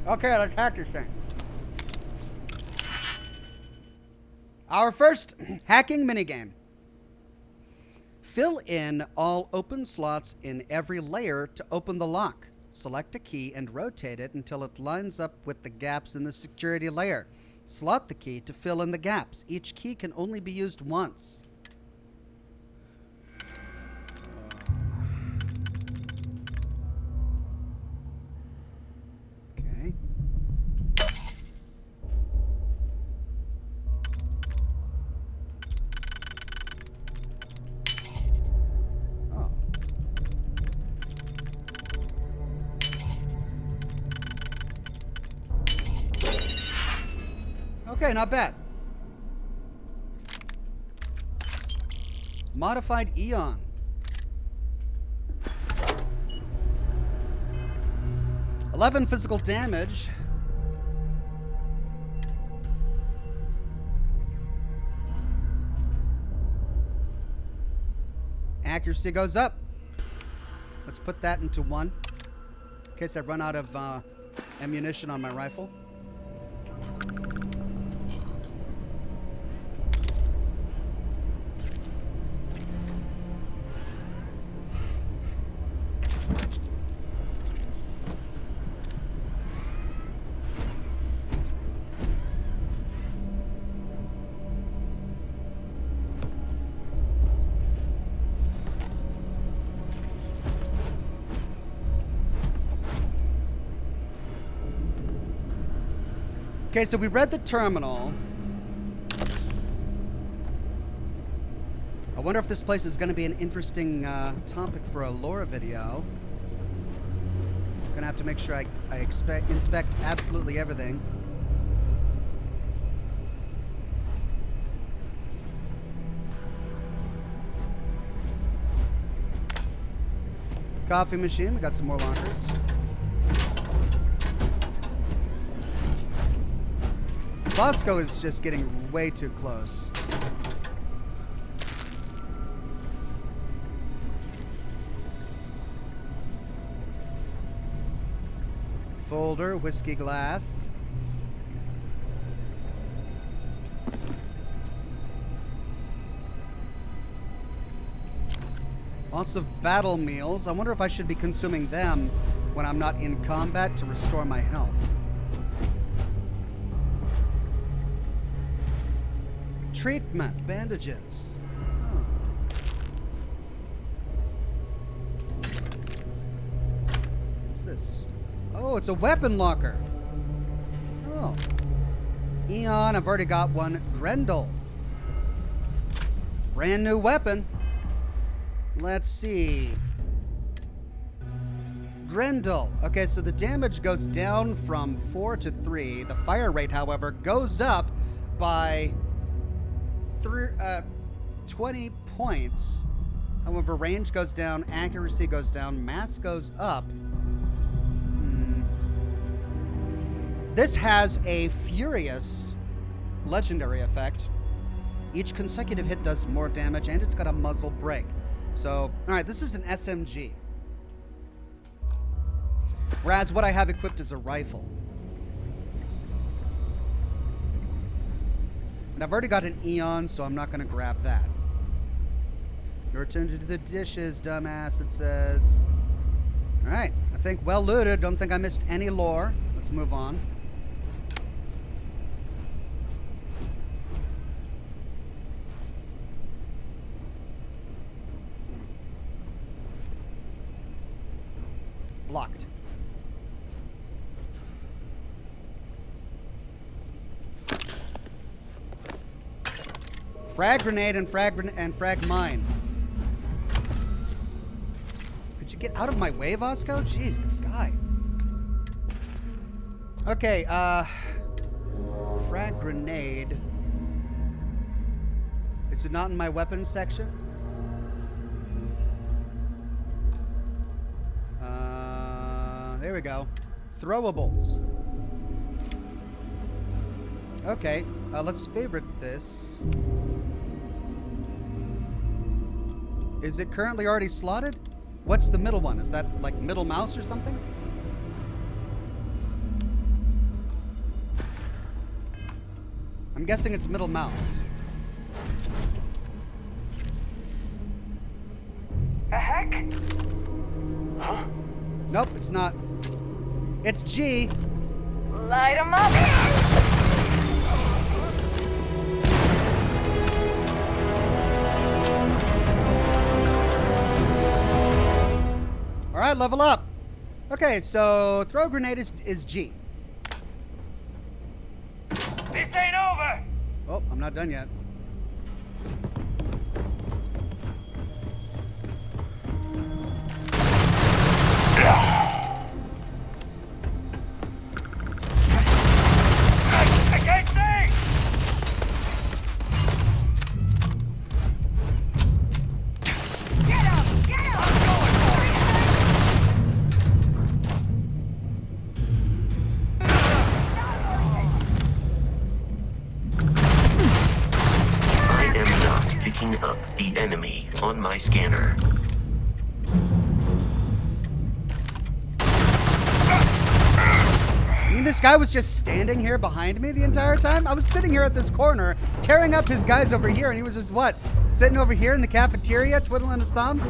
Okay, let's hack this thing. Our first hacking minigame. Fill in all open slots in every layer to open the lock. Select a key and rotate it until it lines up with the gaps in the security layer. Slot the key to fill in the gaps. Each key can only be used once. Okay. Oh. Okay, not bad. Modified Eon. $11 physical damage. Accuracy goes up. Let's put that into 1. In case I run out of ammunition on my rifle. Okay, so we read the terminal. I wonder if this place is going to be an interesting topic for a lore video. I'm going to have to make sure I inspect absolutely everything. Coffee machine, we got some more lockers. Bosco is just getting way too close. Folder, whiskey glass. Lots of battle meals. I wonder if I should be consuming them when I'm not in combat to restore my health. Treatment, bandages. Oh. What's this? Oh, it's a weapon locker. Oh. Eon, I've already got one. Grendel. Brand new weapon. Let's see. Grendel. Okay, so the damage goes down from 4 to 3. The fire rate, however, goes up by 20 points. However, range goes down, accuracy goes down, mass goes up. This has a furious legendary effect. Each consecutive hit does more damage, and it's got a muzzle brake. So, alright, this is an SMG. Whereas what I have equipped is a rifle. And I've already got an Eon, so I'm not going to grab that. Your turn to do the dishes, dumbass, it says. Alright, I think well looted. Don't think I missed any lore. Let's move on. Blocked. Frag grenade and frag mine. Could you get out of my way, Vasco? Jeez, this guy. Okay, frag grenade. Is it not in my weapons section? There we go. Throwables. Okay, let's favorite this. Is it currently already slotted? What's the middle one? Is that like middle mouse or something? I'm guessing it's middle mouse. The heck? Huh? Nope, it's not. It's G. Light 'em up! All right, level up. Okay, so throw grenade is G. This ain't over! Oh, I'm not done yet. I can't see! Get up! Get up! I'm going for it! I am not picking up the enemy on my scanner. I mean, this guy was just standing here behind me the entire time. I was sitting here at this corner, tearing up his guys over here, and he was just, what, sitting over here in the cafeteria, twiddling his thumbs?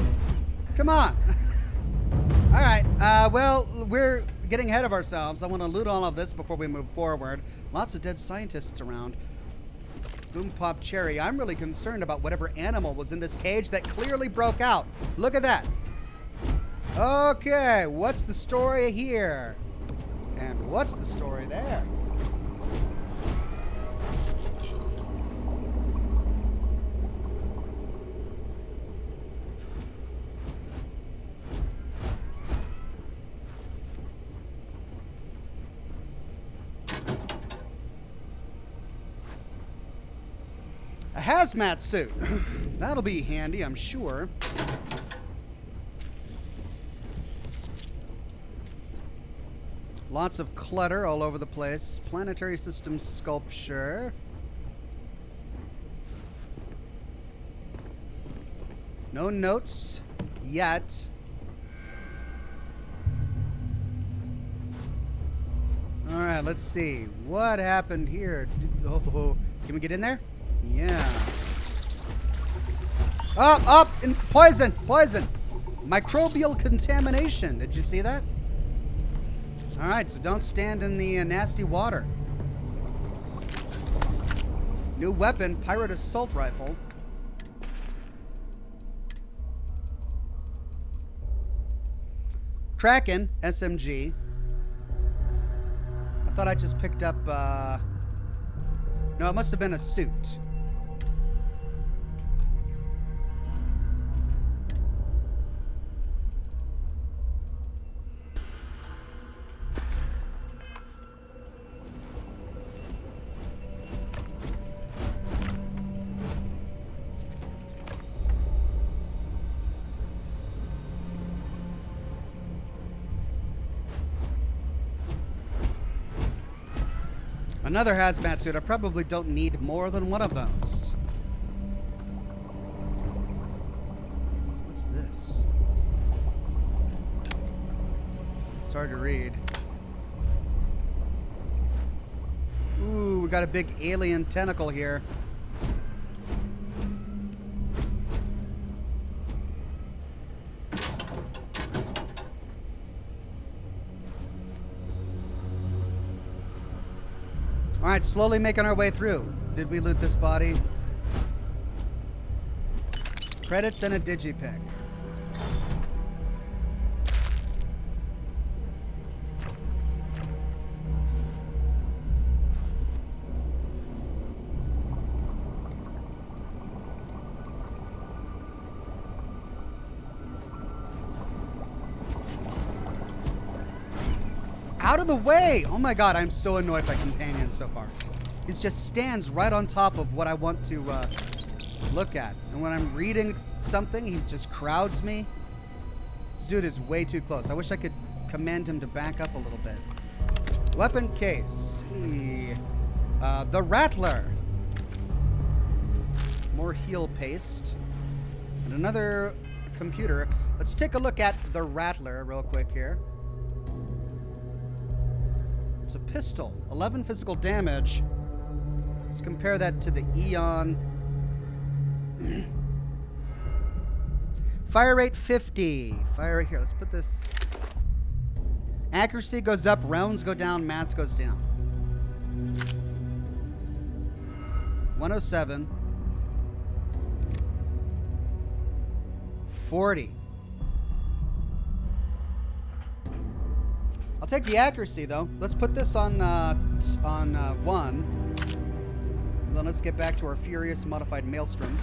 Come on. All right, well, we're getting ahead of ourselves. I want to loot all of this before we move forward. Lots of dead scientists around. Boom Pop Cherry. I'm really concerned about whatever animal was in this cage that clearly broke out. Look at that. Okay, what's the story here? And what's the story there? A hazmat suit. That'll be handy, I'm sure. Lots of clutter all over the place. Planetary system sculpture. No notes yet. All right, let's see. What happened here? Oh, can we get in there? Yeah. Up! Poison! Poison! Microbial contamination. Did you see that? All right, so don't stand in the nasty water. New weapon, pirate assault rifle. Kraken, SMG. I thought I just picked up, no, it must have been a suit. Another hazmat suit. I probably don't need more than one of those. What's this? It's hard to read. Ooh, we got a big alien tentacle here. All right, slowly making our way through. Did we loot this body? Credits and a digipick. Out of the way! Oh my god, I'm so annoyed by companions so far. He just stands right on top of what I want to look at. And when I'm reading something, he just crowds me. This dude is way too close. I wish I could command him to back up a little bit. Weapon case. The Rattler. More heal paste. And another computer. Let's take a look at the Rattler real quick here. It's a pistol. 11 physical damage. Let's compare that to the Eon. Fire rate 50. Fire rate here. Let's put this. Accuracy goes up, rounds go down, mass goes down. 107. 40. I'll take the accuracy though. Let's put this on 1. Then let's get back to our furious modified maelstrom.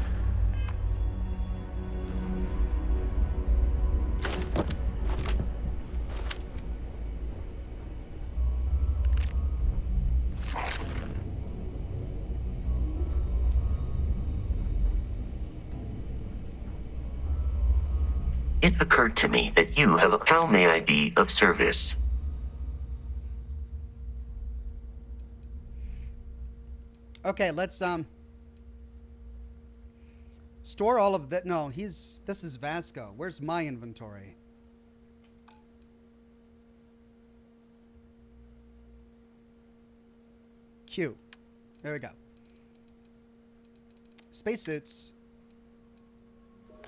It occurred to me that you have a... How may I be of service? Okay, let's store all of that. No, this is Vasco. Where's my inventory? Q. There we go. Spacesuits.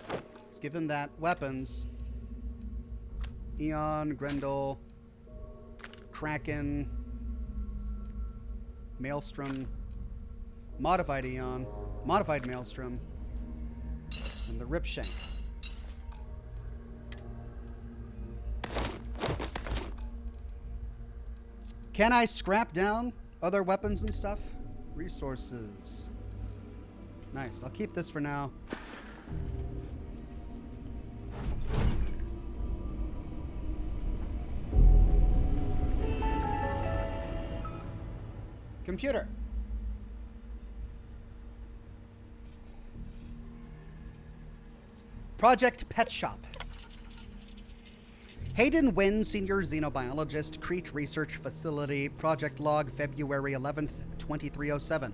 Let's give him that. Weapons. Eon, Grendel, Kraken, Maelstrom, Modified Eon, Modified Maelstrom, and the Ripshank. Can I scrap down other weapons and stuff? Resources. Nice. I'll keep this for now. Computer. Project Pet Shop. Hayden Wynn, Senior Xenobiologist, Crete Research Facility, Project Log, February 11th, 2307.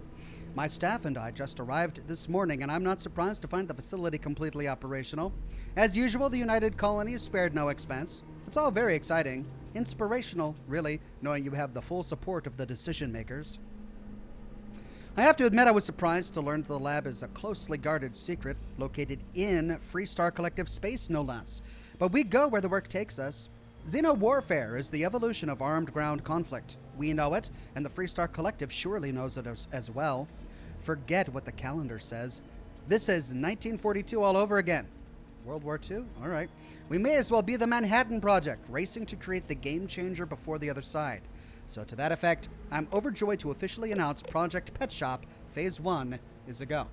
My staff and I just arrived this morning, and I'm not surprised to find the facility completely operational. As usual, the United Colonies spared no expense. It's all very exciting. Inspirational, really, knowing you have the full support of the decision makers. I have to admit I was surprised to learn the lab is a closely guarded secret located in Freestar Collective space, no less. But we go where the work takes us. Xeno warfare is the evolution of armed ground conflict. We know it, and the Freestar Collective surely knows it as well. Forget what the calendar says. This is 1942 all over again. World War II? All right. We may as well be the Manhattan Project, racing to create the game changer before the other side. So to that effect, I'm overjoyed to officially announce Project Pet Shop Phase 1 is a go.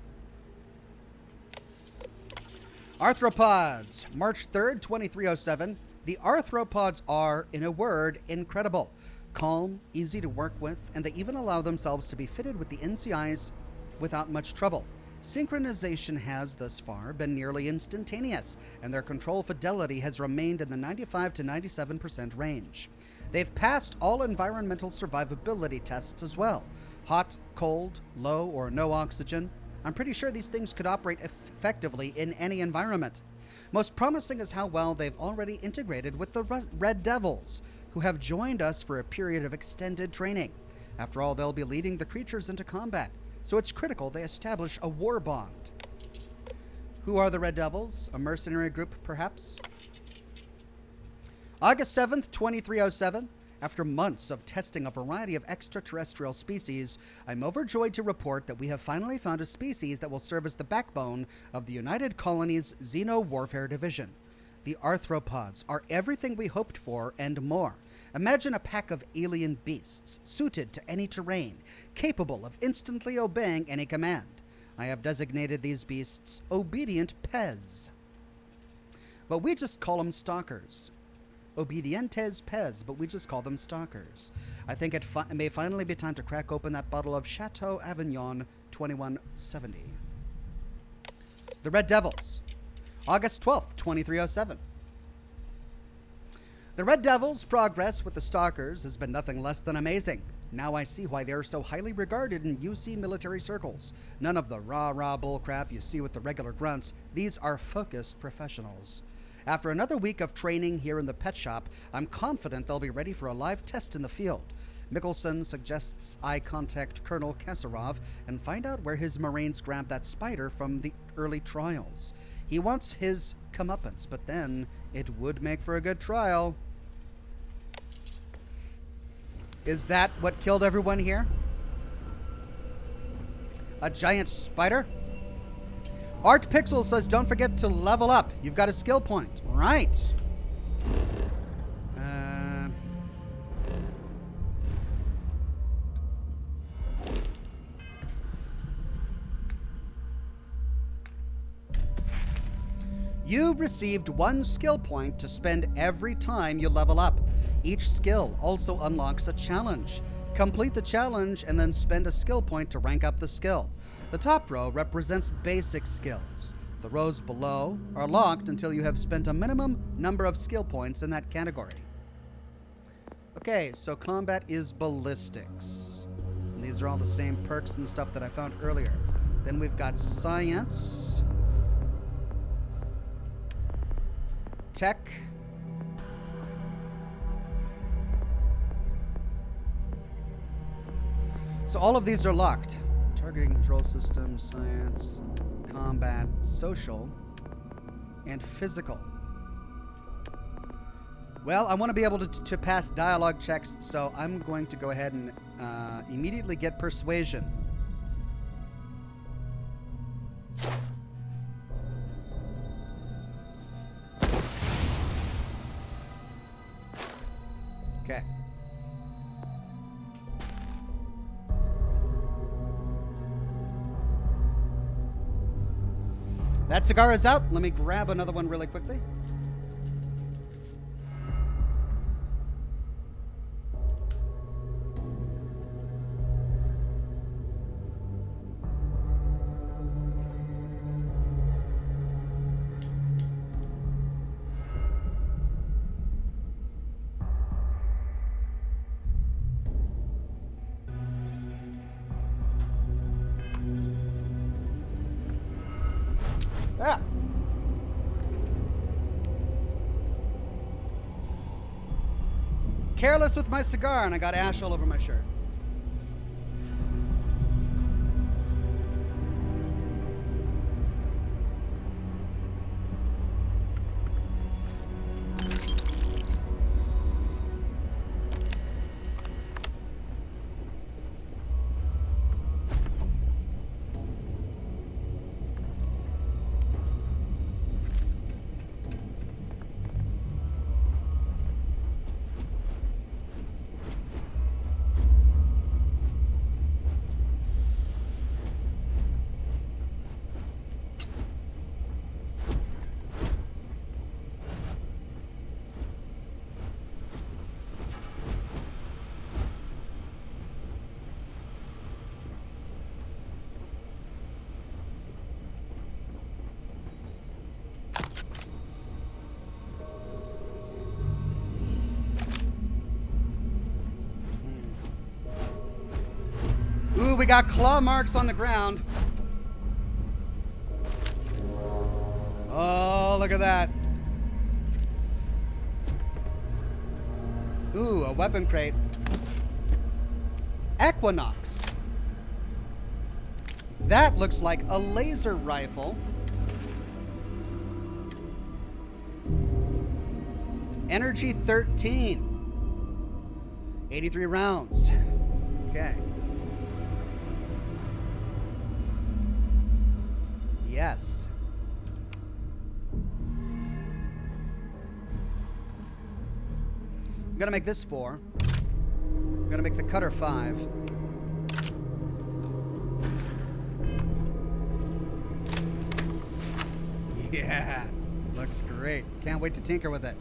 Arthropods, March 3rd, 2307. The arthropods are, in a word, incredible. Calm, easy to work with, and they even allow themselves to be fitted with the NCIs without much trouble. Synchronization has, thus far, been nearly instantaneous, and their control fidelity has remained in the 95 to 97% range. They've passed all environmental survivability tests as well. Hot, cold, low, or no oxygen. I'm pretty sure these things could operate effectively in any environment. Most promising is how well they've already integrated with the Red Devils, who have joined us for a period of extended training. After all, they'll be leading the creatures into combat, so it's critical they establish a war bond. Who are the Red Devils? A mercenary group, perhaps? August 7th, 2307. After months of testing a variety of extraterrestrial species, I'm overjoyed to report that we have finally found a species that will serve as the backbone of the United Colonies Xeno Warfare Division. The arthropods are everything we hoped for and more. Imagine a pack of alien beasts, suited to any terrain, capable of instantly obeying any command. I have designated these beasts Obedient Pez. But we just call them stalkers. Obedientes Pez, but we just call them stalkers. I think it may finally be time to crack open that bottle of Chateau Avignon 2170. The Red Devils, August 12th, 2307. The Red Devils' progress with the stalkers has been nothing less than amazing. Now I see why they are so highly regarded in UC military circles. None of the rah-rah bullcrap you see with the regular grunts. These are focused professionals. After another week of training here in the pet shop, I'm confident they'll be ready for a live test in the field. Mickelson suggests I contact Colonel Kasarov and find out where his Marines grabbed that spider from the early trials. He wants his comeuppance, but then it would make for a good trial. Is that what killed everyone here? A giant spider? Art Pixel says, don't forget to level up. You've got a skill point. Right. You received 1 skill point to spend every time you level up. Each skill also unlocks a challenge. Complete the challenge and then spend a skill point to rank up the skill. The top row represents basic skills. The rows below are locked until you have spent a minimum number of skill points in that category. Okay, so combat is ballistics. And these are all the same perks and stuff that I found earlier. Then we've got science, tech, so all of these are locked. Targeting control system, science, combat, social, and physical. Well, I want to be able to pass dialogue checks, so I'm going to go ahead and immediately get persuasion. Okay. That cigar is out. Let me grab another one really quickly. Ah. Careless with my cigar, and I got ash all over my shirt. Ooh, we got claw marks on the ground. Oh, look at that. Ooh, a weapon crate. Equinox. That looks like a laser rifle. Energy 13. 83 rounds. Okay. Yes. I'm gonna make this 4. I'm gonna make the cutter 5. Yeah, looks great. Can't wait to tinker with it.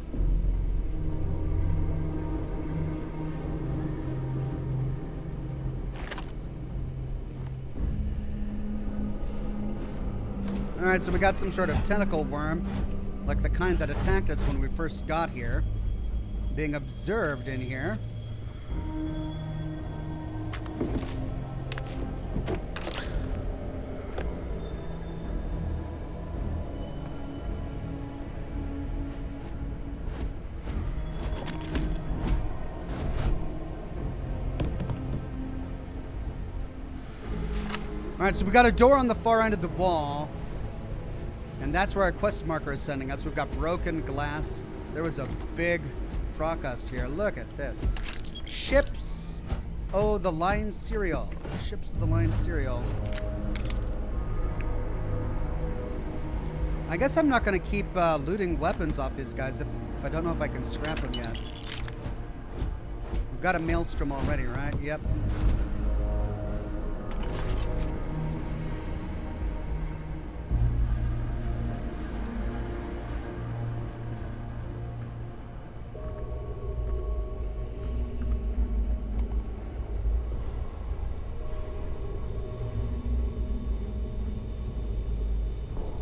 Alright, so we got some sort of tentacle worm, like the kind that attacked us when we first got here, being observed in here. Alright, so we got a door on the far end of the wall. And that's where our quest marker is sending us. We've got broken glass. There was a big fracas here. Look at this. Ships. Oh, the line cereal. Ships of the line cereal. I guess I'm not going to keep looting weapons off these guys if I don't know if I can scrap them yet. We've got a maelstrom already, right? Yep.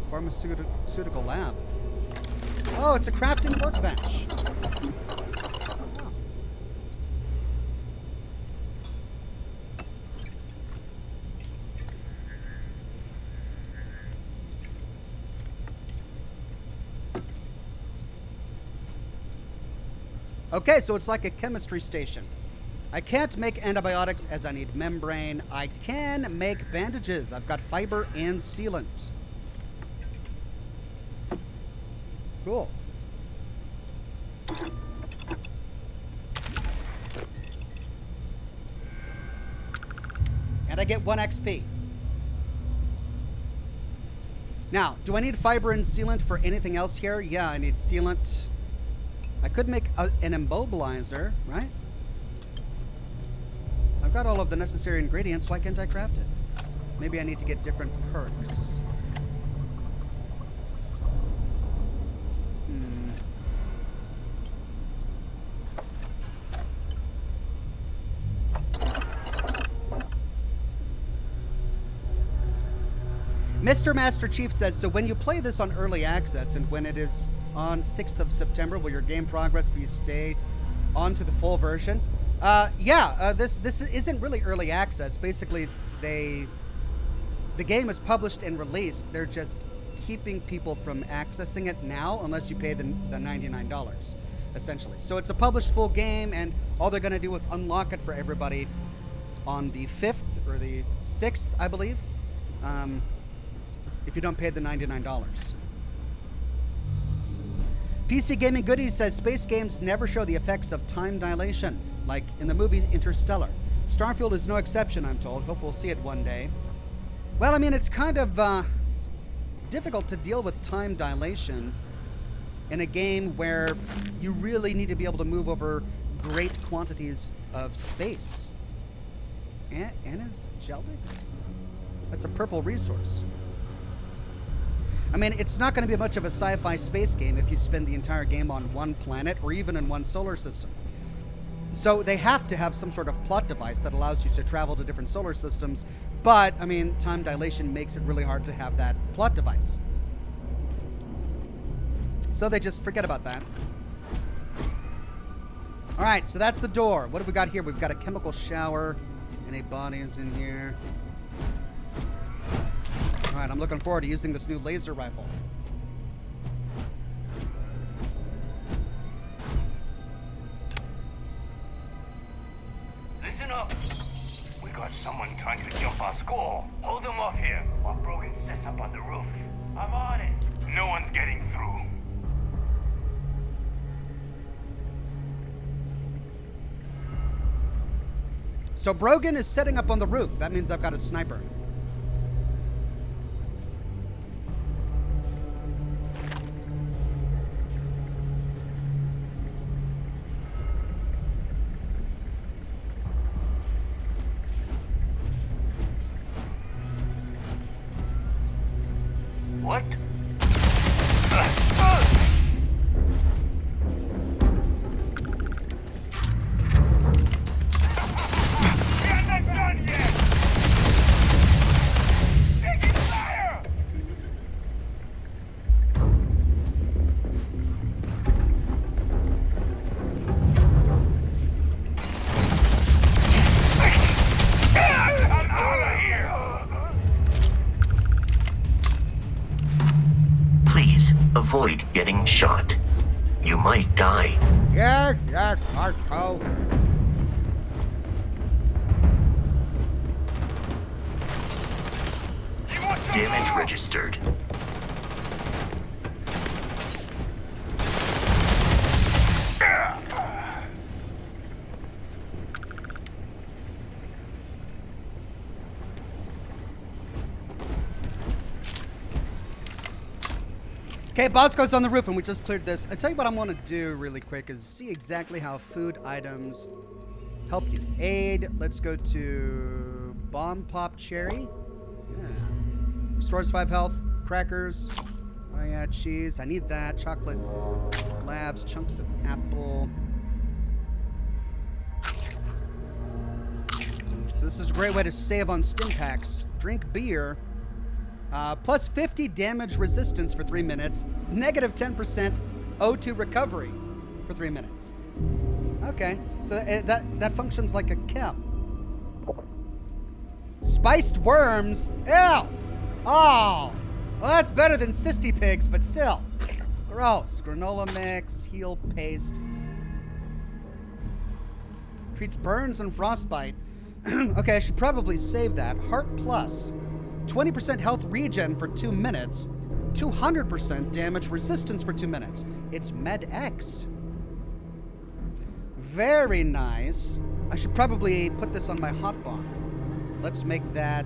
Pharmaceutical lab. Oh, it's a crafting workbench. Okay, so it's like a chemistry station. I can't make antibiotics as I need membrane. I can make bandages. I've got fiber and sealant. Cool. And I get 1 XP. Now, do I need fiber and sealant for anything else here? Yeah, I need sealant. I could make an immobilizer, right? I've got all of the necessary ingredients. Why can't I craft it? Maybe I need to get different perks. Mr. Master Chief says, so when you play this on early access and when it is on 6th of September, will your game progress be stay on to the full version? This isn't really early access. Basically, the game is published and released. They're just keeping people from accessing it now unless you pay the $99, essentially. So it's a published full game, and all they're going to do is unlock it for everybody on the 5th or the 6th, I believe. If you don't pay the $99. PC Gaming Goodies says space games never show the effects of time dilation, like in the movie Interstellar. Starfield is no exception, I'm told. Hope we'll see it one day. Well, I mean, it's kind of difficult to deal with time dilation in a game where you really need to be able to move over great quantities of space. Anna's Geldic? That's a purple resource. I mean, it's not going to be much of a sci-fi space game if you spend the entire game on one planet or even in one solar system. So they have to have some sort of plot device that allows you to travel to different solar systems. But, I mean, time dilation makes it really hard to have that plot device. So they just forget about that. All right, so that's the door. What have we got here? We've got a chemical shower. Any bodies in here? All right, I'm looking forward to using this new laser rifle. Listen up. We got someone trying to jump our skull. Hold them off here while Brogan sets up on the roof. I'm on it. No one's getting through. So Brogan is setting up on the roof. That means I've got a sniper. What? Avoid getting shot. You might die. Yes, Marco. Damage registered. Okay, Bosco's on the roof, and we just cleared this. I tell you what I want to do really quick is see exactly how food items help you. Aid. Let's go to Bomb Pop Cherry. Yeah. Restores 5 health. Crackers. Oh yeah, cheese. I need that. Chocolate labs. Chunks of apple. So this is a great way to save on stim packs. Drink beer. Plus 50 damage resistance for 3 minutes. Negative 10% O2 recovery for 3 minutes. Okay, so that functions like a chem. Spiced worms. Ew. Oh. Well, that's better than cysty pigs, but still. Gross. Granola mix, heal paste. Treats burns and frostbite. Okay, I should probably save that. Heart Plus. 20% health regen for 2 minutes. 200% damage resistance for 2 minutes. It's Med X. Very nice. I should probably put this on my hotbar. Let's make that...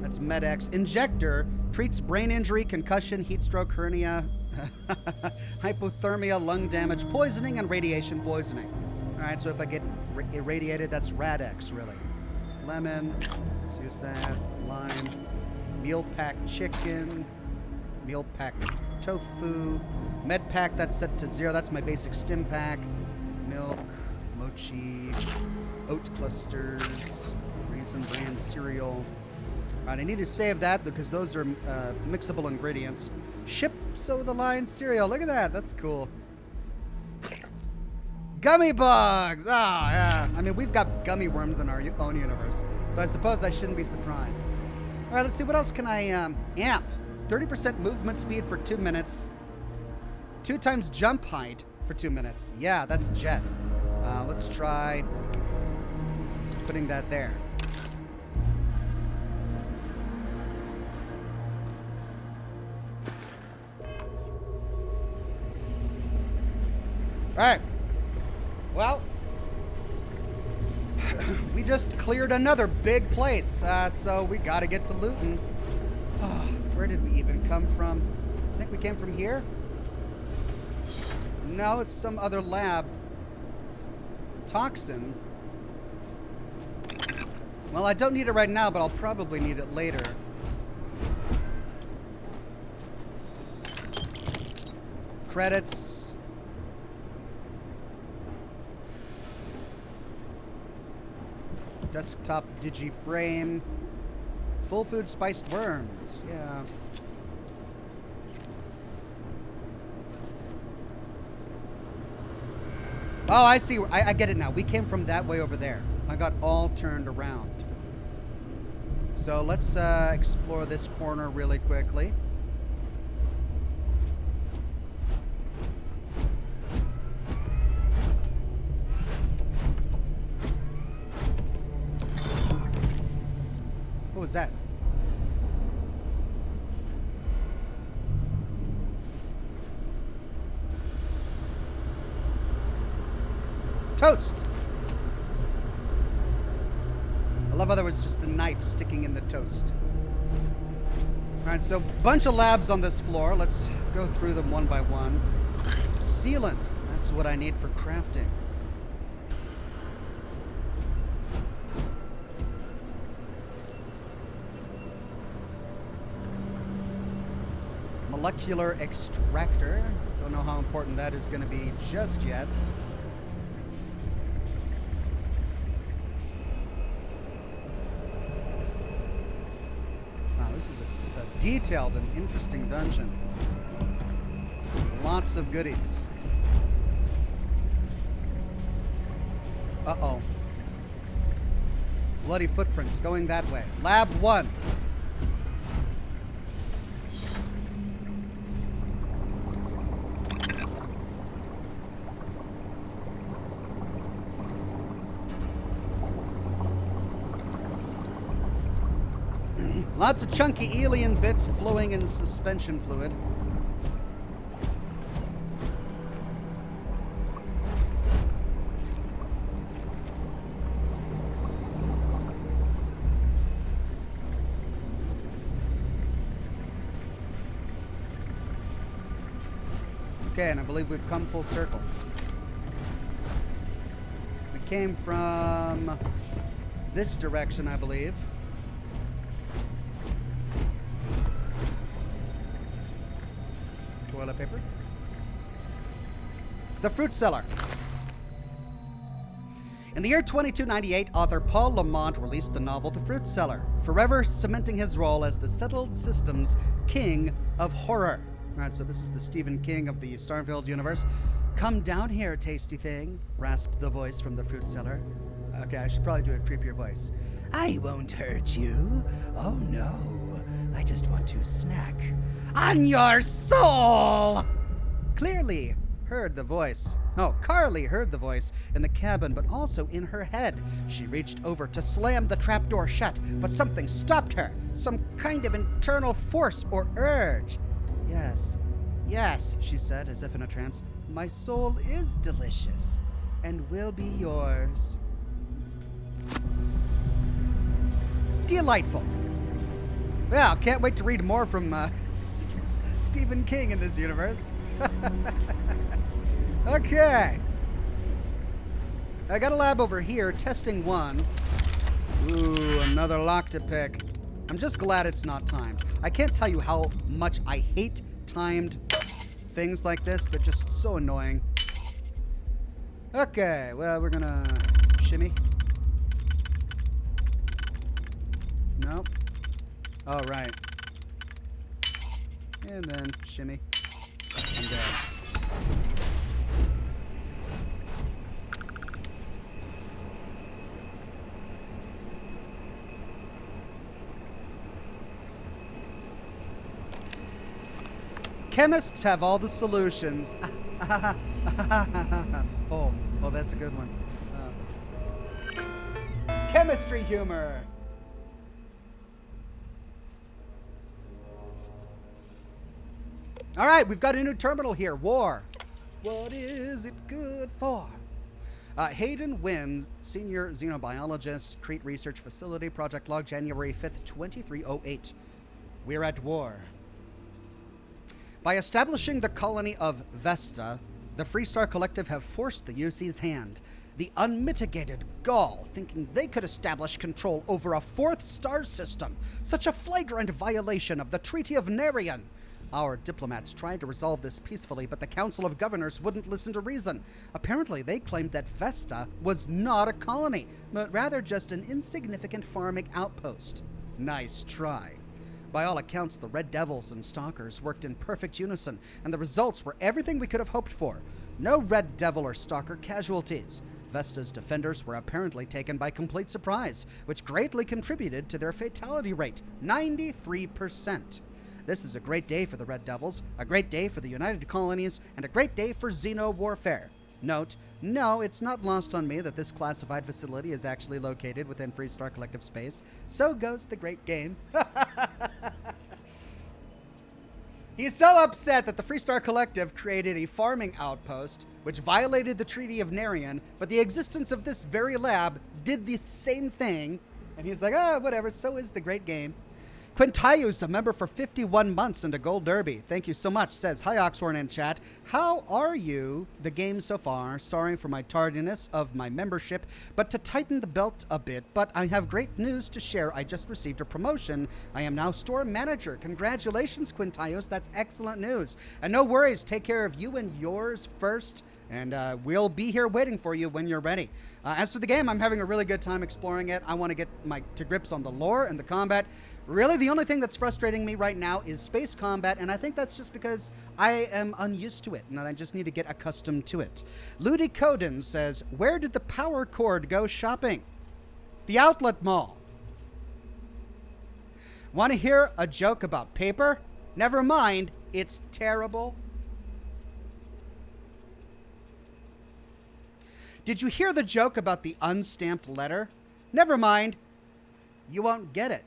That's Med X. Injector treats brain injury, concussion, heat stroke, hernia, hypothermia, lung damage, poisoning, and radiation poisoning. All right, so if I get irradiated, that's Rad-X, really. Lemon, let's use that. Lime, meal pack chicken, meal pack tofu, med pack, that's set to 0. That's my basic stim pack. Milk, mochi, oat clusters, Raisin Bran cereal. All right, I need to save that because those are mixable ingredients. Ships over the line cereal. Look at that. That's cool. Gummy bugs! Oh, yeah. I mean, we've got gummy worms in our own universe, so I suppose I shouldn't be surprised. All right, let's see. What else can I amp? 30% movement speed for 2 minutes. 2 times jump height for 2 minutes. Yeah, that's Jet. Let's try putting that there. All right. Well, we just cleared another big place, so we got to get to looting. Oh, where did we even come from? I think we came from here? No, it's some other lab. Toxin. Well, I don't need it right now, but I'll probably need it later. Credits. Desktop digiframe. Full food spiced worms. Yeah. Oh, I see. I get it now. We came from that way over there. I got all turned around. So let's explore this corner really quickly. What was that? Toast! I love how there was just a knife sticking in the toast. Alright, so bunch of labs on this floor. Let's go through them one by one. Sealant. That's what I need for crafting. Molecular extractor. Don't know how important that is going to be just yet. Wow, this is a detailed and interesting dungeon. Lots of goodies. Uh-oh. Bloody footprints going that way. Lab 1. Lots of chunky alien bits flowing in suspension fluid. Okay, and I believe we've come full circle. We came from this direction, I believe. Toilet paper. The fruit cellar. In the year 2298, author Paul Lamont released the novel The Fruit Cellar, forever cementing his role as the settled systems king of horror. All right, so this is the Stephen King of the Starfield universe. Come down here, tasty thing, rasped the voice from the fruit cellar. Okay, I should probably do a creepier voice. I won't hurt you. Oh no, I just want to snack on your soul. Clearly heard the voice. Oh, Carly heard the voice in the cabin, but also in her head. She reached over to slam the trapdoor shut, but something stopped her. Some kind of internal force or urge. Yes, she said, as if in a trance. My soul is delicious and will be yours. Delightful. Well, can't wait to read more from Stephen King in this universe. Okay. I got a lab over here, testing 1. Ooh, another lock to pick. I'm just glad it's not timed. I can't tell you how much I hate timed things like this. They're just so annoying. Okay, well, we're gonna shimmy. Nope. Oh, right. And then shimmy. I'm dead. Chemists have all the solutions. Oh, that's a good one. Chemistry humor. All right, we've got a new terminal here. War. What is it good for? Hayden Wynn, Senior Xenobiologist, Crete Research Facility, Project Log, January 5th, 2308. We're at war. By establishing the colony of Vesta, the Freestar Collective have forced the UC's hand. The unmitigated gall, thinking they could establish control over a 4th star system. Such a flagrant violation of the Treaty of Narian. Our diplomats tried to resolve this peacefully, but the Council of Governors wouldn't listen to reason. Apparently, they claimed that Vesta was not a colony, but rather just an insignificant farming outpost. Nice try. By all accounts, the Red Devils and Stalkers worked in perfect unison, and the results were everything we could have hoped for. No Red Devil or Stalker casualties. Vesta's defenders were apparently taken by complete surprise, which greatly contributed to their fatality rate, 93%. This is a great day for the Red Devils, a great day for the United Colonies, and a great day for Xeno warfare. Note, no, it's not lost on me that this classified facility is actually located within Freestar Collective space. So goes the great game. He's so upset that the Freestar Collective created a farming outpost, which violated the Treaty of Narian, but the existence of this very lab did the same thing. And he's like, whatever, so is the great game. Quintaius, a member for 51 months and a gold derby. Thank you so much. Says, hi, Oxhorn in chat. How are you? The game so far. Sorry for my tardiness of my membership, but to tighten the belt a bit. But I have great news to share. I just received a promotion. I am now store manager. Congratulations, Quintaius. That's excellent news. And no worries. Take care of you and yours first. And we'll be here waiting for you when you're ready. As for the game, I'm having a really good time exploring it. I want to get to grips on the lore and the combat. Really, the only thing that's frustrating me right now is space combat, and I think that's just because I am unused to it, and I just need to get accustomed to it. Ludi Coden says, where did the power cord go shopping? The outlet mall. Want to hear a joke about paper? Never mind, it's terrible. Did you hear the joke about the unstamped letter? Never mind, you won't get it.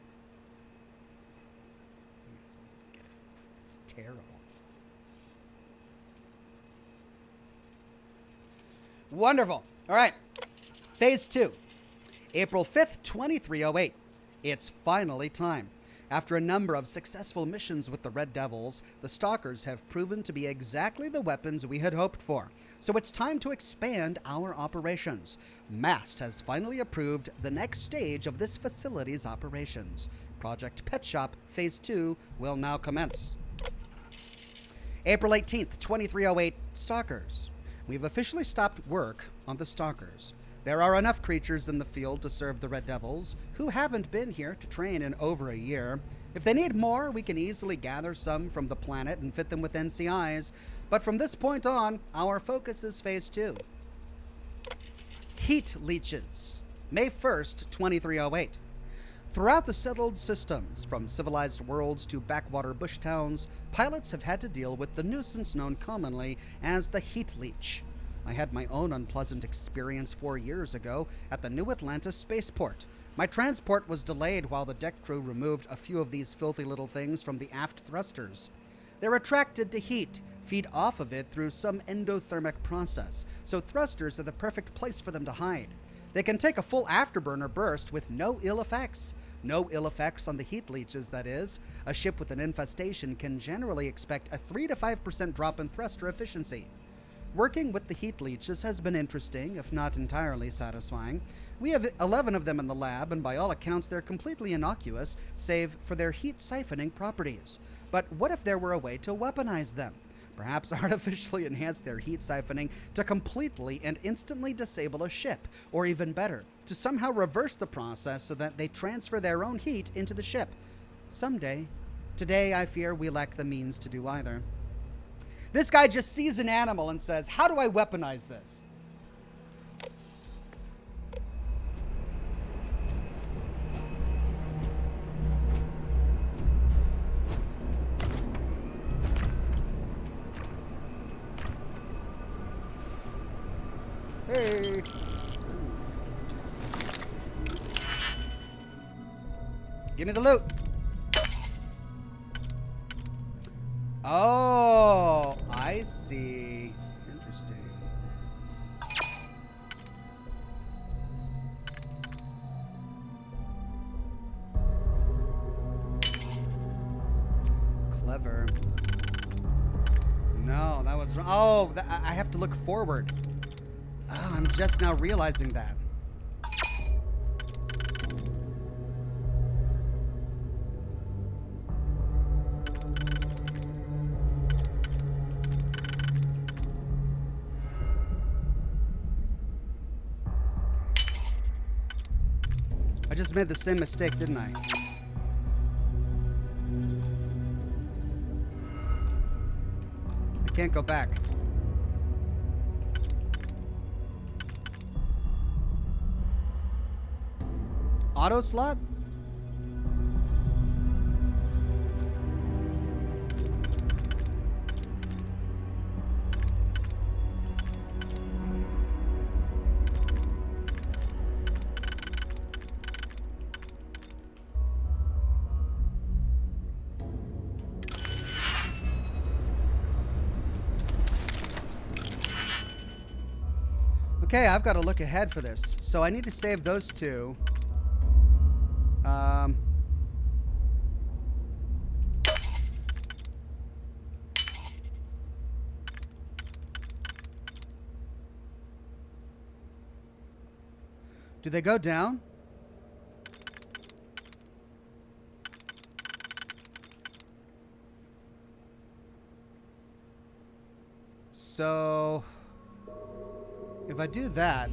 terrible. Wonderful. All right. Phase 2. April 5th, 2308. It's finally time. After a number of successful missions with the Red Devils, the Stalkers have proven to be exactly the weapons we had hoped for. So it's time to expand our operations. MAST has finally approved the next stage of this facility's operations. Project Pet Shop Phase 2 will now commence. April 18th, 2308, Stalkers. We've officially stopped work on the Stalkers. There are enough creatures in the field to serve the Red Devils, who haven't been here to train in over a year. If they need more, we can easily gather some from the planet and fit them with NCIs. But from this point on, our focus is Phase 2. Heat leeches. May 1st, 2308. Throughout the settled systems, from civilized worlds to backwater bush towns, pilots have had to deal with the nuisance known commonly as the heat leech. I had my own unpleasant experience 4 years ago at the new Atlantis spaceport. My transport was delayed while the deck crew removed a few of these filthy little things from the aft thrusters. They're attracted to heat, feed off of it through some endothermic process, so thrusters are the perfect place for them to hide. They can take a full afterburner burst with no ill effects. No ill effects on the heat leeches, that is. A ship with an infestation can generally expect a 3 to 5% drop in thruster efficiency. Working with the heat leeches has been interesting, if not entirely satisfying. We have 11 of them in the lab, and by all accounts they're completely innocuous, save for their heat siphoning properties. But what if there were a way to weaponize them? Perhaps artificially enhance their heat siphoning to completely and instantly disable a ship, or even better, to somehow reverse the process so that they transfer their own heat into the ship. Someday. Today, I fear we lack the means to do either. This guy just sees an animal and says, how do I weaponize this? Hey. Give me the loot. Oh, I see. Interesting. Clever. No, that was wrong. Oh, I have to look forward. Oh, I'm just now realizing that. I just made the same mistake, didn't I? I can't go back. Auto slot? Okay, I've got to look ahead for this. So I need to save those two. Do they go down? So if I do that,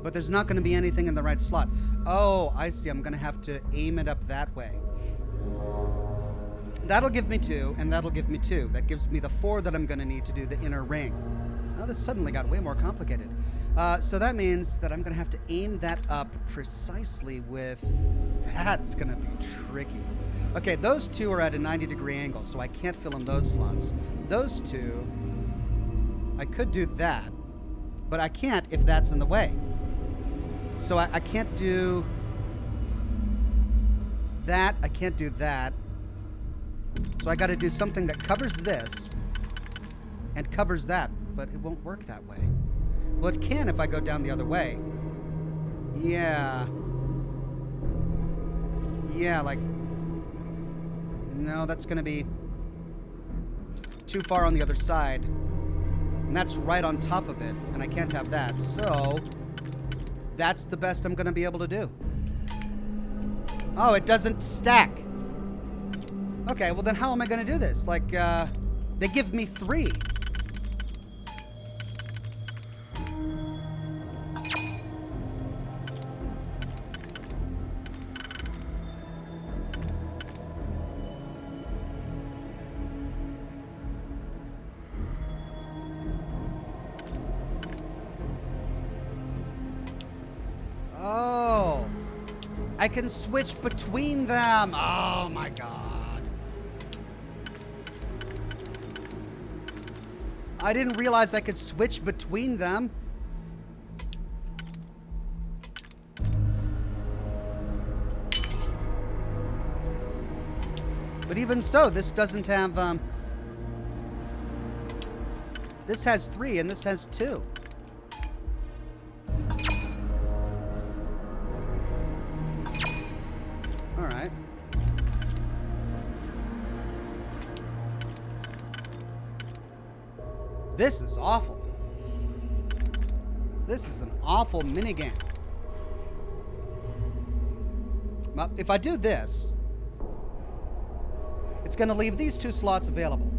but there's not going to be anything in the right slot. Oh, I see. I'm going to have to aim it up that way. That'll give me 2, and that'll give me 2. That gives me the 4 that I'm going to need to do the inner ring. Now this suddenly got way more complicated. So that means that I'm going to have to aim that up precisely with... That's going to be tricky. Okay, those 2 are at a 90-degree angle, so I can't fill in those slots. Those 2, I could do that, but I can't if that's in the way. So I can't do... that. I can't do that. So I got to do something that covers this and covers that, but it won't work that way. Well, it can if I go down the other way. Yeah. Yeah, like... No, that's going to be too far on the other side. And that's right on top of it, and I can't have that. So, that's the best I'm going to be able to do. Oh, it doesn't stack. Okay, well then how am I going to do this? Like, they give me 3. Oh, I can switch between them. Oh my God. I didn't realize I could switch between them. But even so, this doesn't have, this has 3 and this has 2. All right. This is awful. This is an awful minigame. Well, if I do this, it's going to leave these 2 slots available.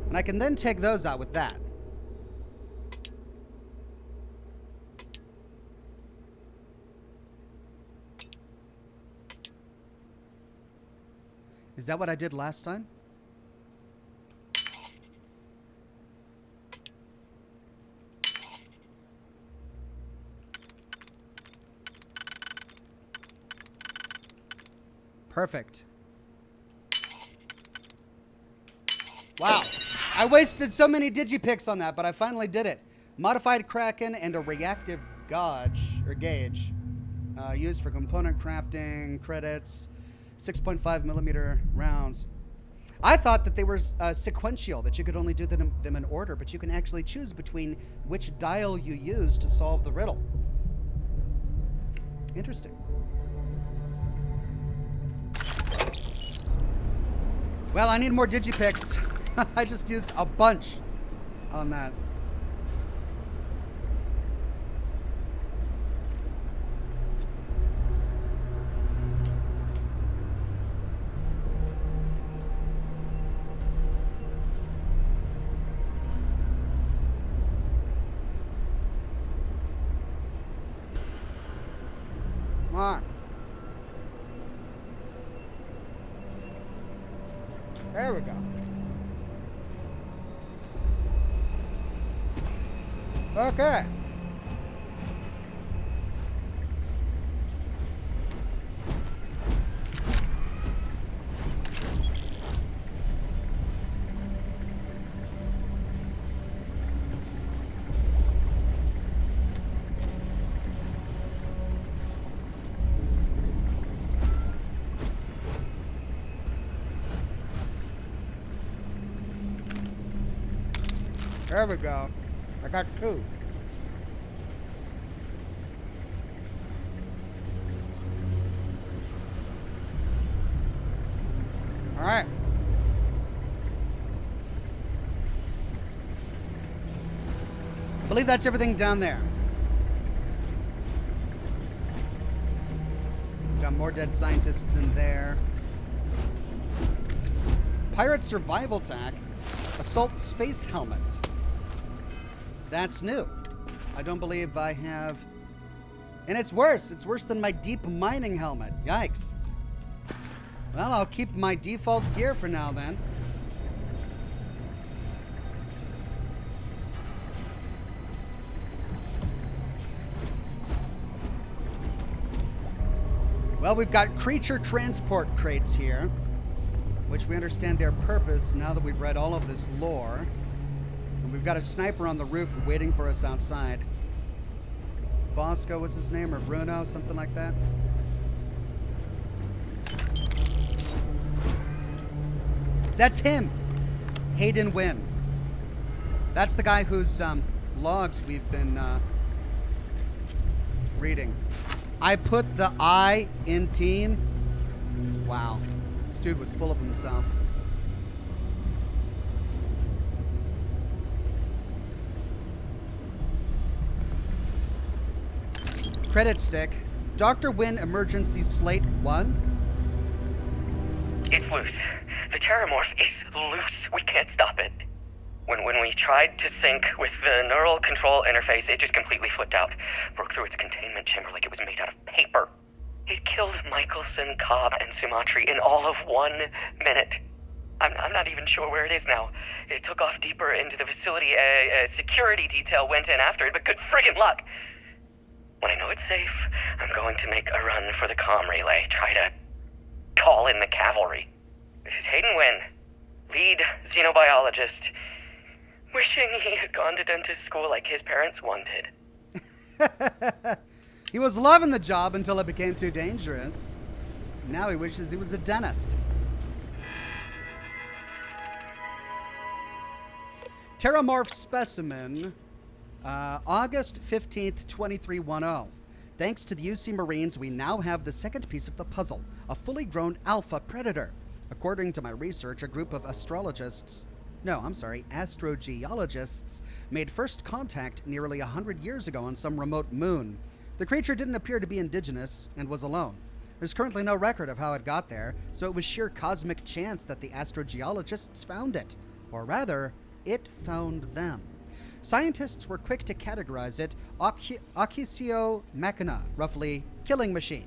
And I can then take those out with that. Is that what I did last time? Perfect. Wow. I wasted so many digipicks on that, but I finally did it. Modified Kraken and a reactive gauge, used for component crafting, credits, 6.5 millimeter rounds. I thought that they were sequential, that you could only do them in order, but you can actually choose between which dial you use to solve the riddle. Interesting. Well, I need more digipicks. I just used a bunch on that. Come on. There we go. Okay. There we go. I got 2. All right. I believe that's everything down there. Got more dead scientists in there. Pirate survival tack. Assault space helmet. That's new. I don't believe I have... And it's worse. It's worse than my deep mining helmet. Yikes. Well, I'll keep my default gear for now then. Well, we've got creature transport crates here, which we understand their purpose now that we've read all of this lore. And we've got a sniper on the roof waiting for us outside. Bosco was his name, or Bruno, something like that. That's him. Hayden Wynn. That's the guy whose logs we've been reading. I put the I in team. Wow. This dude was full of himself. Credit stick. Dr. Wynn Emergency Slate 1. It's loose. The Terramorph is loose. We can't stop it. When we tried to sync with the neural control interface, it just completely flipped out. Broke through its containment chamber like it was made out of paper. It killed Michelson, Cobb, and Sumatri in all of 1 minute. I'm not even sure where it is now. It took off deeper into the facility. A security detail went in after it, but good friggin' luck. When I know it's safe, I'm going to make a run for the comm relay. Try to call in the cavalry. This is Hayden Wynn, lead xenobiologist. Wishing he had gone to dentist school like his parents wanted. He was loving the job until it became too dangerous. Now he wishes he was a dentist. Terramorph specimen, August 15th, 2310. Thanks to the UC Marines, we now have the second piece of the puzzle, a fully grown alpha predator. According to my research, a group of astrogeologists made first contact nearly 100 years ago on some remote moon. The creature didn't appear to be indigenous and was alone. There's currently no record of how it got there, so it was sheer cosmic chance that the astrogeologists found it. Or rather, it found them. Scientists were quick to categorize it Ochisio Machina, roughly killing machine.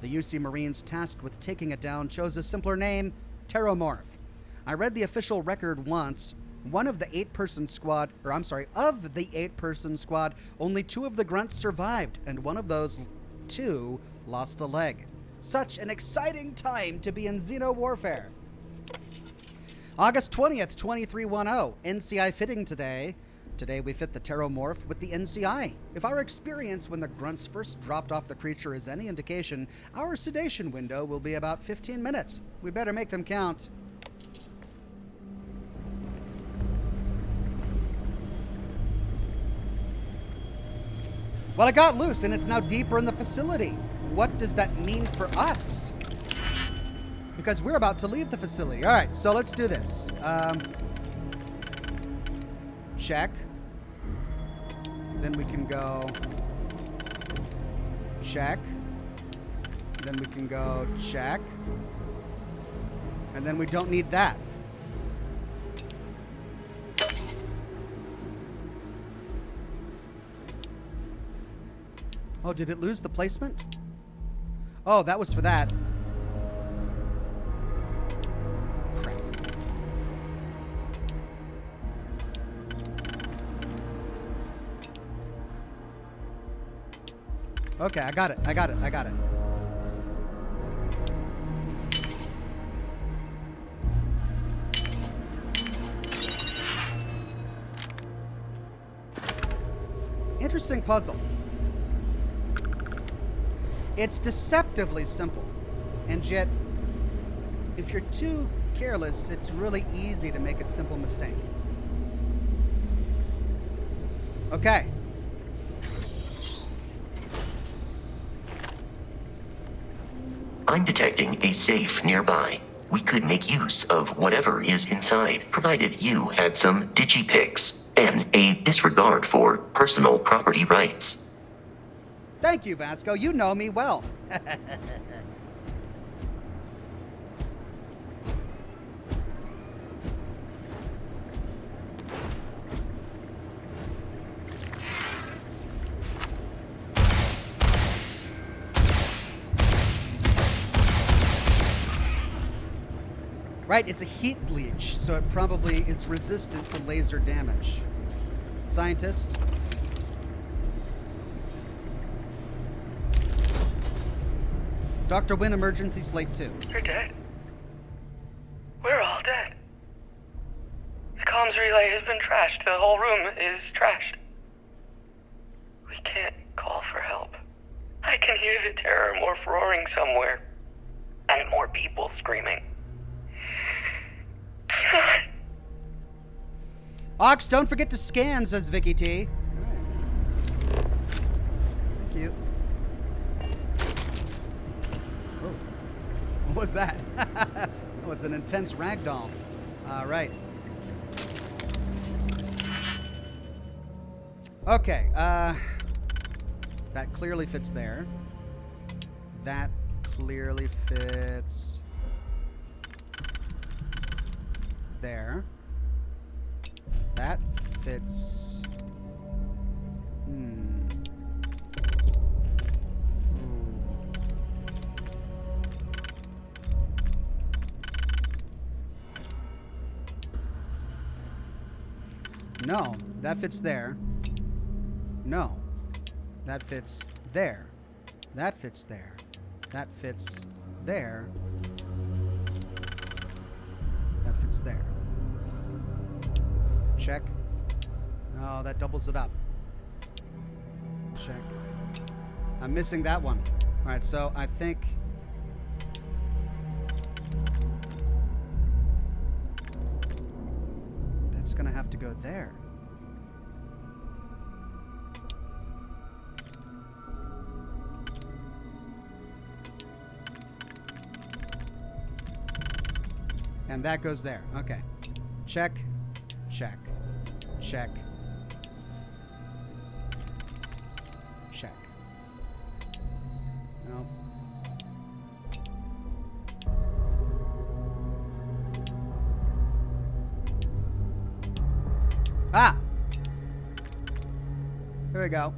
The UC Marines tasked with taking it down chose a simpler name, Terramorph. I read the official record once. Of the 8-person squad, only 2 of the grunts survived, and one of those 2 lost a leg. Such an exciting time to be in Xeno warfare. August 20th, 2310, NCI fitting today. Today we fit the Terramorph with the NCI. If our experience when the grunts first dropped off the creature is any indication, our sedation window will be about 15 minutes. We better make them count. Well, it got loose and it's now deeper in the facility. What does that mean for us? Because we're about to leave the facility. All right, so let's do this. Check. Then we can go check. Then we can go check. And then we don't need that. Oh, did it lose the placement? Oh, that was for that. Crap. Okay, I got it. Interesting puzzle. It's deceptively simple, and yet, if you're too careless, it's really easy to make a simple mistake. Okay. I'm detecting a safe nearby. We could make use of whatever is inside, provided you had some digipics and a disregard for personal property rights. Thank you, Vasco. You know me well. Right, it's a heat leech, so it probably is resistant to laser damage. Scientist? Dr. Wynn, emergency slate 2. You're dead. We're all dead. The comms relay has been trashed. The whole room is trashed. We can't call for help. I can hear the Terramorph roaring somewhere. And more people screaming. Ox, don't forget to scan, says Vicky T. All right. Thank you. Oh, what was that? That was an intense ragdoll. All right. Okay, that clearly fits there. That clearly fits there. That fits. No, that fits there. No, that fits there. That fits there. That fits there. That fits there. Check. Oh, that doubles it up. Check. I'm missing that one. All right, so I think... that's gonna have to go there. And that goes there. Okay. Check. Check. Check. Check. No. Ah! There we go.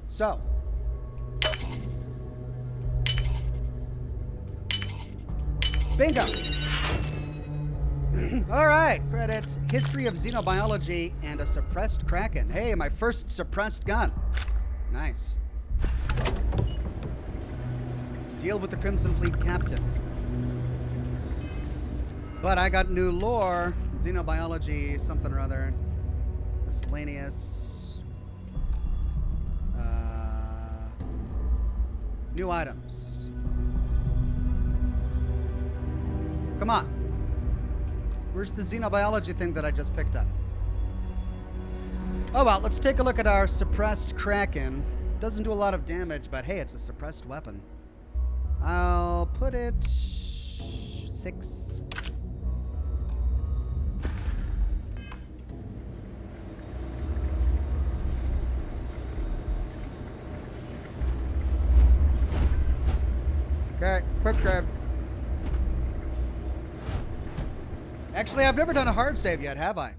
So. Bingo! All right, credits. History of xenobiology and a suppressed kraken. Hey, my first suppressed gun. Nice. Deal with the Crimson Fleet captain. But I got new lore. Xenobiology, something or other. Miscellaneous. New items. Come on. Where's the xenobiology thing that I just picked up? Oh well, let's take a look at our suppressed kraken. Doesn't do a lot of damage, but hey, it's a suppressed weapon. I'll put it 6. Okay, quick grab. Actually, I've never done a hard save yet, have I?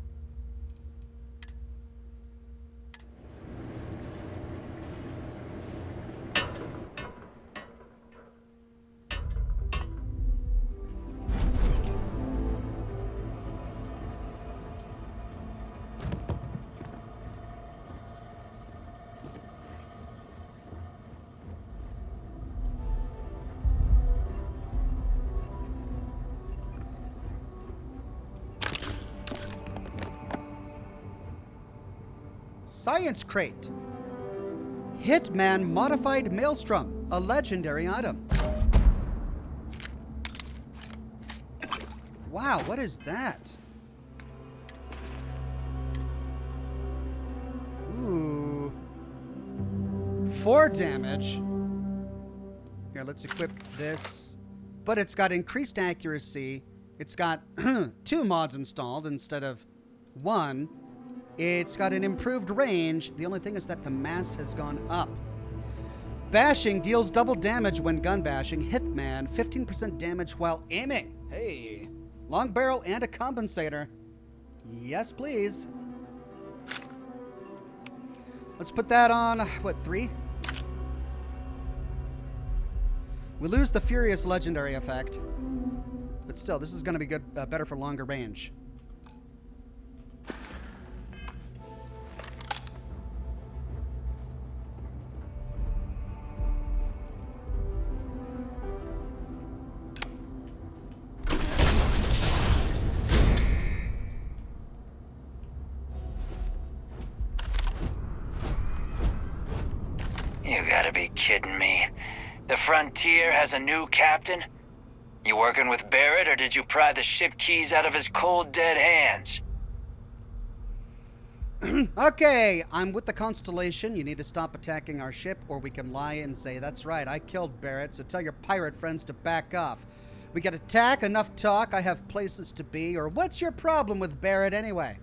Science crate. Hitman modified maelstrom, a legendary item. Wow, what is that? Ooh. 4 damage. Here, let's equip this. But it's got increased accuracy. It's got 2 mods installed instead of 1. It's got an improved range. The only thing is that the mass has gone up. Bashing deals double damage when gun bashing. Hitman, 15% damage while aiming. Hey, long barrel and a compensator. Yes, please. Let's put that on, what, 3? We lose the Furious Legendary effect. But still, this is going to be good, better for longer range. You gotta be kidding me. The Frontier has a new captain? You working with Barrett, or did you pry the ship keys out of his cold, dead hands? Okay, I'm with the Constellation. You need to stop attacking our ship, or we can lie and say, that's right, I killed Barrett, so tell your pirate friends to back off. We get attack, enough talk, I have places to be, or what's your problem with Barrett anyway?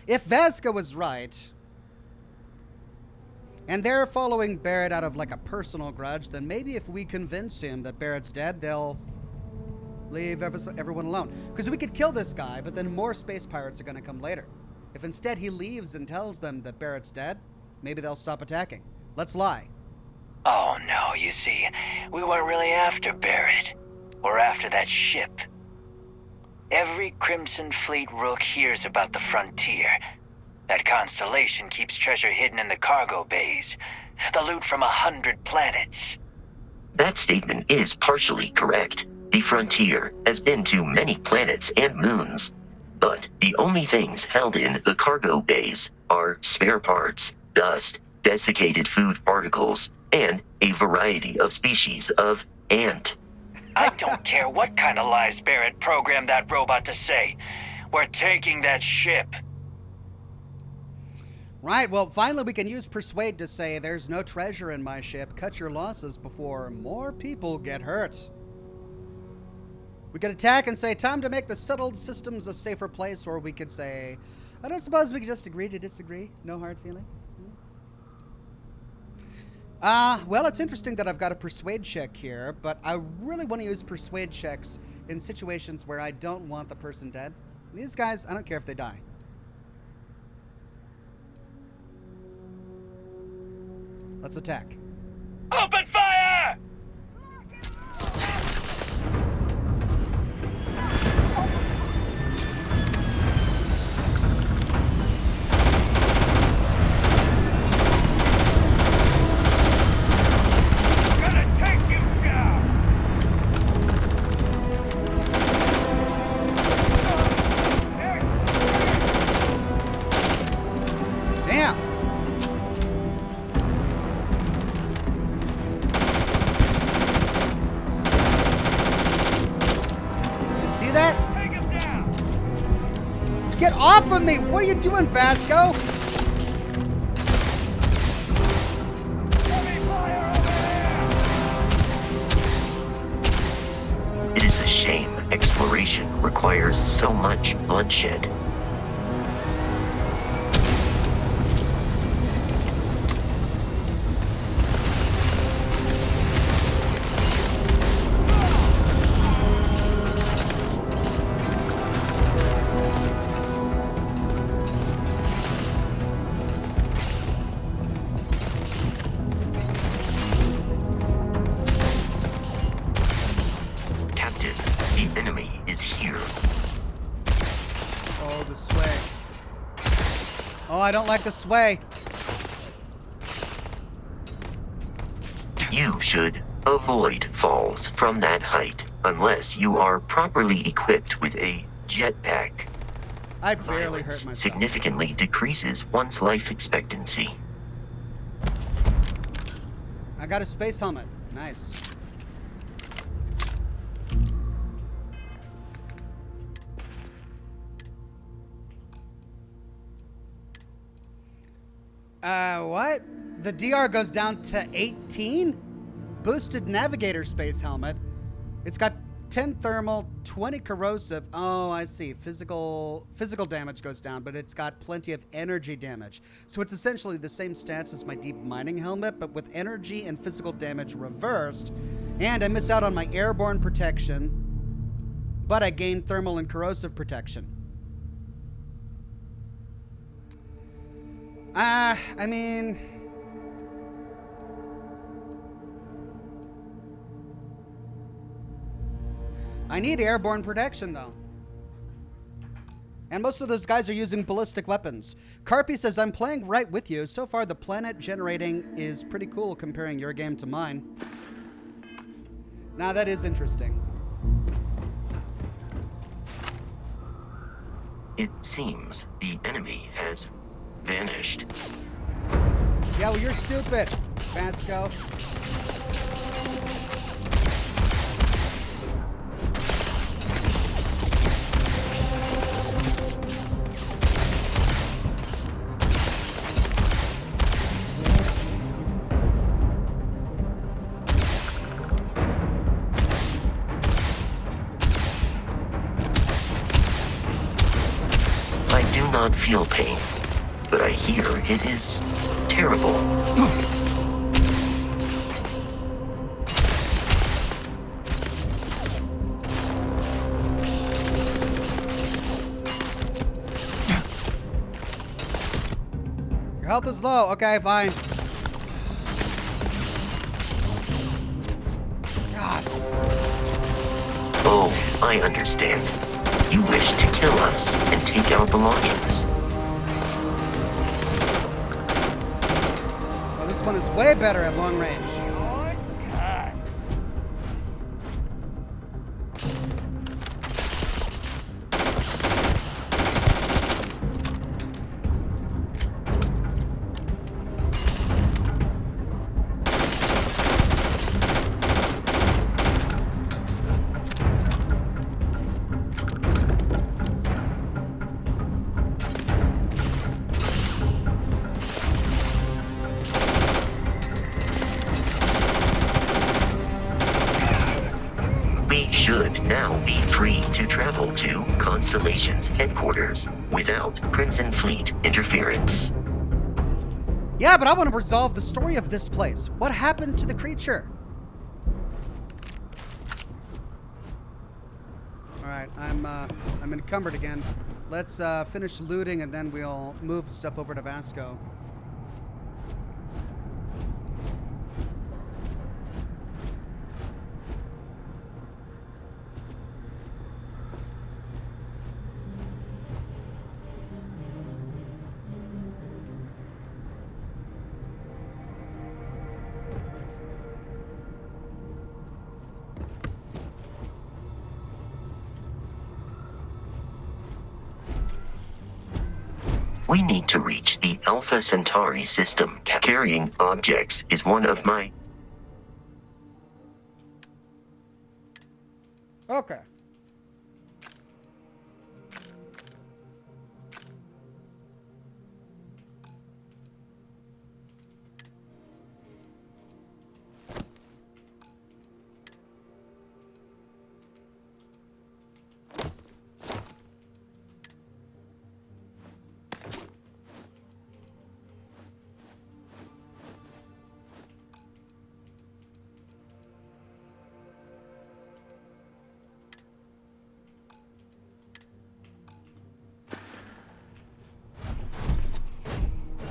If Vasco was right, and they're following Barrett out of like a personal grudge, then maybe if we convince him that Barrett's dead, they'll leave everyone alone. Because we could kill this guy, but then more space pirates are going to come later. If instead he leaves and tells them that Barrett's dead, maybe they'll stop attacking. Let's lie. Oh no, you see, we weren't really after Barrett. We're after that ship. Every Crimson Fleet rook hears about the frontier. That Constellation keeps treasure hidden in the cargo bays. The loot from 100 planets. That statement is partially correct. The frontier has been to many planets and moons. But the only things held in the cargo bays are spare parts, dust, desiccated food particles, and a variety of species of ant. I don't care what kind of lies Barrett programmed that robot to say. We're taking that ship. Right, well, finally we can use Persuade to say, there's no treasure in my ship. Cut your losses before more people get hurt. We could attack and say, time to make the settled systems a safer place, or we could say, I don't suppose we could just agree to disagree. No hard feelings. Well, it's interesting that I've got a Persuade check here, but I really want to use Persuade checks in situations where I don't want the person dead. These guys, I don't care if they die. Let's attack. Open fire! Get off of me! What are you doing, Vasco? It is a shame exploration requires so much bloodshed. I don't like the sway. You should avoid falls from that height unless you are properly equipped with a jetpack. I barely hurt myself. Significantly decreases one's life expectancy. I got a space helmet. Nice. What? The DR goes down to 18? Boosted navigator space helmet. It's got 10 thermal, 20 corrosive. Oh, I see. Physical damage goes down, but it's got plenty of energy damage. So it's essentially the same stats as my deep mining helmet, but with energy and physical damage reversed. And I miss out on my airborne protection, but I gain thermal and corrosive protection. I mean, I need airborne protection, though. And most of those guys are using ballistic weapons. Carpy says, I'm playing right with you. So far, the planet generating is pretty cool comparing your game to mine. Now, that is interesting. It seems the enemy has vanished. Yeah, well, you're stupid, Vasco. not feel pain, but I hear it is terrible. Your health is low. Okay, fine. God. Oh, I understand. You wish to kill us and take our belongings. Well, this one is way better at long range. Should now be free to travel to Constellation's headquarters without Crimson Fleet interference. Yeah, but I want to resolve the story of this place. What happened to the creature? All right, I'm encumbered again. Let's finish looting and then we'll move stuff over to Vasco. We need to reach the Alpha Centauri system. Carrying objects is one of my... Okay.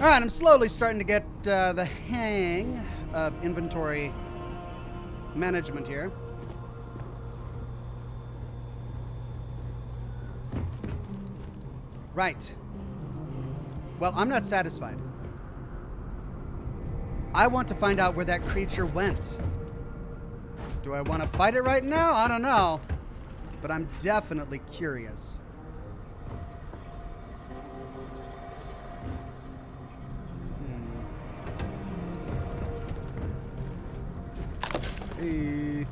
All right, I'm slowly starting to get the hang of inventory management here. Right. Well, I'm not satisfied. I want to find out where that creature went. Do I want to fight it right now? I don't know. But I'm definitely curious. Hey.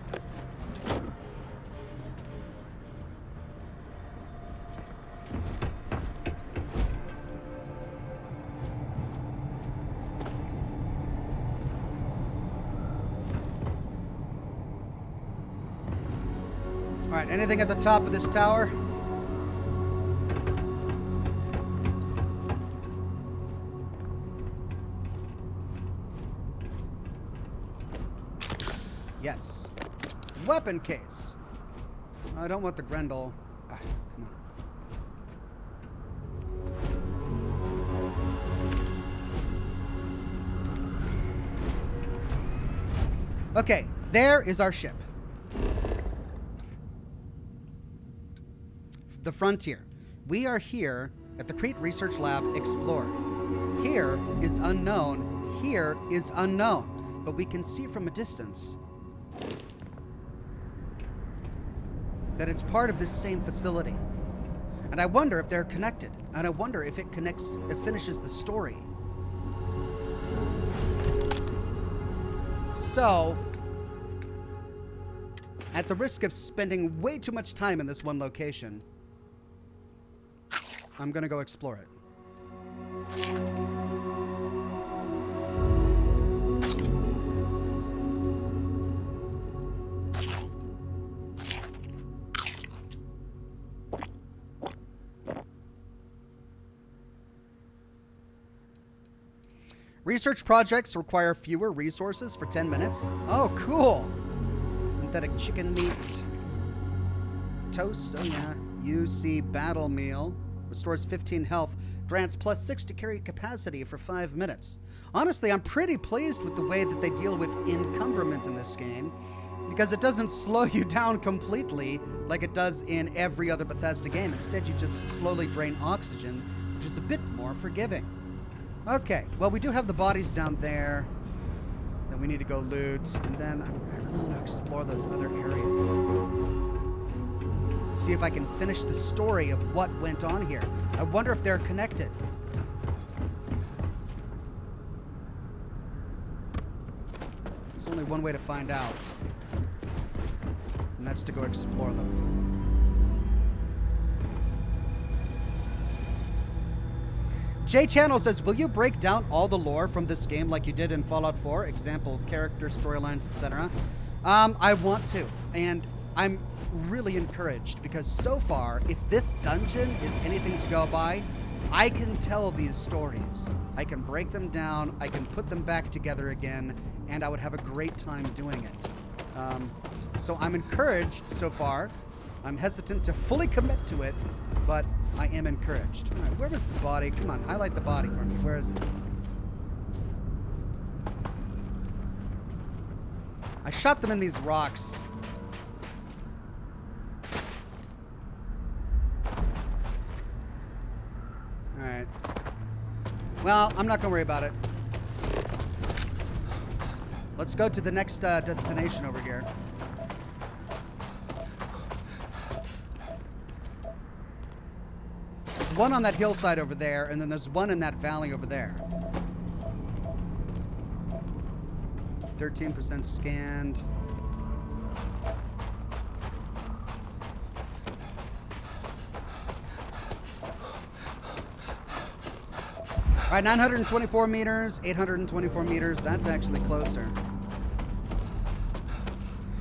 All right, anything at the top of this tower? Yes. Weapon case. I don't want the Grendel. Ah, come on. Okay, there is our ship. The Frontier. We are here at the Crete Research Lab Explorer. Here is unknown. Here is unknown. But we can see from a distance that it's part of this same facility. And I wonder if they're connected. And I wonder if it connects, it finishes the story. So, at the risk of spending way too much time in this one location, I'm gonna go explore it. Research projects require fewer resources for 10 minutes. Oh, cool. Synthetic chicken meat. Toast, oh yeah. UC battle meal. Restores 15 health. Grants +6 to carry capacity for 5 minutes. Honestly, I'm pretty pleased with the way that they deal with encumberment in this game, because it doesn't slow you down completely like it does in every other Bethesda game. Instead, you just slowly drain oxygen, which is a bit more forgiving. Okay, well, we do have the bodies down there. Then we need to go loot, and then I really want to explore those other areas. See if I can finish the story of what went on here. I wonder if they're connected. There's only one way to find out, and that's to go explore them. J Channel says, will you break down all the lore from this game like you did in Fallout 4? Example, characters, storylines, etc. I want to, and I'm really encouraged, because so far, if this dungeon is anything to go by, I can tell these stories. I can break them down, I can put them back together again, and I would have a great time doing it. So I'm encouraged so far. I'm hesitant to fully commit to it, but I am encouraged. All right, where was the body? Come on, highlight the body for me. Where is it? I shot them in these rocks. All right. Well, I'm not going to worry about it. Let's go to the next destination over here. There's one on that hillside over there, and then there's one in that valley over there. 13% scanned. All right, 924 meters, 824 meters. That's actually closer.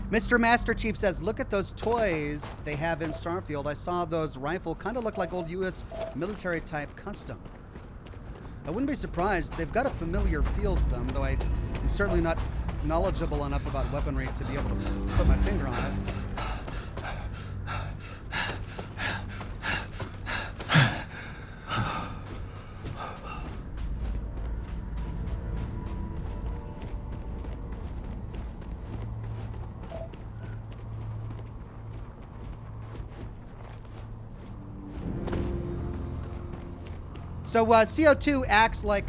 Mr. Master Chief says, look at those toys they have in Starfield. I saw those rifle kind of look like old U.S. military type custom. I wouldn't be surprised. They've got a familiar feel to them, though I'm certainly not knowledgeable enough about weaponry to be able to put my finger on it. So CO2 acts like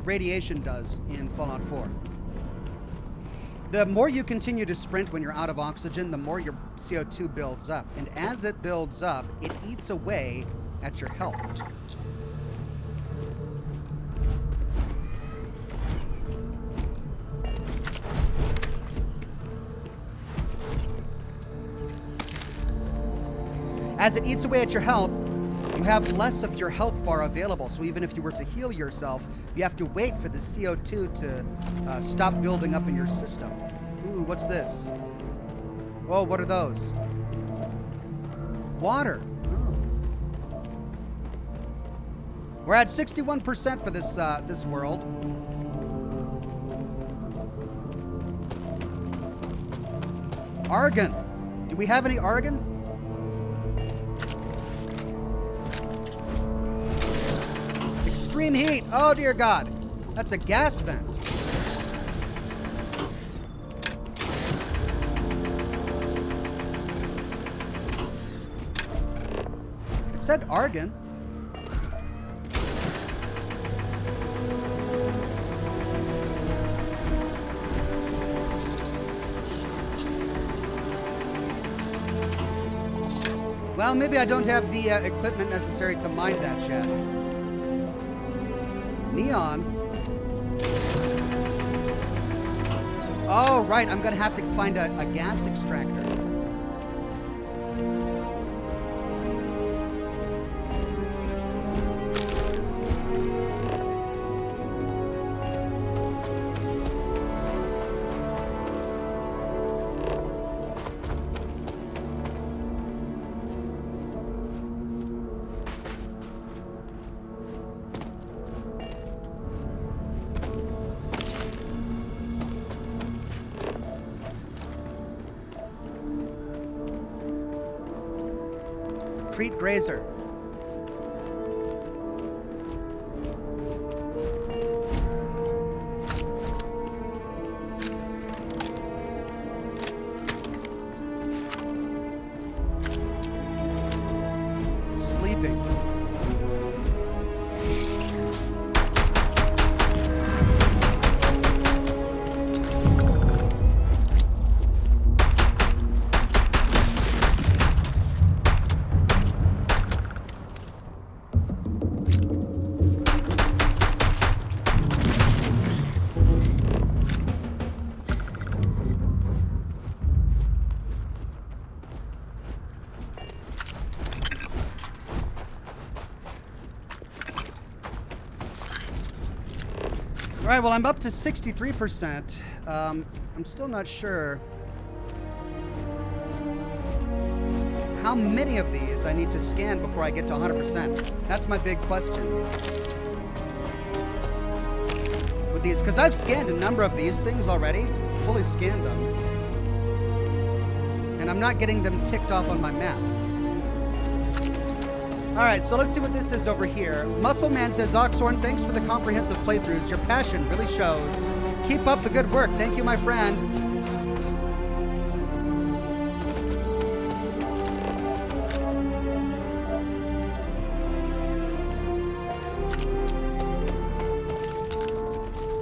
radiation does in Fallout 4. The more you continue to sprint when you're out of oxygen, the more your CO2 builds up. And as it builds up, it eats away at your health. As it eats away at your health, you have less of your health bar available. So even if you were to heal yourself, you have to wait for the CO2 to stop building up in your system. Ooh, what's this? Whoa, what are those? Water. Oh. We're at 61% for this this world. Argon. Do we have any argon? Extreme heat. Oh, dear God. That's a gas vent. It said argon. Well, maybe I don't have the equipment necessary to mine that yet. Neon. Oh, right. I'm going to have to find a gas extractor. Treat Grazer. Sleeping. All right, well, I'm up to 63%. I'm still not sure how many of these I need to scan before I get to 100%. That's my big question. With these, because I've scanned a number of these things already, fully scanned them. And I'm not getting them ticked off on my map. All right, so let's see what this is over here. Muscle Man says, Oxhorn, thanks for the comprehensive playthroughs. Your passion really shows. Keep up the good work. Thank you, my friend.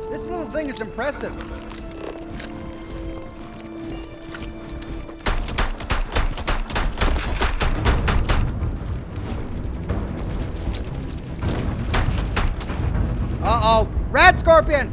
This little thing is impressive. Uh-oh. Rat Scorpion!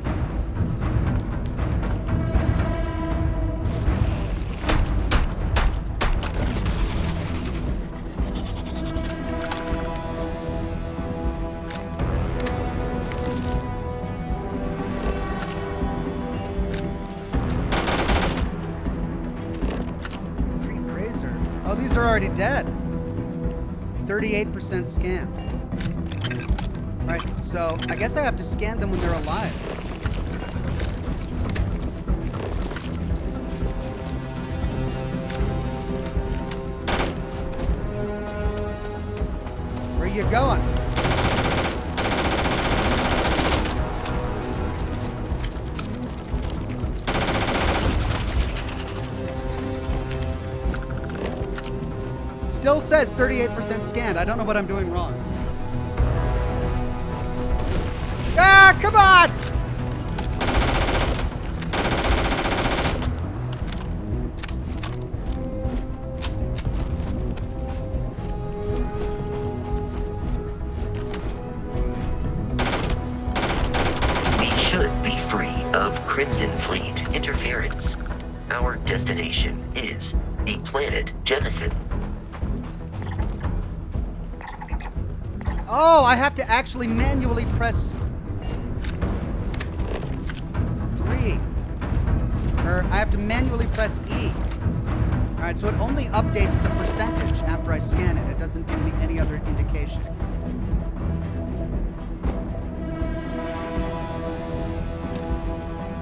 Treat Grazer. Oh, these are already dead. 38% scanned. Right, so I guess I have to scan them when they're alive. Where are you going? Still says 38% scanned. I don't know what I'm doing wrong. Ah, come on! We should be free of Crimson Fleet interference. Our destination is the planet Jemison. Oh, I have to actually manually press 3. Or I have to manually press E. Alright, so it only updates the percentage after I scan it. It doesn't give me any other indication.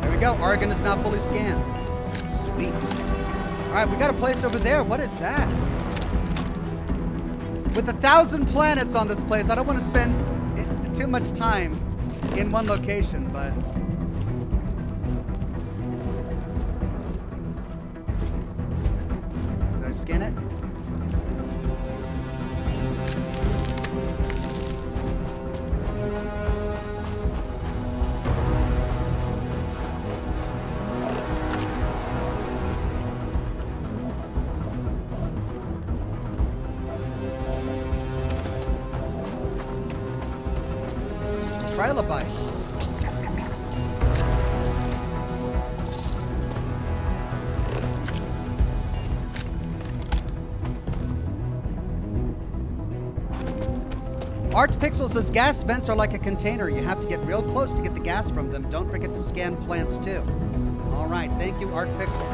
There we go. Oregon is now fully scanned. Sweet. Alright, we got a place over there. What is that? With 1,000 planets on this place, I don't want to spend too much time in one location, but... Did I scan it? Trilobite. Art Pixel says gas vents are like a container. You have to get real close to get the gas from them. Don't forget to scan plants too. All right, thank you, Art Pixel.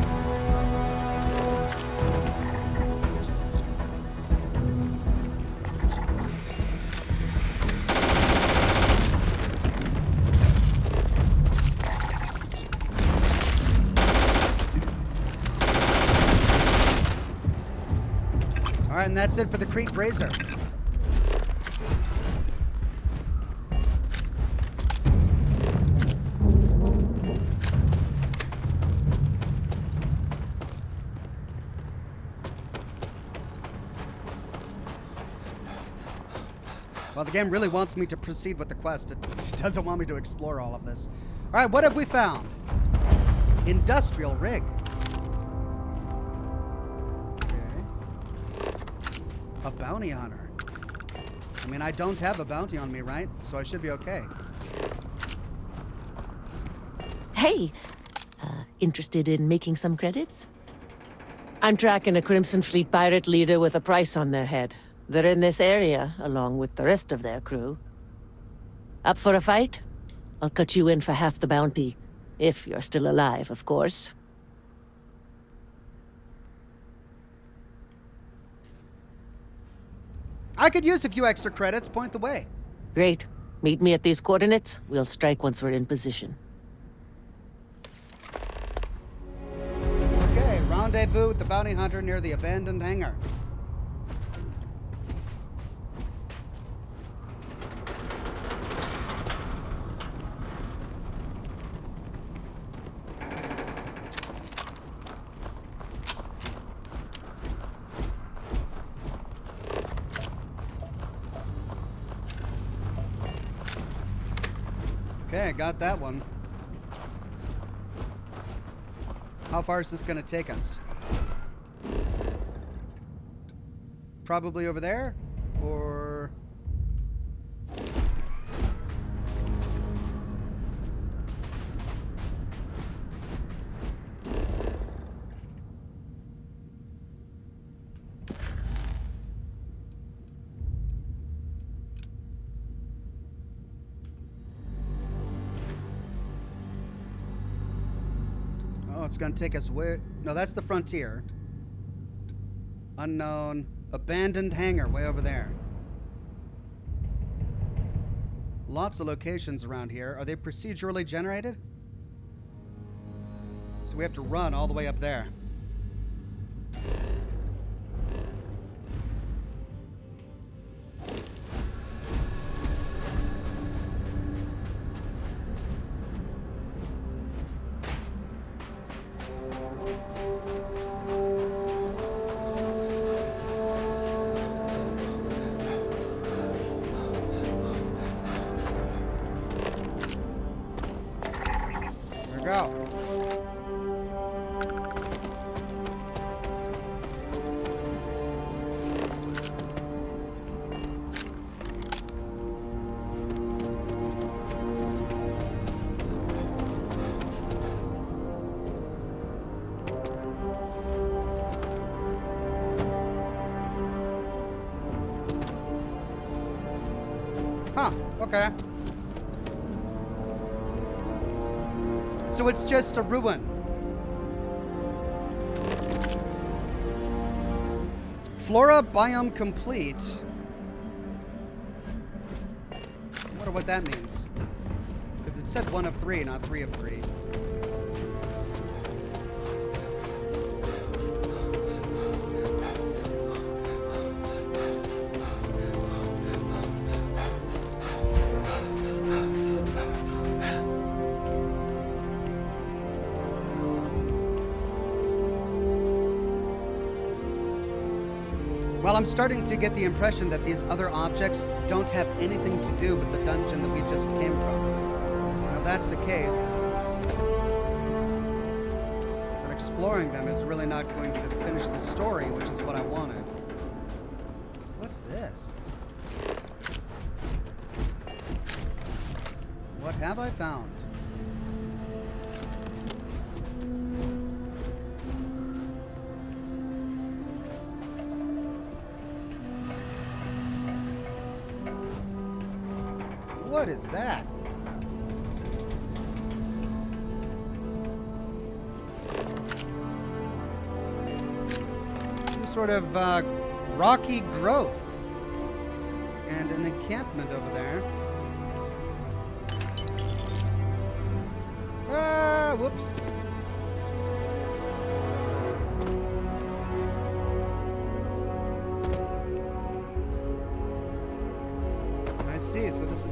And And that's it for the Crete Razor. Well, the game really wants me to proceed with the quest. It doesn't want me to explore all of this. All right, what have we found? Industrial rig. Okay. A bounty hunter. I mean, I don't have a bounty on me, right? So I should be okay. Hey, interested in making some credits? I'm tracking a Crimson Fleet pirate leader with a price on their head. They're in this area, along with the rest of their crew. Up for a fight? I'll cut you in for half the bounty. If you're still alive, of course. I could use a few extra credits. Point the way. Great. Meet me at these coordinates. We'll strike once we're in position. Okay, rendezvous with the bounty hunter near the abandoned hangar. Okay, I got that one. How far is this going to take us? Probably over there? Or... it's gonna take us way... No, that's the frontier. Unknown. Abandoned hangar way over there. Lots of locations around here. Are they procedurally generated? So we have to run all the way up there. Go. Huh, okay. So it's just a ruin. Flora biome complete. I wonder what that means. Because it said 1 of 3, not 3 of 3. Well, I'm starting to get the impression that these other objects don't have anything to do with the dungeon that we just came from. Now, if that's the case, but exploring them is really not going to finish the story, which is what I wanted. What's this? What have I found? What is that? Some sort of rocky growth. And an encampment over there. Ah, whoops.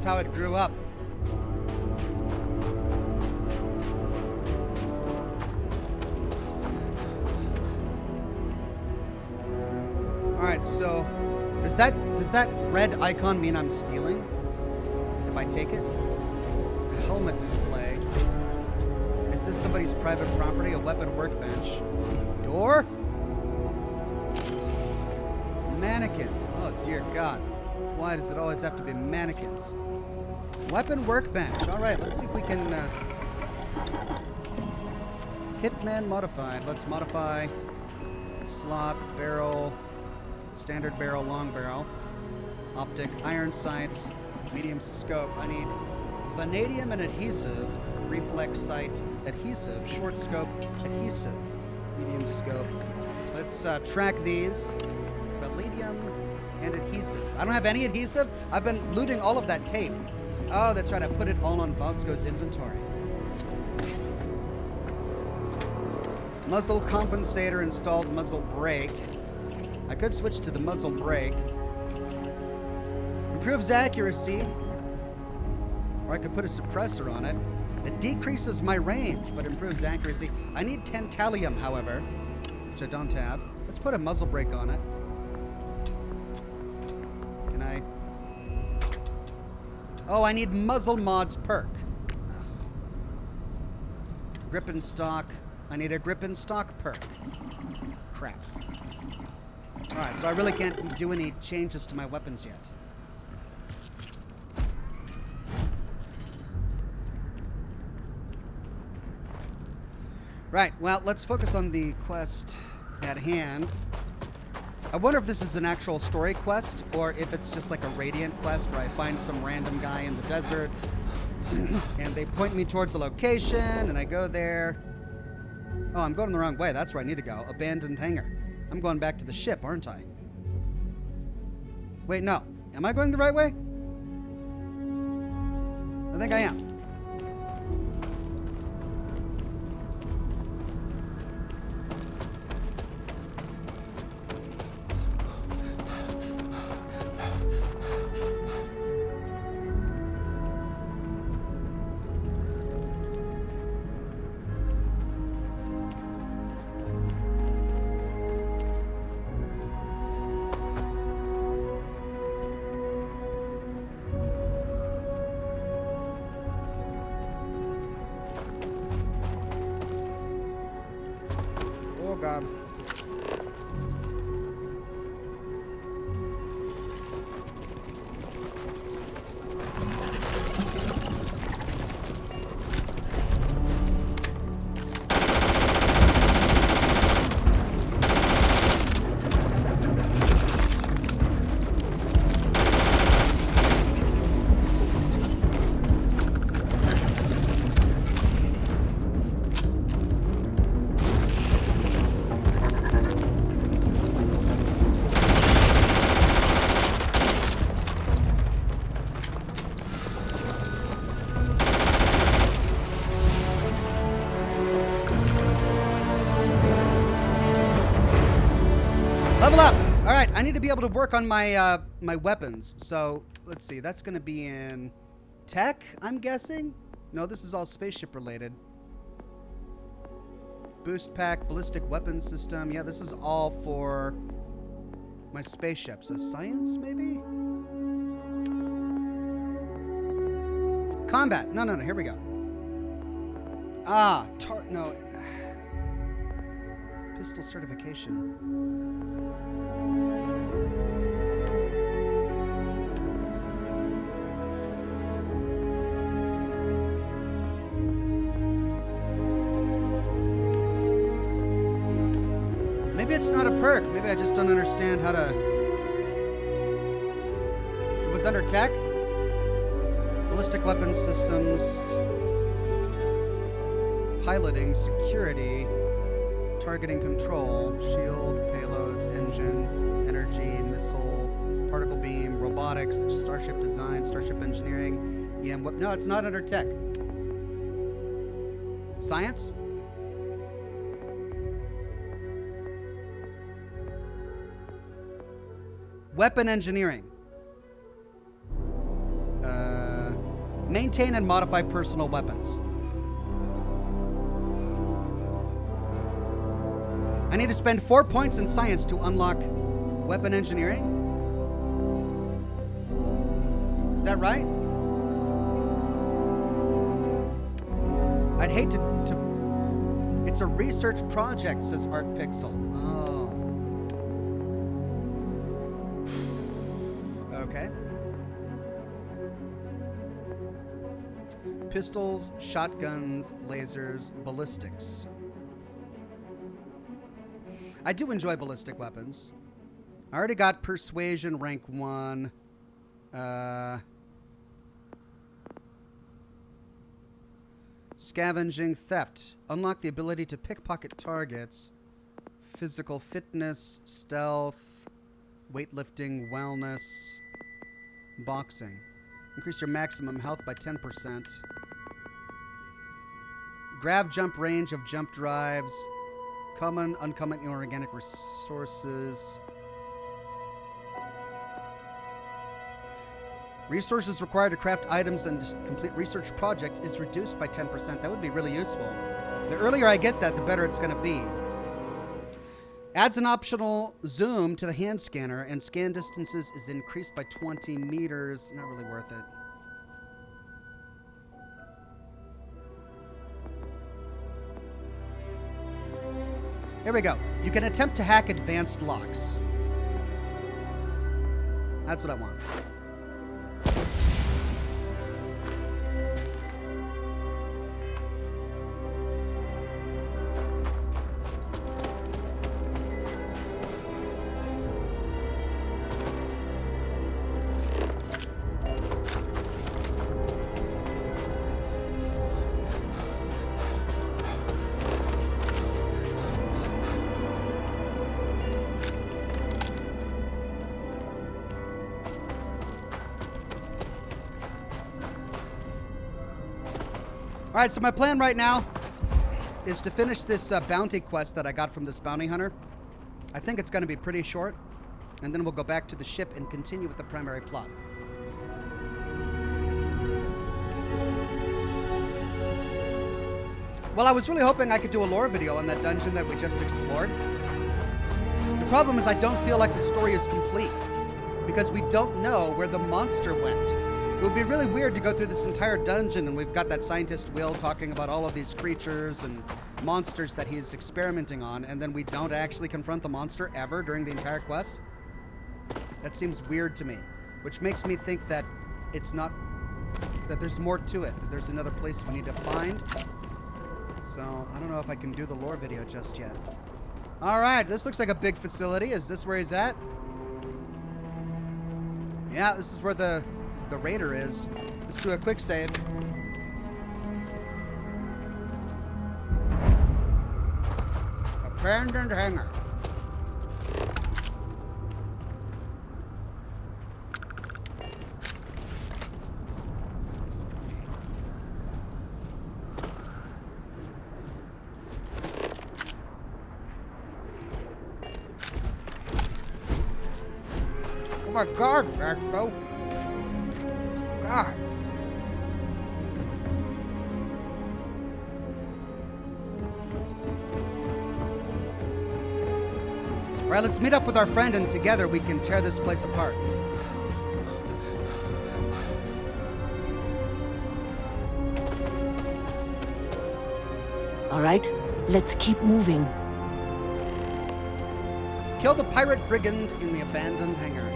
is how it grew up. Alright, so does that red icon mean I'm stealing? If I take it? The helmet display. Is this somebody's private property? A weapon workbench. Door? Mannequin. Oh dear God. Why does it always have to be mannequins? Weapon workbench. Alright, let's see if we can Hitman modified. Let's modify slot, barrel, standard barrel, long barrel, optic, iron sights, medium scope. I need vanadium and adhesive, reflex sight, adhesive, short scope, adhesive, medium scope. Let's track these. Vanadium and adhesive. I don't have any adhesive? I've been looting all of that tape. Oh, that's right. I put it all on Vasco's inventory. Muzzle compensator installed, muzzle brake. I could switch to the muzzle brake. Improves accuracy. Or I could put a suppressor on it. It decreases my range, but improves accuracy. I need tantalum, however, which I don't have. Let's put a muzzle brake on it. Can I? Oh, I need muzzle mods perk. Ugh. Grip and stock. I need a grip and stock perk. Crap. Alright, so I really can't do any changes to my weapons yet. Right, well, let's focus on the quest at hand. I wonder if this is an actual story quest, or if it's just like a Radiant quest where I find some random guy in the desert, and they point me towards a location, and I go there. Oh, I'm going the wrong way. That's where I need to go. Abandoned hangar. I'm going back to the ship, aren't I? Wait, no. Am I going the right way? I think I am. God. Level up! Alright, I need to be able to work on my my weapons. So, let's see, that's going to be in tech, I'm guessing? No, this is all spaceship related. Boost pack, ballistic weapons system. Yeah, this is all for my spaceship. So, science, maybe? Combat. No, here we go. Ah, no. Pistol certification. Maybe it's not a perk. Maybe I just don't understand how to... It was under tech? Ballistic weapons systems. Piloting, security, targeting control, shield, payloads, engine, energy, missile, particle beam, robotics, starship design, starship engineering, EM... No, it's not under tech. Science? Weapon engineering. Maintain and modify personal weapons. I need to spend 4 points in science to unlock weapon engineering. Is that right? I'd hate to it's a research project, says Art Pixel. Oh. Okay. Pistols, shotguns, lasers, ballistics. I do enjoy ballistic weapons. I already got persuasion rank 1. Scavenging, theft. Unlock the ability to pickpocket targets. Physical fitness, stealth, weightlifting, wellness, boxing. Increase your maximum health by 10%. Grab jump range of jump drives. Common, uncommon, inorganic resources. Resources required to craft items and complete research projects is reduced by 10%. That would be really useful. The earlier I get that, the better it's going to be. Adds an optional zoom to the hand scanner, and scan distances is increased by 20 meters. Not really worth it. Here we go. You can attempt to hack advanced locks. That's what I want. All right, so my plan right now is to finish this bounty quest that I got from this bounty hunter. I think it's going to be pretty short, and then we'll go back to the ship and continue with the primary plot. Well, I was really hoping I could do a lore video on that dungeon that we just explored. The problem is I don't feel like the story is complete, because we don't know where the monster went. It would be really weird to go through this entire dungeon and we've got that scientist Will talking about all of these creatures and monsters that he's experimenting on, and then we don't actually confront the monster ever during the entire quest. That seems weird to me, which makes me think that it's not, that there's more to it, that there's another place we need to find. So I don't know if I can do the lore video just yet. All right, this looks like a big facility. Is this where he's at? Yeah, this is where the raider is. Let's do a quick save. Abandoned hangar. Oh my God, Vasco. God. All right, let's meet up with our friend, and together we can tear this place apart. All right, let's keep moving. Kill the pirate brigand in the abandoned hangar.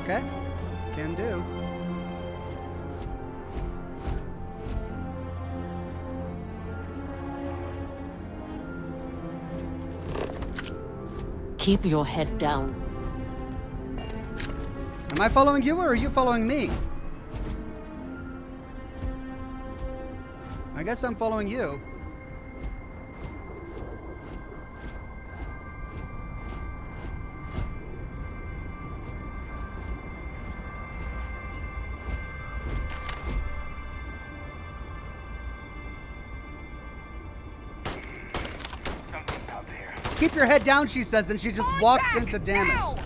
Okay, can do. Keep your head down. Am I following you, or are you following me? I guess I'm following you. Something's out there. Keep your head down, she says, and she just walks into damage.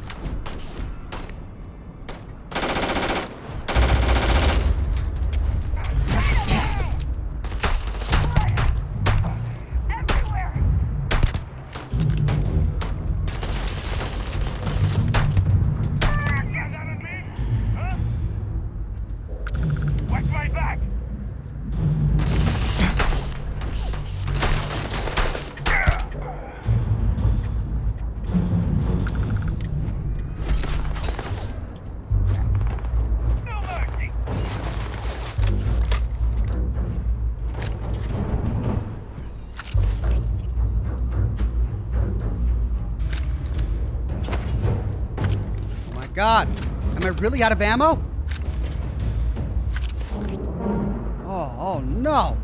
I really out of ammo? Oh no!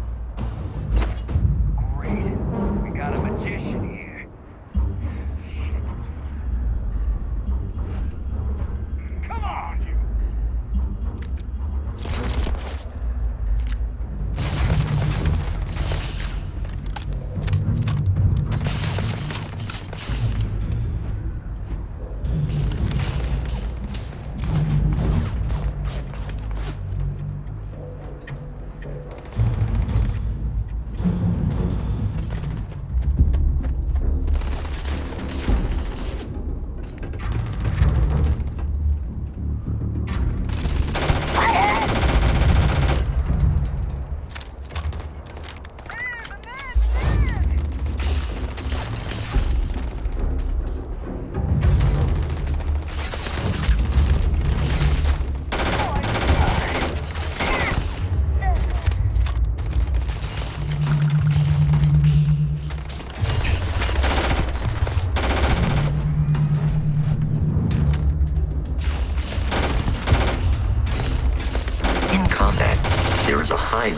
Great. We got a magician here. Come on, you.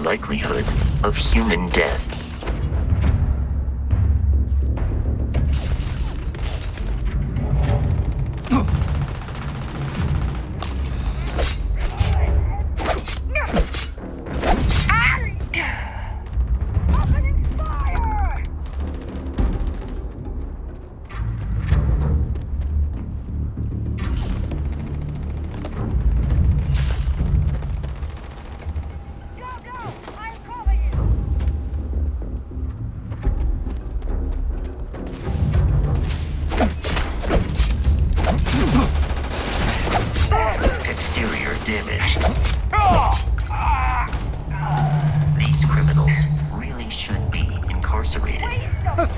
Likelihood of human death.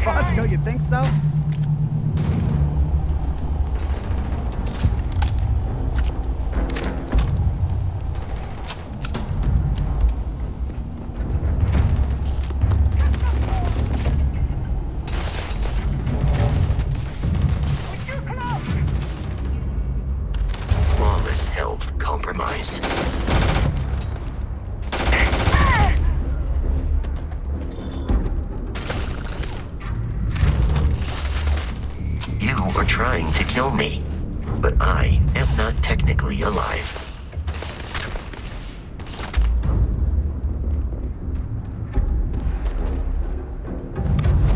Fosco, you think so? Flawless health compromised. You are trying to kill me, but I am not technically alive.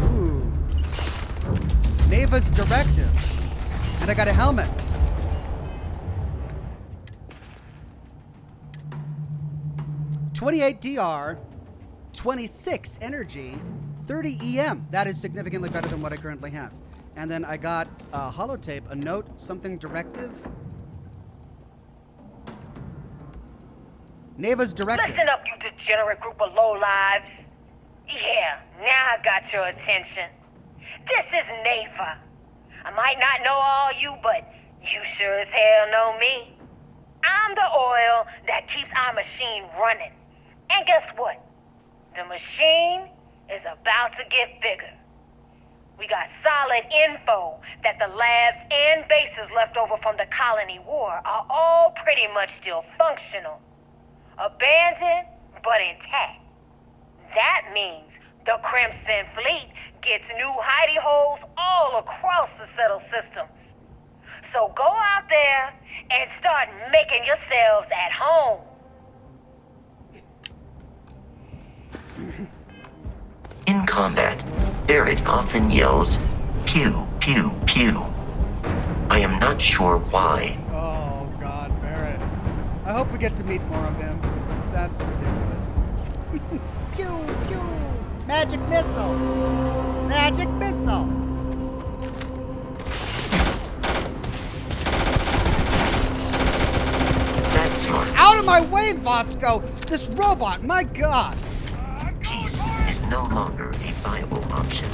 Ooh. Neva's directive. And I got a helmet. $28 DR, 26 energy, 30 EM. That is significantly better than what I currently have. And then I got a holotape, a note, something directive. Neva's directive. Listen up, you degenerate group of lowlives. Yeah, now I got your attention. This is Neva. I might not know all you, but you sure as hell know me. I'm the oil that keeps our machine running. And guess what? The machine is about to get bigger. We got solid info that the labs and bases left over from the colony war are all pretty much still functional. Abandoned, but intact. That means the Crimson Fleet gets new hidey holes all across the settled systems. So go out there and start making yourselves at home. In combat, Barrett often yells, pew, pew, pew. I am not sure why. Oh, God, Barrett. I hope we get to meet more of him. That's ridiculous. Pew, pew. Magic missile. Magic missile. That's smart. Out of my way, Fosco! This robot, my God! Peace is no longer a viable option.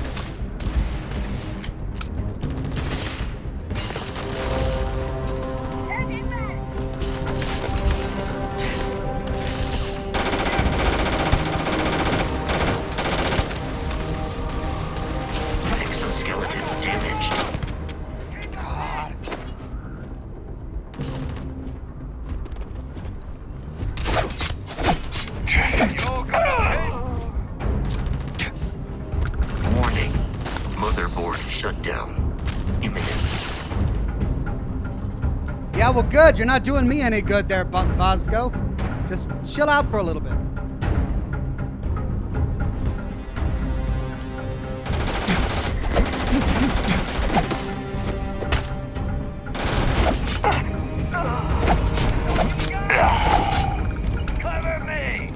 Exoskeleton damaged. God. Yeah, well, good. You're not doing me any good there, Vasco. Just chill out for a little bit. Cover me!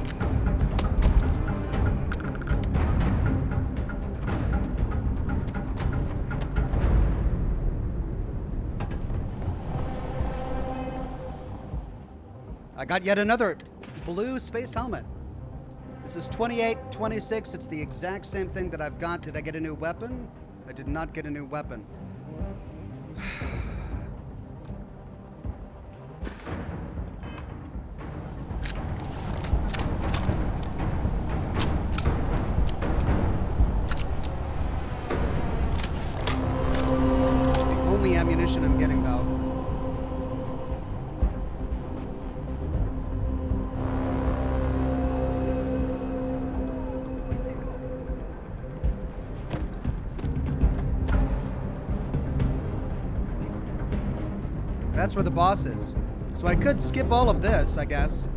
I got yet another blue space helmet. This is 2826. It's the exact same thing that I've got. Did I get a new weapon? I did not get a new weapon. It's the only ammunition I'm getting, though. That's where the boss is. So I could skip all of this, I guess.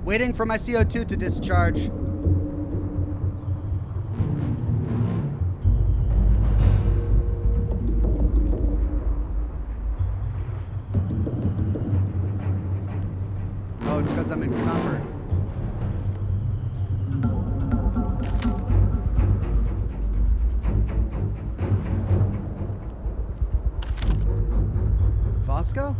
Waiting for my CO2 to discharge. Oh, it's because I'm encumbered. Fosco?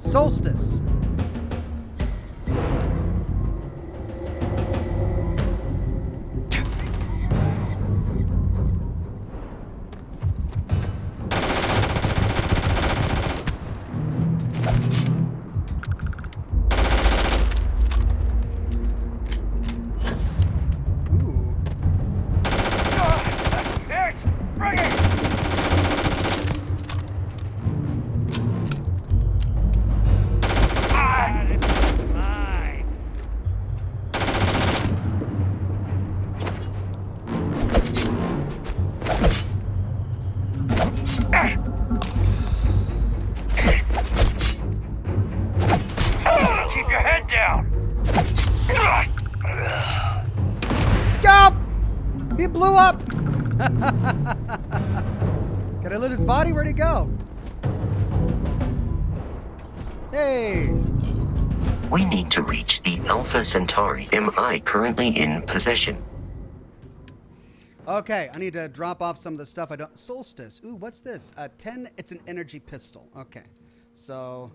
Solstice. Pierce! Bring it! Ah, this is mine. Keep your head down. Go! He blew up! Can I loot his body? Where'd he go? Hey! We need to reach the Alpha Centauri. Am I currently in possession? Okay, I need to drop off some of the stuff I don't... Solstice. Ooh, what's this? 10, it's an energy pistol. Okay, so...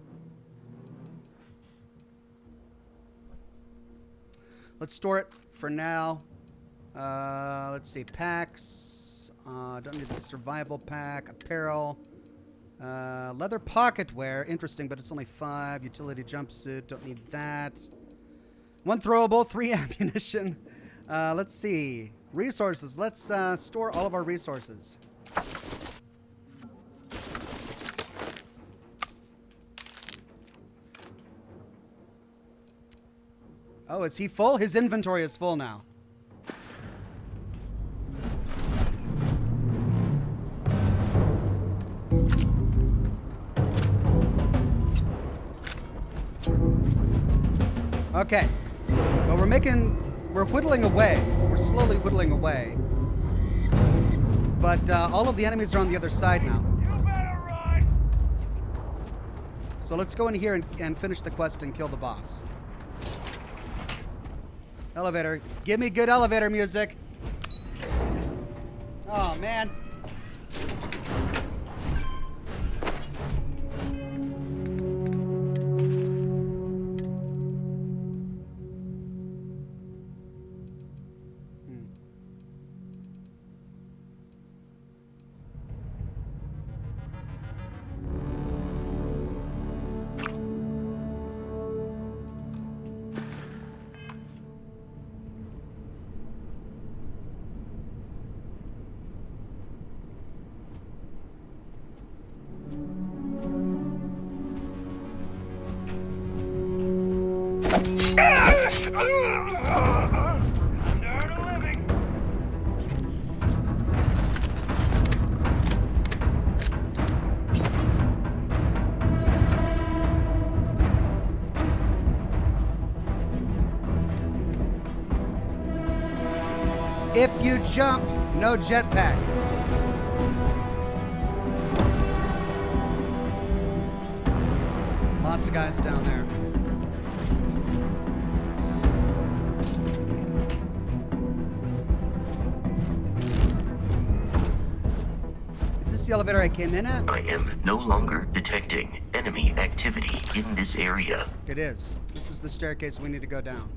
let's store it for now. Let's see, packs. Don't need the survival pack. Apparel. Leather pocket wear. Interesting, but it's only 5. Utility jumpsuit. Don't need that. 1 throwable, 3 ammunition. Let's see. Resources. Let's store all of our resources. Oh, is he full? His inventory is full now. Okay. Well, we're whittling away. We're slowly whittling away. But all of the enemies are on the other side now. So let's go in here and finish the quest and kill the boss. Elevator. Give me good elevator music. Oh, man. If you jump, no jetpack. Lots of guys down there. Is this the elevator I came in at? I am no longer detecting enemy activity in this area. It is. This is the staircase we need to go down.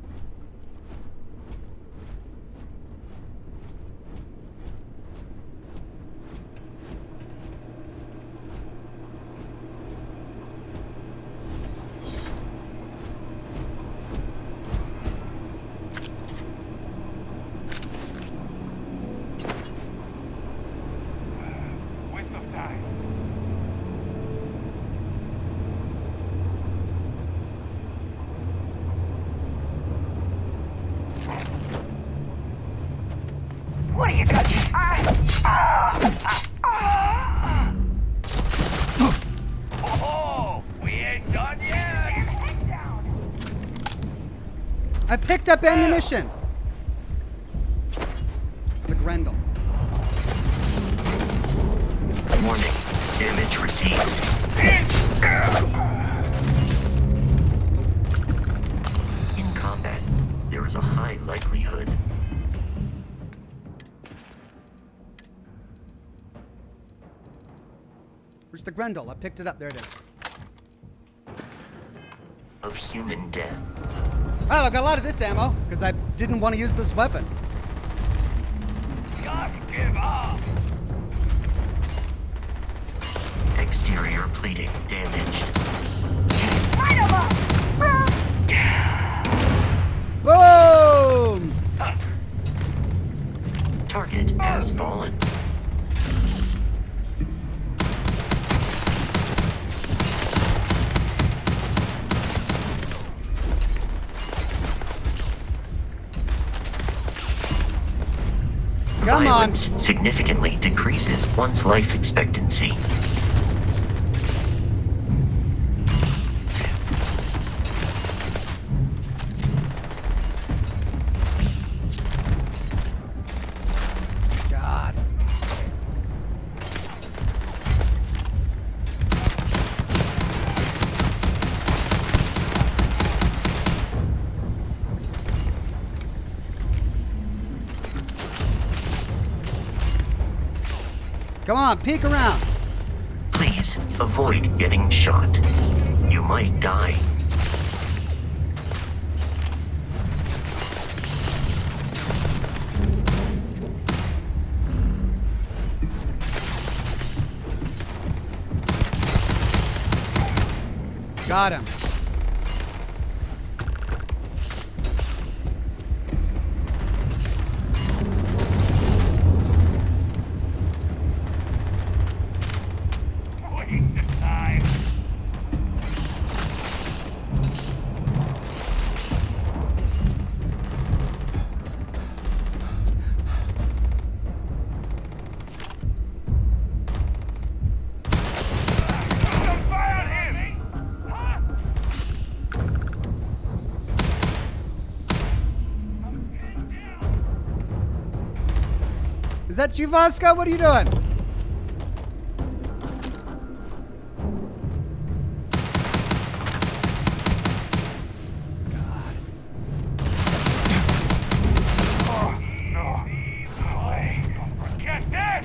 Waste of time. What are you touching? Oh, we ain't done yet. I picked up ammunition for the Grendel. Warning. Damage received. In combat, there is a high likelihood Where's the Grendel? I picked it up. There it is. of human death. Well, I've got a lot of this ammo because I didn't want to use this weapon. Just give up. Exterior plating damaged. Boom! Target has fallen. Come on. Violence significantly decreases one's life expectancy. God. Come on, peek around. Please avoid getting shot. You might die. Got him. Waste of time. Fire on him! Huh? Is that you, Vasco? What are you doing? Oh, no. No way. Forget this!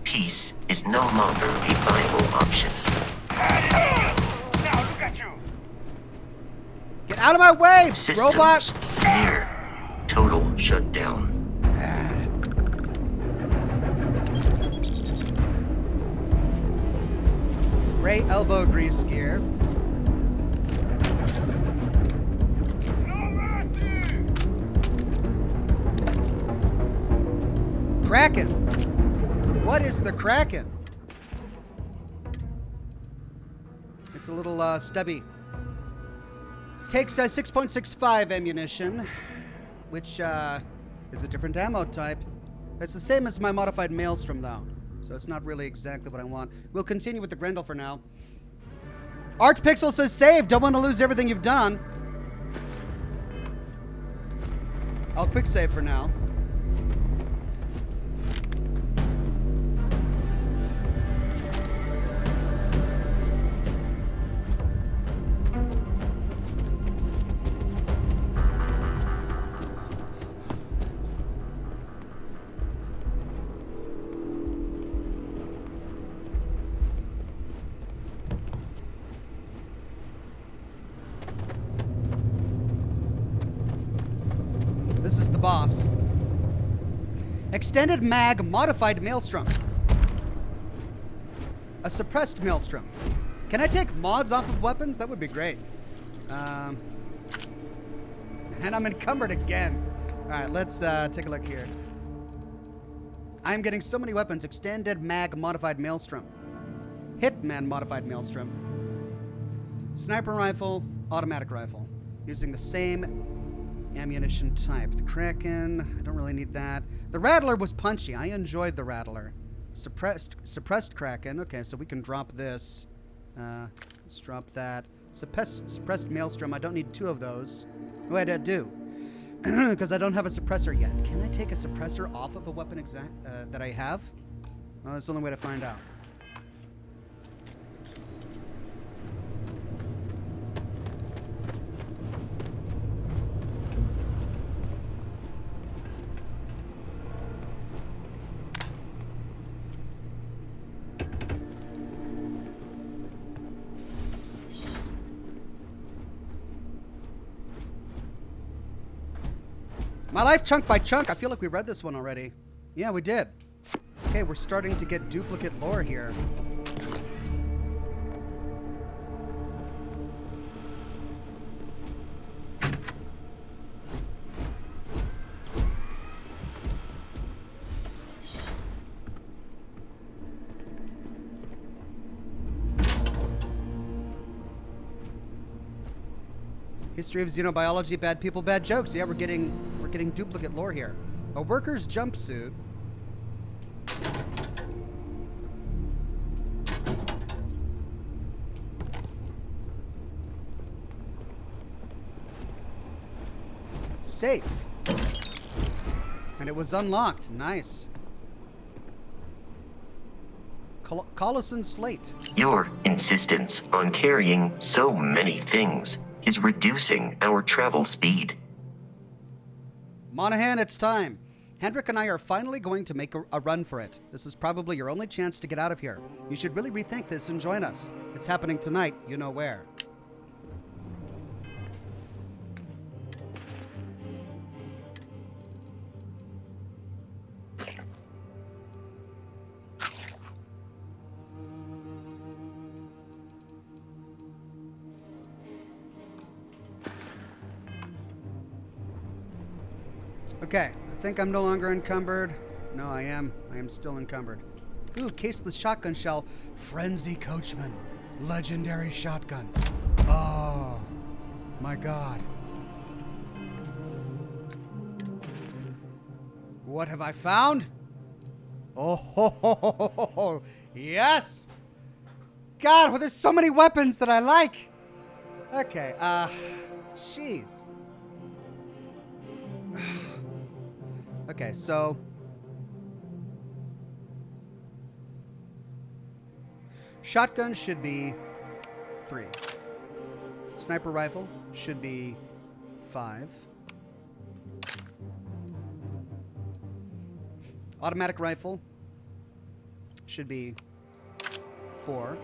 Peace is no longer a viable option. Now look at you! Get out of my way, Systems robot! near total shutdown. Gray elbow grease gear. Kraken. What is the Kraken? It's a little stubby. Takes 6.65 ammunition, which is a different ammo type. It's the same as my modified Maelstrom, though. So it's not really exactly what I want. We'll continue with the Grendel for now. Archpixel says save. Don't want to lose everything you've done. I'll quick save for now. This is the boss. Extended mag modified Maelstrom. A suppressed Maelstrom. Can I take mods off of weapons? That would be great. And I'm encumbered again. Alright, let's take a look here. I'm getting so many weapons. Extended mag modified Maelstrom. Hitman modified Maelstrom. Sniper rifle, automatic rifle. Using the same ammunition type. The Kraken, I don't really need that. The Rattler was punchy. I enjoyed the Rattler. Suppressed Kraken. Okay, so we can drop this. Let's drop that. Suppressed Maelstrom. I don't need two of those. Wait, I do. Because I don't have a suppressor yet. Can I take a suppressor off of a weapon that I have? Well, that's the only way to find out. My life chunk by chunk. I feel like we read this one already. Yeah, we did. Okay, we're starting to get duplicate lore here. History of xenobiology, bad people, bad jokes. Yeah, we're getting duplicate lore here. A worker's jumpsuit. Safe. And it was unlocked. Nice. Collison slate. Your insistence on carrying so many things is reducing our travel speed. Monahan, it's time. Hendrik and I are finally going to make a run for it. This is probably your only chance to get out of here. You should really rethink this and join us. It's happening tonight, you know where. Okay, I think I'm no longer encumbered. No, I am. I am still encumbered. Ooh, caseless shotgun shell. Frenzy Coachman. Legendary shotgun. Oh, my God. What have I found? Oh, ho, ho, ho, ho, ho, ho. Yes! God, well, there's so many weapons that I like. Okay, jeez. Okay, so shotgun should be 3. Sniper rifle should be 5. Automatic rifle should be 4.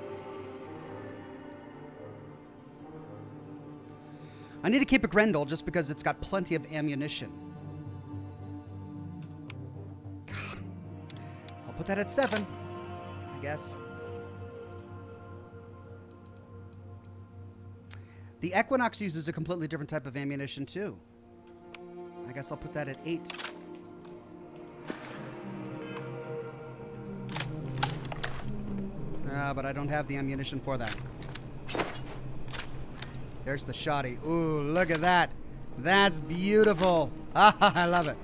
I need to keep a Grendel just because it's got plenty of ammunition. I'll put that at 7, I guess. The Equinox uses a completely different type of ammunition too. I guess I'll put that at 8. But I don't have the ammunition for that. There's the shoddy. Ooh, look at that. That's beautiful. Ah, I love it.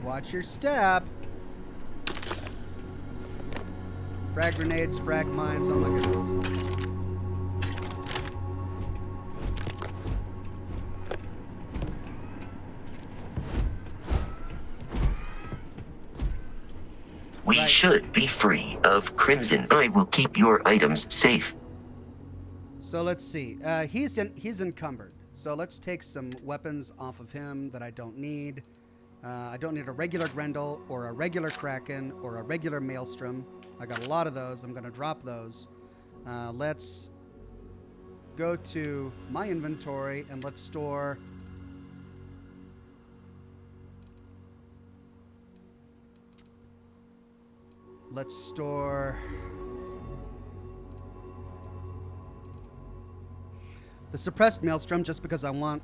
Watch your step. Frag grenades, frag mines, oh my goodness. We should be free of Crimson. I will keep your items safe. So let's see. He's encumbered. So let's take some weapons off of him that I don't need. I don't need a regular Grendel or a regular Kraken or a regular Maelstrom. I got a lot of those. I'm going to drop those. Let's go to my inventory and let's store... Let's store... the suppressed Maelstrom just because I want...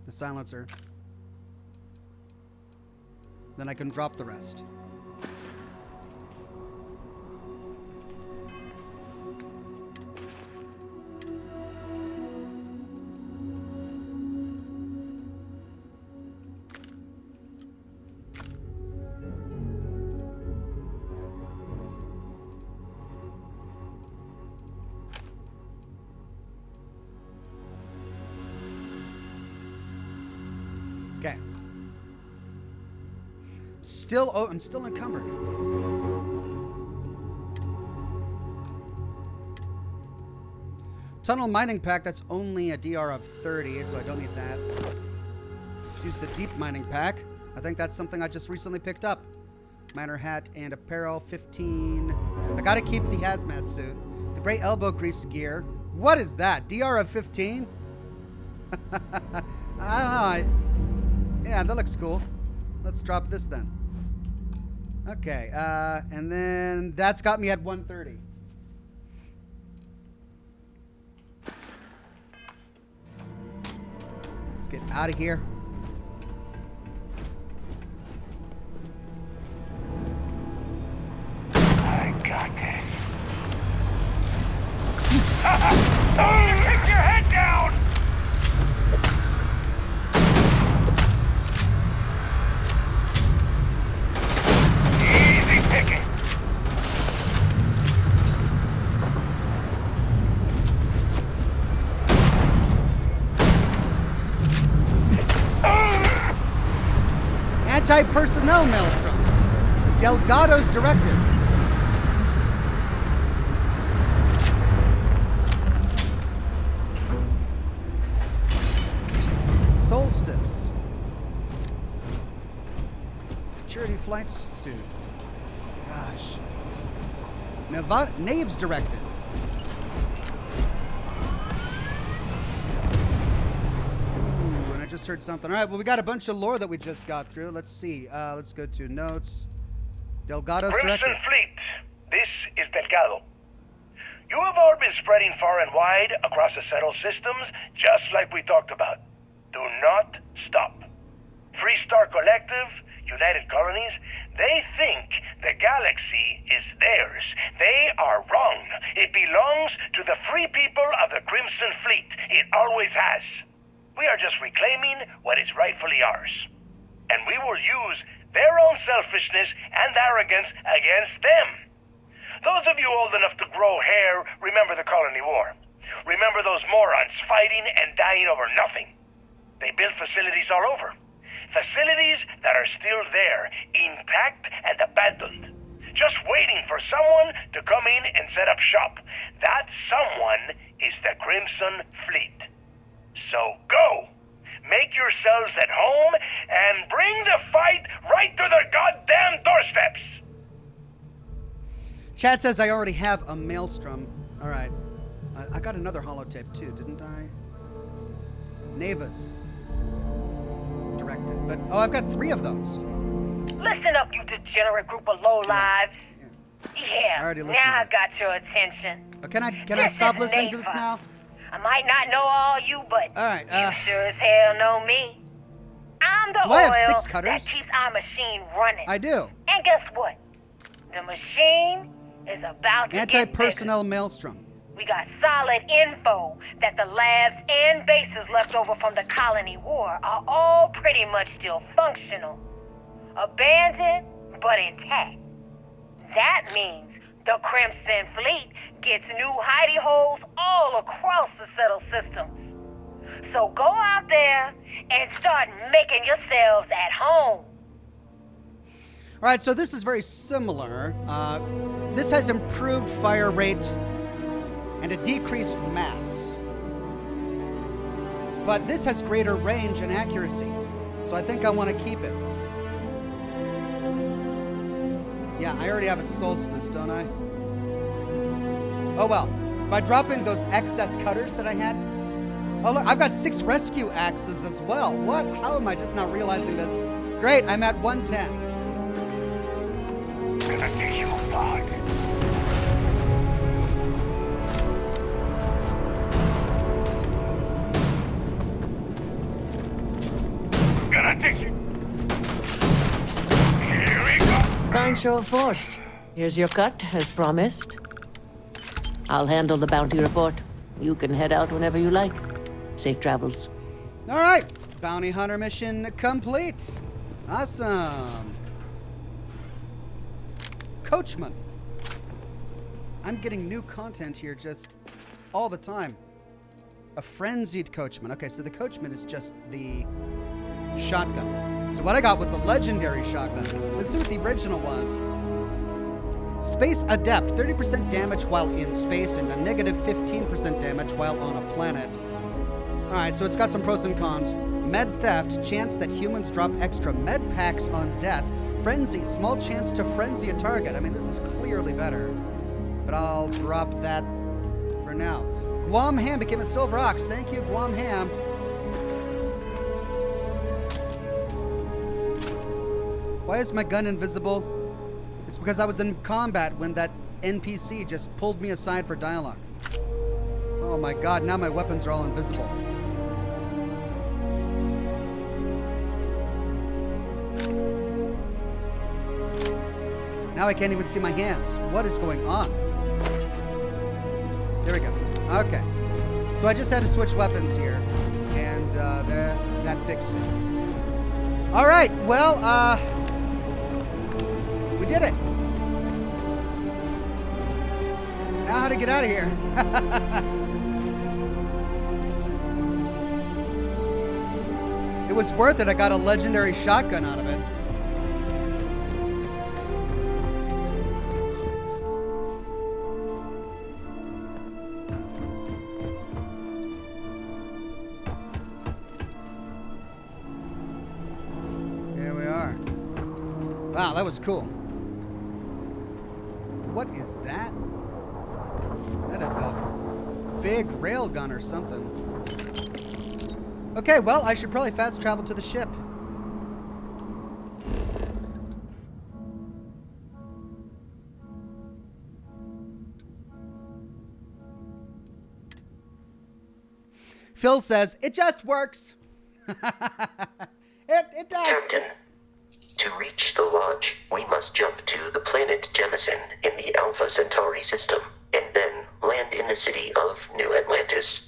the silencer. Then I can drop the rest. Okay. I'm still encumbered. Tunnel mining pack, that's only a DR of 30, so I don't need that. Let's use the deep mining pack. I think that's something I just recently picked up. Miner hat and apparel, 15. I gotta keep the hazmat suit. The gray elbow grease gear. What is that? DR of 15? I don't know. Yeah, that looks cool. Let's drop this then. Okay, and then that's got me at 130. Let's get out of here. I got this. Keep your head down! Anti-personnel maelstrom. Delgado's directive. Solstice. Security flight suit. Gosh. Knave's directive. Just heard something. All right, well, we got a bunch of lore that we just got through. Let's see. Let's go to notes. Delgado's Crimson directive. Fleet, this is Delgado. You have all been spreading far and wide across the settled systems, just like we talked about. Do not stop. Free Star Collective, United Colonies, they think the galaxy is theirs. They are wrong. It belongs to the free people of the Crimson Fleet. It always has. We are just reclaiming what is rightfully ours. And we will use their own selfishness and arrogance against them. Those of you old enough to grow hair remember the Colony War. Remember those morons fighting and dying over nothing. They built facilities all over. Facilities that are still there, intact and abandoned. Just waiting for someone to come in and set up shop. That someone is the Crimson Fleet. So go! Make yourselves at home and bring the fight right to their goddamn doorsteps! Chad says I already have a Maelstrom. All right. I got another holotape too, didn't I? Neva's directive. But, oh, I've got 3 of those. Listen up, you degenerate group of lowlives. Yeah, already listened now I to got your attention. Oh, can I stop listening to this now? I might not know all you, but All right, you sure as hell know me. I'm the Do I have oil 6 cutters? that keeps our machine running. I do. And guess what? The machine is about to get bigger. Anti-personnel maelstrom. We got solid info that the labs and bases left over from the colony war are all pretty much still functional. Abandoned, but intact. That means the Crimson Fleet gets new hidey holes all across the settled systems. So go out there and start making yourselves at home. All right, so this is very similar. This has improved fire rate and a decreased mass. But this has greater range and accuracy. So I think I want to keep it. Yeah, I already have a solstice, don't I? Oh well. By dropping those excess cutters that I had. Oh look, I've got 6 rescue axes as well. What? How am I just not realizing this? Great, I'm at 110. Gonna take you apart. Gonna take you. Here we go. Fine show of force. Here's your cut, as promised. I'll handle the bounty report. You can head out whenever you like. Safe travels. All right, bounty hunter mission complete. Awesome. Coachman. I'm getting new content here just all the time. A frenzied coachman. Okay, so the coachman is just the shotgun. So what I got was a legendary shotgun. Let's see what the original was. Space Adept, 30% damage while in space and a negative 15% damage while on a planet. All right, so it's got some pros and cons. Med theft, chance that humans drop extra med packs on death. Frenzy, small chance to frenzy a target. I mean, this is clearly better. But I'll drop that for now. Guam Ham became a Silver Ox. Thank you, Guam Ham. Why is my gun invisible? It's because I was in combat when that NPC just pulled me aside for dialogue. Oh my god, now my weapons are all invisible. Now I can't even see my hands. What is going on? There we go. Okay. So I just had to switch weapons here, and that fixed it. All right. Well, we did it. Now how to get out of here? It was worth it. I got a legendary shotgun out of it. Wow, that was cool. What is that? That is a big railgun or something. Okay, well, I should probably fast travel to the ship. Phil says, it just works. It does. Captain. To reach the lodge, we must jump to the planet Jemison in the Alpha Centauri system, and then land in the city of New Atlantis.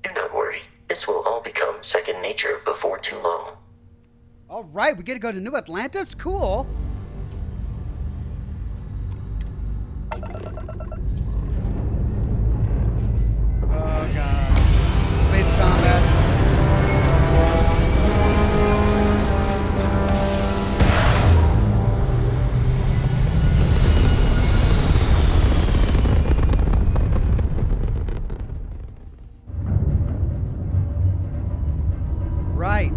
Do not worry, this will all become second nature before too long. All right, we get to go to New Atlantis? Cool. Oh, God. Space combat. Right.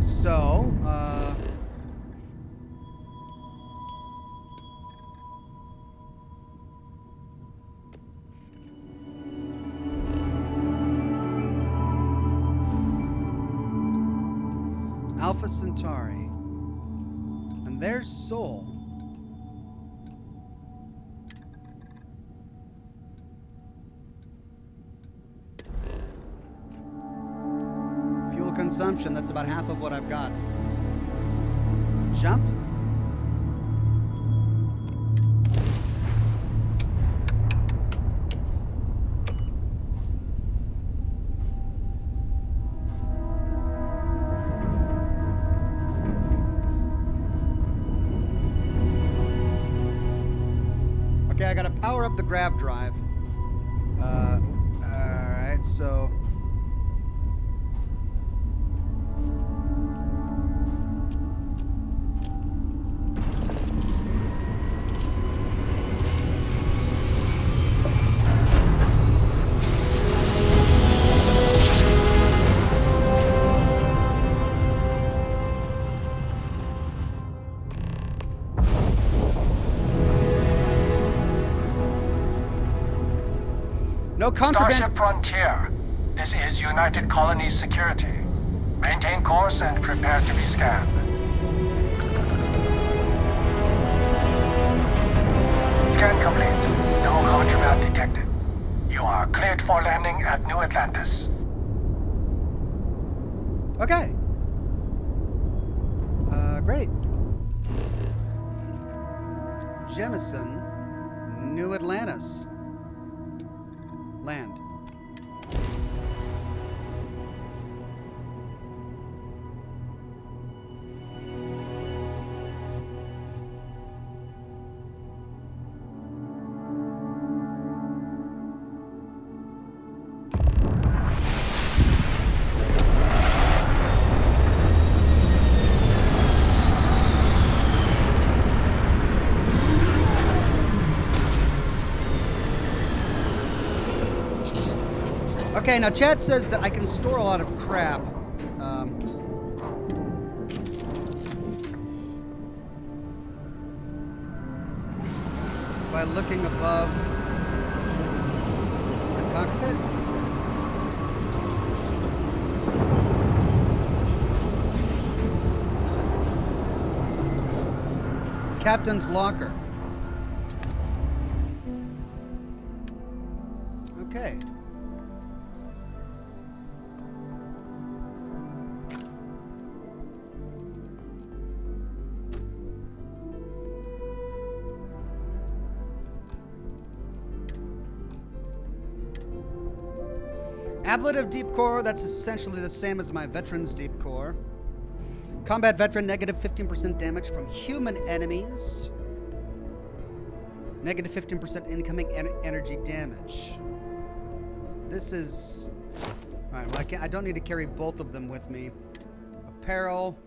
So, Alpha Centauri. And there's Sol. Fuel consumption, that's about half of what I've got. Jump. Okay, I gotta power up the grav drive. Alright, so... No contraband. Starship Frontier. This is United Colonies Security. Maintain course and prepare to be scanned. Scan complete. No contraband detected. You are cleared for landing at New Atlantis. Okay. Great. Jemison, New Atlantis. Land. Okay, now Chad says that I can store a lot of crap. By looking above the cockpit. Captain's locker. Okay. Ablative Deep Core, that's essentially the same as my Veteran's Deep Core. Combat Veteran, negative 15% damage from human enemies. Negative 15% incoming energy damage. This is... Alright, well I don't need to carry both of them with me. Apparel.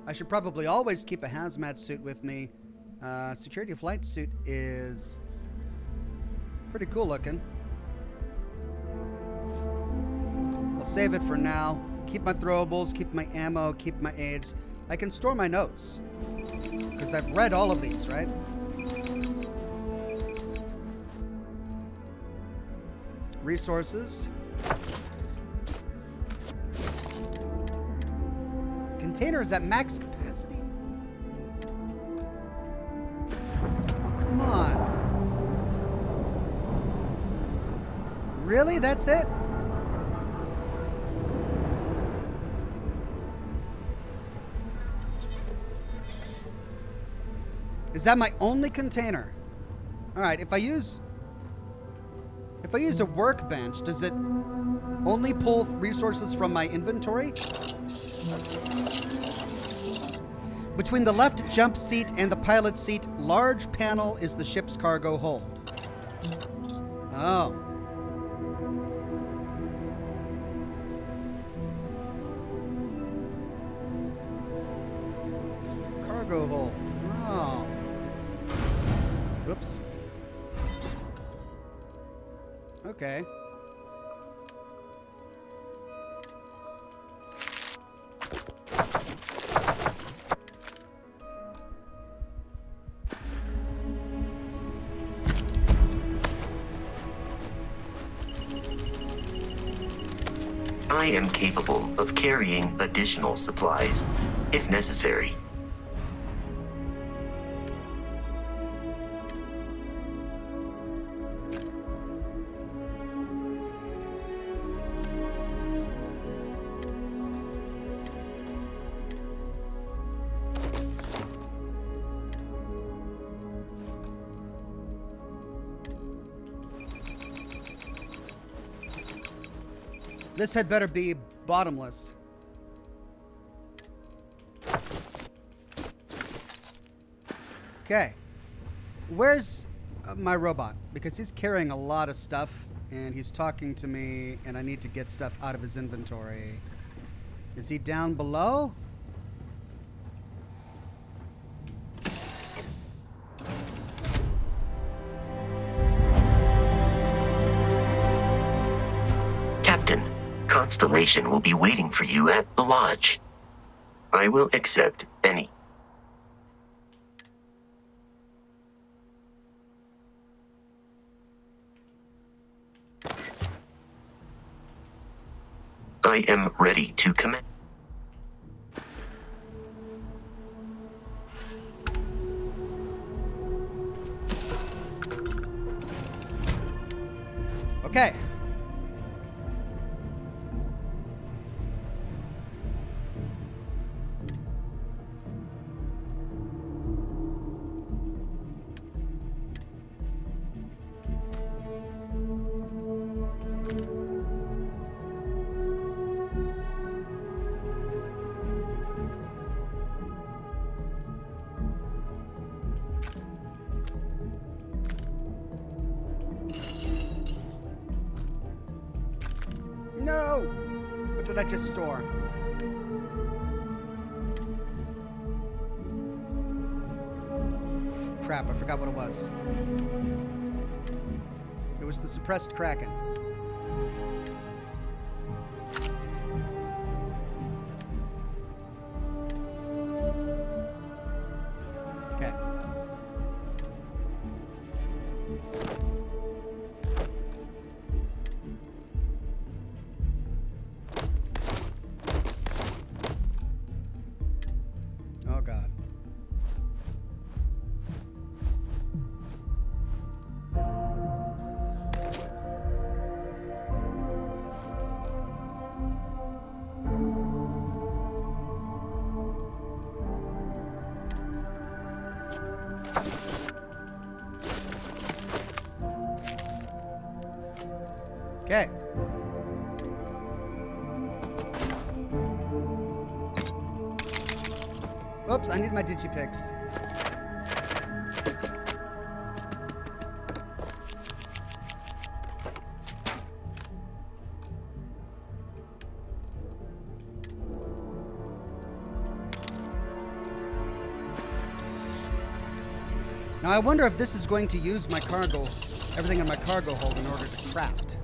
I should probably always keep a hazmat suit with me. Security flight suit is pretty cool looking. I'll save it for now. Keep my throwables, keep my ammo, keep my aids. I can store my notes. Because I've read all of these, right? Resources. Container is at max capacity. Oh, come on. Really? That's it? Is that my only container? All right, if I use a workbench, does it only pull resources from my inventory? Between the left jump seat and the pilot seat, large panel is the ship's cargo hold. Oh. Cargo hold. Oh. Whoops. Okay. I am capable of carrying additional supplies, if necessary. This had better be bottomless. Okay. Where's my robot? Because he's carrying a lot of stuff, and he's talking to me, and I need to get stuff out of his inventory. Is he down below? Captain, Constellation will be waiting for you at the lodge. I will accept any. I am ready to command. Okay. No! What did I just store? Crap, I forgot what it was. It was the suppressed Kraken. Okay. Oh, God. Okay. Oops, I need my digipix. Now I wonder if this is going to use my cargo, everything in my cargo hold in order to craft.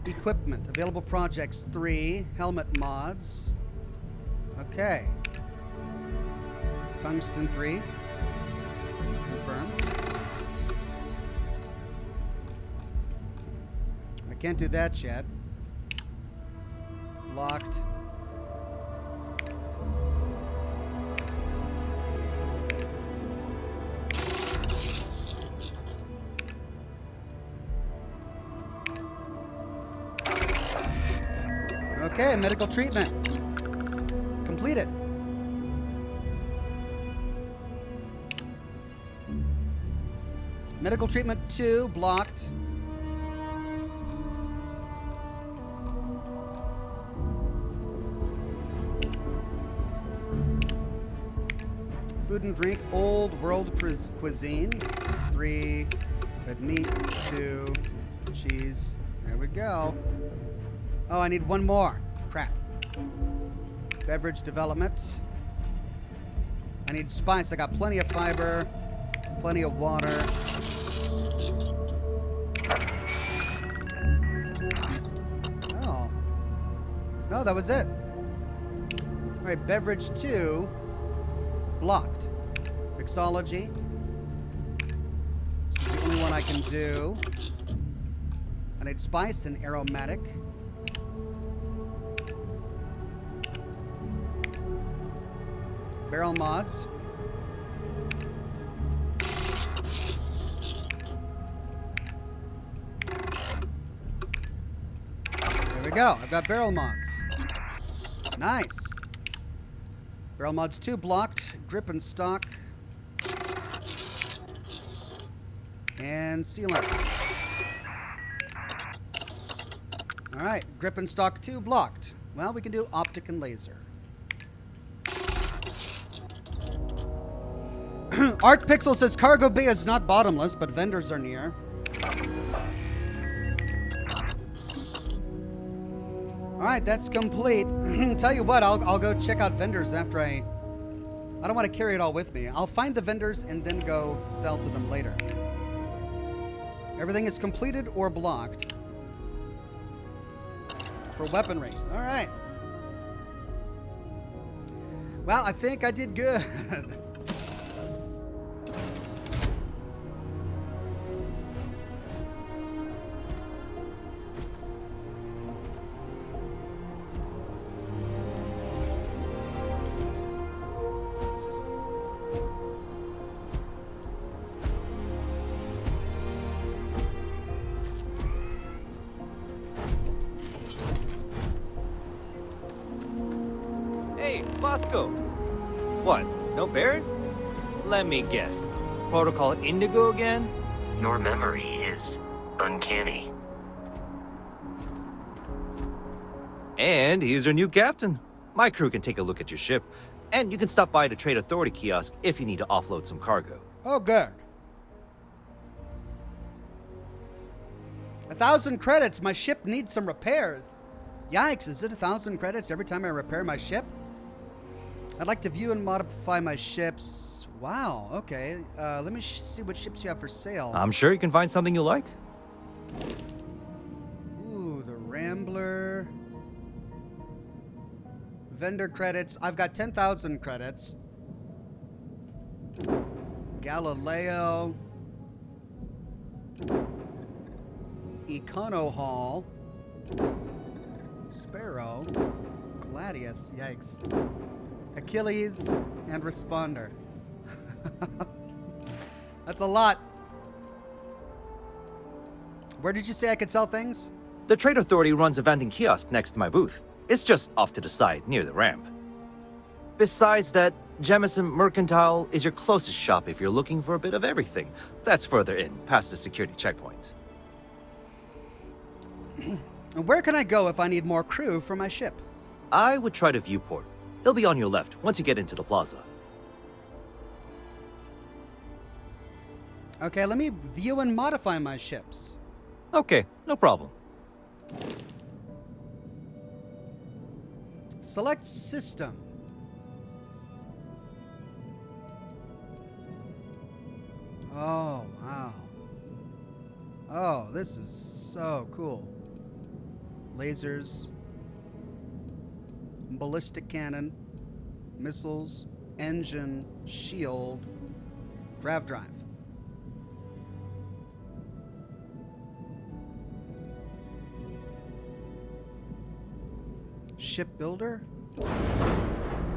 Equipment, available projects 3, helmet mods. Okay. Tungsten 3. Confirmed. I can't do that yet. Locked. Okay, medical treatment. Completed. Medical treatment 2, blocked. Food and drink, old world cuisine. 3, red meat, 2, cheese. There we go. Oh, I need one more. Crap. Beverage development. I need spice. I got plenty of fiber, plenty of water. Oh. No, that was it. All right, beverage 2, blocked. Mixology. This is the only one I can do. I need spice and aromatic. Barrel mods. There we go. I've got barrel mods. Nice. Barrel mods 2 blocked. Grip and stock. And sealant. Alright, grip and stock 2 blocked. Well, we can do optic and laser. Art Pixel says cargo bay is not bottomless, but vendors are near. Alright, that's complete. Tell you what, I'll go check out vendors after I don't want to carry it all with me. I'll find the vendors and then go sell to them later. Everything is completed or blocked. For weaponry. Alright. Well, I think I did good. Hey, Bosco. What, no Barrett? Let me guess. Protocol Indigo again? Your memory is uncanny. And he's your new captain. My crew can take a look at your ship. And you can stop by the Trade Authority kiosk if you need to offload some cargo. Oh, good. 1,000 credits. My ship needs some repairs. Yikes, is it 1,000 credits every time I repair my ship? I'd like to view and modify my ships. Wow, okay. Let me see what ships you have for sale. I'm sure you can find something you like. Ooh, the Rambler. Vendor credits. I've got 10,000 credits. Galileo. Econo Hall. Sparrow. Gladius. Yikes. Achilles and Responder. That's a lot. Where did you say I could sell things? The Trade Authority runs a vending kiosk next to my booth. It's just off to the side, near the ramp. Besides that, Jemison Mercantile is your closest shop if you're looking for a bit of everything. That's further in, past the security checkpoint. Where can I go if I need more crew for my ship? I would try the viewport. It'll be on your left once you get into the plaza. Okay, let me view and modify my ships. Okay, no problem. Select system. Oh, wow. Oh, this is so cool. Lasers. Ballistic cannon. Missiles. Engine. Shield. Grav drive. Shipbuilder?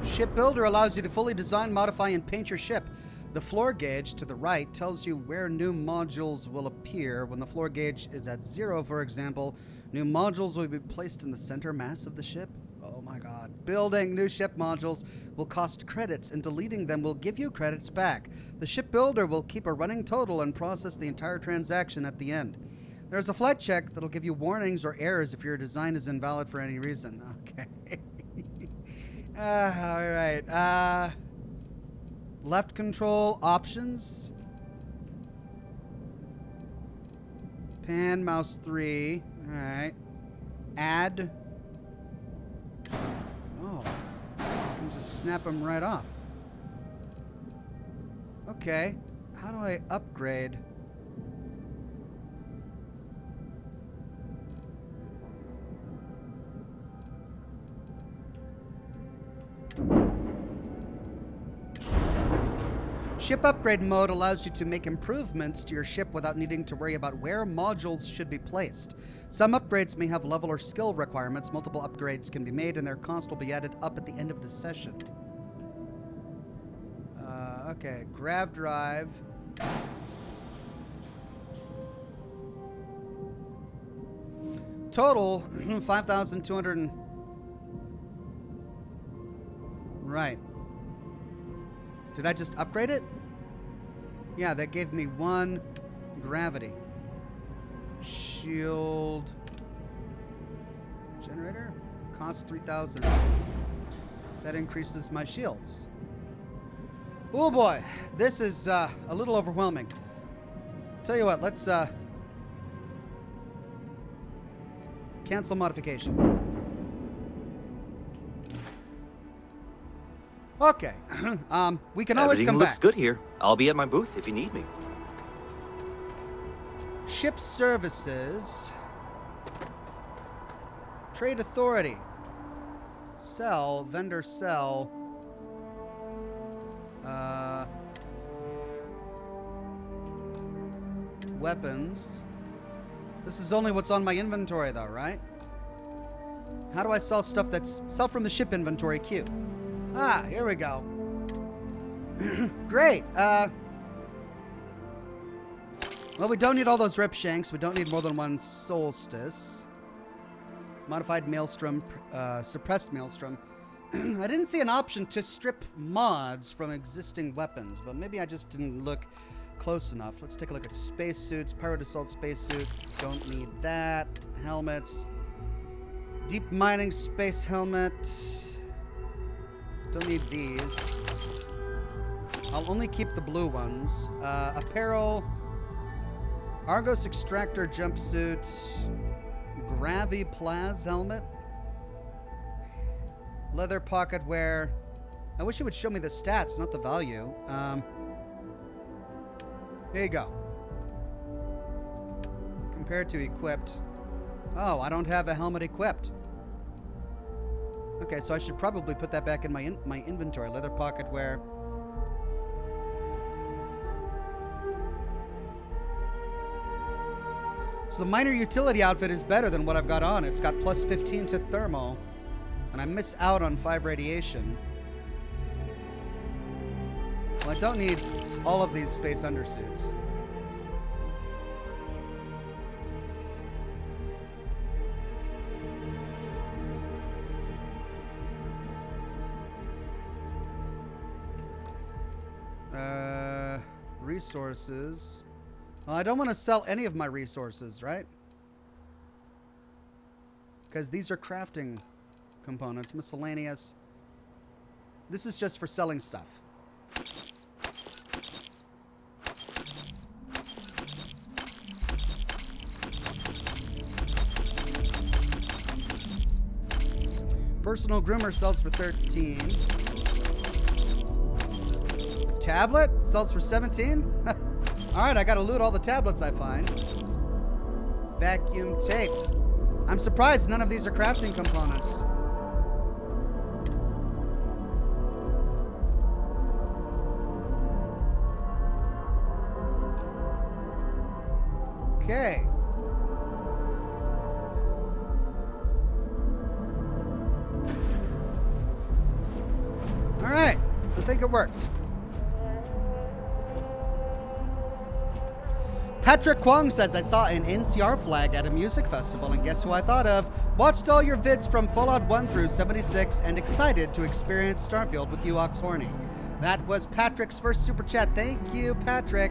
Shipbuilder allows you to fully design, modify, and paint your ship. The floor gauge to the right tells you where new modules will appear. When the floor gauge is at 0, for example, new modules will be placed in the center mass of the ship. Oh my god. Building new ship modules will cost credits, and deleting them will give you credits back. The shipbuilder will keep a running total and process the entire transaction at the end. There's a flight check that'll give you warnings or errors if your design is invalid for any reason. Okay. All right. Left control options. Pan, mouse 3. All right. Add. Oh. I can just snap them right off. Okay. How do I upgrade? Ship upgrade mode allows you to make improvements to your ship without needing to worry about where modules should be placed. Some upgrades may have level or skill requirements. Multiple upgrades can be made, and their cost will be added up at the end of the session. Okay, grav drive. Total 5,200. Right. Did I just upgrade it? Yeah, that gave me 1 gravity. Shield generator costs 3,000. That increases my shields. Oh boy, this is a little overwhelming. Tell you what, let's cancel modification. Okay, we can always Everything come looks back. good here. I'll be at my booth if you need me. Ship services. Trade authority. Sell, vendor sell. Weapons. This is only what's on my inventory though, right? How do I sell stuff that's sell from the ship inventory queue? Ah, here we go. Great. Well, we don't need all those rip shanks. We don't need more than 1 solstice. Modified maelstrom, suppressed maelstrom. I didn't see an option to strip mods from existing weapons, but maybe I just didn't look close enough. Let's take a look at spacesuits. Pirate assault spacesuit. Don't need that. Helmets. Deep mining space helmet. Don't need these. I'll only keep the blue ones. Apparel. Argos extractor jumpsuit. Gravi Plaz helmet. Leather pocket wear. I wish it would show me the stats, not the value. Here you go. Compared to equipped. Oh, I don't have a helmet equipped. Okay, so I should probably put that back in my inventory. Leather pocket wear. So the minor utility outfit is better than what I've got on. It's got plus 15 to thermal. And I miss out on 5 radiation. Well, I don't need all of these space undersuits. Resources. Well, I don't want to sell any of my resources, right? Because these are crafting components, miscellaneous. This is just for selling stuff. Personal groomer sells for 13. Tablet sells for 17. All right, I gotta loot all the tablets I find. Vacuum tape. I'm surprised none of these are crafting components. Okay. All right, I think it worked. Patrick Kwong says, I saw an NCR flag at a music festival, and guess who I thought of? Watched all your vids from Fallout 1 through 76, and excited to experience Starfield with you, Oxhorny. That was Patrick's first super chat. Thank you, Patrick.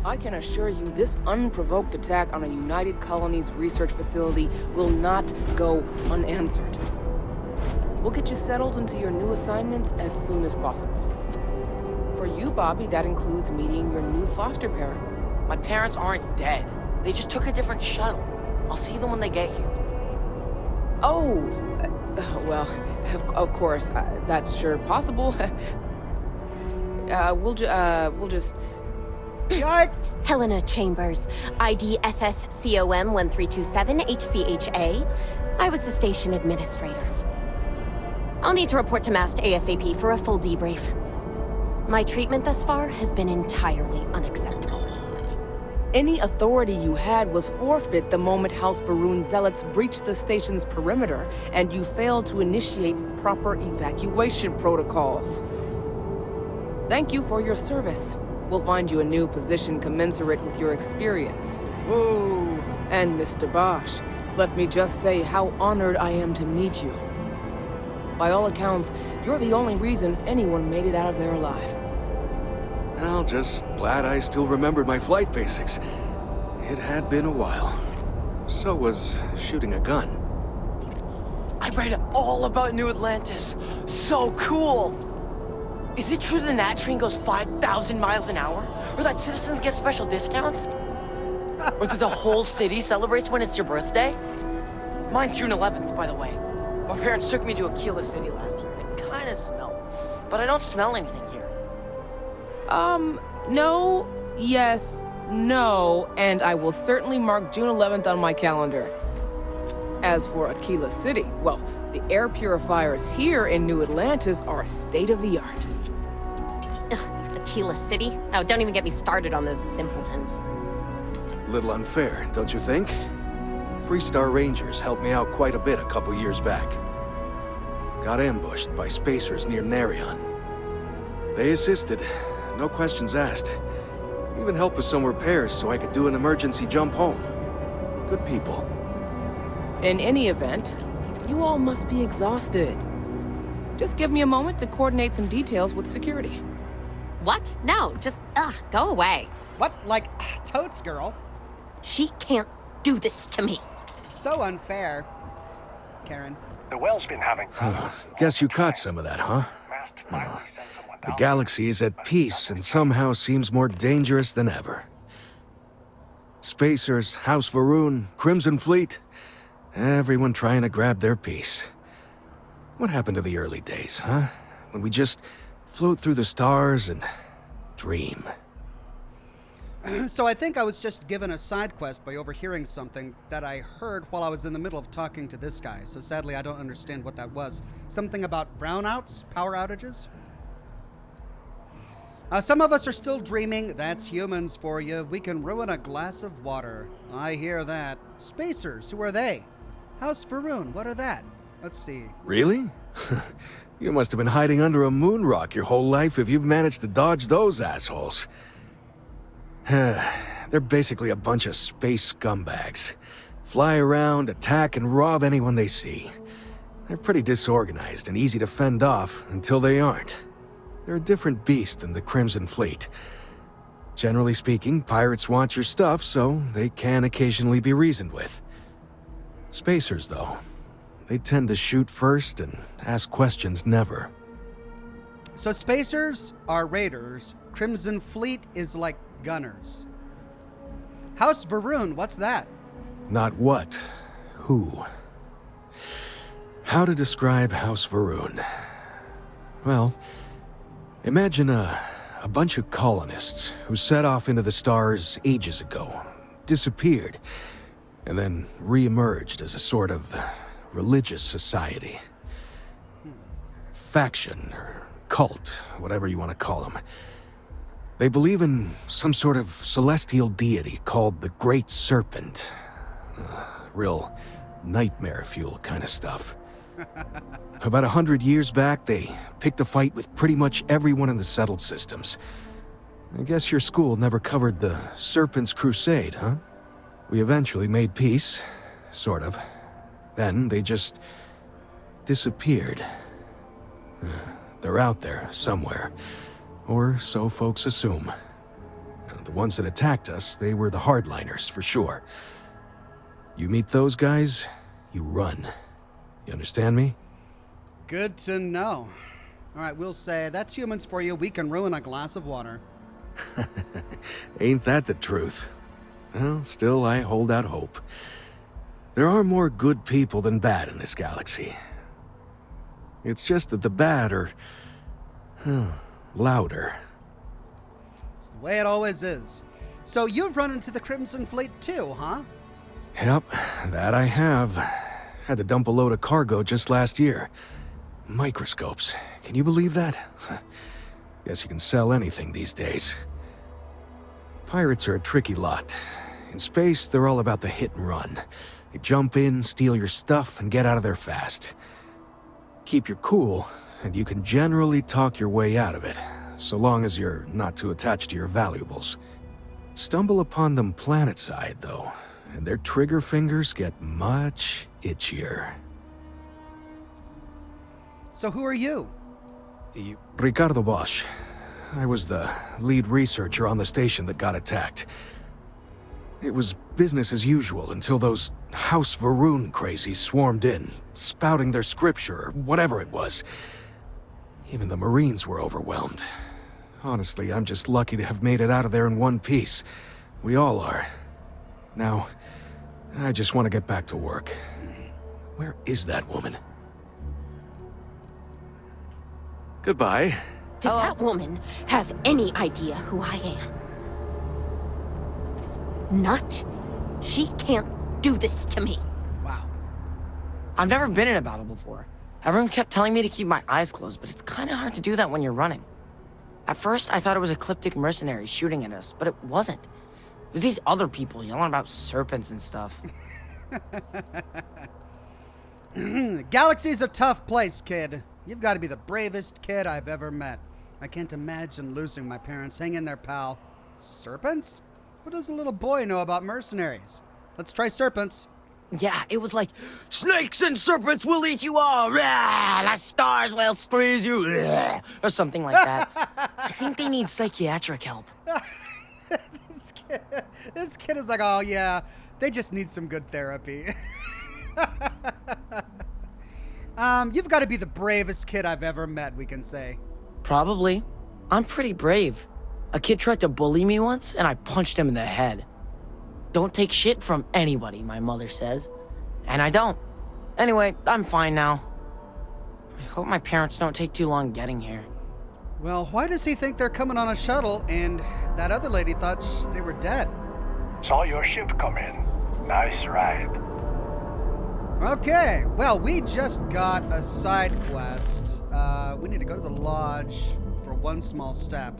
I can assure you this unprovoked attack on a United Colonies research facility will not go unanswered. We'll get you settled into your new assignments as soon as possible. For you, Bobby, that includes meeting your new foster parent. My parents aren't dead. They just took a different shuttle. I'll see them when they get here. Oh, well, of course, that's sure possible. We'll just... Yikes! Helena Chambers, ID SSCOM 1327 HCHA. I was the station administrator. I'll need to report to Mast ASAP for a full debrief. My treatment thus far has been entirely unacceptable. Any authority you had was forfeit the moment House Varun zealots breached the station's perimeter, and you failed to initiate proper evacuation protocols. Thank you for your service. We'll find you a new position commensurate with your experience. Whoa! And Mr. Bosch, let me just say how honored I am to meet you. By all accounts, you're the only reason anyone made it out of there alive. Well, just glad I still remembered my flight basics. It had been a while. So was shooting a gun. I read all about New Atlantis. So cool! Is it true the Nat train goes 5,000 miles an hour? Or that citizens get special discounts? Or that the whole city celebrates when it's your birthday? Mine's June 11th, by the way. My parents took me to Aquila City last year. It kinda smelled. But I don't smell anything here. No, yes, no, and I will certainly mark June 11th on my calendar. As for Aquila City, well, the air purifiers here in New Atlantis are state-of-the-art. Ugh, Aquila City? Oh, don't even get me started on those simpletons. Little unfair, don't you think? Freestar Rangers helped me out quite a bit a couple years back. Got ambushed by spacers near Narion. They assisted, no questions asked. Even helped with some repairs so I could do an emergency jump home. Good people. In any event, you all must be exhausted. Just give me a moment to coordinate some details with security. What? No, just, go away. What? Like, totes, girl. She can't do this to me. So unfair. Karen. The well's been having... Guess you caught some of that, huh? The galaxy is at peace and somehow seems more dangerous than ever. Spacers, House Varun, Crimson Fleet, everyone trying to grab their piece. What happened to the early days, huh? When we just float through the stars and dream. So I think I was just given a side quest by overhearing something that I heard while I was in the middle of talking to this guy. So sadly, I don't understand what that was. Something about brownouts? Power outages? Some of us are still dreaming. That's humans for you. We can ruin a glass of water. I hear that. Spacers, who are they? House Varun, what are that? Let's see. Really? You must have been hiding under a moon rock your whole life if you've managed to dodge those assholes. They're basically a bunch of space scumbags. Fly around, attack, and rob anyone they see. They're pretty disorganized and easy to fend off until they aren't. They're a different beast than the Crimson Fleet. Generally speaking, pirates want your stuff, so they can occasionally be reasoned with. Spacers, though, they tend to shoot first and ask questions never. So Spacers are raiders. Crimson Fleet is like gunners. House Varun, what's that? Not what, who. How to describe House Varun? Well, imagine a bunch of colonists who set off into the stars ages ago, disappeared, and then re-emerged as a sort of religious society. Faction, or cult, whatever you want to call them. They believe in some sort of celestial deity called the Great Serpent. Real nightmare fuel kind of stuff. About 100 years back, they picked a fight with pretty much everyone in the settled systems. I guess your school never covered the Serpent's Crusade, huh? We eventually made peace, sort of. Then they just disappeared. They're out there somewhere, or so folks assume. The ones that attacked us, they were the hardliners, for sure. You meet those guys, you run. You understand me? Good to know. All right, we'll say, that's humans for you. We can ruin a glass of water. Ain't that the truth? Well, still, I hold out hope. There are more good people than bad in this galaxy. It's just that the bad are... louder. It's the way it always is. So you've run into the Crimson Fleet too, huh? Yep, that I have. Had to dump a load of cargo just last year. Microscopes. Can you believe that? Guess you can sell anything these days. Pirates are a tricky lot. In space, they're all about the hit and run. You jump in, steal your stuff, and get out of there fast. Keep your cool, and you can generally talk your way out of it, so long as you're not too attached to your valuables. Stumble upon them planetside, though, and their trigger fingers get much itchier. So who are you? Ricardo Bosch. I was the lead researcher on the station that got attacked. It was business as usual until those House Varun crazies swarmed in, spouting their scripture or whatever it was. Even the Marines were overwhelmed. Honestly, I'm just lucky to have made it out of there in one piece. We all are. Now, I just want to get back to work. Where is that woman? Goodbye. Does that woman have any idea who I am? Not. She can't do this to me. Wow. I've never been in a battle before. Everyone kept telling me to keep my eyes closed, but it's kind of hard to do that when you're running. At first, I thought it was ecliptic mercenaries shooting at us, but it wasn't. It was these other people yelling about serpents and stuff. Galaxy's a tough place, kid. You've got to be the bravest kid I've ever met. I can't imagine losing my parents. Hang in there, pal. Serpents? What does a little boy know about mercenaries? Let's try serpents. Yeah, it was like, snakes and serpents will eat you all. Rah, the stars will squeeze you. Rah, or something like that. I think they need psychiatric help. This kid is like, oh yeah, they just need some good therapy. You've got to be the bravest kid I've ever met, we can say. Probably. I'm pretty brave. A kid tried to bully me once, and I punched him in the head. Don't take shit from anybody, my mother says. And I don't. Anyway, I'm fine now. I hope my parents don't take too long getting here. Well, why does he think they're coming on a shuttle and that other lady thought they were dead? Saw your ship come in. Nice ride. Okay, well, we just got a side quest. We need to go to the lodge for one small step.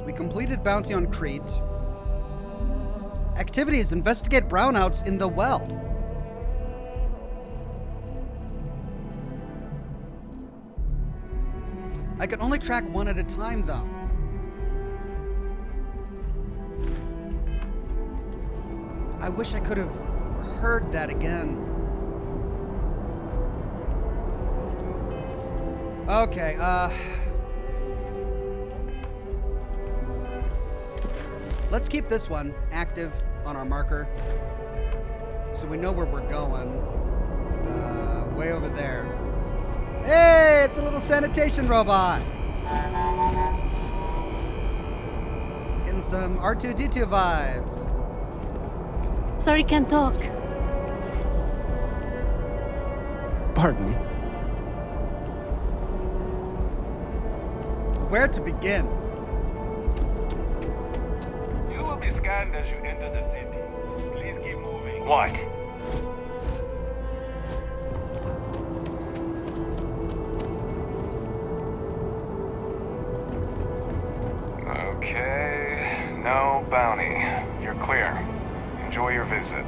We completed bounty on Crete. Activities: investigate brownouts in the well. I can only track one at a time, though. I wish I could have heard that again. Okay, let's keep this one active on our marker so we know where we're going. Way over there. Hey, it's a little sanitation robot. Getting some R2-D2 vibes. Sorry, can't talk. Pardon me. Where to begin? You will be scanned as you enter the city. Please keep moving. What? Okay, no bounty. You're clear. Enjoy your visit.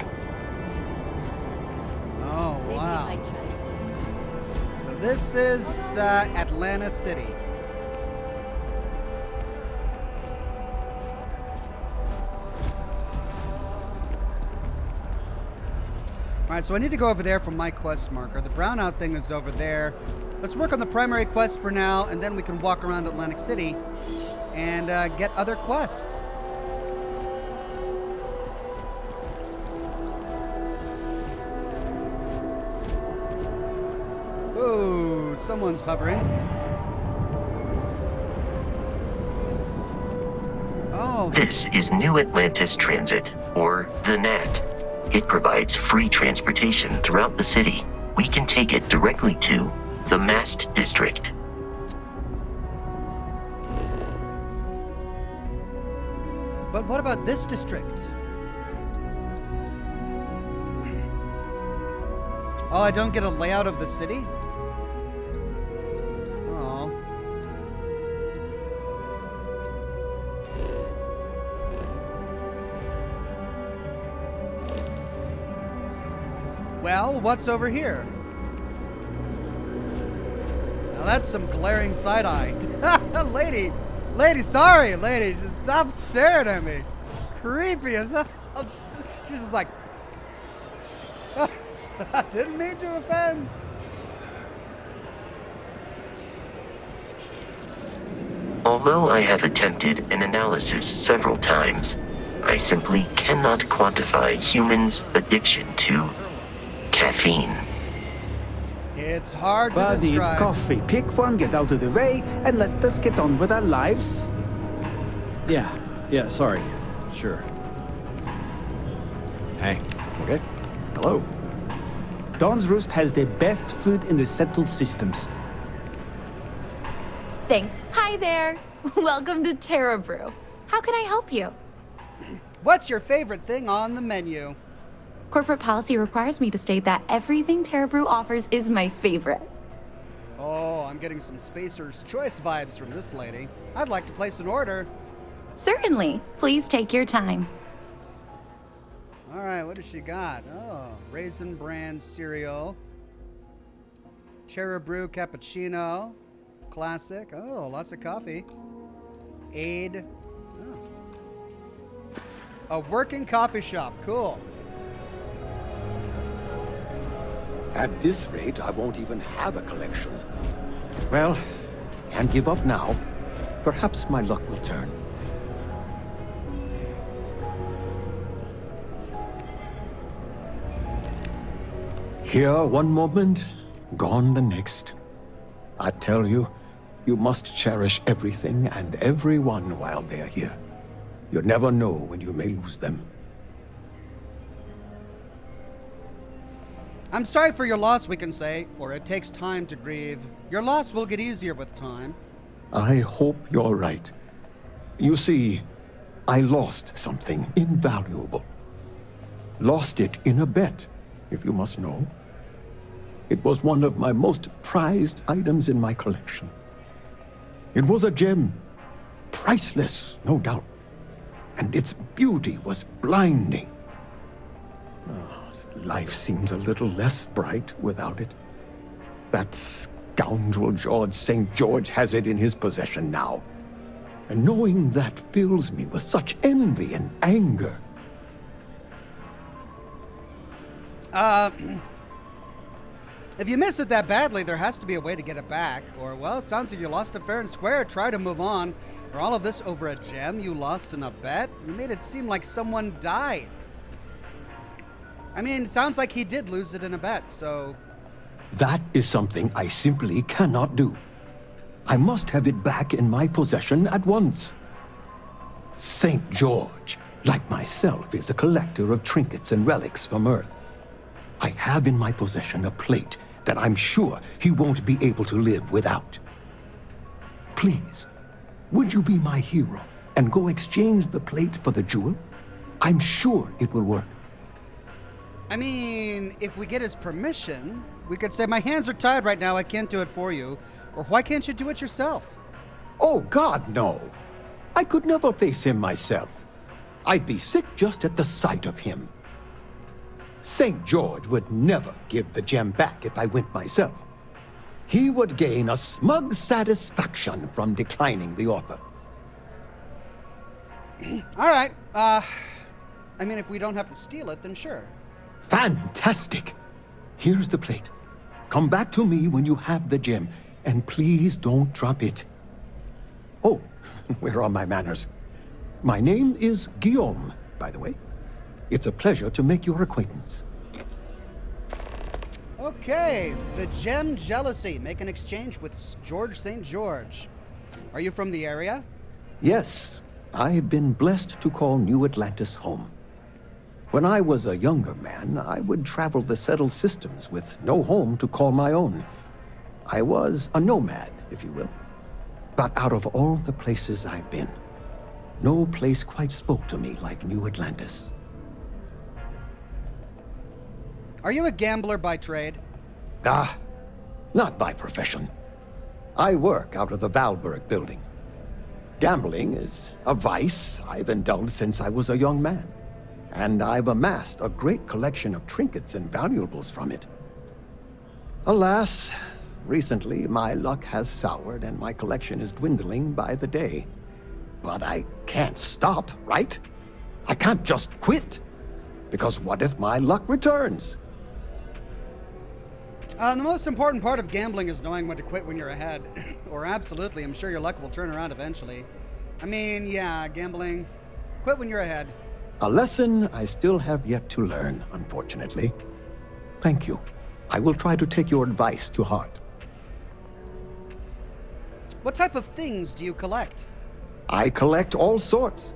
Oh, wow. So this is Atlantis City. Alright, so I need to go over there for my quest marker. The brownout thing is over there. Let's work on the primary quest for now, and then we can walk around Atlantic City and get other quests. Whoa, someone's hovering. Oh, This is New Atlantis Transit, or the NAT. It provides free transportation throughout the city. We can take it directly to the Mast District. But what about this district? Oh, I don't get a layout of the city? Oh. Well, what's over here? Now that's some glaring side-eye. Lady, sorry, lady, just stop staring at me. Creepy as hell. She's just like, I didn't mean to offend. Although I have attempted an analysis several times, I simply cannot quantify humans' addiction to caffeine. It's hard to Buddy, describe. it's coffee. Pick one, get out of the way, and let us get on with our lives. Yeah, sorry. Sure. Hey, okay? Hello. Dawn's Roost has the best food in the settled systems. Thanks. Hi there. Welcome to Terra Brew. How can I help you? What's your favorite thing on the menu? Corporate policy requires me to state that everything Terra Brew offers is my favorite. Oh, I'm getting some Spacer's Choice vibes from this lady. I'd like to place an order. Certainly. Please take your time. All right, what does she got? Oh, Raisin Bran cereal. Terra Brew cappuccino. Classic. Oh, lots of coffee. Aid. Oh. A working coffee shop. Cool. At this rate, I won't even have a collection. Well, can't give up now. Perhaps my luck will turn. Here one moment, gone the next. I tell you, you must cherish everything and everyone while they're here. You never know when you may lose them. I'm sorry for your loss, we can say, or it takes time to grieve. Your loss will get easier with time. I hope you're right. You see, I lost something invaluable. Lost it in a bet, if you must know. It was one of my most prized items in my collection. It was a gem, priceless, no doubt, and its beauty was blinding. Life seems a little less bright without it. That scoundrel George St. George has it in his possession now. And knowing that fills me with such envy and anger. If you missed it that badly, there has to be a way to get it back. Or, well, it sounds like you lost it fair and square. Try to move on. Or all of this over a gem you lost in a bet? You made it seem like someone died. I mean, it sounds like he did lose it in a bet, so... That is something I simply cannot do. I must have it back in my possession at once. St. George, like myself, is a collector of trinkets and relics from Earth. I have in my possession a plate that I'm sure he won't be able to live without. Please, would you be my hero and go exchange the plate for the jewel? I'm sure it will work. I mean, if we get his permission, we could say, my hands are tied right now, I can't do it for you. Or why can't you do it yourself? Oh, God, no. I could never face him myself. I'd be sick just at the sight of him. St. George would never give the gem back if I went myself. He would gain a smug satisfaction from declining the offer. All right. I mean, if we don't have to steal it, then sure. Fantastic! Here's the plate. Come back to me when you have the gem, and please don't drop it. Oh, where are my manners? My name is Guillaume, by the way. It's a pleasure to make your acquaintance. Okay, the gem jealousy. Make an exchange with George St. George. Are you from the area? Yes, I've been blessed to call New Atlantis home. When I was a younger man, I would travel the settled systems with no home to call my own. I was a nomad, if you will. But out of all the places I've been, no place quite spoke to me like New Atlantis. Are you a gambler by trade? Not by profession. I work out of the Valberg building. Gambling is a vice I've indulged since I was a young man. and I've amassed a great collection of trinkets and valuables from it. Alas, recently my luck has soured and my collection is dwindling by the day. But I can't stop, right? I can't just quit. Because what if my luck returns? The most important part of gambling is knowing when to quit when you're ahead. Or absolutely, I'm sure your luck will turn around eventually. I mean, yeah, gambling. Quit when you're ahead. A lesson I still have yet to learn, unfortunately. Thank you. I will try to take your advice to heart. What type of things do you collect? I collect all sorts.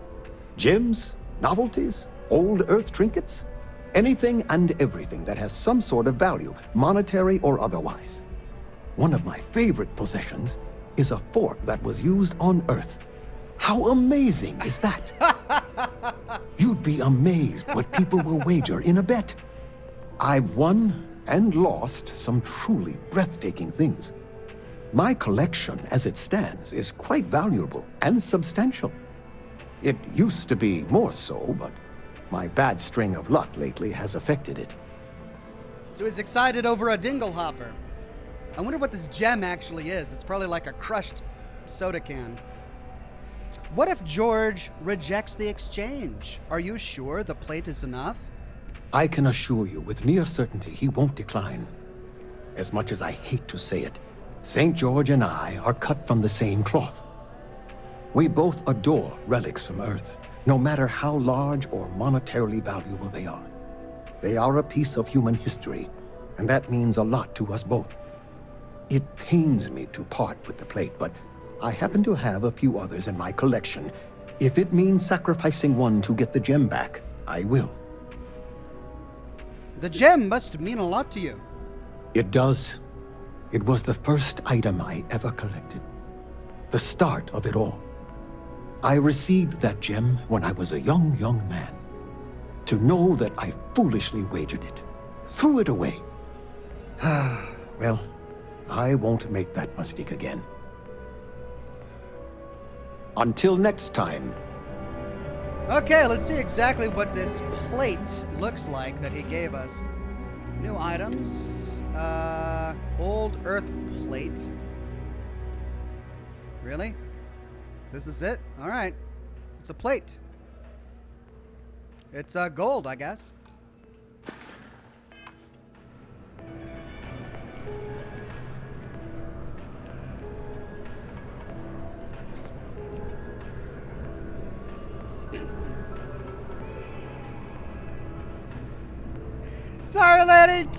Gems, novelties, old Earth trinkets. Anything and everything that has some sort of value, monetary or otherwise. One of my favorite possessions is a fork that was used on Earth. How amazing is that? You'd be amazed what people will wager in a bet. I've won and lost some truly breathtaking things. My collection, as it stands, is quite valuable and substantial. It used to be more so, but my bad string of luck lately has affected it. So he's excited over a dingle hopper. I wonder what this gem actually is. It's probably like a crushed soda can. What if George rejects the exchange? Are you sure the plate is enough? I can assure you with near certainty he won't decline. As much as I hate to say it, St. George and I are cut from the same cloth. We both adore relics from Earth, no matter how large or monetarily valuable they are. They are a piece of human history, and that means a lot to us both. It pains me to part with the plate, but I happen to have a few others in my collection. If it means sacrificing one to get the gem back, I will. The gem must mean a lot to you. It does. It was the first item I ever collected. The start of it all. I received that gem when I was a young man. To know that I foolishly wagered it, threw it away. Well, I won't make that mistake again. Until next time. Okay, let's see exactly what this plate looks like that he gave us. New items. Old Earth plate. Really? This is it? Alright. It's a plate. It's gold, I guess. Sorry, lady.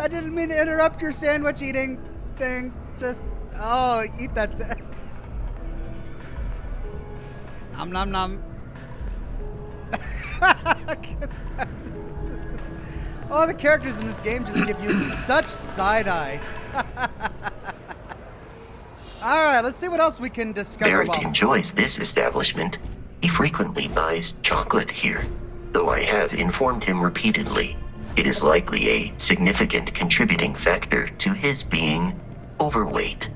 I didn't mean to interrupt your sandwich eating thing. Oh, eat that sandwich. Nom nom nom. Oh, the characters in this game just give you such side eye. All right, let's see what else we can discover. Barrett enjoys this establishment. He frequently buys chocolate here, though I have informed him repeatedly it is likely a significant contributing factor to his being overweight.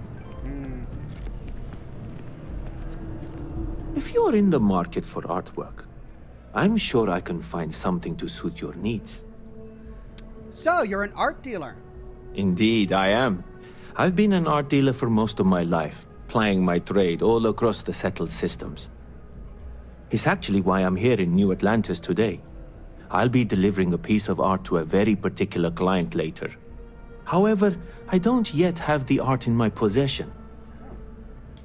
If you're in the market for artwork, I'm sure I can find something to suit your needs. So, you're an art dealer? Indeed, I am. I've been an art dealer for most of my life, plying my trade all across the settled systems. It's actually why I'm here in New Atlantis today. I'll be delivering a piece of art to a very particular client later. However, I don't yet have the art in my possession.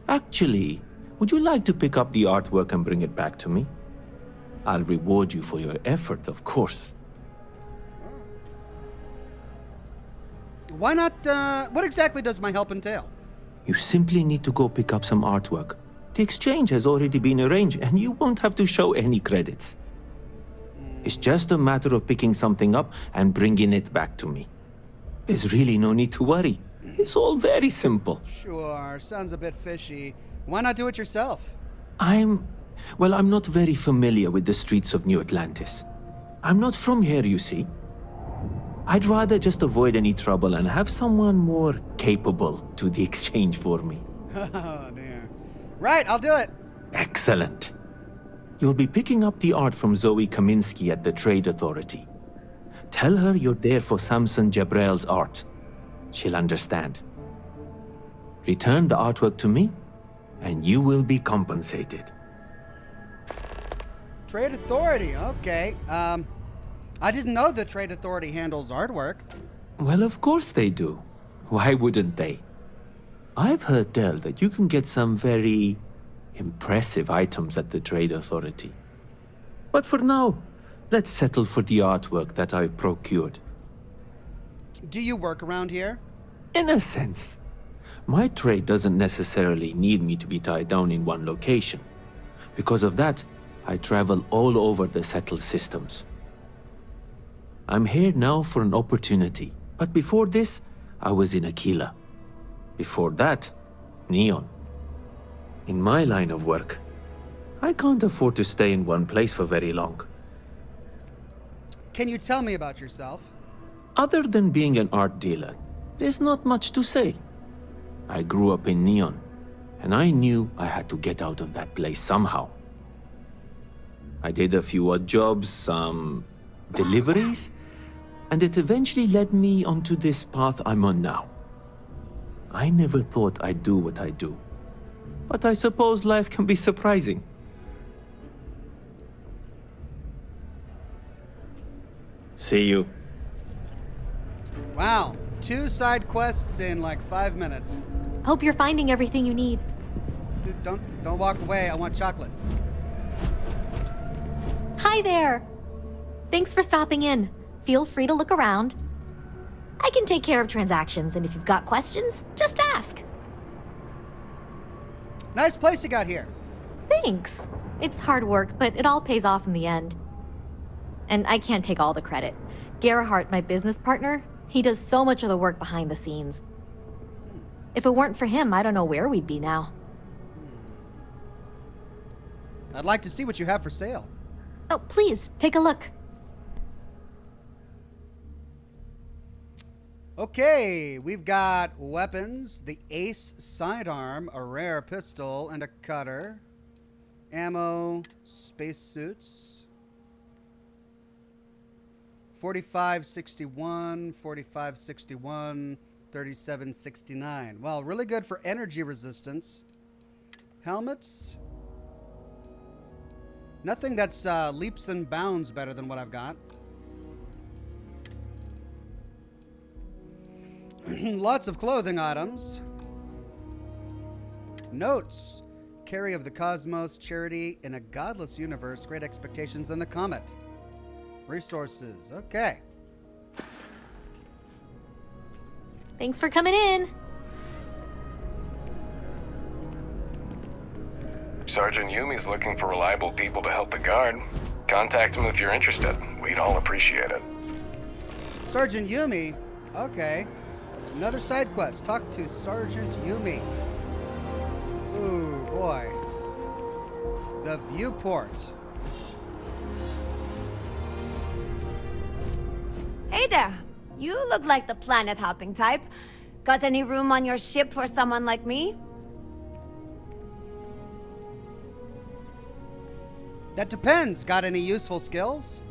Actually, would you like to pick up the artwork and bring it back to me? I'll reward you for your effort, of course. Why not, what exactly does my help entail? You simply need to go pick up some artwork. The exchange has already been arranged, and you won't have to show any credits. It's just a matter of picking something up and bringing it back to me. There's really no need to worry. It's all very simple. Sure, sounds a bit fishy. Why not do it yourself? I'm not very familiar with the streets of New Atlantis. I'm not from here, you see. I'd rather just avoid any trouble and have someone more capable do the exchange for me. Oh, dear. Right, I'll do it. Excellent. You'll be picking up the art from Zoe Kaminsky at the Trade Authority. Tell her you're there for Samson Jabrel's art. She'll understand. Return the artwork to me, and you will be compensated. Trade Authority, okay. I didn't know the Trade Authority handles artwork. Well, of course they do. Why wouldn't they? I've heard tell that you can get some very impressive items at the Trade Authority. But for now, let's settle for the artwork that I've procured. Do you work around here? In a sense. My trade doesn't necessarily need me to be tied down in one location. Because of that, I travel all over the settled systems. I'm here now for an opportunity, but before this, I was in Aquila. Before that, Neon. In my line of work, I can't afford to stay in one place for very long. Can you tell me about yourself? Other than being an art dealer, there's not much to say. I grew up in Neon, and I knew I had to get out of that place somehow. I did a few odd jobs, some deliveries, and it eventually led me onto this path I'm on now. I never thought I'd do what I do, but I suppose life can be surprising. See you. Wow, 2 side quests in like 5 minutes. Hope you're finding everything you need. Dude, don't walk away. I want chocolate. Hi there! Thanks for stopping in. Feel free to look around. I can take care of transactions, and if you've got questions, just ask. Nice place you got here. Thanks. It's hard work, but it all pays off in the end. And I can't take all the credit. Gerhardt, my business partner, he does so much of the work behind the scenes. If it weren't for him, I don't know where we'd be now. I'd like to see what you have for sale. Oh, please, take a look. Okay, we've got weapons, the Ace sidearm, a rare pistol, and a cutter. Ammo, spacesuits. 4561, 4561, 3769. Well, really good for energy resistance. Helmets. Nothing that's leaps and bounds better than what I've got. Lots of clothing items. Notes. Carry of the Cosmos, Charity in a Godless Universe, Great Expectations, and the Comet. Resources. Okay. Thanks for coming in. Sergeant Yumi's looking for reliable people to help the guard. Contact him if you're interested. We'd all appreciate it. Sergeant Yumi? Okay. Another side quest. Talk to Sergeant Yumi. Ooh, boy. The viewport. Hey there. You look like the planet-hopping type. Got any room on your ship for someone like me? That depends. Got any useful skills?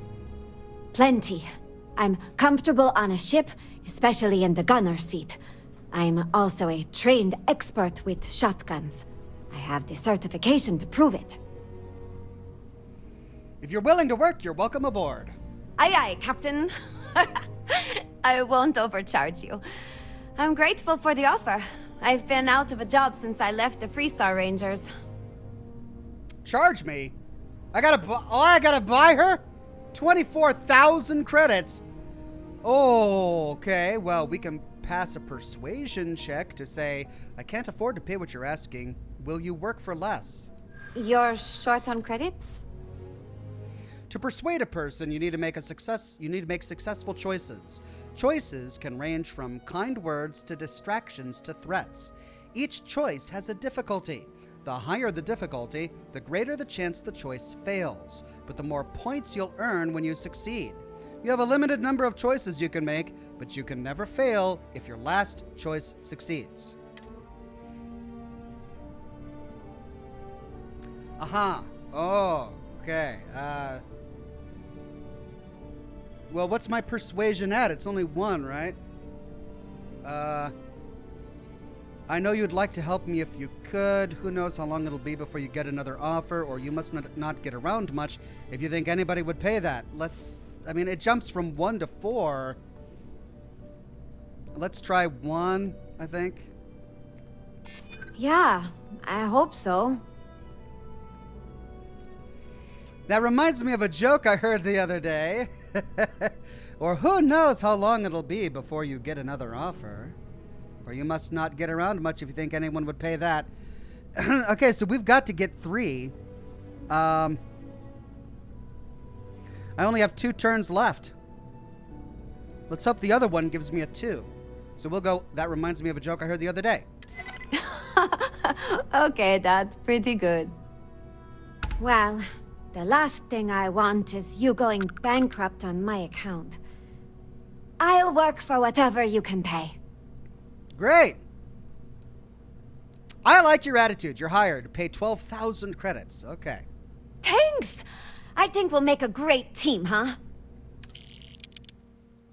Plenty. I'm comfortable on a ship, especially in the gunner seat. I'm also a trained expert with shotguns. I have the certification to prove it. If you're willing to work, you're welcome aboard. Aye aye, Captain. I won't overcharge you. I'm grateful for the offer. I've been out of a job since I left the Freestar Rangers. Charge me? I gotta buy her? 24,000 credits. Oh, okay. Well, we can pass a persuasion check to say, I can't afford to pay what you're asking. Will you work for less? You're short on credits? To persuade a person, you need to make successful choices. Choices can range from kind words to distractions to threats. Each choice has a difficulty. The higher the difficulty, the greater the chance the choice fails, but the more points you'll earn when you succeed. You have a limited number of choices you can make, but you can never fail if your last choice succeeds. Aha. Oh, Okay. Well, what's my persuasion at? It's only 1, right? I know you'd like to help me if you could. Who knows how long it'll be before you get another offer, or you must not get around much if you think anybody would pay that. I mean, it jumps from 1 to 4. Let's try 1, I think. Yeah, I hope so. That reminds me of a joke I heard the other day. Or who knows how long it'll be before you get another offer. Or you must not get around much if you think anyone would pay that. Okay, so we've got to get 3. I only have 2 turns left. Let's hope the other one gives me a 2. So we'll go, that reminds me of a joke I heard the other day. Okay, that's pretty good. Well, the last thing I want is you going bankrupt on my account. I'll work for whatever you can pay. Great. I like your attitude. You're hired. Pay 12,000 credits. Okay. Thanks! I think we'll make a great team, huh?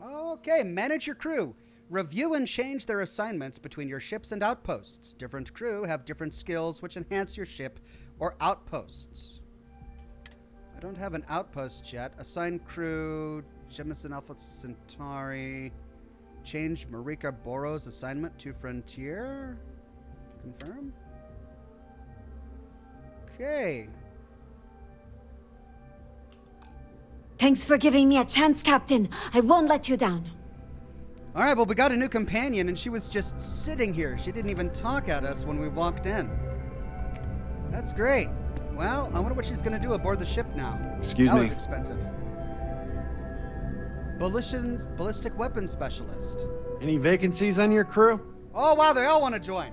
Okay, manage your crew. Review and change their assignments between your ships and outposts. Different crew have different skills which enhance your ship or outposts. I don't have an outpost yet. Assign crew, Jemison Alpha Centauri. Change Marika Boro's assignment to Frontier. Confirm. Okay. Thanks for giving me a chance, Captain. I won't let you down. All right, well, we got a new companion, and she was just sitting here. She didn't even talk at us when we walked in. That's great. Well, I wonder what she's going to do aboard the ship now. Excuse that me. That was expensive. Ballistic weapons specialist. Any vacancies on your crew? Oh, wow, they all want to join.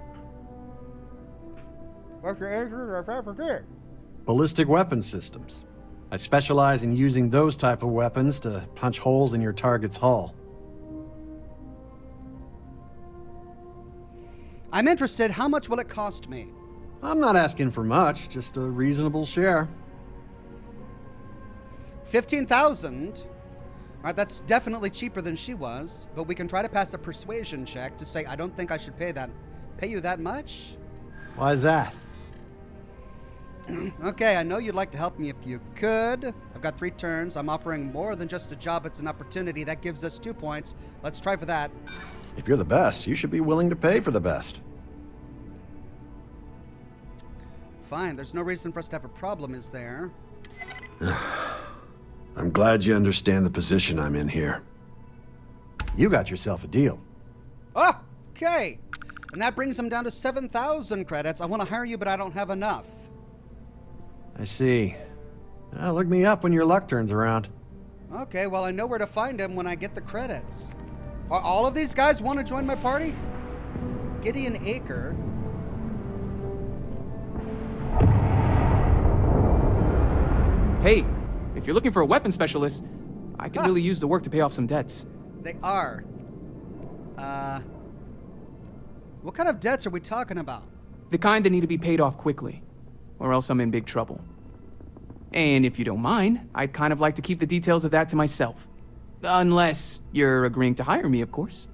Ballistic weapon systems. I specialize in using those type of weapons to punch holes in your target's hull. I'm interested. How much will it cost me? I'm not asking for much, just a reasonable share. 15,000. All right, that's definitely cheaper than she was, but we can try to pass a persuasion check to say I don't think I should pay you that much. Why is that? Okay, I know you'd like to help me if you could. I've got 3 turns. I'm offering more than just a job. It's an opportunity. That gives us 2 points. Let's try for that. If you're the best, you should be willing to pay for the best. Fine. There's no reason for us to have a problem, is there? I'm glad you understand the position I'm in here. You got yourself a deal. Okay. And that brings them down to 7,000 credits. I want to hire you, but I don't have enough. I see. Well, look me up when your luck turns around. Okay, well, I know where to find him when I get the credits. Are all of these guys want to join my party? Gideon Acre. Hey, if you're looking for a weapon specialist, I could really use the work to pay off some debts. They are. What kind of debts are we talking about? The kind that need to be paid off quickly, or else I'm in big trouble. And if you don't mind, I'd kind of like to keep the details of that to myself. Unless you're agreeing to hire me, of course.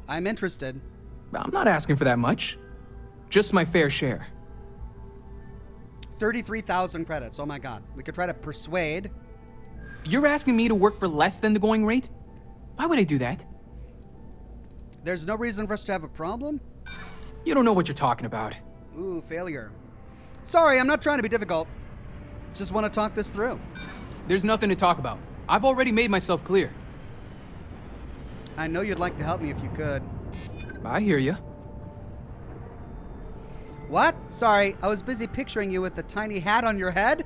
I'm interested. I'm not asking for that much. Just my fair share. 33,000 credits. Oh my god. We could try to persuade. You're asking me to work for less than the going rate? Why would I do that? There's no reason for us to have a problem? You don't know what you're talking about. Ooh, failure. Sorry, I'm not trying to be difficult. Just want to talk this through. There's nothing to talk about. I've already made myself clear. I know you'd like to help me if you could. I hear you. What? Sorry, I was busy picturing you with the tiny hat on your head.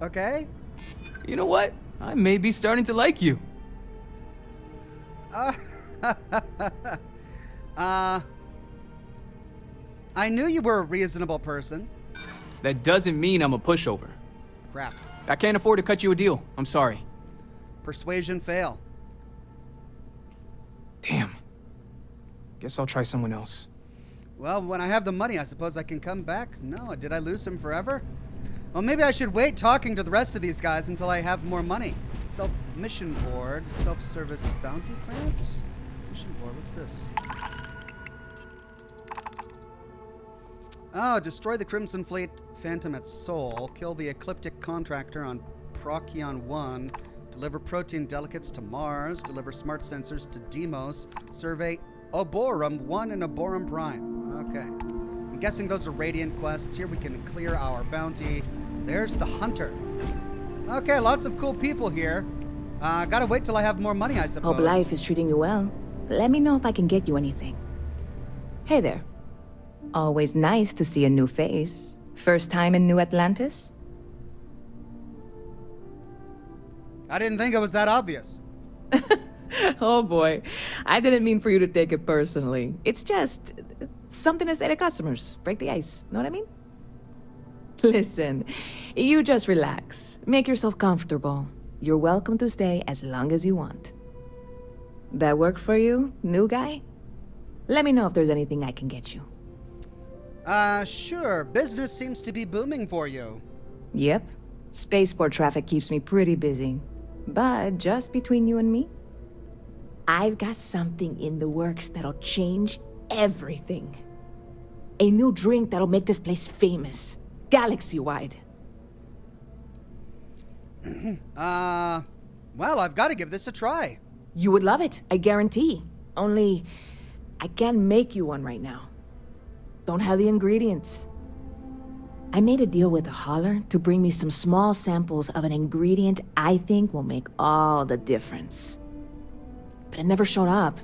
Okay. You know what? I may be starting to like you. I knew you were a reasonable person. That doesn't mean I'm a pushover. Crap. I can't afford to cut you a deal. I'm sorry. Persuasion fail. Guess I'll try someone else. Well, when I have the money, I suppose I can come back? No, did I lose him forever? Well, maybe I should wait talking to the rest of these guys until I have more money. Mission board, self-service bounty clearance? Mission board, what's this? Oh, destroy the Crimson Fleet Phantom at Sol, kill the Ecliptic Contractor on Procyon 1, deliver protein delicates to Mars, deliver smart sensors to Deimos, survey Oborum 1 and Oborum Prime. Okay. I'm guessing those are Radiant quests. Here we can clear our bounty. There's the Hunter. Okay, lots of cool people here. Gotta wait till I have more money, I suppose. Hope life is treating you well. Let me know if I can get you anything. Hey there. Always nice to see a new face. First time in New Atlantis? I didn't think it was that obvious. Oh boy. I didn't mean for you to take it personally. It's just something to say to customers. Break the ice. Know what I mean? Listen, you just relax. Make yourself comfortable. You're welcome to stay as long as you want. That work for you, new guy? Let me know if there's anything I can get you. Sure. Business seems to be booming for you. Yep. Spaceport traffic keeps me pretty busy. But just between you and me, I've got something in the works that'll change everything. A new drink that'll make this place famous. Galaxy-wide. Well, I've got to give this a try. You would love it, I guarantee. Only, I can't make you one right now. Don't have the ingredients. I made a deal with the hauler to bring me some small samples of an ingredient I think will make all the difference. But it never showed up.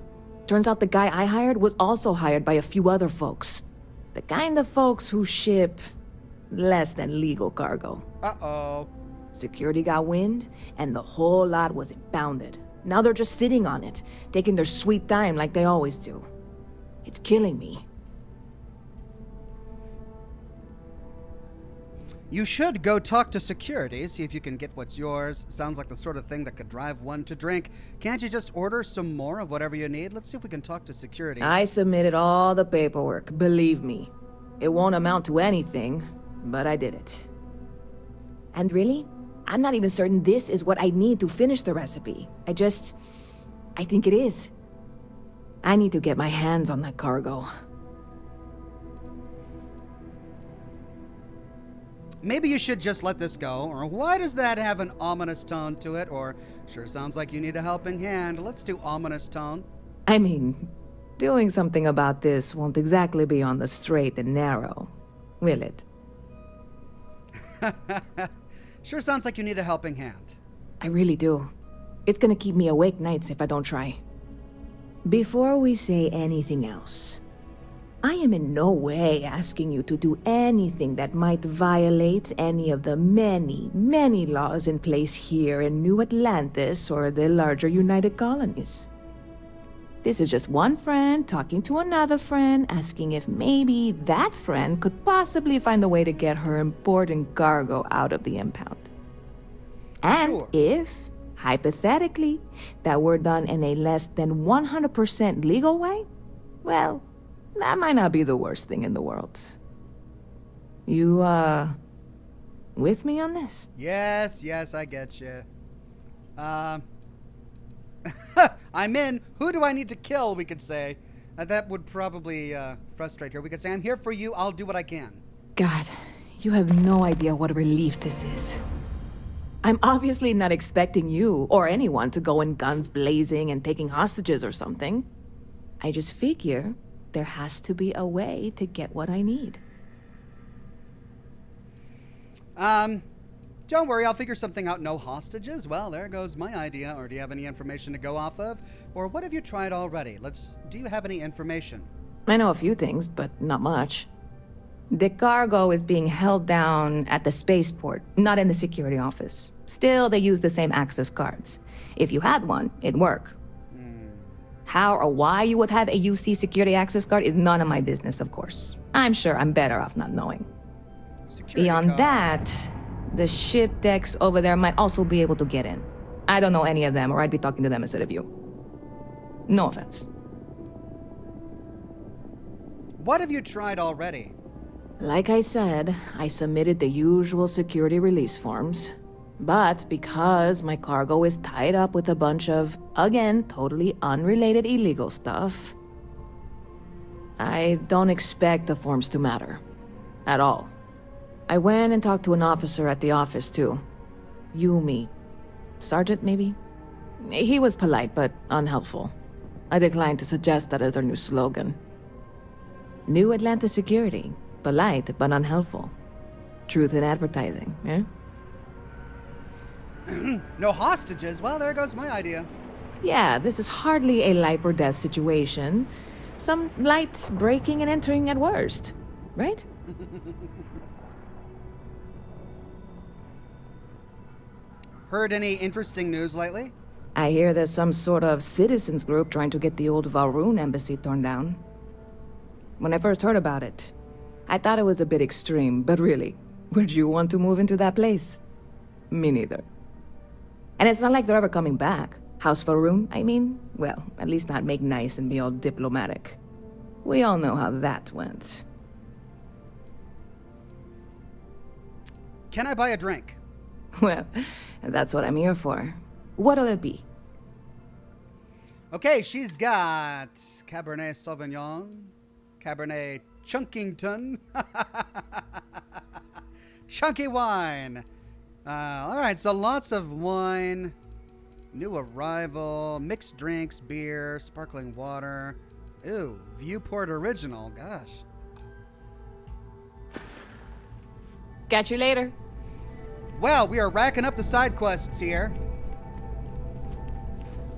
Turns out the guy I hired was also hired by a few other folks. The kind of folks who ship less than legal cargo. Uh-oh. Security got wind, and the whole lot was impounded. Now they're just sitting on it, taking their sweet time like they always do. It's killing me. You should go talk to security, see if you can get what's yours. Sounds like the sort of thing that could drive one to drink. Can't you just order some more of whatever you need? Let's see if we can talk to security. I submitted all the paperwork, believe me. It won't amount to anything, but I did it. And really, I'm not even certain this is what I need to finish the recipe. I think it is. I need to get my hands on that cargo. Maybe you should just let this go, or why does that have an ominous tone to it? Or sure sounds like you need a helping hand. Let's do ominous tone. I mean, doing something about this won't exactly be on the straight and narrow, will it? Sure sounds like you need a helping hand. I really do. It's gonna keep me awake nights if I don't try. Before we say anything else, I am in no way asking you to do anything that might violate any of the many, many laws in place here in New Atlantis or the larger United Colonies. This is just one friend talking to another friend, asking if maybe that friend could possibly find a way to get her important cargo out of the impound. And if, hypothetically, that were done in a less than 100% legal way, well, that might not be the worst thing in the world. You, with me on this? Yes, I get you. I'm in. Who do I need to kill, we could say. That would probably frustrate her. We could say, I'm here for you. I'll do what I can. God, you have no idea what a relief this is. I'm obviously not expecting you or anyone to go in guns blazing and taking hostages or something. I just figure there has to be a way to get what I need. Don't worry, I'll figure something out. No hostages? Well, there goes my idea. Or do you have any information to go off of? Or what have you tried already? Do you have any information? I know a few things, but not much. The cargo is being held down at the spaceport, not in the security office. Still, they use the same access cards. If you had one, it'd work. How or why you would have a UC security access card is none of my business, of course. I'm sure I'm better off not knowing. Beyond that, the ship decks over there might also be able to get in. I don't know any of them, or I'd be talking to them instead of you. No offense. What have you tried already? Like I said, I submitted the usual security release forms. But because my cargo is tied up with a bunch of, again, totally unrelated illegal stuff, I don't expect the forms to matter. At all. I went and talked to an officer at the office, too. Yumi. Sergeant, maybe? He was polite, but unhelpful. I declined to suggest that as their new slogan. New Atlantis security. Polite, but unhelpful. Truth in advertising, eh? No hostages? Well, there goes my idea. Yeah, this is hardly a life or death situation. Some light breaking and entering at worst, right? Heard any interesting news lately? I hear there's some sort of citizens group trying to get the old Valroon embassy torn down. When I first heard about it, I thought it was a bit extreme, but really, would you want to move into that place? Me neither. And it's not like they're ever coming back. House Valroon, I mean? Well, at least not make nice and be all diplomatic. We all know how that went. Can I buy a drink? Well, that's what I'm here for. What'll it be? Okay, she's got Cabernet Sauvignon, Cabernet Chunkington, chunky wine. All right, so lots of wine, new arrival, mixed drinks, beer, sparkling water. Ooh, Viewport Original, gosh. Catch you later. Well, we are racking up the side quests here.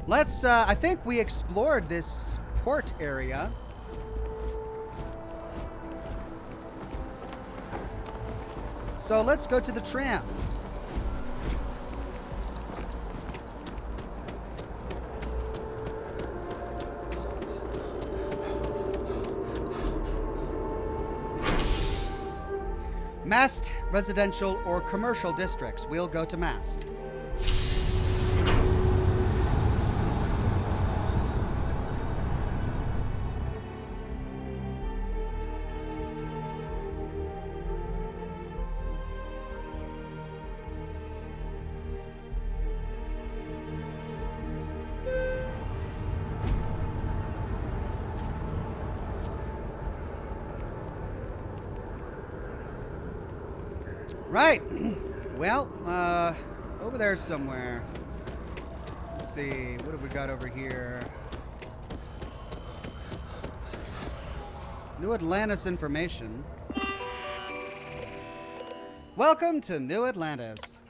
Let's, I think we explored this port area. So let's go to the tram. Mast, residential, or commercial districts. We'll go to Mast. Right. Well, over there somewhere. Let's see. What have we got over here? New Atlantis information. Welcome to New Atlantis.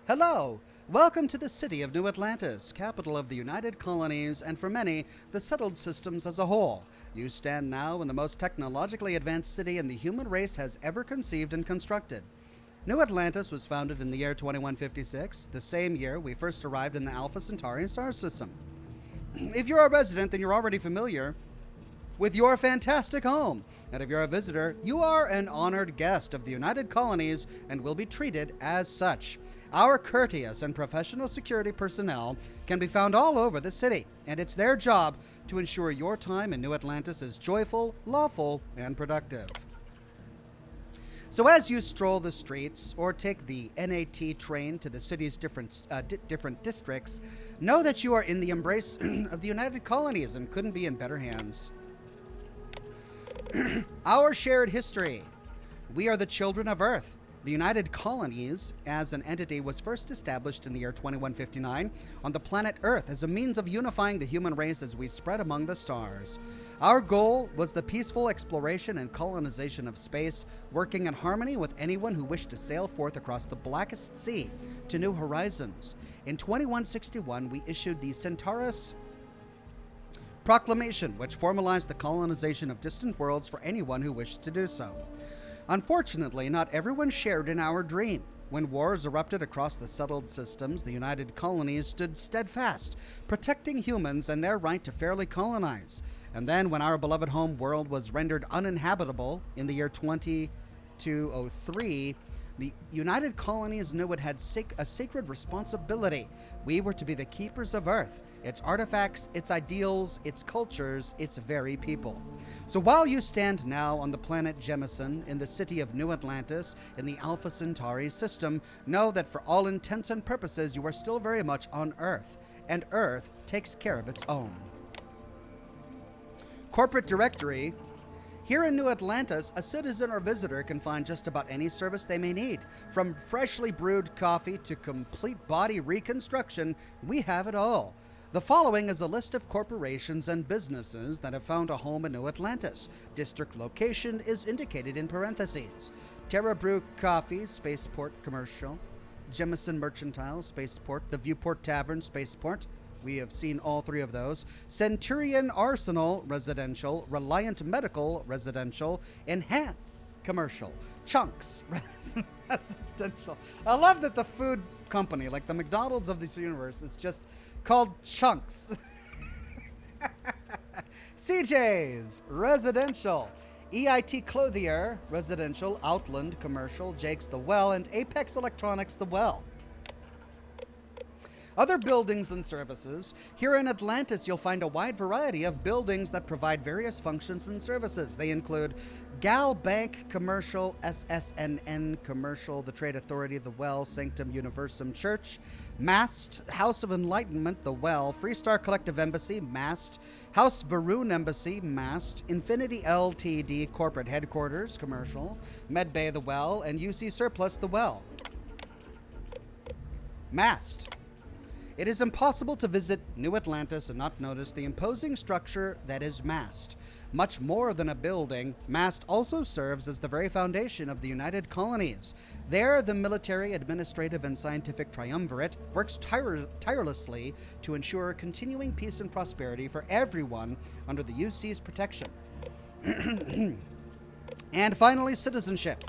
Hello. Welcome to the city of New Atlantis, capital of the United Colonies, and for many, the settled systems as a whole. You stand now in the most technologically advanced city in the human race has ever conceived and constructed. New Atlantis was founded in the year 2156, the same year we first arrived in the Alpha Centauri star system. If you're a resident, then you're already familiar with your fantastic home. And if you're a visitor, you are an honored guest of the United Colonies and will be treated as such. Our courteous and professional security personnel can be found all over the city, and it's their job to ensure your time in New Atlantis is joyful, lawful, and productive. So as you stroll the streets or take the NAT train to the city's different districts, know that you are in the embrace of the United Colonies and couldn't be in better hands. Our shared history. We are the children of Earth. The United Colonies, as an entity, was first established in the year 2159 on the planet Earth as a means of unifying the human race as we spread among the stars. Our goal was the peaceful exploration and colonization of space, working in harmony with anyone who wished to sail forth across the blackest sea to new horizons. In 2161, we issued the Centaurus Proclamation, which formalized the colonization of distant worlds for anyone who wished to do so. Unfortunately, not everyone shared in our dream. When wars erupted across the settled systems, the United Colonies stood steadfast, protecting humans and their right to fairly colonize. And then, when our beloved home world was rendered uninhabitable in the year 2203, The United Colonies knew it had a sacred responsibility. We were to be the keepers of Earth, its artifacts, its ideals, its cultures, its very people. So while you stand now on the planet Jemison, in the city of New Atlantis, in the Alpha Centauri system, know that for all intents and purposes, you are still very much on Earth, and Earth takes care of its own. Corporate Directory. Here in New Atlantis, a citizen or visitor can find just about any service they may need. From freshly brewed coffee to complete body reconstruction, we have it all. The following is a list of corporations and businesses that have found a home in New Atlantis. District location is indicated in parentheses. Terra Brew Coffee, Spaceport Commercial. Jemison Mercantile, Spaceport. The Viewport Tavern, Spaceport. We have seen all three of those. Centurion Arsenal, residential. Reliant Medical, residential. Enhance, commercial. Chunks, residential. I love that the food company, like the McDonald's of this universe, is just called Chunks. CJ's, residential. EIT Clothier, residential. Outland, commercial. Jake's The Well, and Apex Electronics The Well. Other buildings and services. Here in Atlantis, you'll find a wide variety of buildings that provide various functions and services. They include Gal Bank Commercial, SSNN Commercial, the Trade Authority, The Well, Sanctum Universum Church, MAST, House of Enlightenment, The Well, Freestar Collective Embassy, MAST, House Varun Embassy, MAST, Infinity LTD Corporate Headquarters, Commercial, Medbay, The Well, and UC Surplus, The Well. MAST. It is impossible to visit New Atlantis and not notice the imposing structure that is MAST. Much more than a building, MAST also serves as the very foundation of the United Colonies. There, the military, administrative, and scientific triumvirate works tirelessly to ensure continuing peace and prosperity for everyone under the UC's protection. And finally, citizenship.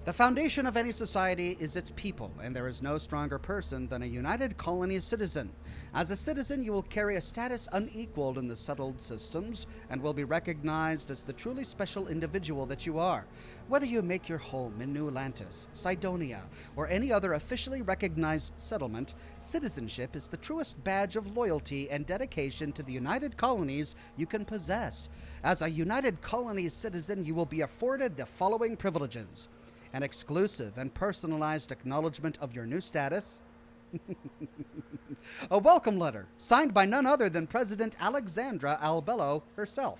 The foundation of any society is its people, and there is no stronger person than a United Colonies citizen. As a citizen, you will carry a status unequaled in the settled systems and will be recognized as the truly special individual that you are. Whether you make your home in New Atlantis, Cydonia, or any other officially recognized settlement, citizenship is the truest badge of loyalty and dedication to the United Colonies you can possess. As a United Colonies citizen, you will be afforded the following privileges: an exclusive and personalized acknowledgement of your new status, a welcome letter signed by none other than President Alexandra Albello herself,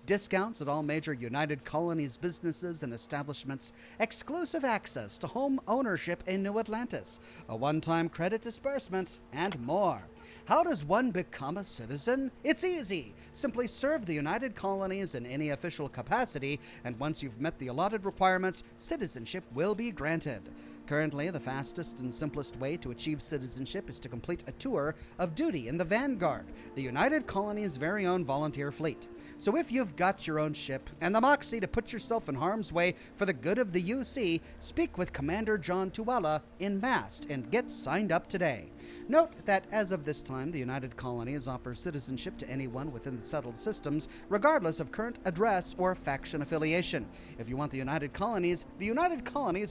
discounts at all major United Colonies businesses and establishments, exclusive access to home ownership in New Atlantis, a one-time credit disbursement, and more. How does one become a citizen? It's easy. Simply serve the United Colonies in any official capacity, and once you've met the allotted requirements, citizenship will be granted. Currently, the fastest and simplest way to achieve citizenship is to complete a tour of duty in the Vanguard, the United Colonies' very own volunteer fleet. So if you've got your own ship and the moxie to put yourself in harm's way for the good of the UC, speak with Commander John Tuala in MAST and get signed up today. Note that as of this time, the United Colonies offers citizenship to anyone within the settled systems, regardless of current address or faction affiliation. If you want the United Colonies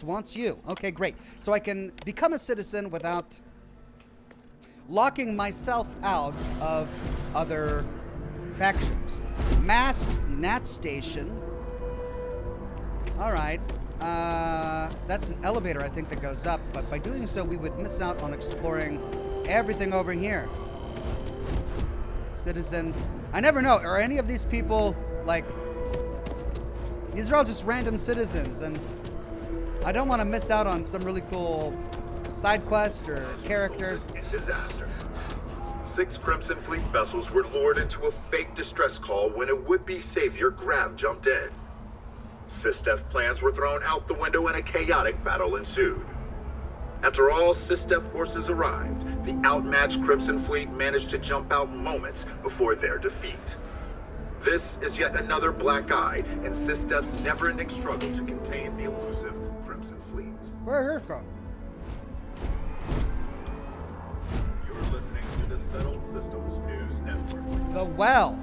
wants you. Okay, great. So I can become a citizen without locking myself out of other factions. MAST Nat Station. All right. That's an elevator, I think, that goes up, but by doing so, we would miss out on exploring everything over here. Citizen. I never know. Are any of these people, like... These are all just random citizens, and I don't want to miss out on some really cool side quest or character. Disaster. 6 Crimson Fleet vessels were lured into a fake distress call when a would-be savior Grav jumped in. SysDef plans were thrown out the window and a chaotic battle ensued. After all SysDef forces arrived, the outmatched Crimson Fleet managed to jump out moments before their defeat. This is yet another black eye in SysDef's never-ending struggle to contain the elusive Crimson Fleet. Where are you from? You're listening to the Settled Systems News Network. The Well.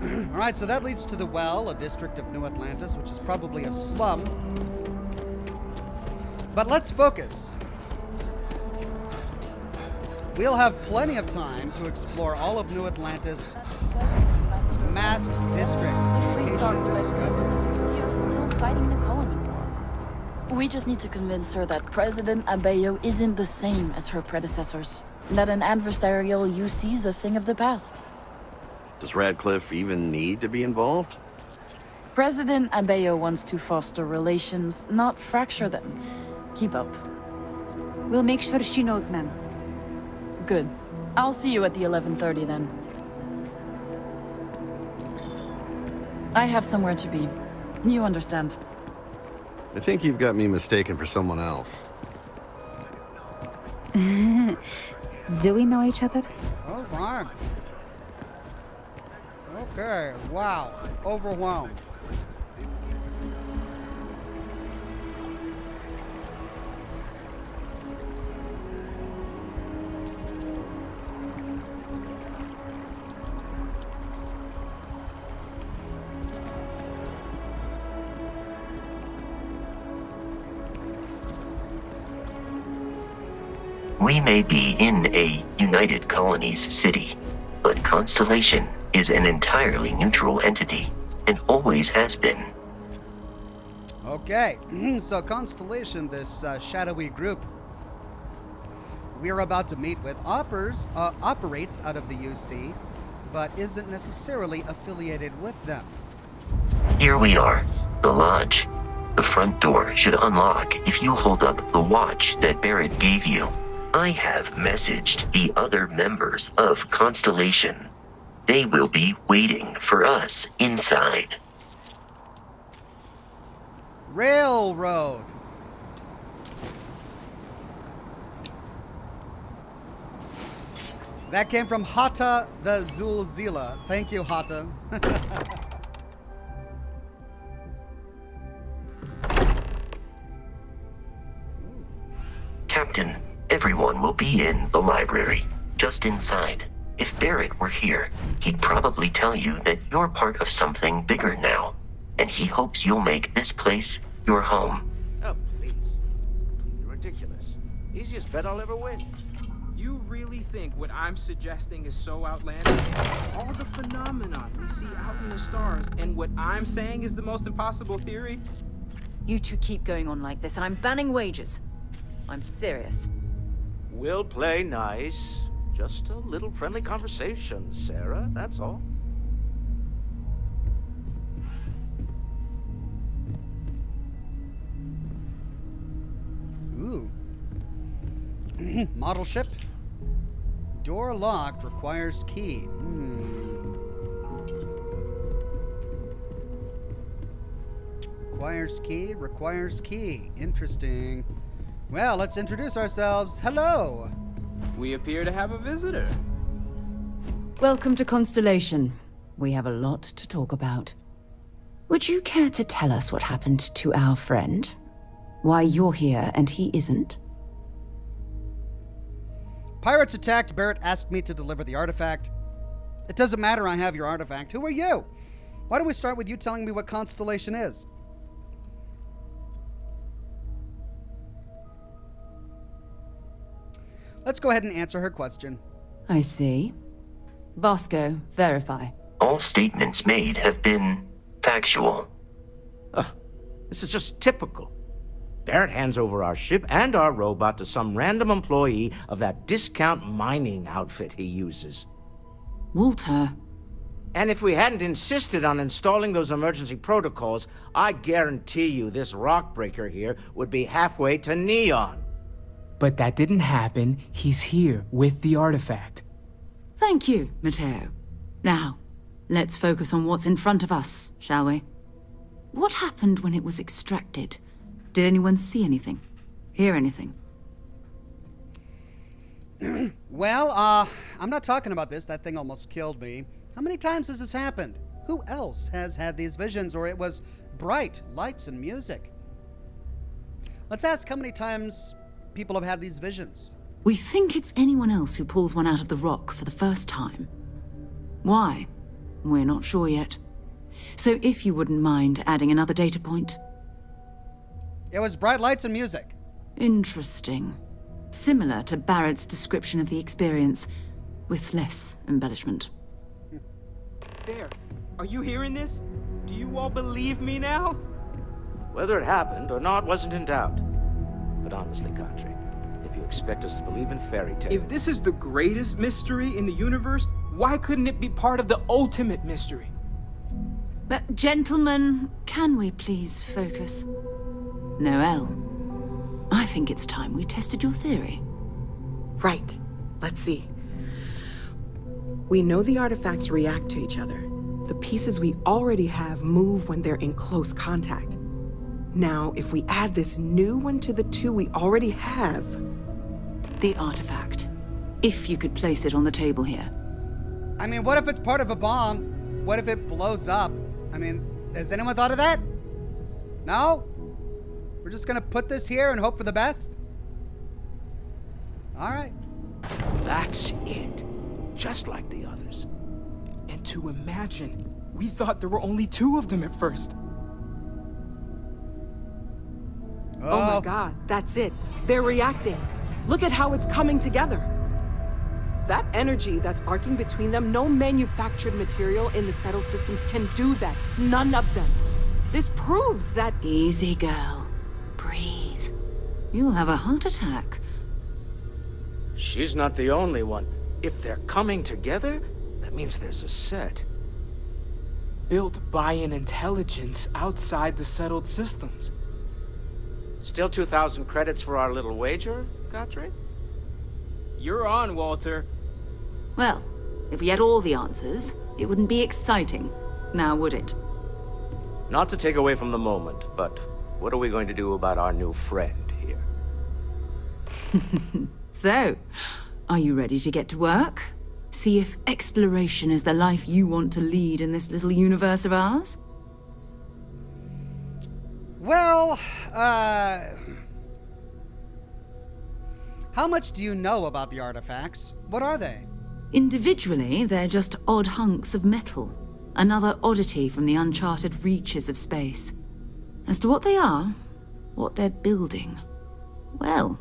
All right, so that leads to The Well, a district of New Atlantis, which is probably a slum. But let's focus. We'll have plenty of time to explore all of New Atlantis. Mast District. The Freestar Location Collective and the UC are still fighting the colony war. We just need to convince her that President Abeyo isn't the same as her predecessors. That an adversarial UC is a thing of the past. Does Radcliffe even need to be involved? President Abeyo wants to foster relations, not fracture them. Keep up. We'll make sure she knows, ma'am. Good. I'll see you at the 11:30 then. I have somewhere to be. You understand. I think you've got me mistaken for someone else. Do we know each other? All right. Okay, wow. Overwhelmed. We may be in a United Colonies city, but Constellation is an entirely neutral entity, and always has been. Okay, so Constellation, this shadowy group we're about to meet with, operates out of the UC, but isn't necessarily affiliated with them. Here we are, the lodge. The front door should unlock if you hold up the watch that Barrett gave you. I have messaged the other members of Constellation. They will be waiting for us inside. Railroad. That came from Hata the Zulzila. Thank you, Hata. Captain, everyone will be in the library, just inside. If Barrett were here, he'd probably tell you that you're part of something bigger now, and he hopes you'll make this place your home. Oh, please. You're ridiculous. Easiest bet I'll ever win. You really think what I'm suggesting is so outlandish? All the phenomenon we see out in the stars, and what I'm saying is the most impossible theory? You two keep going on like this, and I'm banning wagers. I'm serious. We'll play nice. Just a little friendly conversation, Sarah, that's all. Ooh. Model ship. Door locked, requires key. Requires key. Interesting. Well, let's introduce ourselves. Hello. We appear to have a visitor. Welcome to Constellation. We have a lot to talk about. Would you care to tell us what happened to our friend? Why you're here and he isn't? Pirates attacked. Barrett asked me to deliver the artifact. It doesn't matter, I have your artifact. Who are you? Why don't we start with you telling me what Constellation is? Let's go ahead and answer her question. I see. Vasco, verify. All statements made have been factual. This is just typical. Barrett hands over our ship and our robot to some random employee of that discount mining outfit he uses. Walter. And if we hadn't insisted on installing those emergency protocols, I guarantee you this rock breaker here would be halfway to Neon. But that didn't happen. He's here with the artifact. Thank you, Matteo. Now, let's focus on what's in front of us, shall we? What happened when it was extracted? Did anyone see anything? Hear anything? Well, I'm not talking about this. That thing almost killed me. How many times has this happened? Who else has had these visions, or it was bright lights and music? Let's ask how many times people have had these visions. We think it's anyone else who pulls one out of the rock for the first time. Why? We're not sure yet. So if you wouldn't mind adding another data point. It was bright lights and music. Interesting. Similar to Barrett's description of the experience, with less embellishment. There. Are you hearing this? Do you all believe me now? Whether it happened or not wasn't in doubt. But honestly, Country, if you expect us to believe in fairy tales... If this is the greatest mystery in the universe, why couldn't it be part of the ultimate mystery? But gentlemen, can we please focus? Noel, I think it's time we tested your theory. Right. Let's see. We know the artifacts react to each other. The pieces we already have move when they're in close contact. Now, if we add this new one to the two we already have... The artifact. If you could place it on the table here. I mean, what if it's part of a bomb? What if it blows up? I mean, has anyone thought of that? No? We're just gonna put this here and hope for the best? All right. That's it. Just like the others. And to imagine, we thought there were only 2 of them at first. Oh my god, that's it. They're reacting. Look at how it's coming together. That energy that's arcing between them, no manufactured material in the settled systems can do that. None of them. This proves that... Easy, girl. Breathe. You'll have a heart attack. She's not the only one. If they're coming together, that means there's a set. Built by an intelligence outside the settled systems. Still 2,000 credits for our little wager, Godfrey? You're on, Walter. Well, if we had all the answers, it wouldn't be exciting, now would it? Not to take away from the moment, but what are we going to do about our new friend here? So, are you ready to get to work? See if exploration is the life you want to lead in this little universe of ours? Well, how much do you know about the artifacts? What are they? Individually, they're just odd hunks of metal. Another oddity from the uncharted reaches of space. As to what they are, what they're building, well,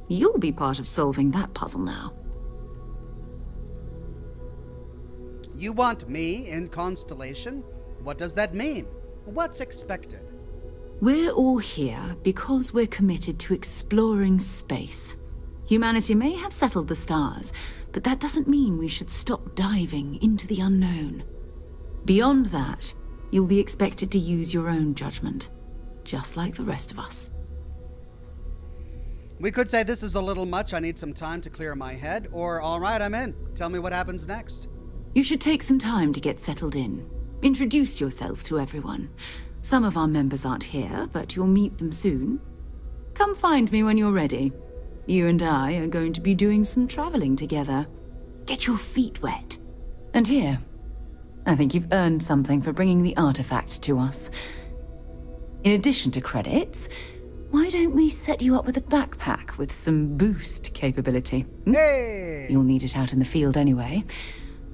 you'll be part of solving that puzzle now. You want me in Constellation? What does that mean? What's expected? We're all here because we're committed to exploring space. Humanity may have settled the stars, but that doesn't mean we should stop diving into the unknown. Beyond that, you'll be expected to use your own judgment, just like the rest of us. We could say this is a little much, I need some time to clear my head, or all right, I'm in. Tell me what happens next. You should take some time to get settled in. Introduce yourself to everyone. Some of our members aren't here, but you'll meet them soon. Come find me when you're ready. You and I are going to be doing some traveling together. Get your feet wet. And here, I think you've earned something for bringing the artifact to us. In addition to credits, why don't we set you up with a backpack with some boost capability? Hey! You'll need it out in the field anyway.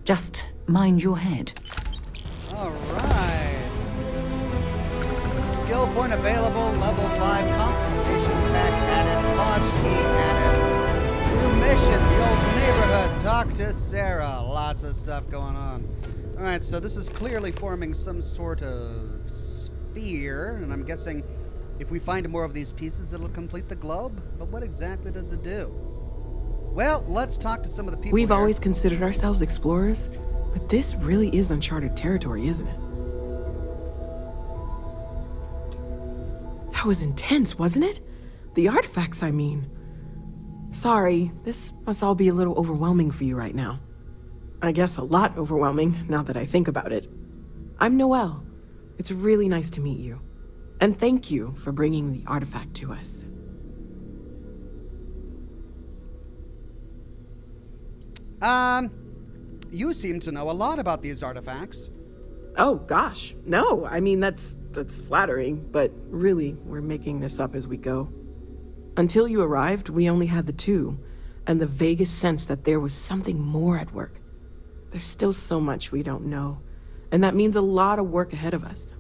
Just mind your head. All right. Skill point available, level 5 Constellation pack added, launch key added. New mission, the old neighborhood, talk to Sarah. Lots of stuff going on. All right, so this is clearly forming some sort of sphere, and I'm guessing if we find more of these pieces, it'll complete the globe. But what exactly does it do? Well, let's talk to some of the people We've here. always considered ourselves explorers, but this really is uncharted territory, isn't it? That was intense, wasn't it? The artifacts, I mean. Sorry, this must all be a little overwhelming for you right now. I guess a lot overwhelming, now that I think about it. I'm Noelle. It's really nice to meet you. And thank you for bringing the artifact to us. You seem to know a lot about these artifacts. Oh, gosh. No, I mean, that's flattering, but really, we're making this up as we go. Until you arrived, we only had the 2, and the vaguest sense that there was something more at work. There's still so much we don't know, and that means a lot of work ahead of us.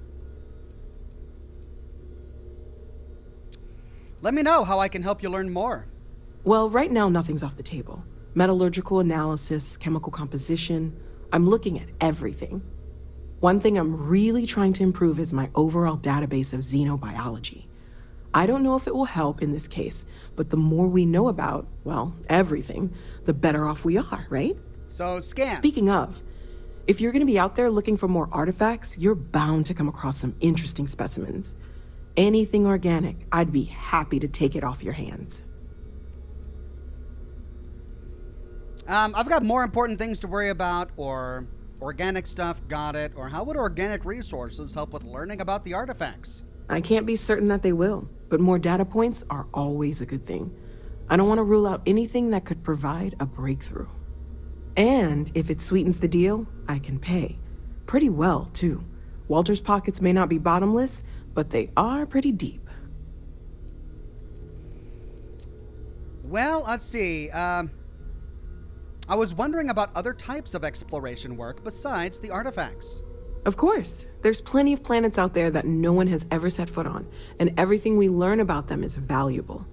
Let me know how I can help you learn more. Well, right now, nothing's off the table. Metallurgical analysis, chemical composition. I'm looking at everything. One thing I'm really trying to improve is my overall database of xenobiology. I don't know if it will help in this case, but the more we know about, well, everything, the better off we are, right? So, scan. Speaking of, if you're gonna be out there looking for more artifacts, you're bound to come across some interesting specimens. Anything organic, I'd be happy to take it off your hands. I've got more important things to worry about, or organic stuff, got it, or how would organic resources help with learning about the artifacts? I can't be certain that they will, but more data points are always a good thing. I don't want to rule out anything that could provide a breakthrough. And if it sweetens the deal, I can pay. Pretty well, too. Walter's pockets may not be bottomless, but they are pretty deep. Well, let's see. I was wondering about other types of exploration work besides the artifacts. Of course. There's plenty of planets out there that no one has ever set foot on, and everything we learn about them is valuable.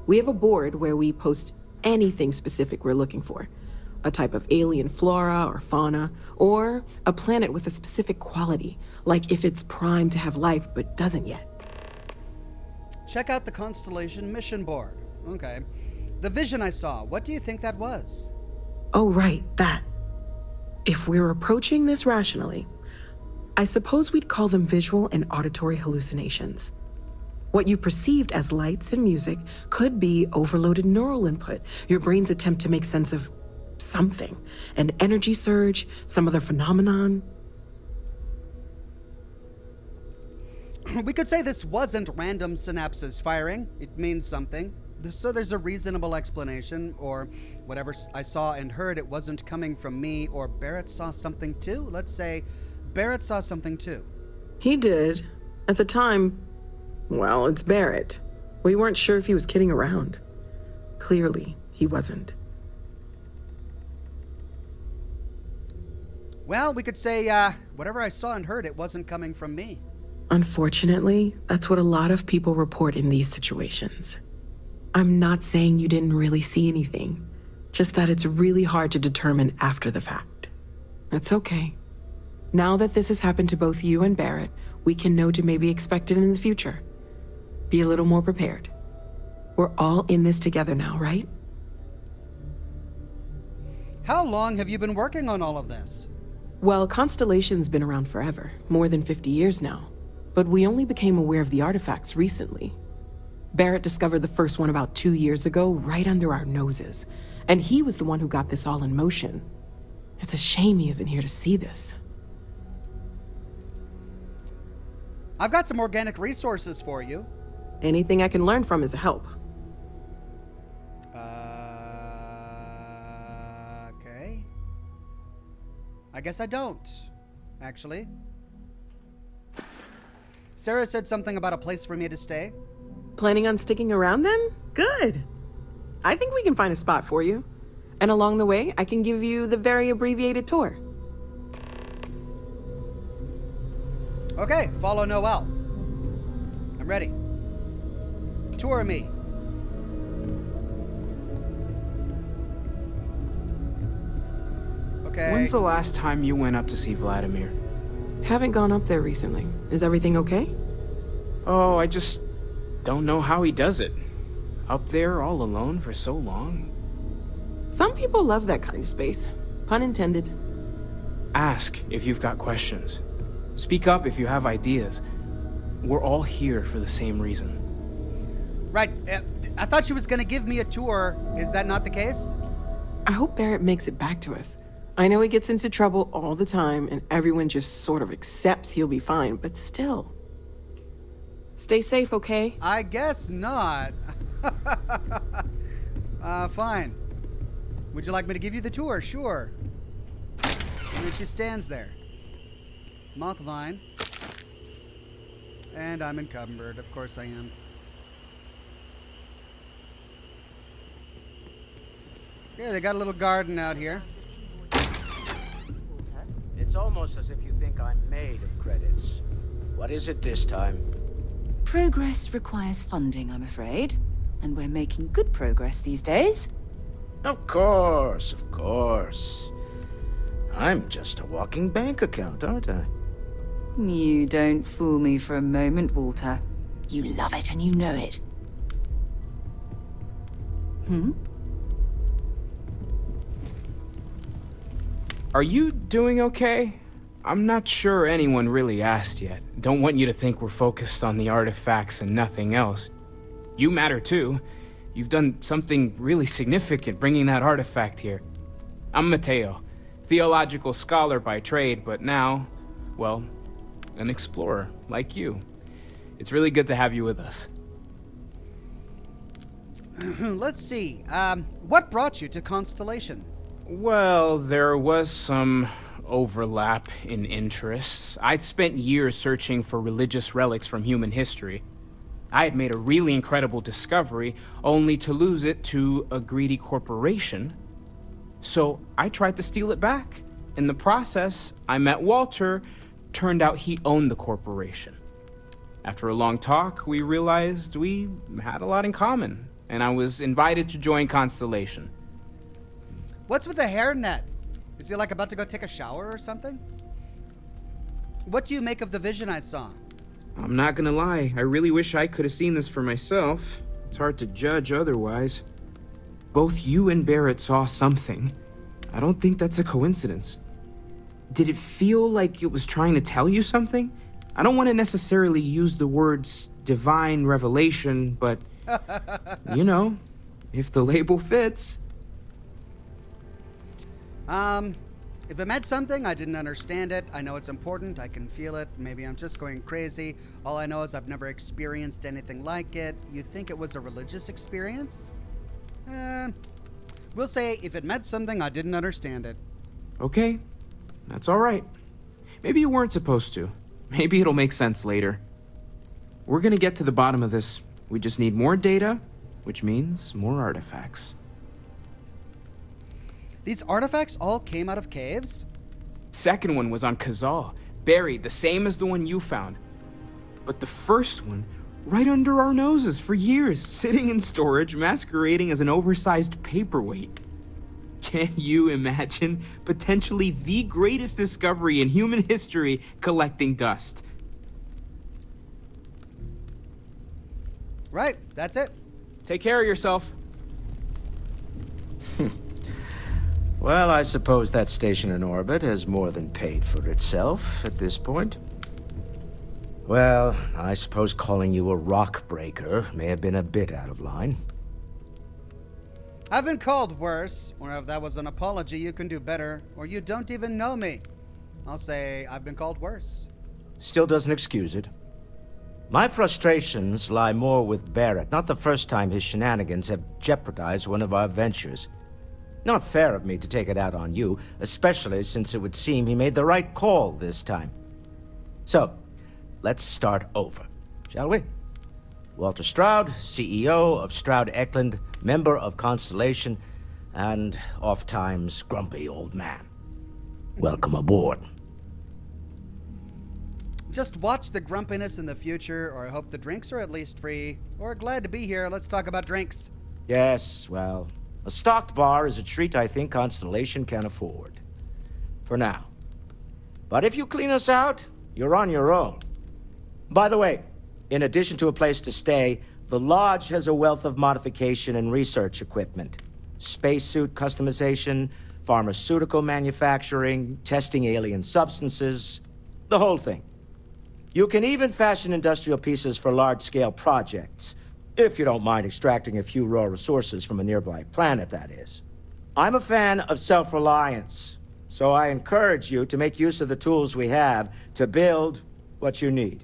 We have a board where we post anything specific we're looking for. A type of alien flora or fauna, or a planet with a specific quality, like if it's primed to have life but doesn't yet. Check out the Constellation mission board. Okay. The vision I saw, what do you think that was? Oh, right, that. If we're approaching this rationally, I suppose we'd call them visual and auditory hallucinations. What you perceived as lights and music could be overloaded neural input, your brain's attempt to make sense of something, an energy surge, some other phenomenon. We could say this wasn't random synapses firing. It means something. So there's a reasonable explanation, or whatever I saw and heard, it wasn't coming from me, or Barrett saw something too. Let's say Barrett saw something too. He did. At the time, well, it's Barrett. We weren't sure if he was kidding around. Clearly, he wasn't. Well, we could say, whatever I saw and heard, it wasn't coming from me. Unfortunately, that's what a lot of people report in these situations. I'm not saying you didn't really see anything, just that it's really hard to determine after the fact. That's okay. Now that this has happened to both you and Barrett, we can know to maybe expect it in the future. Be a little more prepared. We're all in this together now, right? How long have you been working on all of this? Well, Constellation's been around forever, more than 50 years now. But we only became aware of the artifacts recently. Barrett discovered the first one about 2 years ago, right under our noses. And he was the one who got this all in motion. It's a shame he isn't here to see this. I've got some organic resources for you. Anything I can learn from is a help. Okay. I guess I don't, actually. Sarah said something about a place for me to stay. Planning on sticking around then? Good. I think we can find a spot for you. And along the way, I can give you the very abbreviated tour. Okay, follow Noel. I'm ready. Tour me. Okay. When's the last time you went up to see Vladimir? Haven't gone up there recently. Is everything okay? Oh, I just don't know how he does it. Up there all alone for so long. Some people love that kind of space. Pun intended. Ask if you've got questions. Speak up if you have ideas. We're all here for the same reason. Right. I thought she was going to give me a tour. Is that not the case? I hope Barrett makes it back to us. I know he gets into trouble all the time, and everyone just sort of accepts he'll be fine, but still. Stay safe, okay? I guess not. Fine. Would you like me to give you the tour? Sure. And she stands there. Moth vine. And I'm encumbered. Of course I am. Yeah, they got a little garden out here. It's almost as if you think I'm made of credits. What is it this time? Progress requires funding, I'm afraid. And we're making good progress these days. Of course, of course. I'm just a walking bank account, aren't I? You don't fool me for a moment, Walter. You love it and you know it. Hmm? Are you doing okay? I'm not sure anyone really asked yet. Don't want you to think we're focused on the artifacts and nothing else. You matter too. You've done something really significant bringing that artifact here. I'm Mateo, theological scholar by trade, but now, well, an explorer like you. It's really good to have you with us. Let's see. What brought you to Constellation? Well, there was some overlap in interests. I'd spent years searching for religious relics from human history. I had made a really incredible discovery, only to lose it to a greedy corporation. So I tried to steal it back. In the process, I met Walter. Turned out he owned the corporation. After a long talk, we realized we had a lot in common, and I was invited to join Constellation. What's with the hairnet? Is he like about to go take a shower or something? What do you make of the vision I saw? I'm not gonna lie, I really wish I could have seen this for myself. It's hard to judge otherwise. Both you and Barrett saw something. I don't think that's a coincidence. Did it feel like it was trying to tell you something? I don't want to necessarily use the words divine revelation, but you know, if the label fits. If it meant something, I didn't understand it. I know it's important. I can feel it. Maybe I'm just going crazy. All I know is I've never experienced anything like it. You think it was a religious experience? We'll say if it meant something, I didn't understand it. Okay, that's all right. Maybe you weren't supposed to. Maybe it'll make sense later. We're gonna get to the bottom of this. We just need more data, which means more artifacts. These artifacts all came out of caves? Second one was on Kazal, buried the same as the one you found. But the first one, right under our noses for years, sitting in storage, masquerading as an oversized paperweight. Can you imagine potentially the greatest discovery in human history collecting dust? Right, that's it. Take care of yourself. Well, I suppose that station in orbit has more than paid for itself at this point. Well, I suppose calling you a rock breaker may have been a bit out of line. I've been called worse, or if that was an apology, you can do better, or you don't even know me. I'll say I've been called worse. Still doesn't excuse it. My frustrations lie more with Barrett, not the first time his shenanigans have jeopardized one of our ventures. Not fair of me to take it out on you, especially since it would seem he made the right call this time. So, let's start over, shall we? Walter Stroud, CEO of Stroud Eklund, member of Constellation, and oft-times grumpy old man. Welcome aboard. Just watch the grumpiness in the future, or I hope the drinks are at least free. Or glad to be here. Let's talk about drinks. Yes, well, a stocked bar is a treat I think Constellation can afford. For now. But if you clean us out, you're on your own. By the way, in addition to a place to stay, the Lodge has a wealth of modification and research equipment. Spacesuit customization, pharmaceutical manufacturing, testing alien substances, the whole thing. You can even fashion industrial pieces for large-scale projects, if you don't mind extracting a few raw resources from a nearby planet, that is. I'm a fan of self-reliance, so I encourage you to make use of the tools we have to build what you need.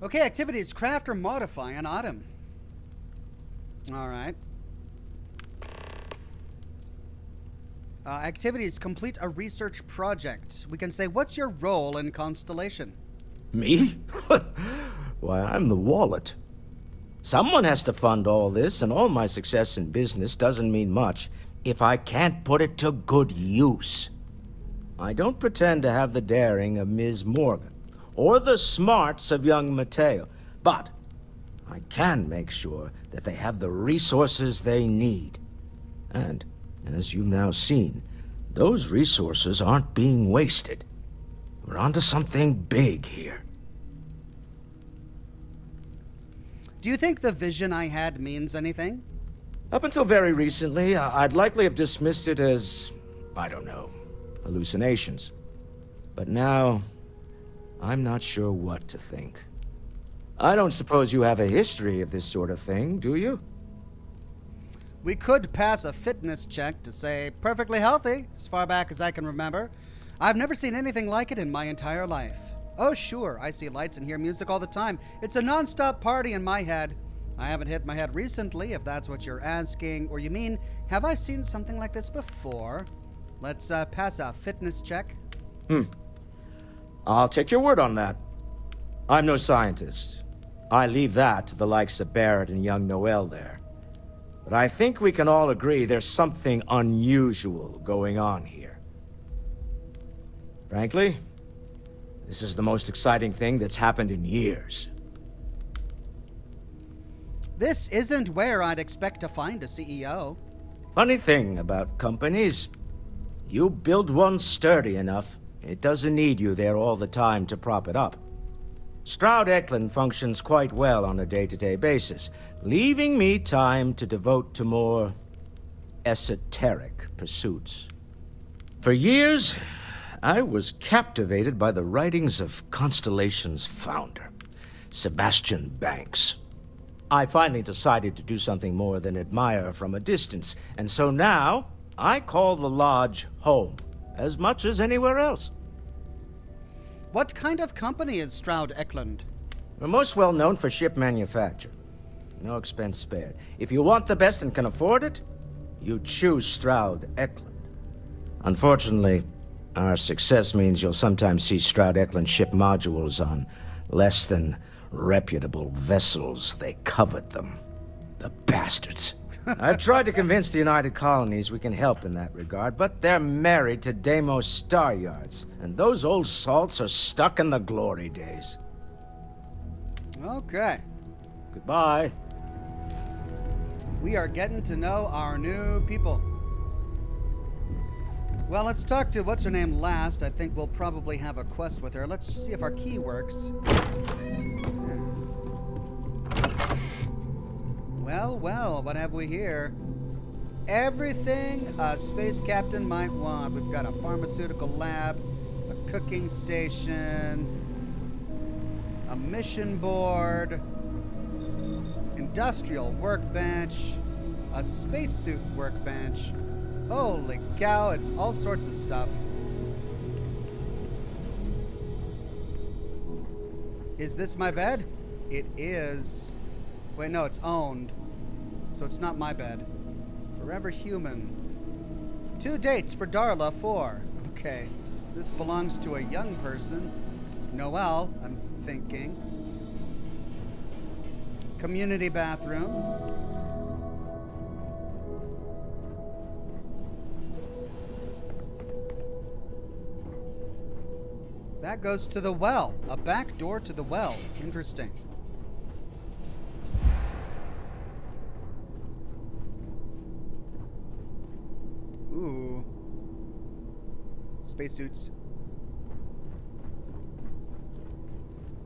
Okay, activities, craft or modify an item. All right. Activities, complete a research project. We can say, what's your role in Constellation? Me? Why, I'm the wallet. Someone has to fund all this, and all my success in business doesn't mean much if I can't put it to good use. I don't pretend to have the daring of Ms. Morgan, or the smarts of young Mateo. But I can make sure that they have the resources they need. And, as you've now seen, those resources aren't being wasted. We're onto something big here. Do you think the vision I had means anything? Up until very recently, I'd likely have dismissed it as, I don't know, hallucinations. But now, I'm not sure what to think. I don't suppose you have a history of this sort of thing, do you? We could pass a fitness check to say perfectly healthy, as far back as I can remember. I've never seen anything like it in my entire life. Oh, sure, I see lights and hear music all the time. It's a non-stop party in my head. I haven't hit my head recently, if that's what you're asking. Or you mean, have I seen something like this before? Let's pass a fitness check. I'll take your word on that. I'm no scientist. I leave that to the likes of Barrett and young Noel there. But I think we can all agree there's something unusual going on here. Frankly, this is the most exciting thing that's happened in years. This isn't where I'd expect to find a CEO. Funny thing about companies, you build one sturdy enough, it doesn't need you there all the time to prop it up. Stroud Eklund functions quite well on a day-to-day basis, leaving me time to devote to more esoteric pursuits. For years, I was captivated by the writings of Constellation's founder, Sebastian Banks. I finally decided to do something more than admire from a distance, and so now I call the lodge home, as much as anywhere else. What kind of company is Stroud Eklund? We're most well known for ship manufacture. No expense spared. If you want the best and can afford it, you choose Stroud Eklund. Unfortunately, our success means you'll sometimes see Stroud Eklund ship modules on less than reputable vessels. They covet them. The bastards. I've tried to convince the United Colonies we can help in that regard, but they're married to Deimos Star Yards, and those old salts are stuck in the glory days. Okay. Goodbye. We are getting to know our new people. Well, let's talk to what's-her-name last. I think we'll probably have a quest with her. Let's see if our key works. Well, what have we here? Everything a space captain might want. We've got a pharmaceutical lab, a cooking station, a mission board, industrial workbench, a spacesuit workbench. Holy cow, it's all sorts of stuff. Is this my bed? It is. Wait, no, it's owned. So it's not my bed. Forever Human. 2 dates for Darla, 4. Okay. This belongs to a young person. Noel, I'm thinking. Community bathroom. That goes to the well. A back door to the well. Interesting. Ooh. Spacesuits.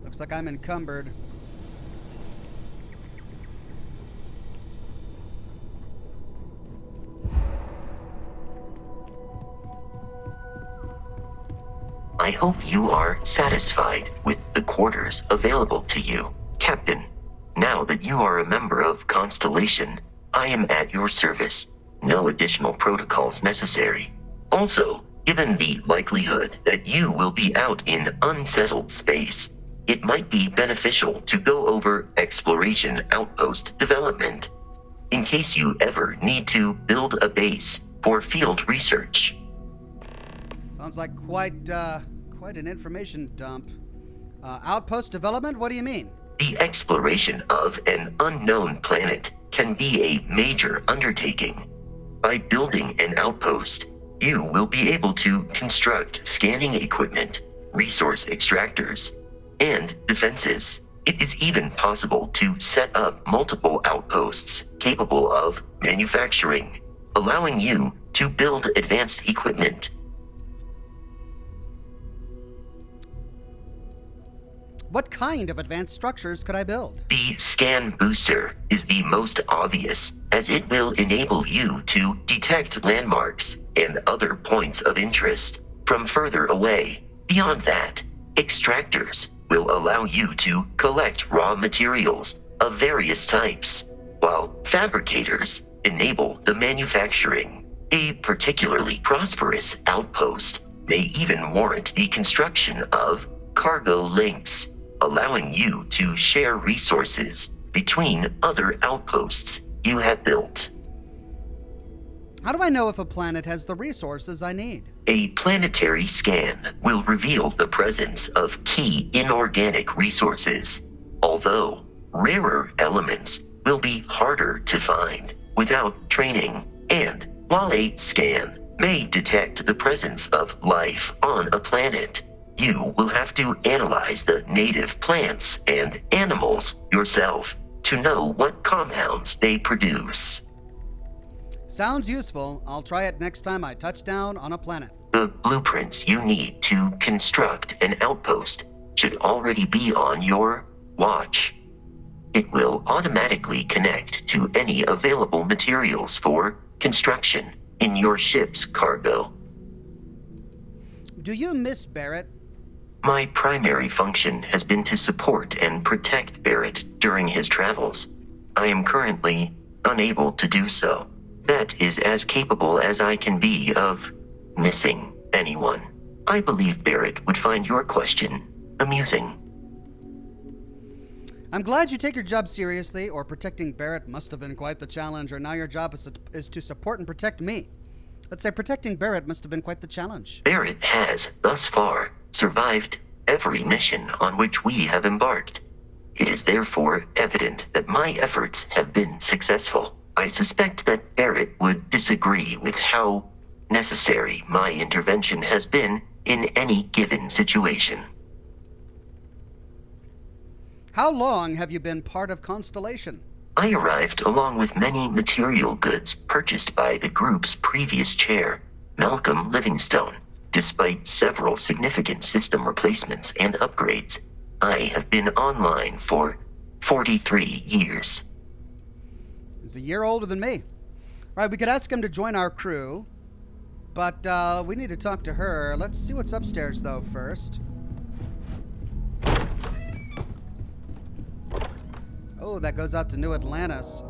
Looks like I'm encumbered. I hope you are satisfied with the quarters available to you, Captain. Now that you are a member of Constellation, I am at your service. No additional protocols necessary. Also, given the likelihood that you will be out in unsettled space, it might be beneficial to go over exploration outpost development, in case you ever need to build a base for field research. Sounds like quite an information dump. Outpost development? What do you mean? The exploration of an unknown planet can be a major undertaking. By building an outpost, you will be able to construct scanning equipment, resource extractors, and defenses. It is even possible to set up multiple outposts capable of manufacturing, allowing you to build advanced equipment. What kind of advanced structures could I build? The scan booster is the most obvious, as it will enable you to detect landmarks and other points of interest from further away. Beyond that, extractors will allow you to collect raw materials of various types, while fabricators enable the manufacturing. A particularly prosperous outpost may even warrant the construction of cargo links, allowing you to share resources between other outposts you have built. How do I know if a planet has the resources I need? A planetary scan will reveal the presence of key inorganic resources, although rarer elements will be harder to find without training. And while a scan may detect the presence of life on a planet, you will have to analyze the native plants and animals yourself to know what compounds they produce. Sounds useful. I'll try it next time I touch down on a planet. The blueprints you need to construct an outpost should already be on your watch. It will automatically connect to any available materials for construction in your ship's cargo. Do you miss Barrett? My primary function has been to support and protect Barrett during his travels. I am currently unable to do so. That is as capable as I can be of missing anyone. I believe Barrett would find your question amusing. I'm glad you take your job seriously, or protecting Barrett must have been quite the challenge, or now your job is to support and protect me. Let's say protecting Barrett must have been quite the challenge. Barrett has, thus far, survived every mission on which we have embarked. It is therefore evident that my efforts have been successful. I suspect that Barrett would disagree with how necessary my intervention has been in any given situation. How long have you been part of Constellation? I arrived along with many material goods purchased by the group's previous chair, Malcolm Livingstone. Despite several significant system replacements and upgrades, I have been online for 43 years. He's a year older than me. Right, we could ask him to join our crew, but we need to talk to her. Let's see what's upstairs, though, first. Oh, that goes out to New Atlantis.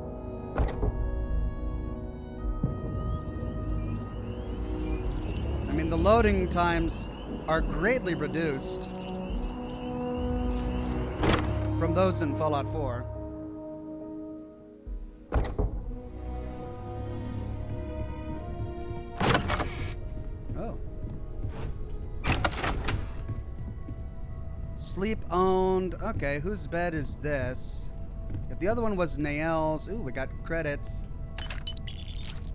I mean, the loading times are greatly reduced from those in Fallout 4. Oh. Sleep owned. Okay, whose bed is this? If the other one was Nael's, ooh, we got credits.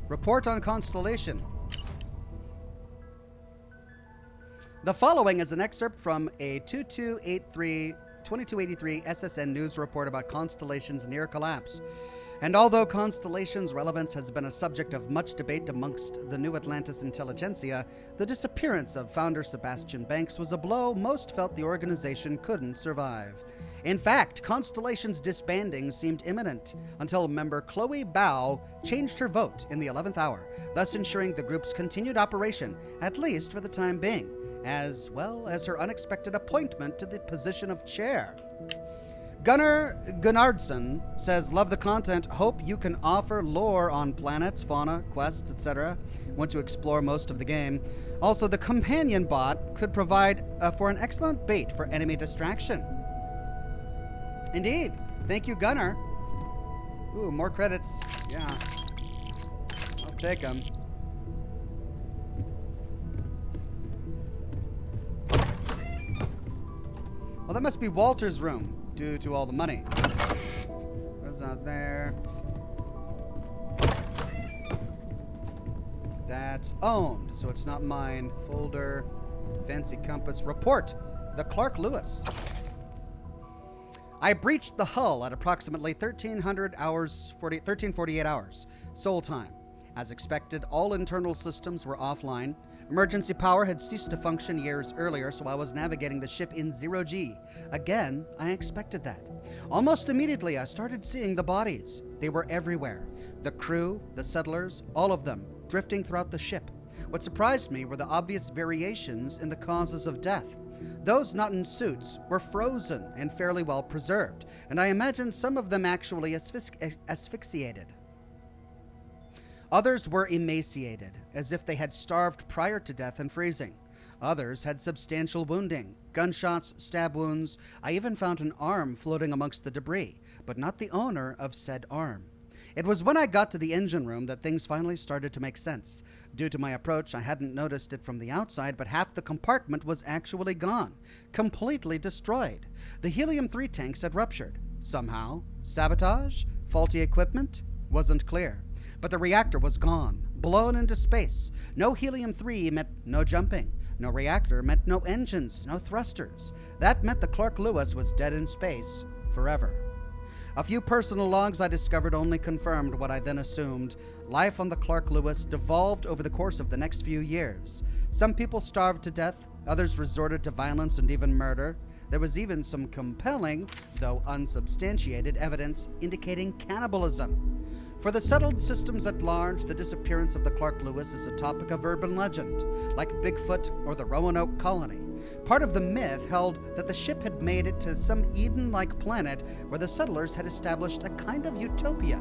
Report on Constellation. The following is an excerpt from a 2283 SSN news report about Constellation's near collapse. And although Constellation's relevance has been a subject of much debate amongst the New Atlantis intelligentsia, the disappearance of founder Sebastian Banks was a blow most felt the organization couldn't survive. In fact, Constellation's disbanding seemed imminent until member Chloe Bao changed her vote in the 11th hour, thus ensuring the group's continued operation, at least for the time being, as well as her unexpected appointment to the position of chair. Gunnar Gunnarsson says, love the content, hope you can offer lore on planets, fauna, quests, etc. Want to explore most of the game. Also, the companion bot could provide for an excellent bait for enemy distraction. Indeed. Thank you, Gunnar. Ooh, more credits. Yeah. I'll take them. Well, that must be Walter's room, due to all the money. Goes out there. That's owned, so it's not mine. Folder, fancy compass, report. The Clark Lewis. I breached the hull at approximately 1348 hours, Sol time. As expected, all internal systems were offline. Emergency power had ceased to function years earlier, so I was navigating the ship in 0G. Again, I expected that. Almost immediately, I started seeing the bodies. They were everywhere. The crew, the settlers, all of them, drifting throughout the ship. What surprised me were the obvious variations in the causes of death. Those not in suits were frozen and fairly well preserved, and I imagine some of them actually asphyxiated. Others were emaciated, as if they had starved prior to death and freezing. Others had substantial wounding, gunshots, stab wounds. I even found an arm floating amongst the debris, but not the owner of said arm. It was when I got to the engine room that things finally started to make sense. Due to my approach, I hadn't noticed it from the outside, but half the compartment was actually gone, completely destroyed. The helium-3 tanks had ruptured. Somehow. Sabotage? Faulty equipment? Wasn't clear. But the reactor was gone, blown into space. No helium-3 meant no jumping. No reactor meant no engines, no thrusters. That meant the Clark Lewis was dead in space, forever. A few personal logs I discovered only confirmed what I then assumed. Life on the Clark Lewis devolved over the course of the next few years. Some people starved to death, others resorted to violence and even murder. There was even some compelling, though unsubstantiated, evidence indicating cannibalism. For the settled systems at large, the disappearance of the Clark Lewis is a topic of urban legend, like Bigfoot or the Roanoke colony. Part of the myth held that the ship had made it to some Eden-like planet where the settlers had established a kind of utopia.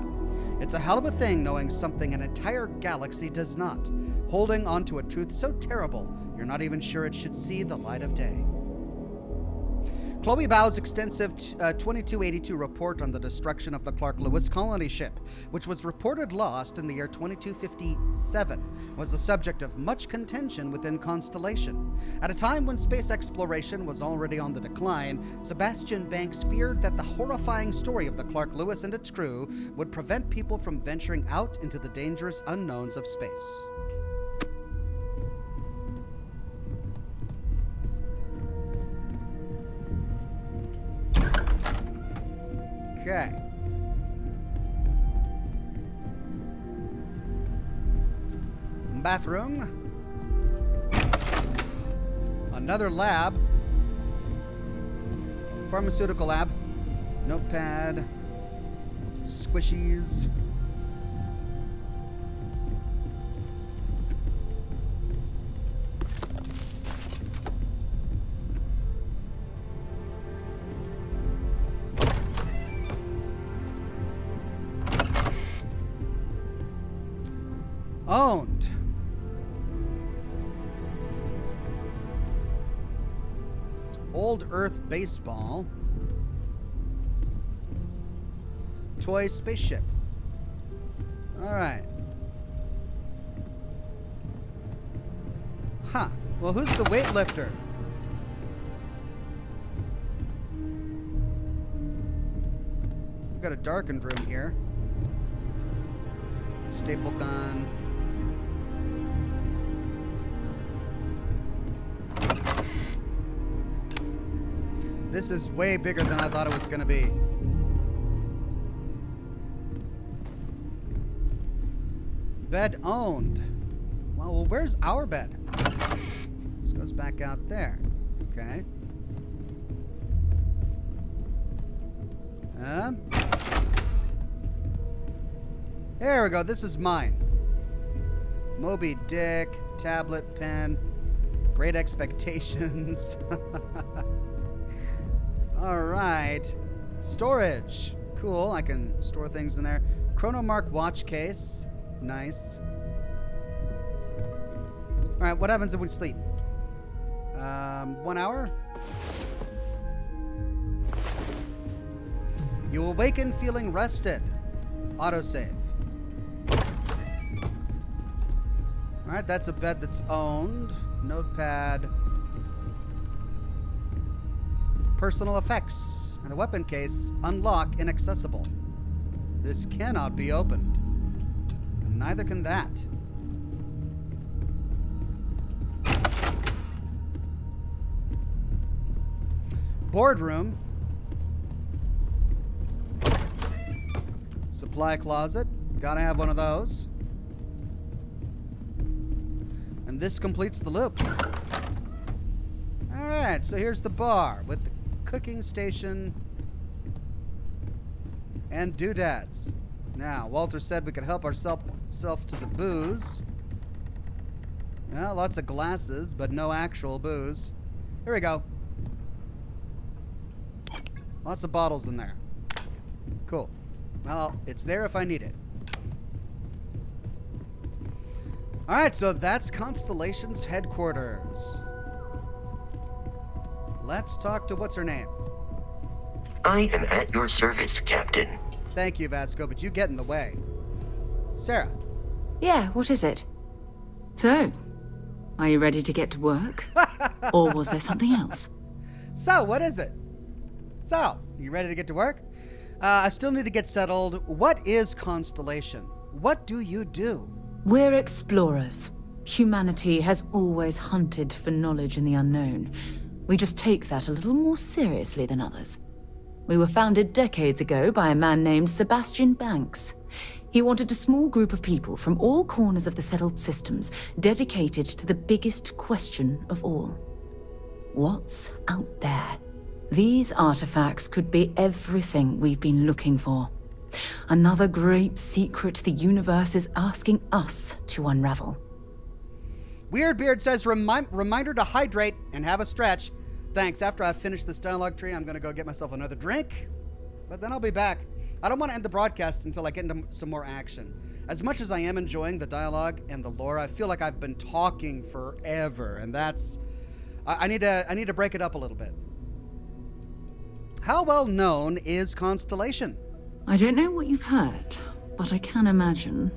It's a hell of a thing knowing something an entire galaxy does not, holding on to a truth so terrible you're not even sure it should see the light of day. Chloe Bow's extensive 2282 report on the destruction of the Clark Lewis colony ship, which was reported lost in the year 2257, was the subject of much contention within Constellation. At a time when space exploration was already on the decline, Sebastian Banks feared that the horrifying story of the Clark Lewis and its crew would prevent people from venturing out into the dangerous unknowns of space. Okay. Bathroom. Another lab. Pharmaceutical lab. Notepad. Squishies. Owned. Old Earth baseball. Toy spaceship. All right. Huh. Well, who's the weightlifter? We've got a darkened room here. Staple gun. This is way bigger than I thought it was going to be. Bed owned. Well, where's our bed? This goes back out there. Okay. There we go. This is mine. Moby Dick, tablet, pen, Great Expectations. All right. Storage. Cool. I can store things in there. Chronomark watch case. Nice. All right. What happens if we sleep? 1 hour? You awaken feeling rested. Autosave. All right. That's a bed that's owned. Notepad. Personal effects and a weapon case. Unlock inaccessible. This cannot be opened. And neither can that. Boardroom. Supply closet. Gotta have one of those. And this completes the loop. Alright, so here's the bar with the cooking station and doodads. Now, Walter said we could help ourselves to the booze. Well, lots of glasses, but no actual booze. Here we go. Lots of bottles in there. Cool. Well, it's there if I need it. Alright, so that's Constellation's headquarters. Let's talk to what's her name. I am at your service, Captain. Thank you, Vasco, but you get in the way. Sarah. Yeah, what is it? So, are you ready to get to work? Or was there something else? So, what is it? So, you ready to get to work? I still need to get settled. What is Constellation? What do you do? We're explorers. Humanity has always hunted for knowledge in the unknown. We just take that a little more seriously than others. We were founded decades ago by a man named Sebastian Banks. He wanted a small group of people from all corners of the settled systems dedicated to the biggest question of all. What's out there? These artifacts could be everything we've been looking for. Another great secret the universe is asking us to unravel. Weirdbeard says, reminder to hydrate and have a stretch. Thanks. After I finish this dialogue tree, I'm going to go get myself another drink. But then I'll be back. I don't want to end the broadcast until I get into some more action. As much as I am enjoying the dialogue and the lore, I feel like I've been talking forever. And that's... I need to break it up a little bit. How well known is Constellation? I don't know what you've heard, but I can imagine.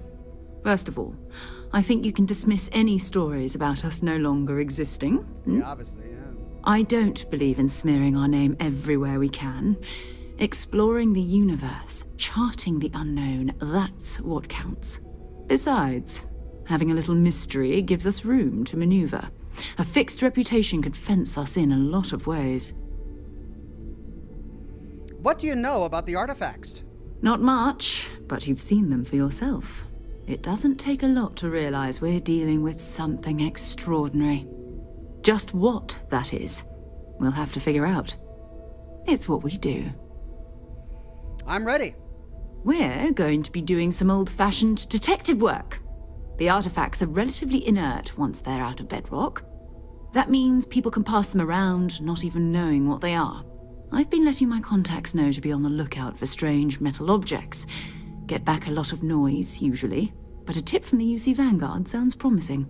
First of all, I think you can dismiss any stories about us no longer existing. Yeah, obviously, yeah. I don't believe in smearing our name everywhere we can. Exploring the universe, charting the unknown, that's what counts. Besides, having a little mystery gives us room to maneuver. A fixed reputation could fence us in a lot of ways. What do you know about the artifacts? Not much, but you've seen them for yourself. It doesn't take a lot to realize we're dealing with something extraordinary. Just what that is, we'll have to figure out. It's what we do. I'm ready. We're going to be doing some old-fashioned detective work. The artifacts are relatively inert once they're out of bedrock. That means people can pass them around, not even knowing what they are. I've been letting my contacts know to be on the lookout for strange metal objects. Get back a lot of noise, usually, but a tip from the UC Vanguard sounds promising.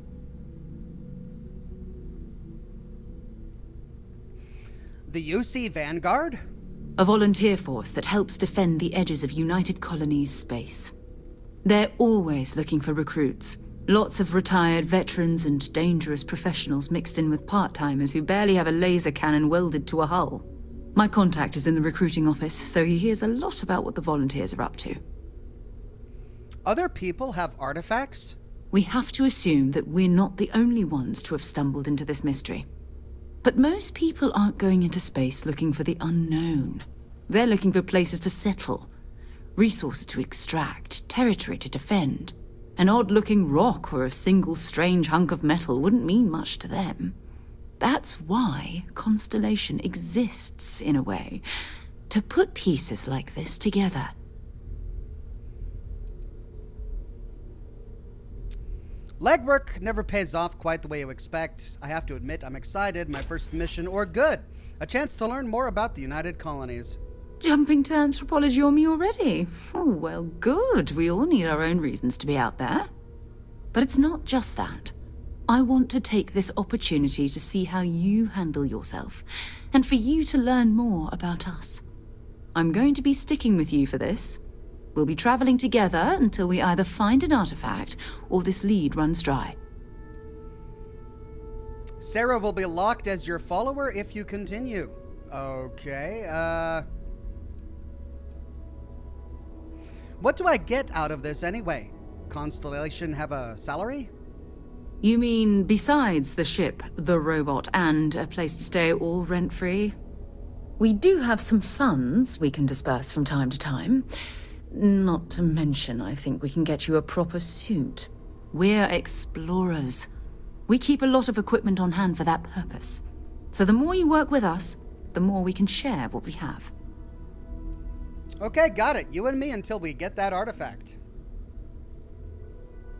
The UC Vanguard? A volunteer force that helps defend the edges of United Colonies space. They're always looking for recruits. Lots of retired veterans and dangerous professionals mixed in with part-timers who barely have a laser cannon welded to a hull. My contact is in the recruiting office, so he hears a lot about what the volunteers are up to. Other people have artifacts? We have to assume that we're not the only ones to have stumbled into this mystery. But most people aren't going into space looking for the unknown. They're looking for places to settle, resources to extract, territory to defend. An odd-looking rock or a single strange hunk of metal wouldn't mean much to them. That's why Constellation exists, in a way, to put pieces like this together. Legwork never pays off quite the way you expect. I have to admit, I'm excited. My first mission, or good. A chance to learn more about the United Colonies. Jumping to anthropology on me already? Oh, well, good. We all need our own reasons to be out there. But it's not just that. I want to take this opportunity to see how you handle yourself, and for you to learn more about us. I'm going to be sticking with you for this. We'll be traveling together until we either find an artifact or this lead runs dry. Sarah will be locked as your follower if you continue. Okay, What do I get out of this anyway? Constellation have a salary? You mean besides the ship, the robot, and a place to stay all rent-free? We do have some funds we can disperse from time to time. Not to mention, I think we can get you a proper suit. We're explorers. We keep a lot of equipment on hand for that purpose. So the more you work with us, the more we can share what we have. Okay, got it. You and me until we get that artifact.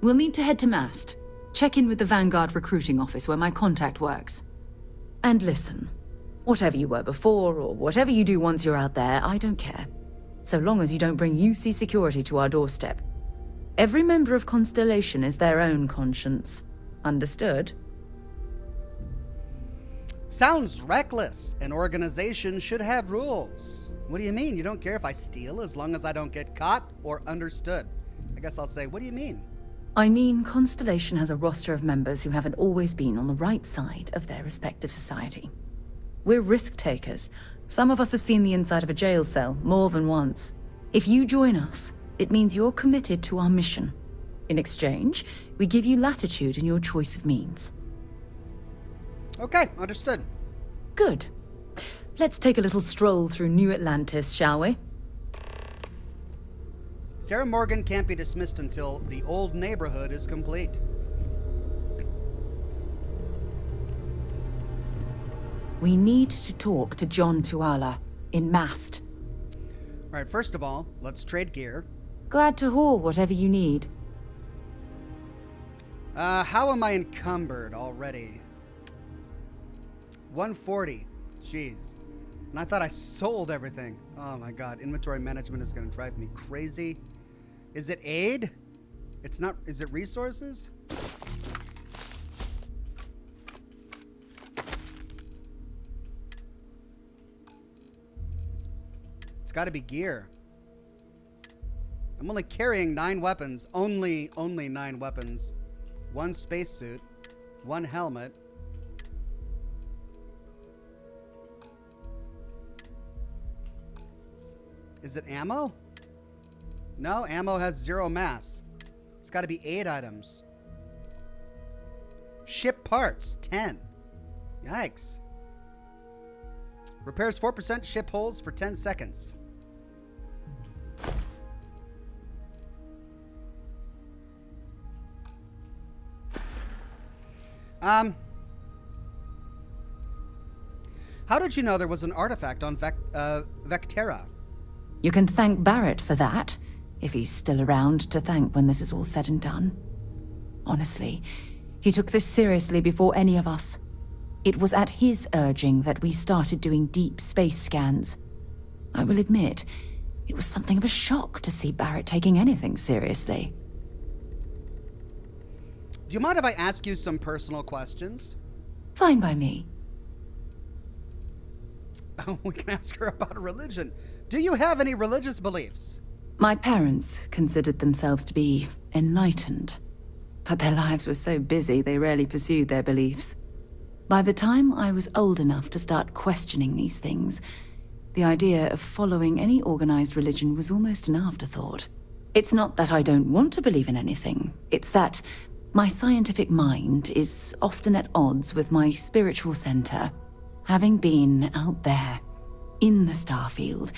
We'll need to head to Mast. Check in with the Vanguard recruiting office where my contact works. And listen, whatever you were before, or whatever you do once you're out there, I don't care. So long as you don't bring UC security to our doorstep. Every member of Constellation is their own conscience. Understood? Sounds reckless. An organization should have rules. What do you mean? You don't care if I steal as long as I don't get caught? Or understood? I guess I'll say, what do you mean? I mean, Constellation has a roster of members who haven't always been on the right side of their respective society. We're risk takers. Some of us have seen the inside of a jail cell more than once. If you join us, it means you're committed to our mission. In exchange, we give you latitude in your choice of means. Okay, understood. Good. Let's take a little stroll through New Atlantis, shall we? Sarah Morgan can't be dismissed until the old neighborhood is complete. We need to talk to John Tuala in Mast. All right, first of all, let's trade gear. Glad to haul whatever you need. How am I encumbered already? 140. Jeez. And I thought I sold everything. Oh my god, inventory management is going to drive me crazy. Is it aid? It's not. Is it resources? It's got to be gear. I'm only carrying 9 weapons. Only 9 weapons. 1 spacesuit. 1 helmet. Is it ammo? No, ammo has 0 mass. It's got to be 8 items. Ship parts, 10. Yikes. Repairs 4% ship holes for 10 seconds. How did you know there was an artifact on Vectera? You can thank Barrett for that, if he's still around to thank when this is all said and done. Honestly, he took this seriously before any of us. It was at his urging that we started doing deep space scans. I will admit, it was something of a shock to see Barrett taking anything seriously. Do you mind if I ask you some personal questions? Fine by me. Oh, we can ask her about religion. Do you have any religious beliefs? My parents considered themselves to be enlightened, but their lives were so busy they rarely pursued their beliefs. By the time I was old enough to start questioning these things, the idea of following any organized religion was almost an afterthought. It's not that I don't want to believe in anything, it's that my scientific mind is often at odds with my spiritual center. Having been out there, in the Starfield,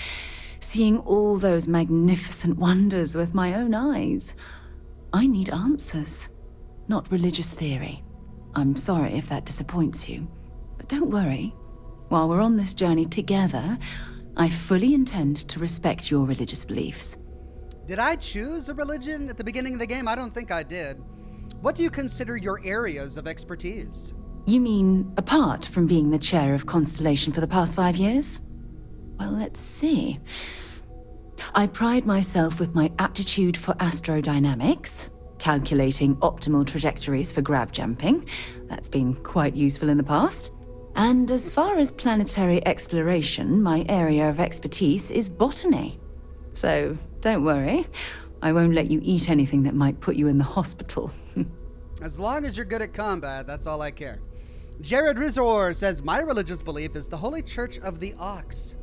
seeing all those magnificent wonders with my own eyes, I need answers, not religious theory. I'm sorry if that disappoints you, but don't worry. While we're on this journey together, I fully intend to respect your religious beliefs. Did I choose a religion at the beginning of the game? I don't think I did. What do you consider your areas of expertise? You mean apart from being the chair of Constellation for the past 5 years? Well, let's see. I pride myself with my aptitude for astrodynamics, calculating optimal trajectories for grav jumping. That's been quite useful in the past. And as far as planetary exploration, my area of expertise is botany. So don't worry, I won't let you eat anything that might put you in the hospital. As long as you're good at combat, that's all I care. Jared Rizor says, my religious belief is the Holy Church of the Ox.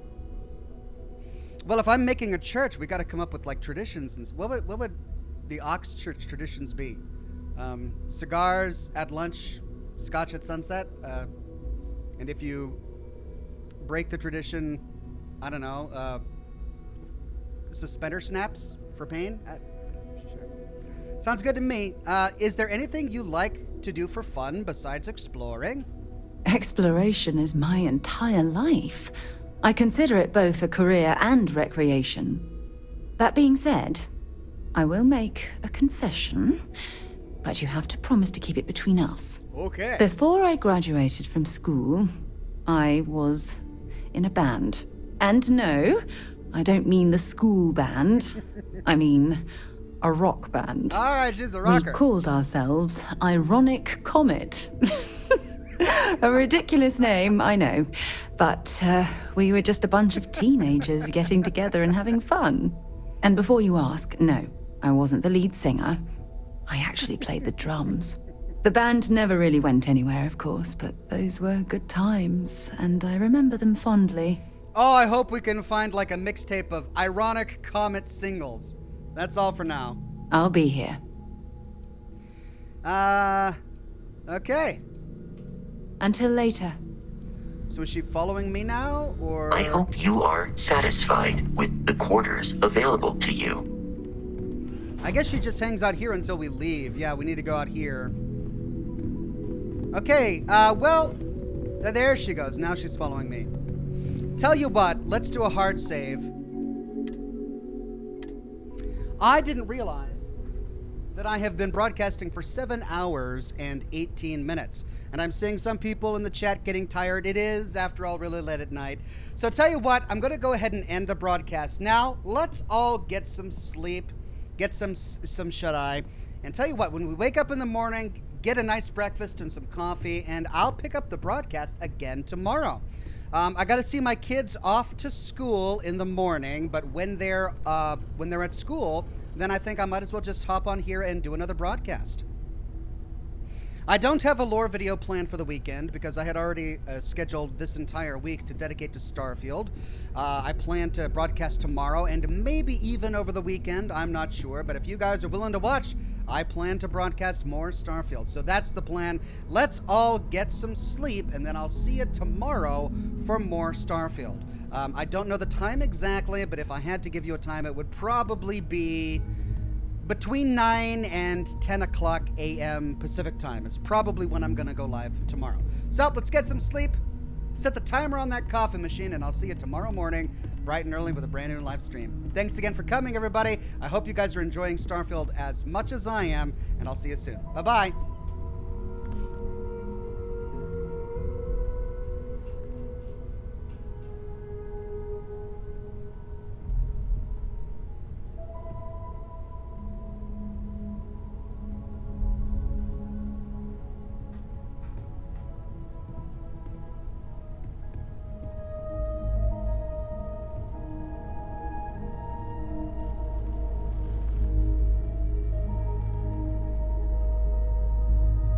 Well, if I'm making a church, we got to come up with like traditions. And what would the Ox Church traditions be? Cigars at lunch, scotch at sunset. And if you break the tradition, I don't know, suspender snaps for pain? Sure. Sounds good to me. Is there anything you like to do for fun besides exploring? Exploration is my entire life. I consider it both a career and recreation. That being said, I will make a confession, but you have to promise to keep it between us. Okay. Before I graduated from school, I was in a band. And no, I don't mean the school band. I mean a rock band. All right, she's a rocker. We called ourselves Ironic Comet. A ridiculous name, I know. But we were just a bunch of teenagers getting together and having fun. And before you ask, no, I wasn't the lead singer. I actually played the drums. The band never really went anywhere, of course, but those were good times, and I remember them fondly. Oh, I hope we can find like a mixtape of Ironic Comet singles. That's all for now. I'll be here. Okay. Until later. So is she following me now, or? I hope you are satisfied with the quarters available to you. I guess she just hangs out here until we leave. Yeah, we need to go out here. Okay, well, there she goes. Now she's following me. Tell you what, let's do a hard save. I didn't realize that I have been broadcasting for 7 hours and 18 minutes. And I'm seeing some people in the chat getting tired. It is, after all, really late at night. So tell you what, I'm going to go ahead and end the broadcast now. Let's all get some sleep, get some shut-eye. And tell you what, when we wake up in the morning, get a nice breakfast and some coffee, and I'll pick up the broadcast again tomorrow. I got to see my kids off to school in the morning, but when they're at school, then I think I might as well just hop on here and do another broadcast. I don't have a lore video planned for the weekend because I had already scheduled this entire week to dedicate to Starfield. I plan to broadcast tomorrow and maybe even over the weekend. I'm not sure, but if you guys are willing to watch, I plan to broadcast more Starfield. So that's the plan. Let's all get some sleep, and then I'll see you tomorrow for more Starfield. I don't know the time exactly, but if I had to give you a time, it would probably be between 9 and 10 o'clock a.m. Pacific time. Is probably when I'm going to go live tomorrow. So let's get some sleep, set the timer on that coffee machine, and I'll see you tomorrow morning, bright and early, with a brand new live stream. Thanks again for coming, everybody. I hope you guys are enjoying Starfield as much as I am, and I'll see you soon. Bye-bye.